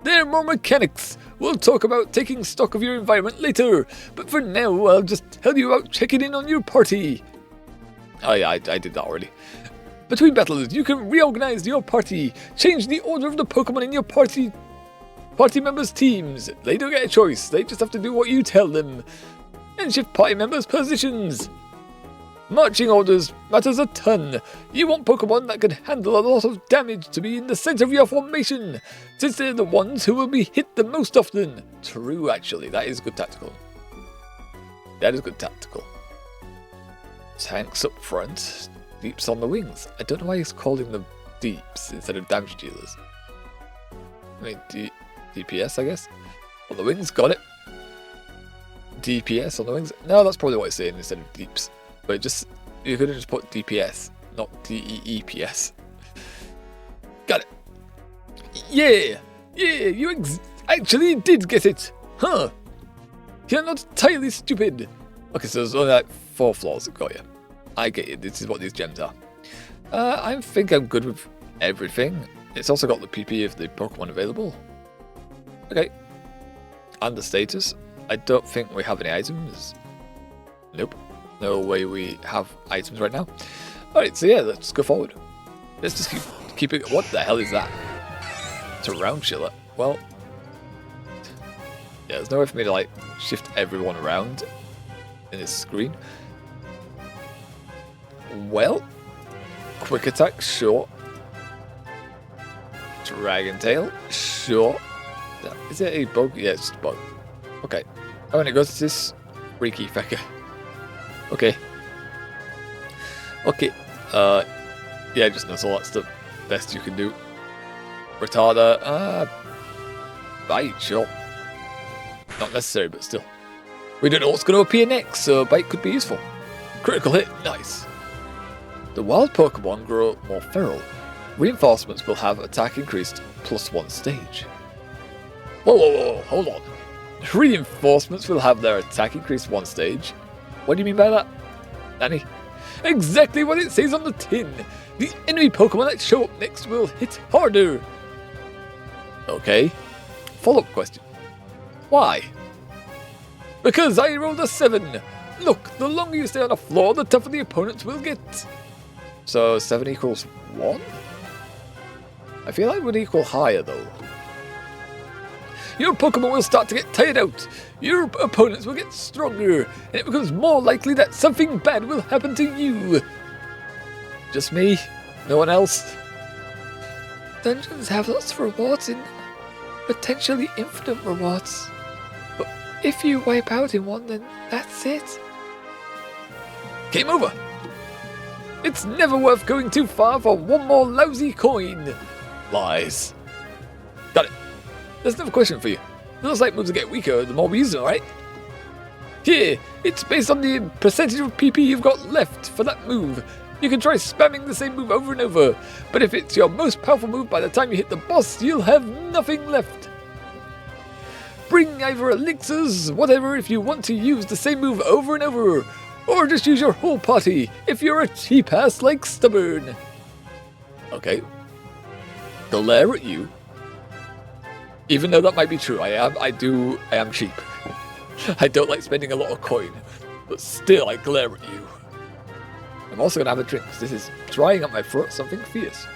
S2: There are more mechanics. We'll talk about taking stock of your environment later, but for now I'll just tell you about checking in on your party. Oh yeah, I did that already. Between battles, you can reorganize your party, change the order of the Pokemon in your party members' teams. They don't get a choice, they just have to do what you tell them. And shift party members' positions. Marching orders matters a ton. You want Pokemon that can handle a lot of damage to be in the center of your formation, since they're the ones who will be hit the most often. True, actually, that is good tactical. That is good tactical. Tanks up front, deeps on the wings. I don't know why he's calling them deeps instead of damage dealers. I mean, DPS, I guess. On the wings, got it. DPS on the wings. No, that's probably what it's saying instead of deeps. But you could have just put DPS, not DEEPS. Got it. Yeah, you actually did get it. Huh. You're not entirely stupid. Okay, so there's only like 4 flaws. Got you. I get it. This is what these gems are. I think I'm good with everything. It's also got the PP of the Pokemon available. Okay. And the status. I don't think we have any items. Nope. No way we have items right now. Alright, so yeah, let's go forward. Let's just keep it. What the hell is that? It's a round chiller. Well, yeah, there's no way for me to like shift everyone around in this screen. Well, quick attack, sure. Dragon tail, sure. Is it a bug? Yeah, it's just a bug. Okay. Oh, and it goes to this freaky fecker. Okay. Okay. Yeah, just knows all that's the best you can do. Retarder. Bite, sure. Not necessary, but still. We don't know what's going to appear next, so bite could be useful. Critical hit, nice. The wild Pokemon grow more feral. Reinforcements will have attack increased +1 stage. Whoa, hold on. Reinforcements will have their attack increased 1 stage. What do you mean by that, Danny? Exactly what it says on the tin. The enemy Pokemon that show up next will hit harder. Okay. Follow-up question. Why? Because I rolled a 7. Look, the longer you stay on the floor, the tougher the opponents will get. So 7 equals 1? I feel like it would equal higher though. Your Pokemon will start to get tired out. Your opponents will get stronger, and it becomes more likely that something bad will happen to you. Just me? No one else? Dungeons have lots of rewards in them. Potentially infinite rewards. But if you wipe out in one, then that's it. Game over. It's never worth going too far for one more lousy coin. Lies. Got it. There's another question for you. Those light moves get weaker the more we use them, right? Here, it's based on the percentage of PP you've got left for that move. You can try spamming the same move over and over, but if it's your most powerful move by the time you hit the boss, you'll have nothing left. Bring either elixirs, whatever, if you want to use the same move over and over, or just use your whole party if you're a cheap ass like Stubborn. Okay. Glare at you. Even though that might be true, I am cheap. I don't like spending a lot of coin, but still I glare at you. I'm also gonna have a drink because this is drying up my throat something fierce.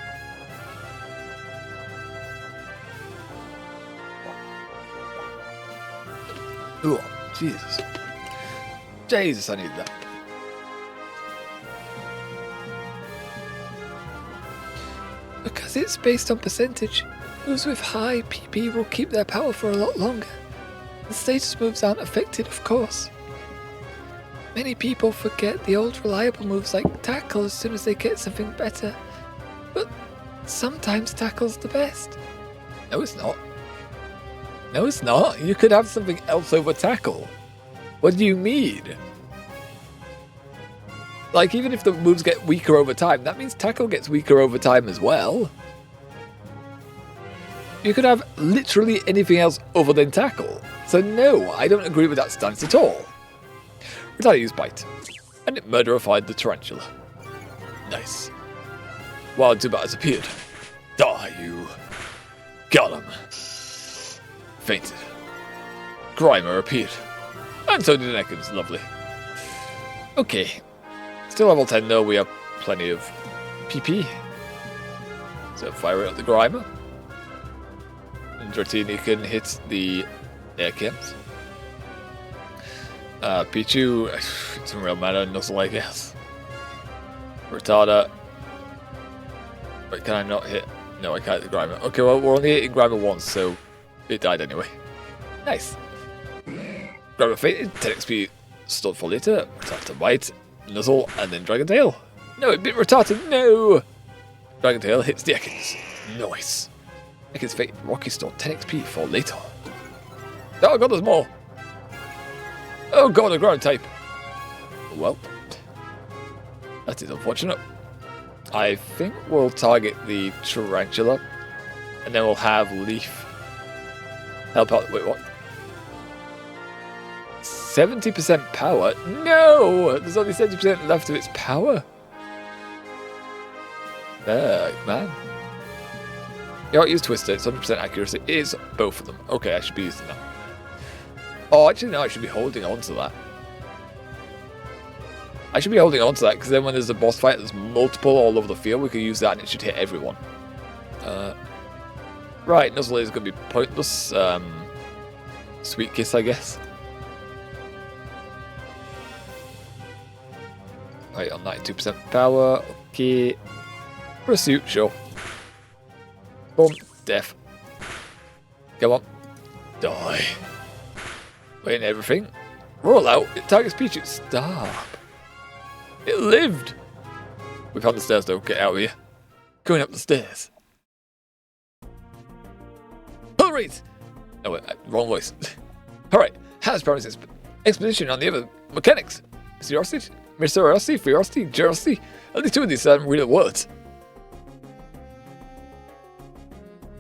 S2: Oh, Jesus. Jesus, I need that. Because it's based on percentage, moves with high PP will keep their power for a lot longer. The status moves aren't affected, of course. Many people forget the old reliable moves like tackle as soon as they get something better. But sometimes tackle's the best.
S1: No, it's not. No, it's not. You could have something else over tackle. What do you mean? Like, even if the moves get weaker over time, that means tackle gets weaker over time as well. You could have literally anything else other than tackle. So no, I don't agree with that stance at all. Retaliate's Bite. And it murderified the tarantula. Nice. Wild Zubat has appeared. Die, you. Got him. Fainted. Grimer appeared. And so did Ekans. Lovely. Okay. Still level 10 though, we have plenty of PP. So fire it at the Grimer. And Dratini can hit the air camps. Pichu, it doesn't really matter, Nuzzle I guess. Rattata. Wait, can I not hit? No, I can't hit the Grimer. Okay, well, we're only hitting Grimer once, so it died anyway. Nice. Grimer fainted, 10 XP, stood for later, Rattata Bite, Nuzzle, and then Dragon Tail. No, it bit Rattata, no! Dragon Tail hits the Ekans. Nice. Ekans fainted, Rocky Stone, 10 XP for later. Oh god, there's more! Oh god, a ground type! Well, that is unfortunate. I think we'll target the tarantula, and then we'll have Leaf help out. Wait, what? 70% power? No! There's only 70% left of its power. Man. You don't use Twister, it's 100% accuracy. It is both of them. Okay, I should be using that. Oh, actually, no, I should be holding on to that. I should be holding on to that, because then when there's a boss fight, there's multiple all over the field, we can use that and it should hit everyone. Right, Nuzzle is going to be pointless. Sweet Kiss, I guess. Right, on 92% power. Okay. Pursuit, sure. Boom, death. Come on. Die. Wait, everything. Roll out. It targets Pichu. Stop. It lived. We found the stairs though. Get out of here. Going up the stairs. Alright. No, wait, wrong voice. Alright. Has promised expedition on the other mechanics. Mysteriosity, Ferocity, Generosity. At least two of these aren't real words.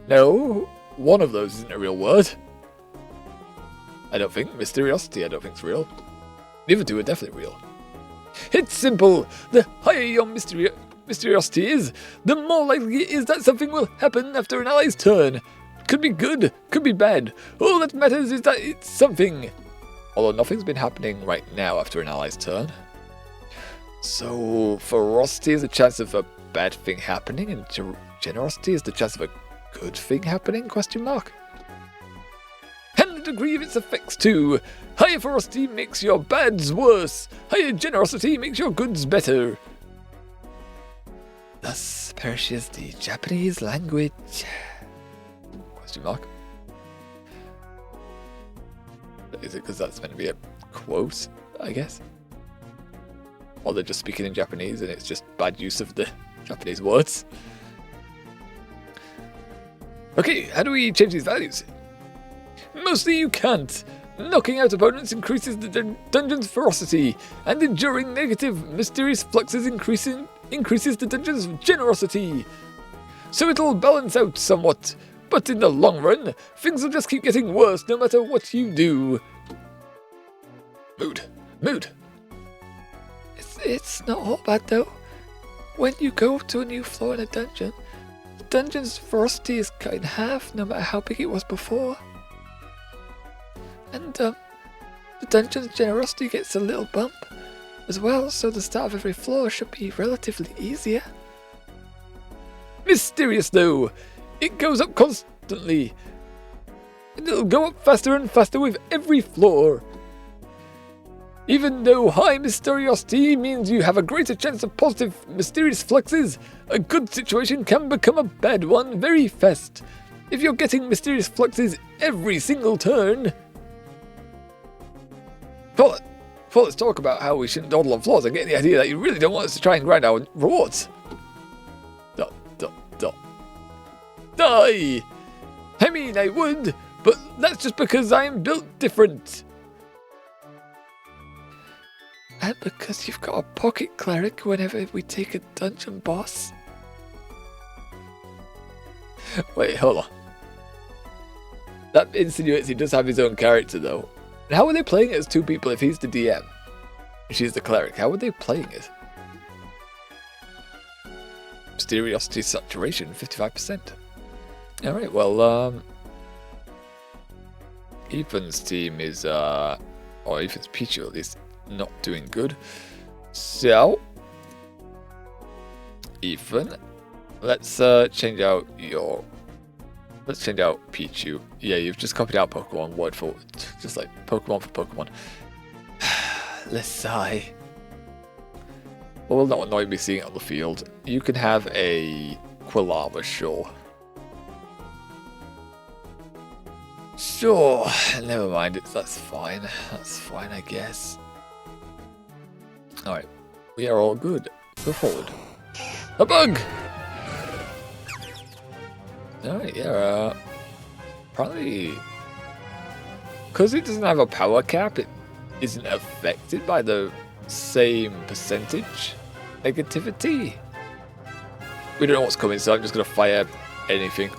S1: No, one of those isn't a real word. I don't think. Mysteriosity, I don't think it's real. Neither two are definitely real. It's simple. The higher your mysteriosity is, the more likely it is that something will happen after an ally's turn. Could be good, could be bad. All that matters is that it's something. Although nothing's been happening right now after an ally's turn. So, ferocity is a chance of a bad thing happening, and generosity is the chance of a good thing happening, question mark? And the degree of its effects too. Higher ferocity makes your bads worse. Higher generosity makes your goods better. Thus perishes the Japanese language. Question mark. Is it because that's meant to be a quote, I guess? Or they're just speaking in Japanese and it's just bad use of the Japanese words? Okay, how do we change these values? Mostly you can't. Knocking out opponents increases the dungeon's ferocity, and enduring negative mysterious fluxes increases the dungeon's generosity. So it'll balance out somewhat, but in the long run, things will just keep getting worse no matter what you do. Mood.
S2: It's not all bad though. When you go to a new floor in a dungeon, the dungeon's ferocity is cut in half no matter how big it was before. And the dungeon's generosity gets a little bump as well, so the start of every floor should be relatively easier.
S1: Mysterious though, it goes up constantly. And it'll go up faster and faster with every floor. Even though high mysteriosity means you have a greater chance of positive mysterious fluxes, a good situation can become a bad one very fast. If you're getting mysterious fluxes every single turn...
S2: Well, let's talk about how we shouldn't dawdle on floors. I get the idea that you really don't want us to try and grind our rewards. Die! I mean, I would, but that's just because I am built different. And because you've got a pocket cleric whenever we take a dungeon boss. Wait, hold on. That insinuates he does have his own character, though. And how are they playing it as two people if he's the DM? And she's the cleric. How are they playing it? Mysteriosity saturation, 55%. Alright, well, Ethan's team is, or Ethan's Pichu at least, not doing good. So, Ethan, let's change out Pichu. Yeah, you've just copied out Pokemon word for word, just like Pokemon for Pokemon. Let's sigh. What will not annoy me seeing it on the field? You can have a Quilava, sure. Sure, never mind, that's fine. That's fine, I guess. Alright, we are all good. Go forward. A bug! Alright, yeah, probably... Because it doesn't have a power cap, it isn't affected by the same percentage negativity. We don't know what's coming, so I'm just going to fire anything.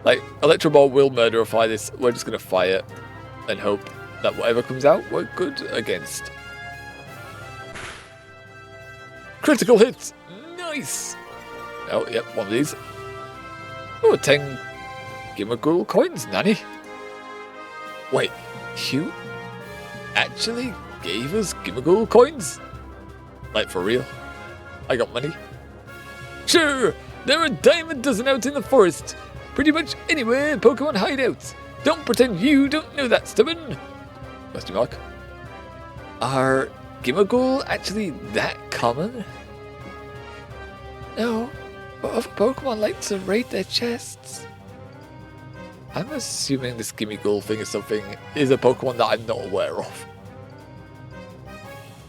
S2: Like, Electro Ball will murderify this. We're just going to fire and hope that whatever comes out, we're good against. Critical hit! Nice! Oh, yep, one of these. Oh, 10 Gimmighoul coins, Nanny. Wait, you actually gave us Gimmighoul coins? Like, for real? I got money. Sure, there are a dime a dozen out in the forest. Pretty much anywhere Pokemon hideouts. Don't pretend you don't know that, stubborn. Question mark. Are Gimmighoul actually that common? No, but other Pokemon like to raid their chests. I'm assuming this Gimmighoul thing is a Pokemon that I'm not aware of.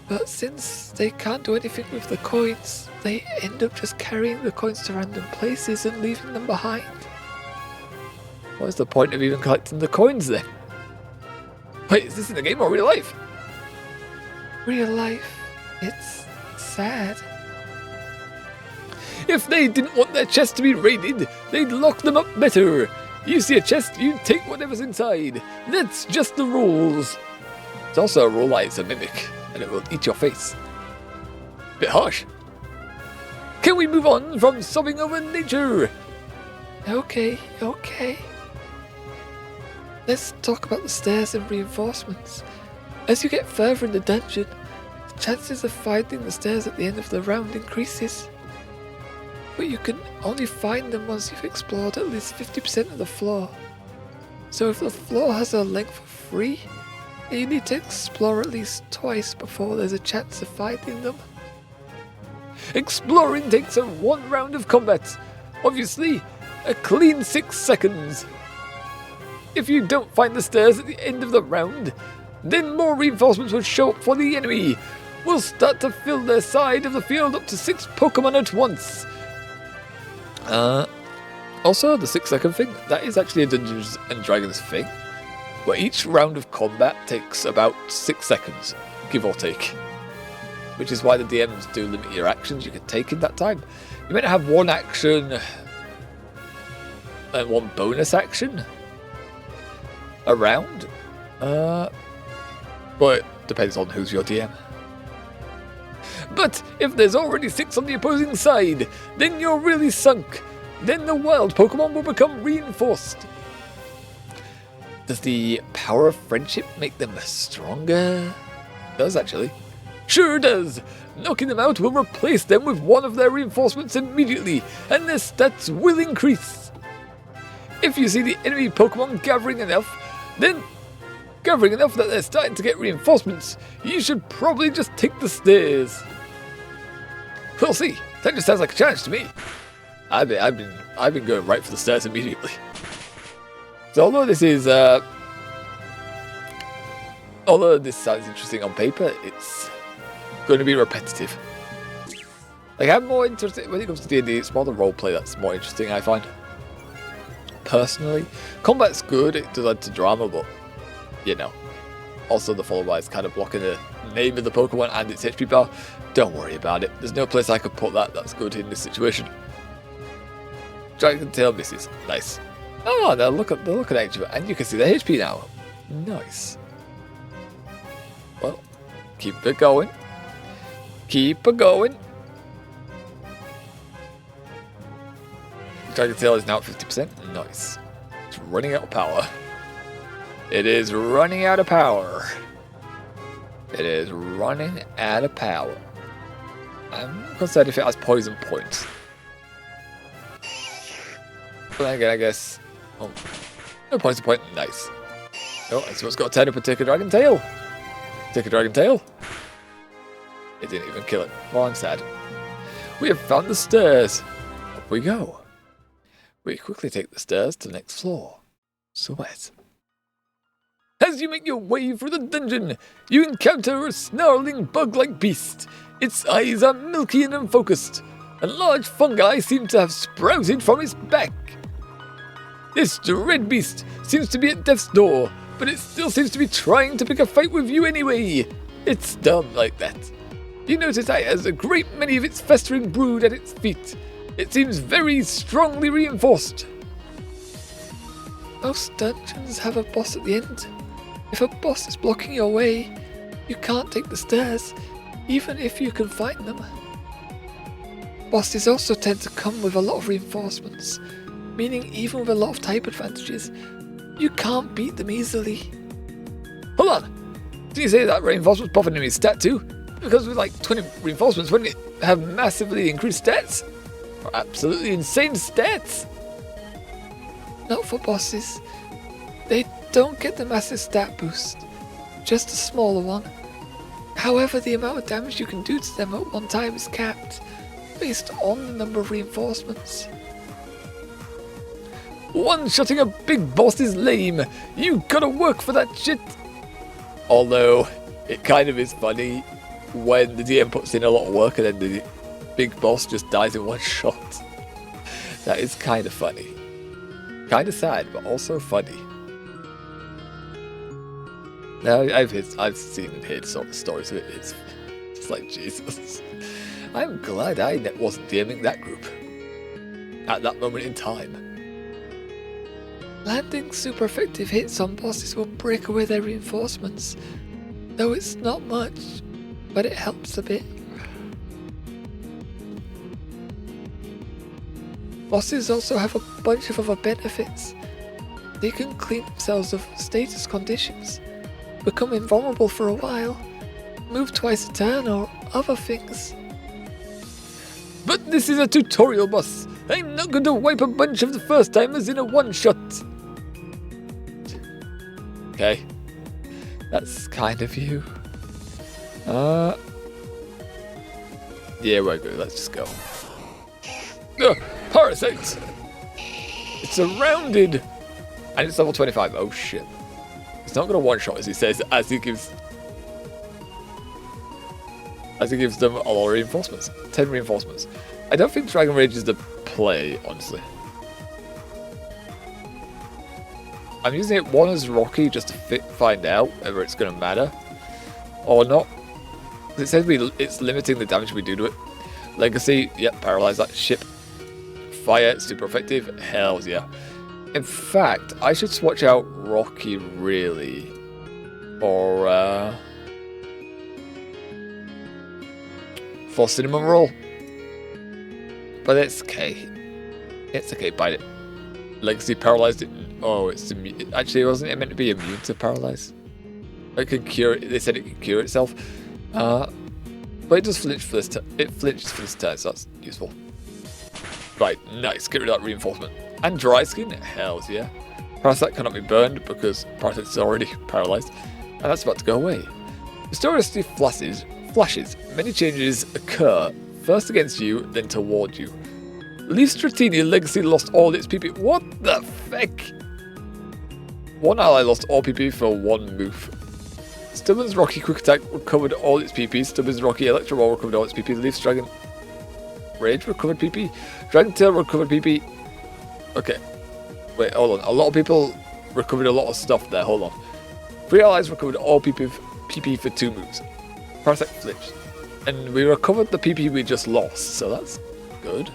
S2: But since they can't do anything with the coins, they end up just carrying the coins to random places and leaving them behind. What is the point of even collecting the coins then? Wait, is this in the game or real life? Real life. It's sad. If they didn't want their chests to be raided, they'd lock them up better. You see a chest, you take whatever's inside. That's just the rules. It's also a rule that it's a mimic, and it will eat your face. Bit harsh. Can we move on from sobbing over nature? Okay. Let's talk about the stairs and reinforcements. As you get further in the dungeon, the chances of finding the stairs at the end of the round increases. But you can only find them once you've explored at least 50% of the floor. So if the floor has a length of 3, then you need to explore at least twice before there's a chance of finding them. Exploring takes a 1 round of combat. Obviously, a clean 6 seconds. If you don't find the stairs at the end of the round, then more reinforcements will show up for the enemy. We'll start to fill their side of the field up to 6 Pokemon at once. Also, the 6-second thing, that is actually a Dungeons and Dragons thing, where each round of combat takes about 6 seconds, give or take. Which is why the DMs do limit your actions you can take in that time. You might have 1 action and 1 bonus action a round, but it depends on who's your DM. But if there's already 6 on the opposing side, then you're really sunk. Then the wild Pokemon will become reinforced. Does the power of friendship make them stronger? It does, actually. Sure does. Knocking them out will replace them with one of their reinforcements immediately, and their stats will increase. If you see the enemy Pokemon gathering enough that they're starting to get reinforcements, you should probably just take the stairs. We'll see. That just sounds like a challenge to me. I've been going right for the stairs immediately. So although this is
S1: although this sounds interesting on paper, it's going to be repetitive. Like, I'm more interested when it comes to D&D. It's more the roleplay that's more interesting, I find. Personally, combat's good. It does add to drama, but you know, also the follow by is kind of blocking the name of the Pokemon and its HP bar. Don't worry about it. There's no place I could put that that's good in this situation. Dragon Tail misses. Nice. Oh, now look at HP, and you can see the HP now. Nice. Well, keep it going. Keep it going. Dragon Tail is now at 50%. Nice. It's running out of power. It is running out of power. It is running out of power. I'm concerned if it has poison points. But then again, I guess. Oh, no poison point. Nice. Oh, I suppose it's got to turn up and take a Dragon Tail. Take a Dragon Tail. It didn't even kill it. Well, I'm sad. We have found the stairs. Up we go. We quickly take the stairs to the next floor. Sweat. As you make your way through the dungeon, you encounter a snarling bug-like beast. Its eyes are milky and unfocused, and large fungi seem to have sprouted from its back. This dread beast seems to be at death's door, but it still seems to be trying to pick a fight with you anyway. It's dumb like that. You notice it has a great many of its festering brood at its feet. It seems very strongly reinforced.
S2: Most dungeons have a boss at the end. If a boss is blocking your way, you can't take the stairs, even if you can find them. Bosses also tend to come with a lot of reinforcements, meaning even with a lot of type advantages, you can't beat them easily.
S1: Hold on! Did you say that reinforcements buff enemy stat too? Because with like 20 reinforcements, wouldn't it have massively increased stats? Or absolutely insane stats?
S2: Not for bosses. They don't get the massive stat boost, just a smaller one. However, the amount of damage you can do to them at one time is capped, based on the number of reinforcements.
S1: One-shotting a big boss is lame. You gotta work for that shit. Although, it kind of is funny when the DM puts in a lot of work and then the big boss just dies in one shot. That is kind of funny. Kind of sad, but also funny. Now, I've seen and heard sort of stories of it. It's just like, Jesus. I'm glad I wasn't DMing that group at that moment in time.
S2: Landing super effective hits on bosses will break away their reinforcements, though it's not much, but it helps a bit. Bosses also have a bunch of other benefits. They can clean themselves of status conditions, become invulnerable for a while, move twice a turn, or other things.
S1: But this is a tutorial boss. I'm not going to wipe a bunch of the first timers in a one-shot. Okay. That's kind of you. Yeah, we're good. Let's just go. Parasite! It's surrounded! And it's level 25. Oh shit. It's not going to one-shot, as he says, as he gives them a lot of reinforcements. 10 reinforcements. I don't think Dragon Rage is the play, honestly. I'm using it one as Rocky just to find out whether it's going to matter or not. It says it's limiting the damage we do to it. Legacy, yep, paralyze that ship. Fire, super effective, hells yeah. In fact, I should swatch out Rocky really. Or, for Cinnamon Roll. But it's okay. It's okay, bite it. Legacy paralyzed it. Oh, it's immune. Actually, wasn't it meant to be immune to paralyze? It can cure it. They said it can cure itself. But it does flinch for this turn. It flinches for this turn, so that's useful. Right, nice. Get rid of that reinforcement. And dry skin? Hells yeah. Parasite cannot be burned because Parasite is already paralyzed. And that's about to go away. Mysteriously flashes. Many changes occur. First against you, then toward you. Leaf Stratini Legacy lost all its PP. What the feck? One ally lost all PP for one move. Stubborn's Rocky Quick Attack recovered all its PP. Stubborn's Rocky Electro Ball recovered all its PP. Leaf's Dragon Rage recovered PP. Dragon Tail recovered PP. Okay. Wait, hold on. A lot of people recovered a lot of stuff there. Hold on. 3 allies recovered all PP for 2 moves. Parasect flips. And we recovered the PP we just lost, so that's good.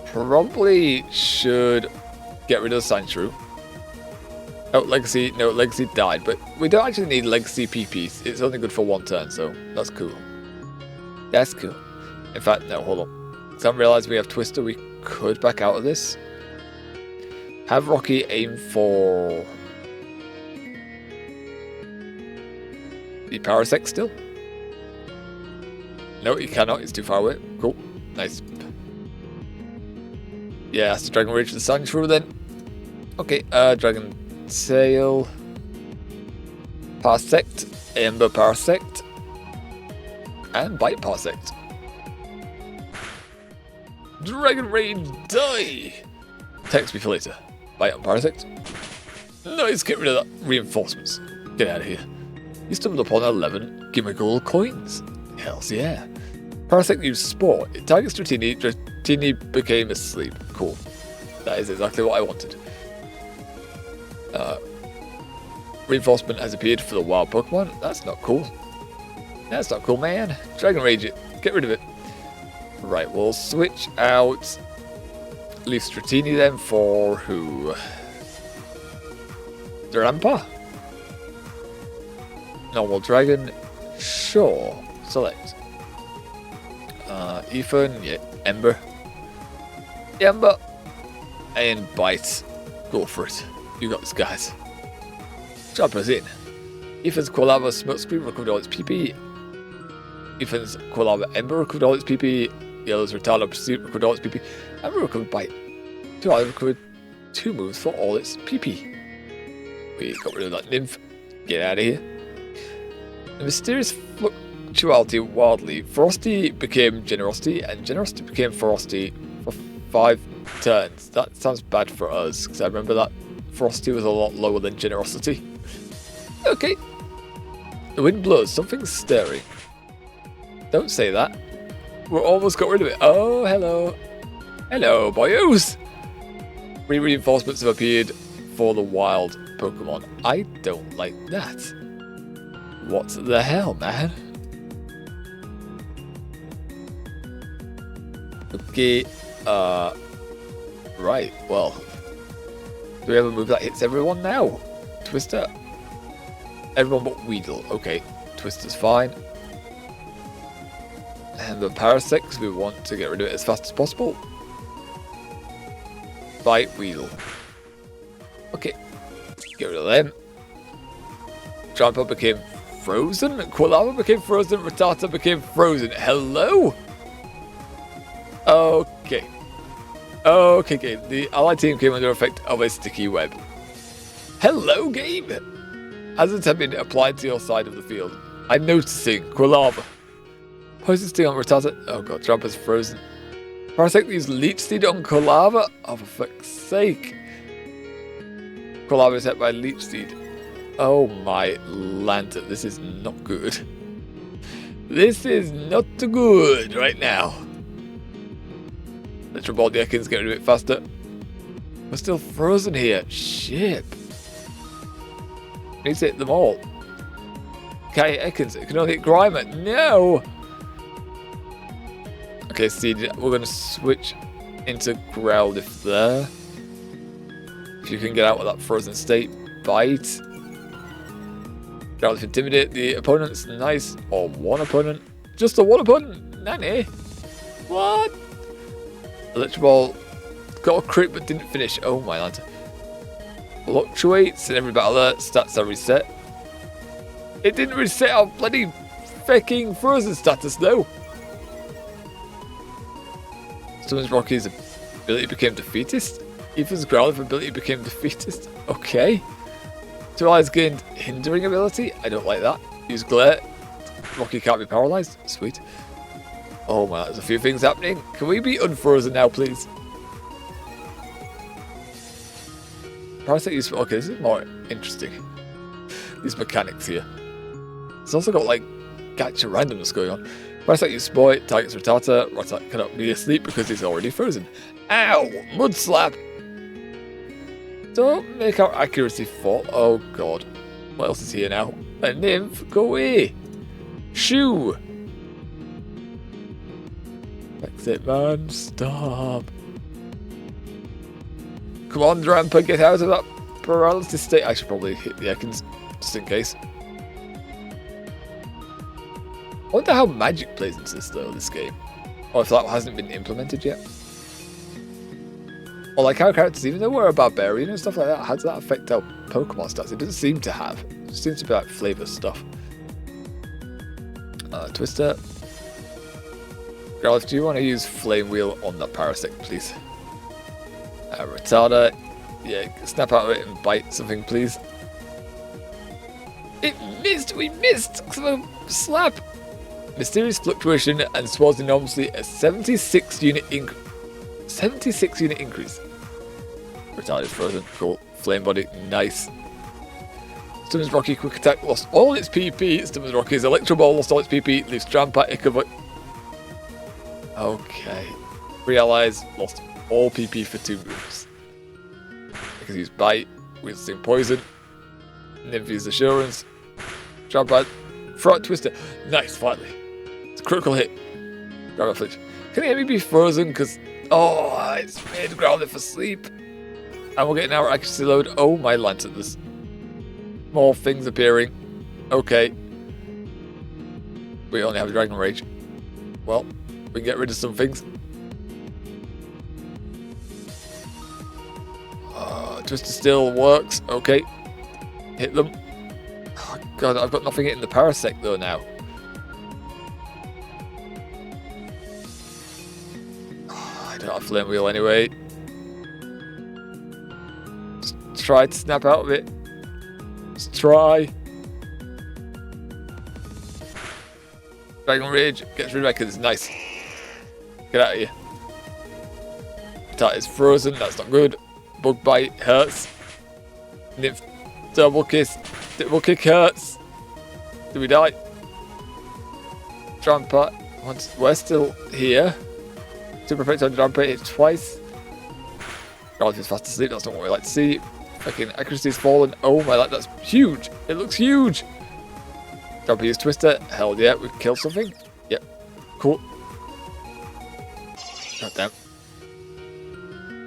S1: Probably should get rid of the Sandshrew. Oh, Legacy. No, Legacy died, but we don't actually need Legacy PPs. It's only good for 1 turn, so that's cool. That's cool. In fact, no, hold on. So I realised we have Twister. We could back out of this. Have Rocky aim for the Parasect still? No, he cannot. It's too far away. Cool. Nice. Yeah, that's the Dragon Rage for the Sandshrew then. Okay, Dragon Tail. Parsect. Ember Parsect. And Bite Parsect. Dragon Rage die! Text me for later. Bite on Parsect. Nice, get rid of that. Reinforcements. Get out of here. You stumbled upon 11 Gimmighoul coins. Hells yeah. Parasect used Spore. It targets Dratini. Dratini became asleep. Cool. That is exactly what I wanted. Reinforcement has appeared for the wild Pokemon. That's not cool. That's not cool, man. Dragon Rage it. Get rid of it. Right, we'll switch out Leaf Dratini then for who? Durampa? Normal Dragon. Sure. Select. Ethan, yeah, Ember. Ember. And Bite. Go for it. You got this, guys. Jumpers in. Ethan's Quilava Smoke Screen recovered all its PP. Ethan's Quilava Ember recovered all its PP. Yellow's Retardo Pursuit recovered all its PP. Ember recovered Bite. 2 allies recovered 2 moves for all its PP. We got rid of that Nymph. Get out of here. The mysterious fluctuality wildly. Ferocity became Generosity, and Generosity became Ferocity for 5 turns. That sounds bad for us, because I remember that Ferocity was a lot lower than Generosity. Okay. The wind blows. Something's stirring. Don't say that. We're almost got rid of it. Oh, hello. Hello, boyos. 3 reinforcements have appeared for the wild Pokemon. I don't like that. What the hell, man? Okay, right, well. Do we have a move that hits everyone now? Twister? Everyone but Weedle. Okay, Twister's fine. And the Parasect, we want to get rid of it as fast as possible. Bite Weedle. Okay, get rid of them. Trampa became frozen. Quilava became frozen. Rattata became frozen. Hello? Okay. Okay, game. The allied team came under effect of a sticky web. Hello, game. Hazards have been applied to your side of the field. I'm noticing. Quilava. Poison Sting on Rattata. Oh god, Trampa's frozen. Parasect used Leech Seed on Quilava. Oh, for fuck's sake. Quilava is hit by Leech Seed. Oh my lantern, this is not good. This is not good right now. Let's Ball the Ekans, get rid of it faster. We're still frozen here. Shit. Needs to hit them all. Okay, Ekans, it can only hit Grimer. No! Okay, Seed, we're going to switch into Growlithe there. If you can get out of that frozen state, Bite. Growlithe intimidate the opponents, nice. Or one opponent. Just the one opponent, nanny. What? Electro Ball got a crit but didn't finish. Oh my lantern. Fluctuates in every battle alert, stats are reset. It didn't reset our bloody fucking frozen status though. Summons Rocky's ability became defeatist. Ethan's Growlithe ability became defeatist. Okay. 2 allies gained hindering ability. I don't like that. Use Glare. Rocky can't be paralyzed. Sweet. Oh my, there's a few things happening. Can we be unfrozen now, please? Parasite use... Okay, this is more interesting. These mechanics here. It's also got, like, gacha randomness going on. Parasite use boy, targets Rattata. Rattata cannot be asleep because he's already frozen. Ow! Mud slap! Don't make our accuracy fall. Oh, God. What else is here now? A nymph? Go away! Shoo! Exit, man. Stop. Come on, Drampa, get out of that paralysis state. I should probably hit the Ekans, just in case. I wonder how magic plays into this, though, this game. Or if that hasn't been implemented yet. Or like how characters, even though we're a barbarian and stuff like that, how does that affect our Pokemon stats? It doesn't seem to have. It just seems to be like flavor stuff. Twister. Growlithe, do you want to use Flame Wheel on that Parasect, please? Rattata. Yeah, snap out of it and bite something, please. It missed! We missed! Slap! Mysterious fluctuation and swells enormously a 76 unit increase. 76 unit increase. Retarded frozen. Cool. Flame body. Nice. Stummins Rocky quick attack lost all its PP. Stummins Rocky's Electro Ball lost all its PP. Leaves Trampat Ichabod. Okay. Three allies lost all PP for 2 moves. I can use Bite. Withering Poison. Nymph used Assurance. Trampat. Front Twister. Nice, finally. It's a critical hit. Grab Flinch. Can it be frozen? Because, oh, it's made Growlithe asleep. And we're getting our accuracy load. Oh my lantern, there's more things appearing. Okay. We only have Dragon Rage. Well, we can get rid of some things. Twister still works. Okay. Hit them. Oh god, I've got nothing hitting the Parasect though now. I don't have Flame Wheel anyway. Just try to snap out of it. Just try. Dragon Rage gets rid of it because it's nice. Get out of here. That is frozen, that's not good. Bug Bite hurts. Nymph double kiss. Double kick hurts. Do we die? Trampat. We're still here. Super effect on Trampat hits twice. Growlithe is fast asleep, that's not what we like to see. Fucking accuracy's fallen. Oh my, that's huge. It looks huge. Trampat use Twister. Hell yeah, we killed something. Yep. Cool. God damn.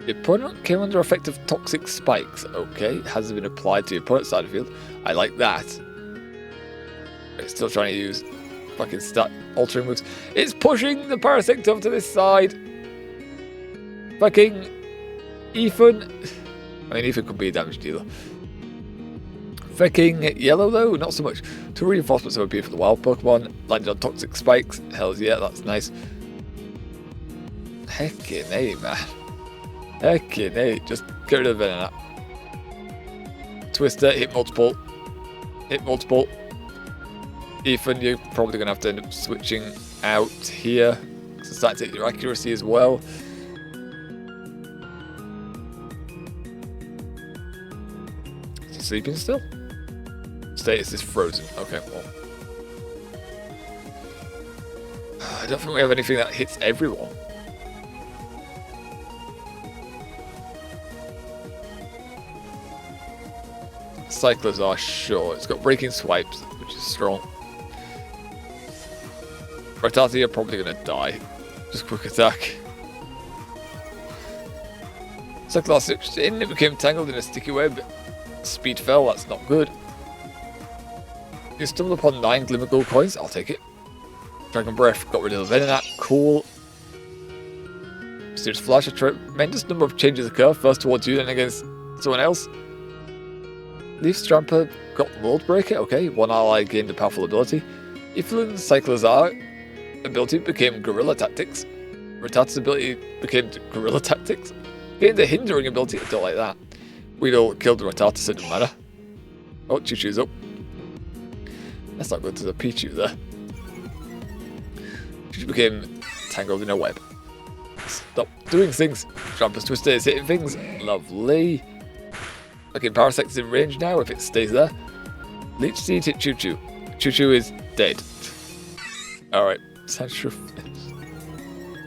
S1: The opponent came under effect of toxic spikes. Okay, has been applied to the opponent's side of the field. I like that. It's still trying to use fucking stat altering moves. It's pushing the Parasect over to this side. Fucking Ethan. I mean, Ethan could be a damage dealer. Fucking Yellow though, not so much. Two reinforcements OP for the wild Pokemon. Landed on toxic spikes. Hells yeah, that's nice. Heckin' A, man. Heckin' hey, just get rid of the Venonat. Twister, hit multiple. Hit multiple. Ethan, you're probably going to have to end up switching out here. So start to take your accuracy as well. Is he sleeping still? Status is frozen. Okay, well. I don't think we have anything that hits everyone. Cyclers are sure. It's got breaking swipes, which is strong. Rattata, you're probably going to die. Just quick attack. Cycler switched in, it became tangled in a sticky web. Speed fell, that's not good. You stumbled upon 9 Glimmer Gold coins, I'll take it. Dragon Breath, got rid of the Venonat, cool. Mysterious Flash, a tremendous number of changes occur, first towards you, then against someone else. Leaf Stramper got Mold Breaker, okay, one ally gained a powerful ability. Iflin's Cyclozar ability became Guerrilla Tactics. Rattata's ability became Guerrilla Tactics. Gained a hindering ability, I don't like that. Weedle killed Rattata, so it doesn't matter. Oh, Choo-Choo's up. That's not good to the Pichu there. Choo-Choo became tangled in a web. Stop doing things. Tramper's Twister is hitting things. Lovely. Okay, Parasect's in range now if it stays there. Leech Seed hit Choo Choo. Choo Choo is dead. Alright,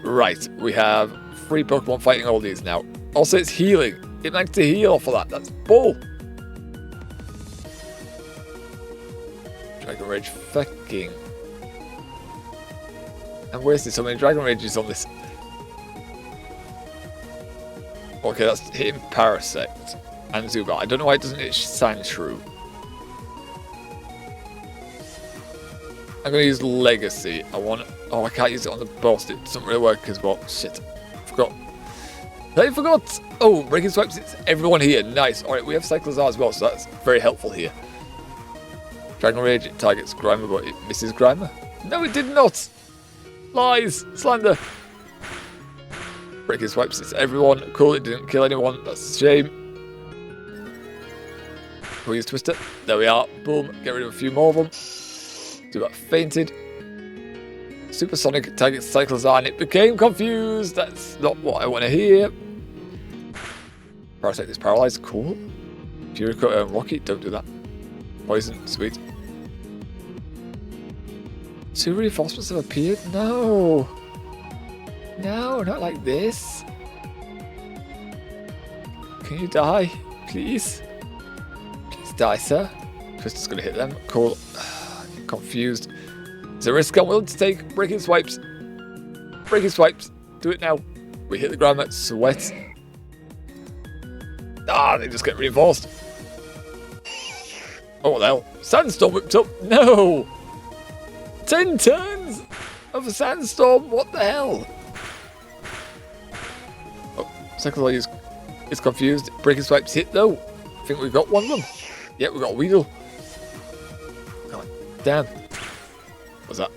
S1: right, we have 3 Pokemon fighting all these now. Also, it's healing. It managed to heal off of that. That's bull. Dragon Rage fucking. I'm wasting so many Dragon Rages on this. Okay, that's hitting Parasect and Zubat. I don't know why it doesn't hit Sandshrew. I'm going to use Legacy. Oh, I can't use it on the boss. It doesn't really work as well. Shit. Forgot. I forgot. Oh, Breaking Swipes. It's everyone here. Nice. Alright, we have Cyclozar as well, so that's very helpful here. Dragon Rage, it targets Grimer, but it misses Grimer. No, it did not. Lies. Slander. Breaking Swipes. It's everyone. Cool, it didn't kill anyone. That's a shame. Can we use Twister? There we are. Boom. Get rid of a few more of them. Zubat fainted. Supersonic targets Cyclozar and it became confused. That's not what I want to hear. Parasect is paralyzed. Cool. Fury Cutter and Rocky. Don't do that. Poison. Sweet. 2 reinforcements have appeared? No. No, not like this. Can you die? Please? Please die, sir. Twister's going to hit them. Cool. Confused. It's a risk I'm willing to take. Breaking Swipes. Breaking Swipes. Do it now. We hit the ground at Sweat. Ah, they just get reinforced. Oh, what the hell? Sandstorm whipped up. No! 10 turns of a Sandstorm. What the hell? Oh, Cyclozar is confused. Breaking Swipes hit though. I think we got one of them. Yeah, we got a Weedle. God damn. What's that?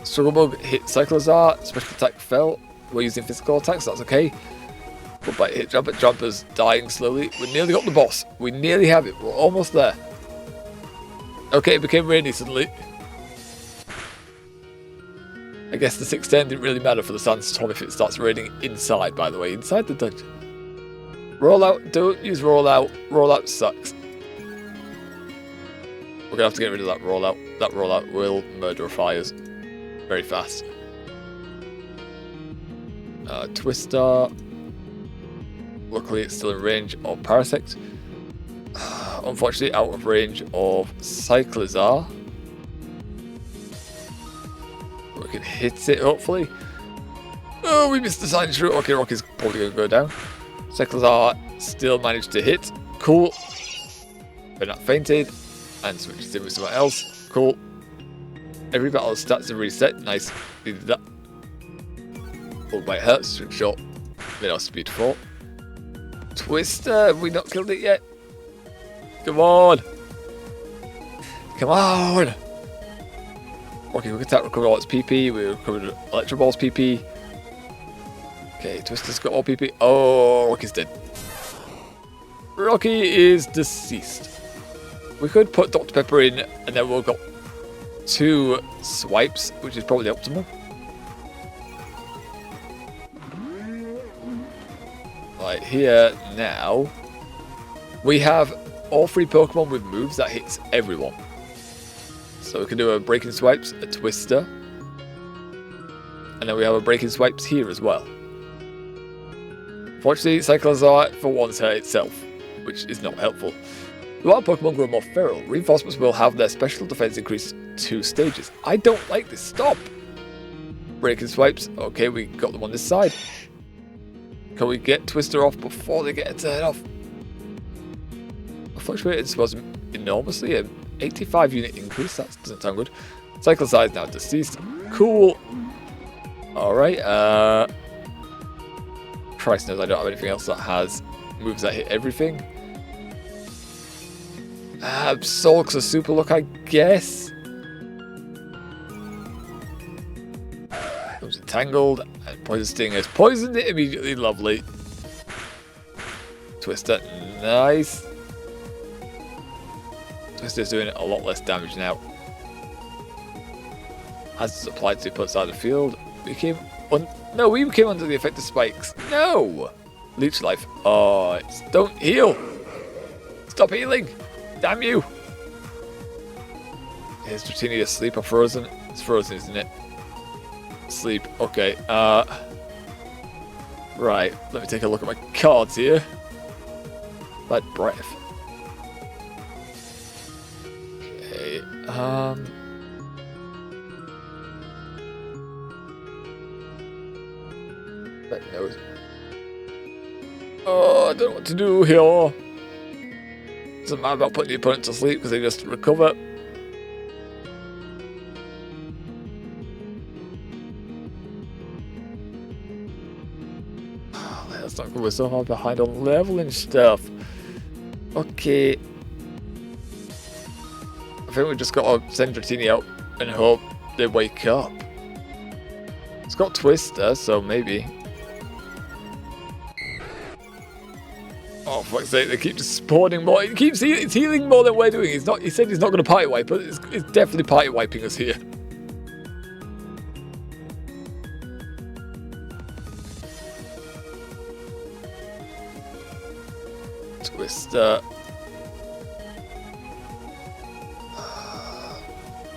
S1: Struggle Bug hit Cyclozar. Special attack fell. We're using physical attacks, that's okay. But by hit Jumper. Jumper's dying slowly. We nearly got the boss. We nearly have it. We're almost there. Okay, it became rainy suddenly. I guess the 610 didn't really matter for the Sandstorm if it starts raining inside, by the way. Inside the dungeon. Rollout. Don't use Rollout. Rollout sucks. We're going to have to get rid of that Rollout. That Rollout will murder fires very fast. Twister. Luckily, it's still in range of Parasect. Unfortunately, out of range of Cyclozar. We can hit it, hopefully. Oh, we missed the Sandshrew. Okay, Rocky's probably going to go down. Cyclozar still managed to hit. Cool. But not fainted. And switches in with someone else. Cool. Every battle stats are reset. Nice. We did that. Oh, might hurt. Switch shot. Mid our speed 4. Twister. Have we not killed it yet? Come on. Come on. Okay, quick attack, recovered all its PP. We recovered Electro Ball's PP. Okay, Twister's got all PP. Oh, Rocky's dead. Rocky is deceased. We could put Dr. Pepper in, and then we've got 2 swipes, which is probably optimal. Right, here now, we have all 3 Pokemon with moves that hits everyone. So we can do a Breaking Swipes, a Twister, and then we have a Breaking Swipes here as well. Fortunately, Cyclozar for once hurt itself, which is not helpful. While Pokemon grow more feral, reinforcements will have their special defense increased 2 stages. I don't like this. Stop! Breaking Swipes. Okay, we got them on this side. Can we get Twister off before they get a turn off? Fluctuated was enormously. An 85 unit increase. That doesn't sound good. Cyclozar is now deceased. Cool. Alright. Christ knows I don't have anything else that has moves that hit everything. Solks a super look, I guess. Comes entangled, and Poison Sting has poisoned it immediately. Lovely. Twister, nice. Twister's doing a lot less damage now. As it's applied to puts out of the field. We came under the effect of spikes. No! Leech life. Oh, don't heal.
S2: Stop healing! Damn you! Is Dratini asleep or frozen? It's frozen, isn't it? Sleep. Okay. Right. Let me take a look at my cards here. Bad breath. Okay. That knows. Oh, I don't know what to do here. Doesn't matter about putting the opponent to sleep because they just recover. Let's not go so hard behind on leveling stuff. Okay. I think we just got to send Dratini out and hope they wake up. It's got Twister, so maybe. Oh, for fuck's sake, they keep just spawning more. It's healing more than we're doing. He said he's not going to party wipe, but it's definitely party wiping us here. Twister.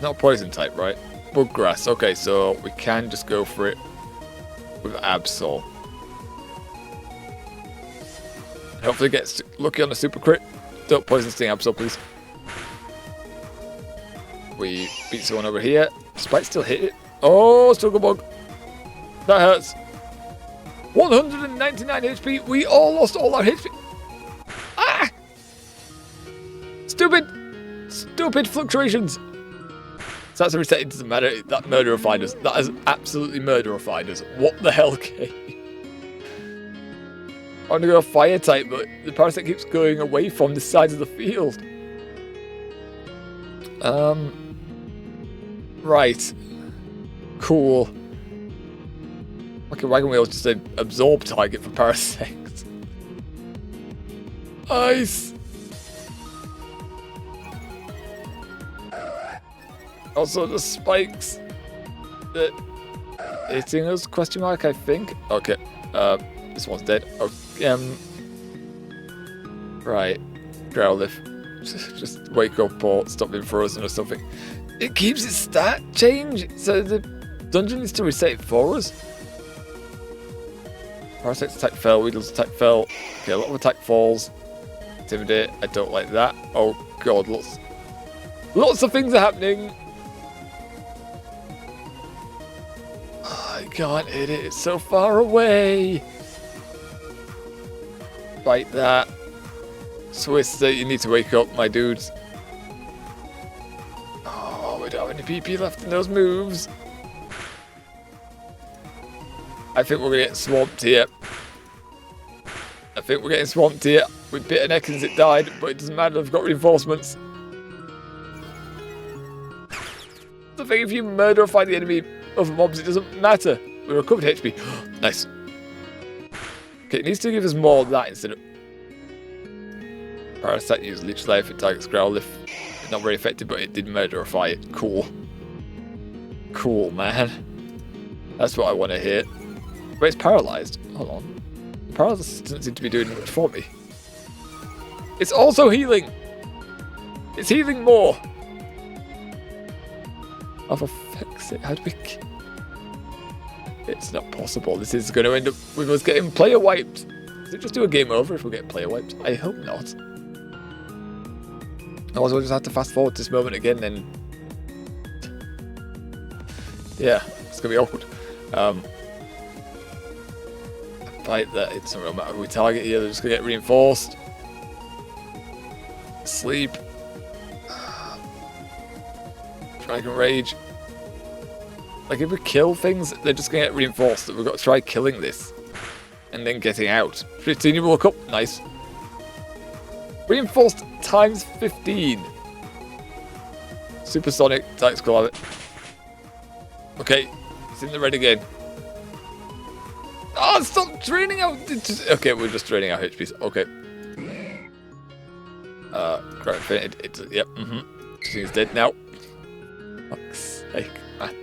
S2: Not poison type, right? Bug grass. Okay, so we can just go for it with Absol. Hopefully gets lucky on a super crit. Don't poison sting Absol, please. We beat someone over here. Despite still hit it. Oh, struggle bug. That hurts. 199 HP. We all lost all our HP. Ah! Stupid fluctuations. So that's a reset. It doesn't matter. That murderified us. That has absolutely murderified us. What the hell, game? I want to go fire type, but the parasite keeps going away from the sides of the field. Right. Cool. Okay, wagon wheel is just an absorb target for parasites. Ice. Also, the spikes that hitting us? Question mark, I think. Okay. This one's dead. Okay. Right. Growlithe. Just wake up or stop being frozen or something. It keeps its stat change, so the dungeon needs to reset it for us. Parasite's attack fell, Weedle's attack fell. Okay, a lot of attack falls. Intimidate, I don't like that. Oh god, lots of things are happening. I can't hit it, it's so far away. Fight that. Twister, you need to wake up, my dudes. Oh, we don't have any PP left in those moves. I think we're gonna get swamped here. We bit an Ekans, it died, but it doesn't matter, I've got reinforcements. The thing, if you murder or fight the enemy of mobs, it doesn't matter. We recovered HP. Nice. Okay, it needs to give us more of that instead of... Parasite used Leech Life, it targets Growlithe. It's not very effective, but it did murderify it. Cool. Cool, man. That's what I want to hear. But it's paralysed. Hold on. The paralysis doesn't seem to be doing much for me. It's also healing! It's healing more! Oh, for fuck's sake, how do we... It's not possible. This is going to end up with us getting player wiped. Does it just do a game over if we get player wiped? I hope not. Otherwise we'll just have to fast forward to this moment again, then... Yeah, it's going to be awkward. Fight that, it doesn't really matter who we target here, they're just going to get reinforced. Sleep. Dragon Rage. Like, if we kill things, they're just going to get reinforced. That we've got to try killing this. And then getting out. 15, you woke up. Nice. Reinforced times 15. Supersonic. Tactical habit. Okay. It's in the red again. Oh, stop draining out. Okay, we're just draining our HPs. Okay. Ground fainted. Yep. She's dead now. Fuck's sake, man.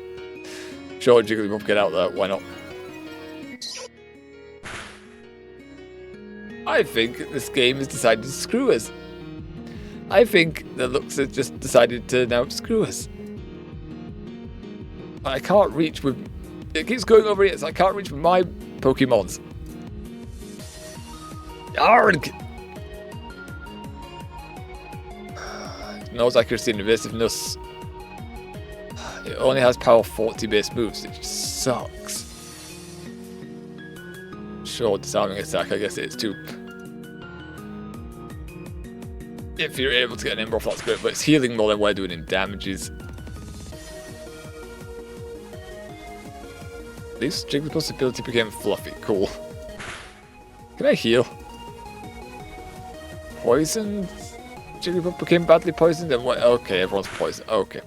S2: Sure, Jigglypuff, get out there. Why not? I think this game has decided to screw us. I think the Lux has just decided to now screw us. I can't reach with... It keeps going over here, so I can't reach with my Pokemons. Arrgh! Nose accuracy and evasiveness. It only has power 40 base moves, which sucks. Sure, disarming attack, I guess it's too... If you're able to get an Ember off, that's great, but it's healing more than we're doing in damages. At least Jigglypuff's ability became fluffy. Cool. Can I heal? Poisoned? Jigglypuff became badly poisoned and what? Okay, everyone's poisoned. Okay.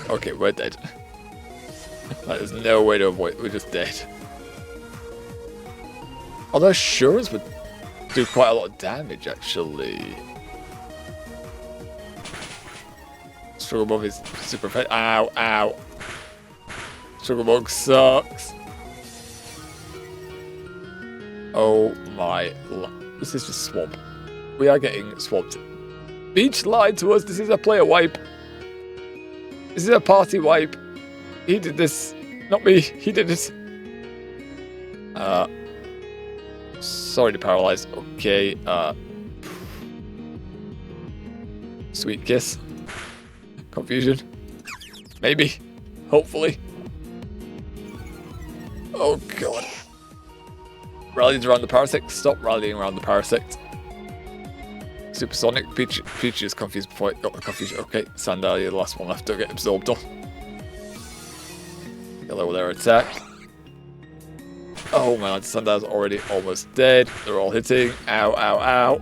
S2: Okay, we're dead. There's no way to avoid it. We're just dead. Although Assurance would do quite a lot of damage, actually. Struggle Bug is super effective. Ow, ow. Struggle Bug sucks. Oh my... This is just swamp. We are getting swamped. Beach lied to us. This is a player wipe. This is a party wipe. He did this. Not me. He did it. Sorry to paralyze. Okay. Sweet kiss. Confusion. Maybe. Hopefully. Oh god. Rallies around the Parasect. Stop rallying around the Parasect. Supersonic. Peach is confused before it got the confusion. Okay, Sandalia, the last one left to get absorbed on. Lower their attack. Oh man, Sandal's already almost dead. They're all hitting. Ow, ow, ow.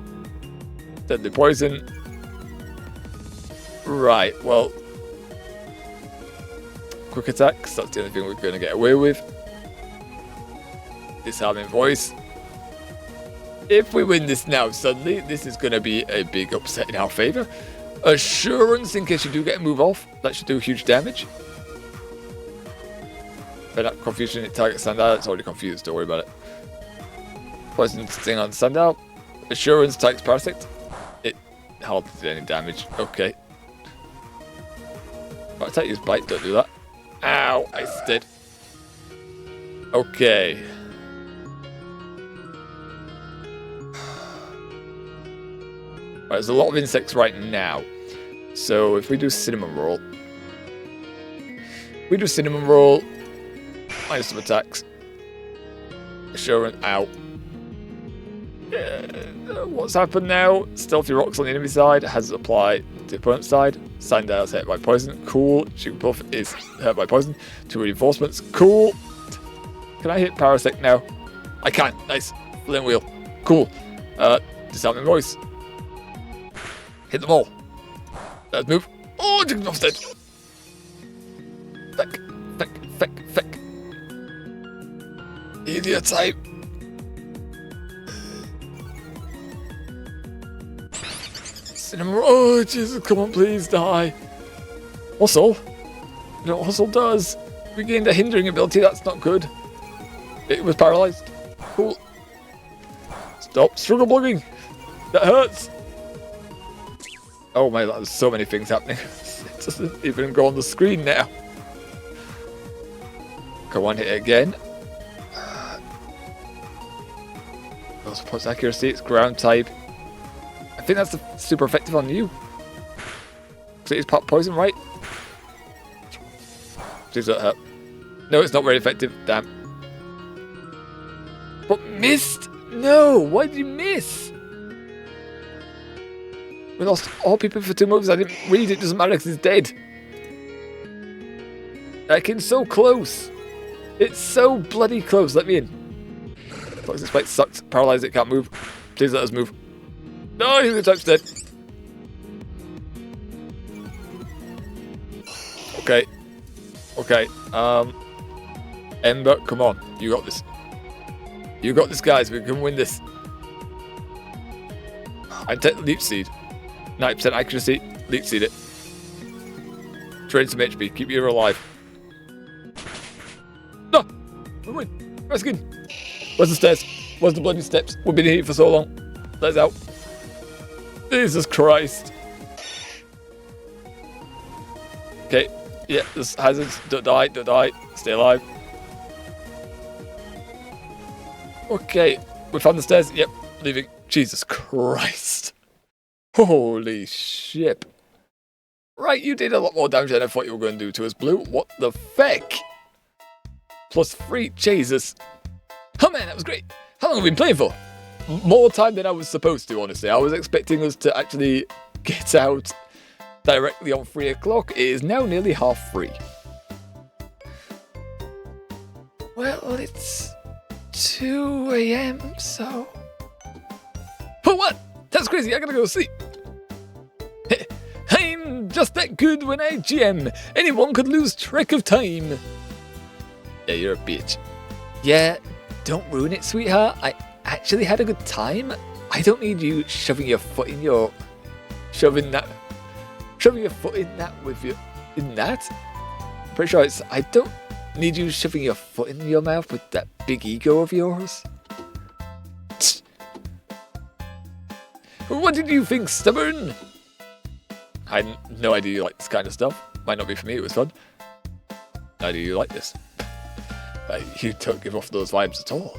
S2: Deadly poison. Right, well. Quick attacks, that's the only thing we're going to get away with. Disarming voice. If we win this now, suddenly, this is going to be a big upset in our favour. Assurance, in case you do get a move off. That should do huge damage. Fed up confusion, it targets Sandal. It's already confused, don't worry about it. Poison sting on Sandal. Assurance targets Parasect. It hardly did any damage. Okay. Right, attack use bite, don't do that. Ow, I did. Okay. Right, there's a lot of insects right now. So if we do cinnamon roll. Minus some attacks. Assurance, ow. What's happened now? Stealthy rocks on the enemy side has applied to the opponent's side. Sandal's hit by poison. Cool. Jigglypuff is hurt by poison. 2 reinforcements. Cool. Can I hit Parasect now? I can. Nice. Flame wheel. Cool. Disarming voice. Hit them all. Let's move. Oh, Jigglypuff's dead. Feck. Idiot type. Cinnamon. Oh, Jesus, come on, please die. Hustle? You know what Hustle does? We gained a hindering ability, that's not good. It was paralyzed. Cool. Stop struggle bugging. That hurts. Oh my, there's so many things happening. It doesn't even go on the screen now. Go on, hit it again. Supports accuracy, it's ground type. I think that's super effective on you. Because it is part poison, right? Please don't hurt. No, it's not very effective. Damn. But missed? No! Why did you miss? We lost all people for 2 moves. I didn't read it. Doesn't matter because it's dead. Like, it's so close. It's so bloody close. Let me in. Toxic Spike sucks. Paralyze it, can't move. Please let us move. No, the type's dead. Okay. Okay. Ember, come on. You got this. You got this, guys. We can win this. I take Leech Seed. 90% accuracy. Leech Seed it. Drain some HP. Keep you alive. No! We win. Reskin. Where's the stairs? Where's the bloody steps? We've been here for so long. Let's out.
S1: Jesus Christ. Okay, yeah, there's hazards. Don't die. Stay alive. Okay, we found the stairs. Yep, leaving. Jesus Christ. Holy shit. Right, you did a lot more damage than I thought you were going to do to us, Blue. What the feck? +3, Jesus. Oh man, that was great. How long have we been playing for? More time than I was supposed to, honestly. I was expecting us to actually get out directly on 3 o'clock. It is now nearly 3:30.
S2: Well, it's 2 a.m., so...
S1: For what? That's crazy, I gotta go sleep. I'm just that good when I GM. Anyone could lose track of time. Yeah, you're a bitch.
S2: Yeah, don't ruin it, sweetheart. I actually had a good time. I don't need you shoving your foot in your...
S1: Shoving your foot in that with your... In that?
S2: I'm pretty sure it's... I don't need you shoving your foot in your mouth with that big ego of yours.
S1: What did you think, stubborn? I had no idea you like this kind of stuff. Might not be for me, it was fun. How do you like this? You don't give off those vibes at all.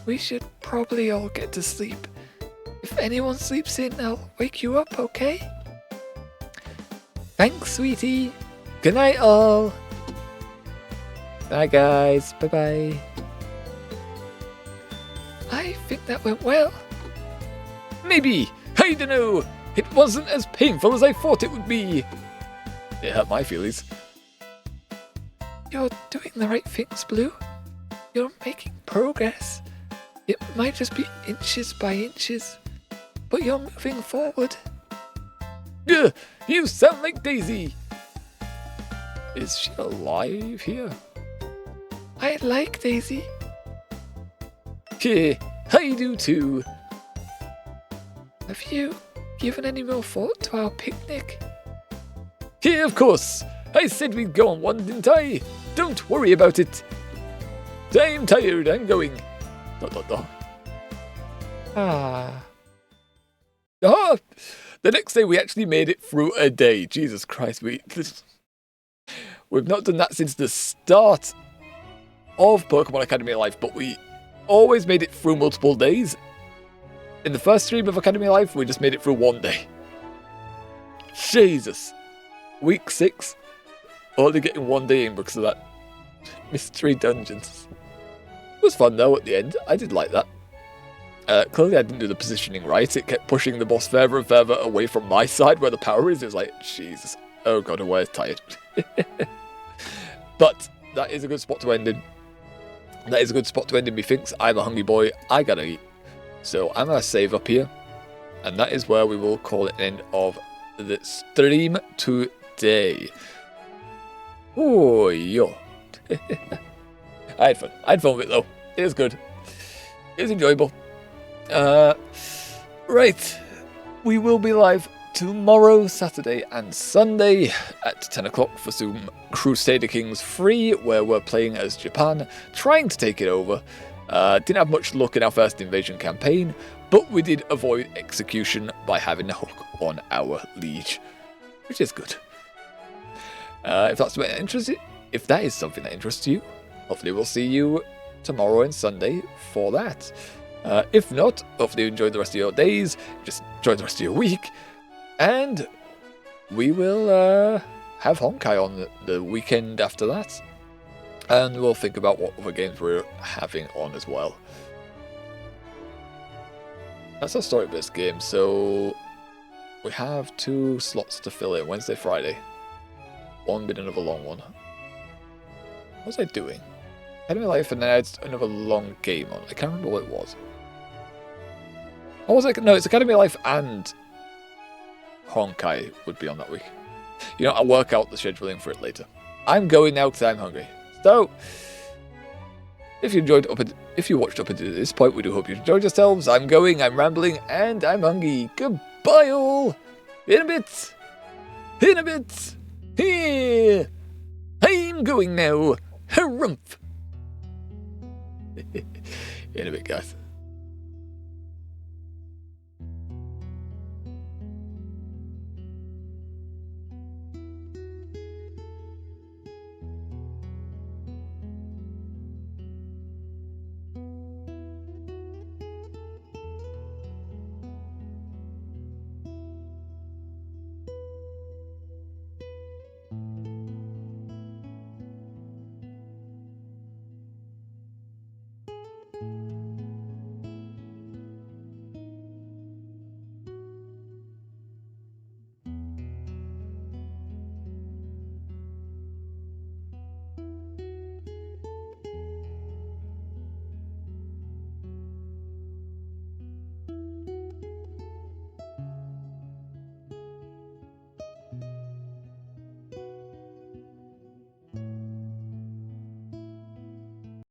S2: We should probably all get to sleep. If anyone sleeps in, I'll wake you up, okay? Thanks, sweetie. Good night, all. Bye, guys. Bye-bye. I think that went well.
S1: Maybe. I don't know. It wasn't as painful as I thought it would be. It hurt my feelings.
S2: You're doing the right things, Blue. You're making progress. It might just be inches by inches, but you're moving forward.
S1: You sound like Daisy. Is she alive here?
S2: I like Daisy.
S1: Yeah, I do too.
S2: Have you given any more thought to our picnic?
S1: Yeah, of course. I said we'd go on one, didn't I? Don't worry about it. I'm tired, I'm going. ...
S2: Ah.
S1: Ah! The next day we actually made it through a day. Jesus Christ, we've not done that since the start of Pokemon Academy Life, but we always made it through multiple days. In the first stream of Academy Life, we just made it through one day. Jesus. Week 6, only getting one day in because of that mystery dungeons. It was fun though at the end. I did like that. Clearly I didn't do the positioning right. It kept pushing the boss further and further away from my side where the power is. It was like, Jesus. Oh god, I'm tired. But that is a good spot to end in. That is a good spot to end in, methinks. I'm a hungry boy. I gotta eat. So I'm gonna save up here. And that is where we will call it an end of the stream today. Oh, yo. I had fun. I had fun with it though. It was good. It was enjoyable. Right. We will be live tomorrow, Saturday and Sunday at 10 o'clock for some Crusader Kings 3, where we're playing as Japan, trying to take it over. Didn't have much luck in our first invasion campaign, but we did avoid execution by having a hook on our liege, which is good. If that's what interests you, if that is something that interests you, hopefully we'll see you tomorrow and Sunday for that. If not, hopefully you enjoy the rest of your days, just enjoy the rest of your week, and we will have Honkai on the weekend after that, and we'll think about what other games we're having on as well. That's our story-based game, so we have 2 slots to fill in, Wednesday, Friday. One been another long one. What was I doing? Academy Life and then I had another long game on. I can't remember what it was. Or was it? No, it's Academy Life and Honkai would be on that week. You know, I'll work out the scheduling for it later. I'm going now because I'm hungry. So, if you watched up until this point, we do hope you enjoyed yourselves. I'm going, I'm rambling, and I'm hungry. Goodbye all! In a bit! In a bit! Here! I'm going now! Harumph! In a bit, guys.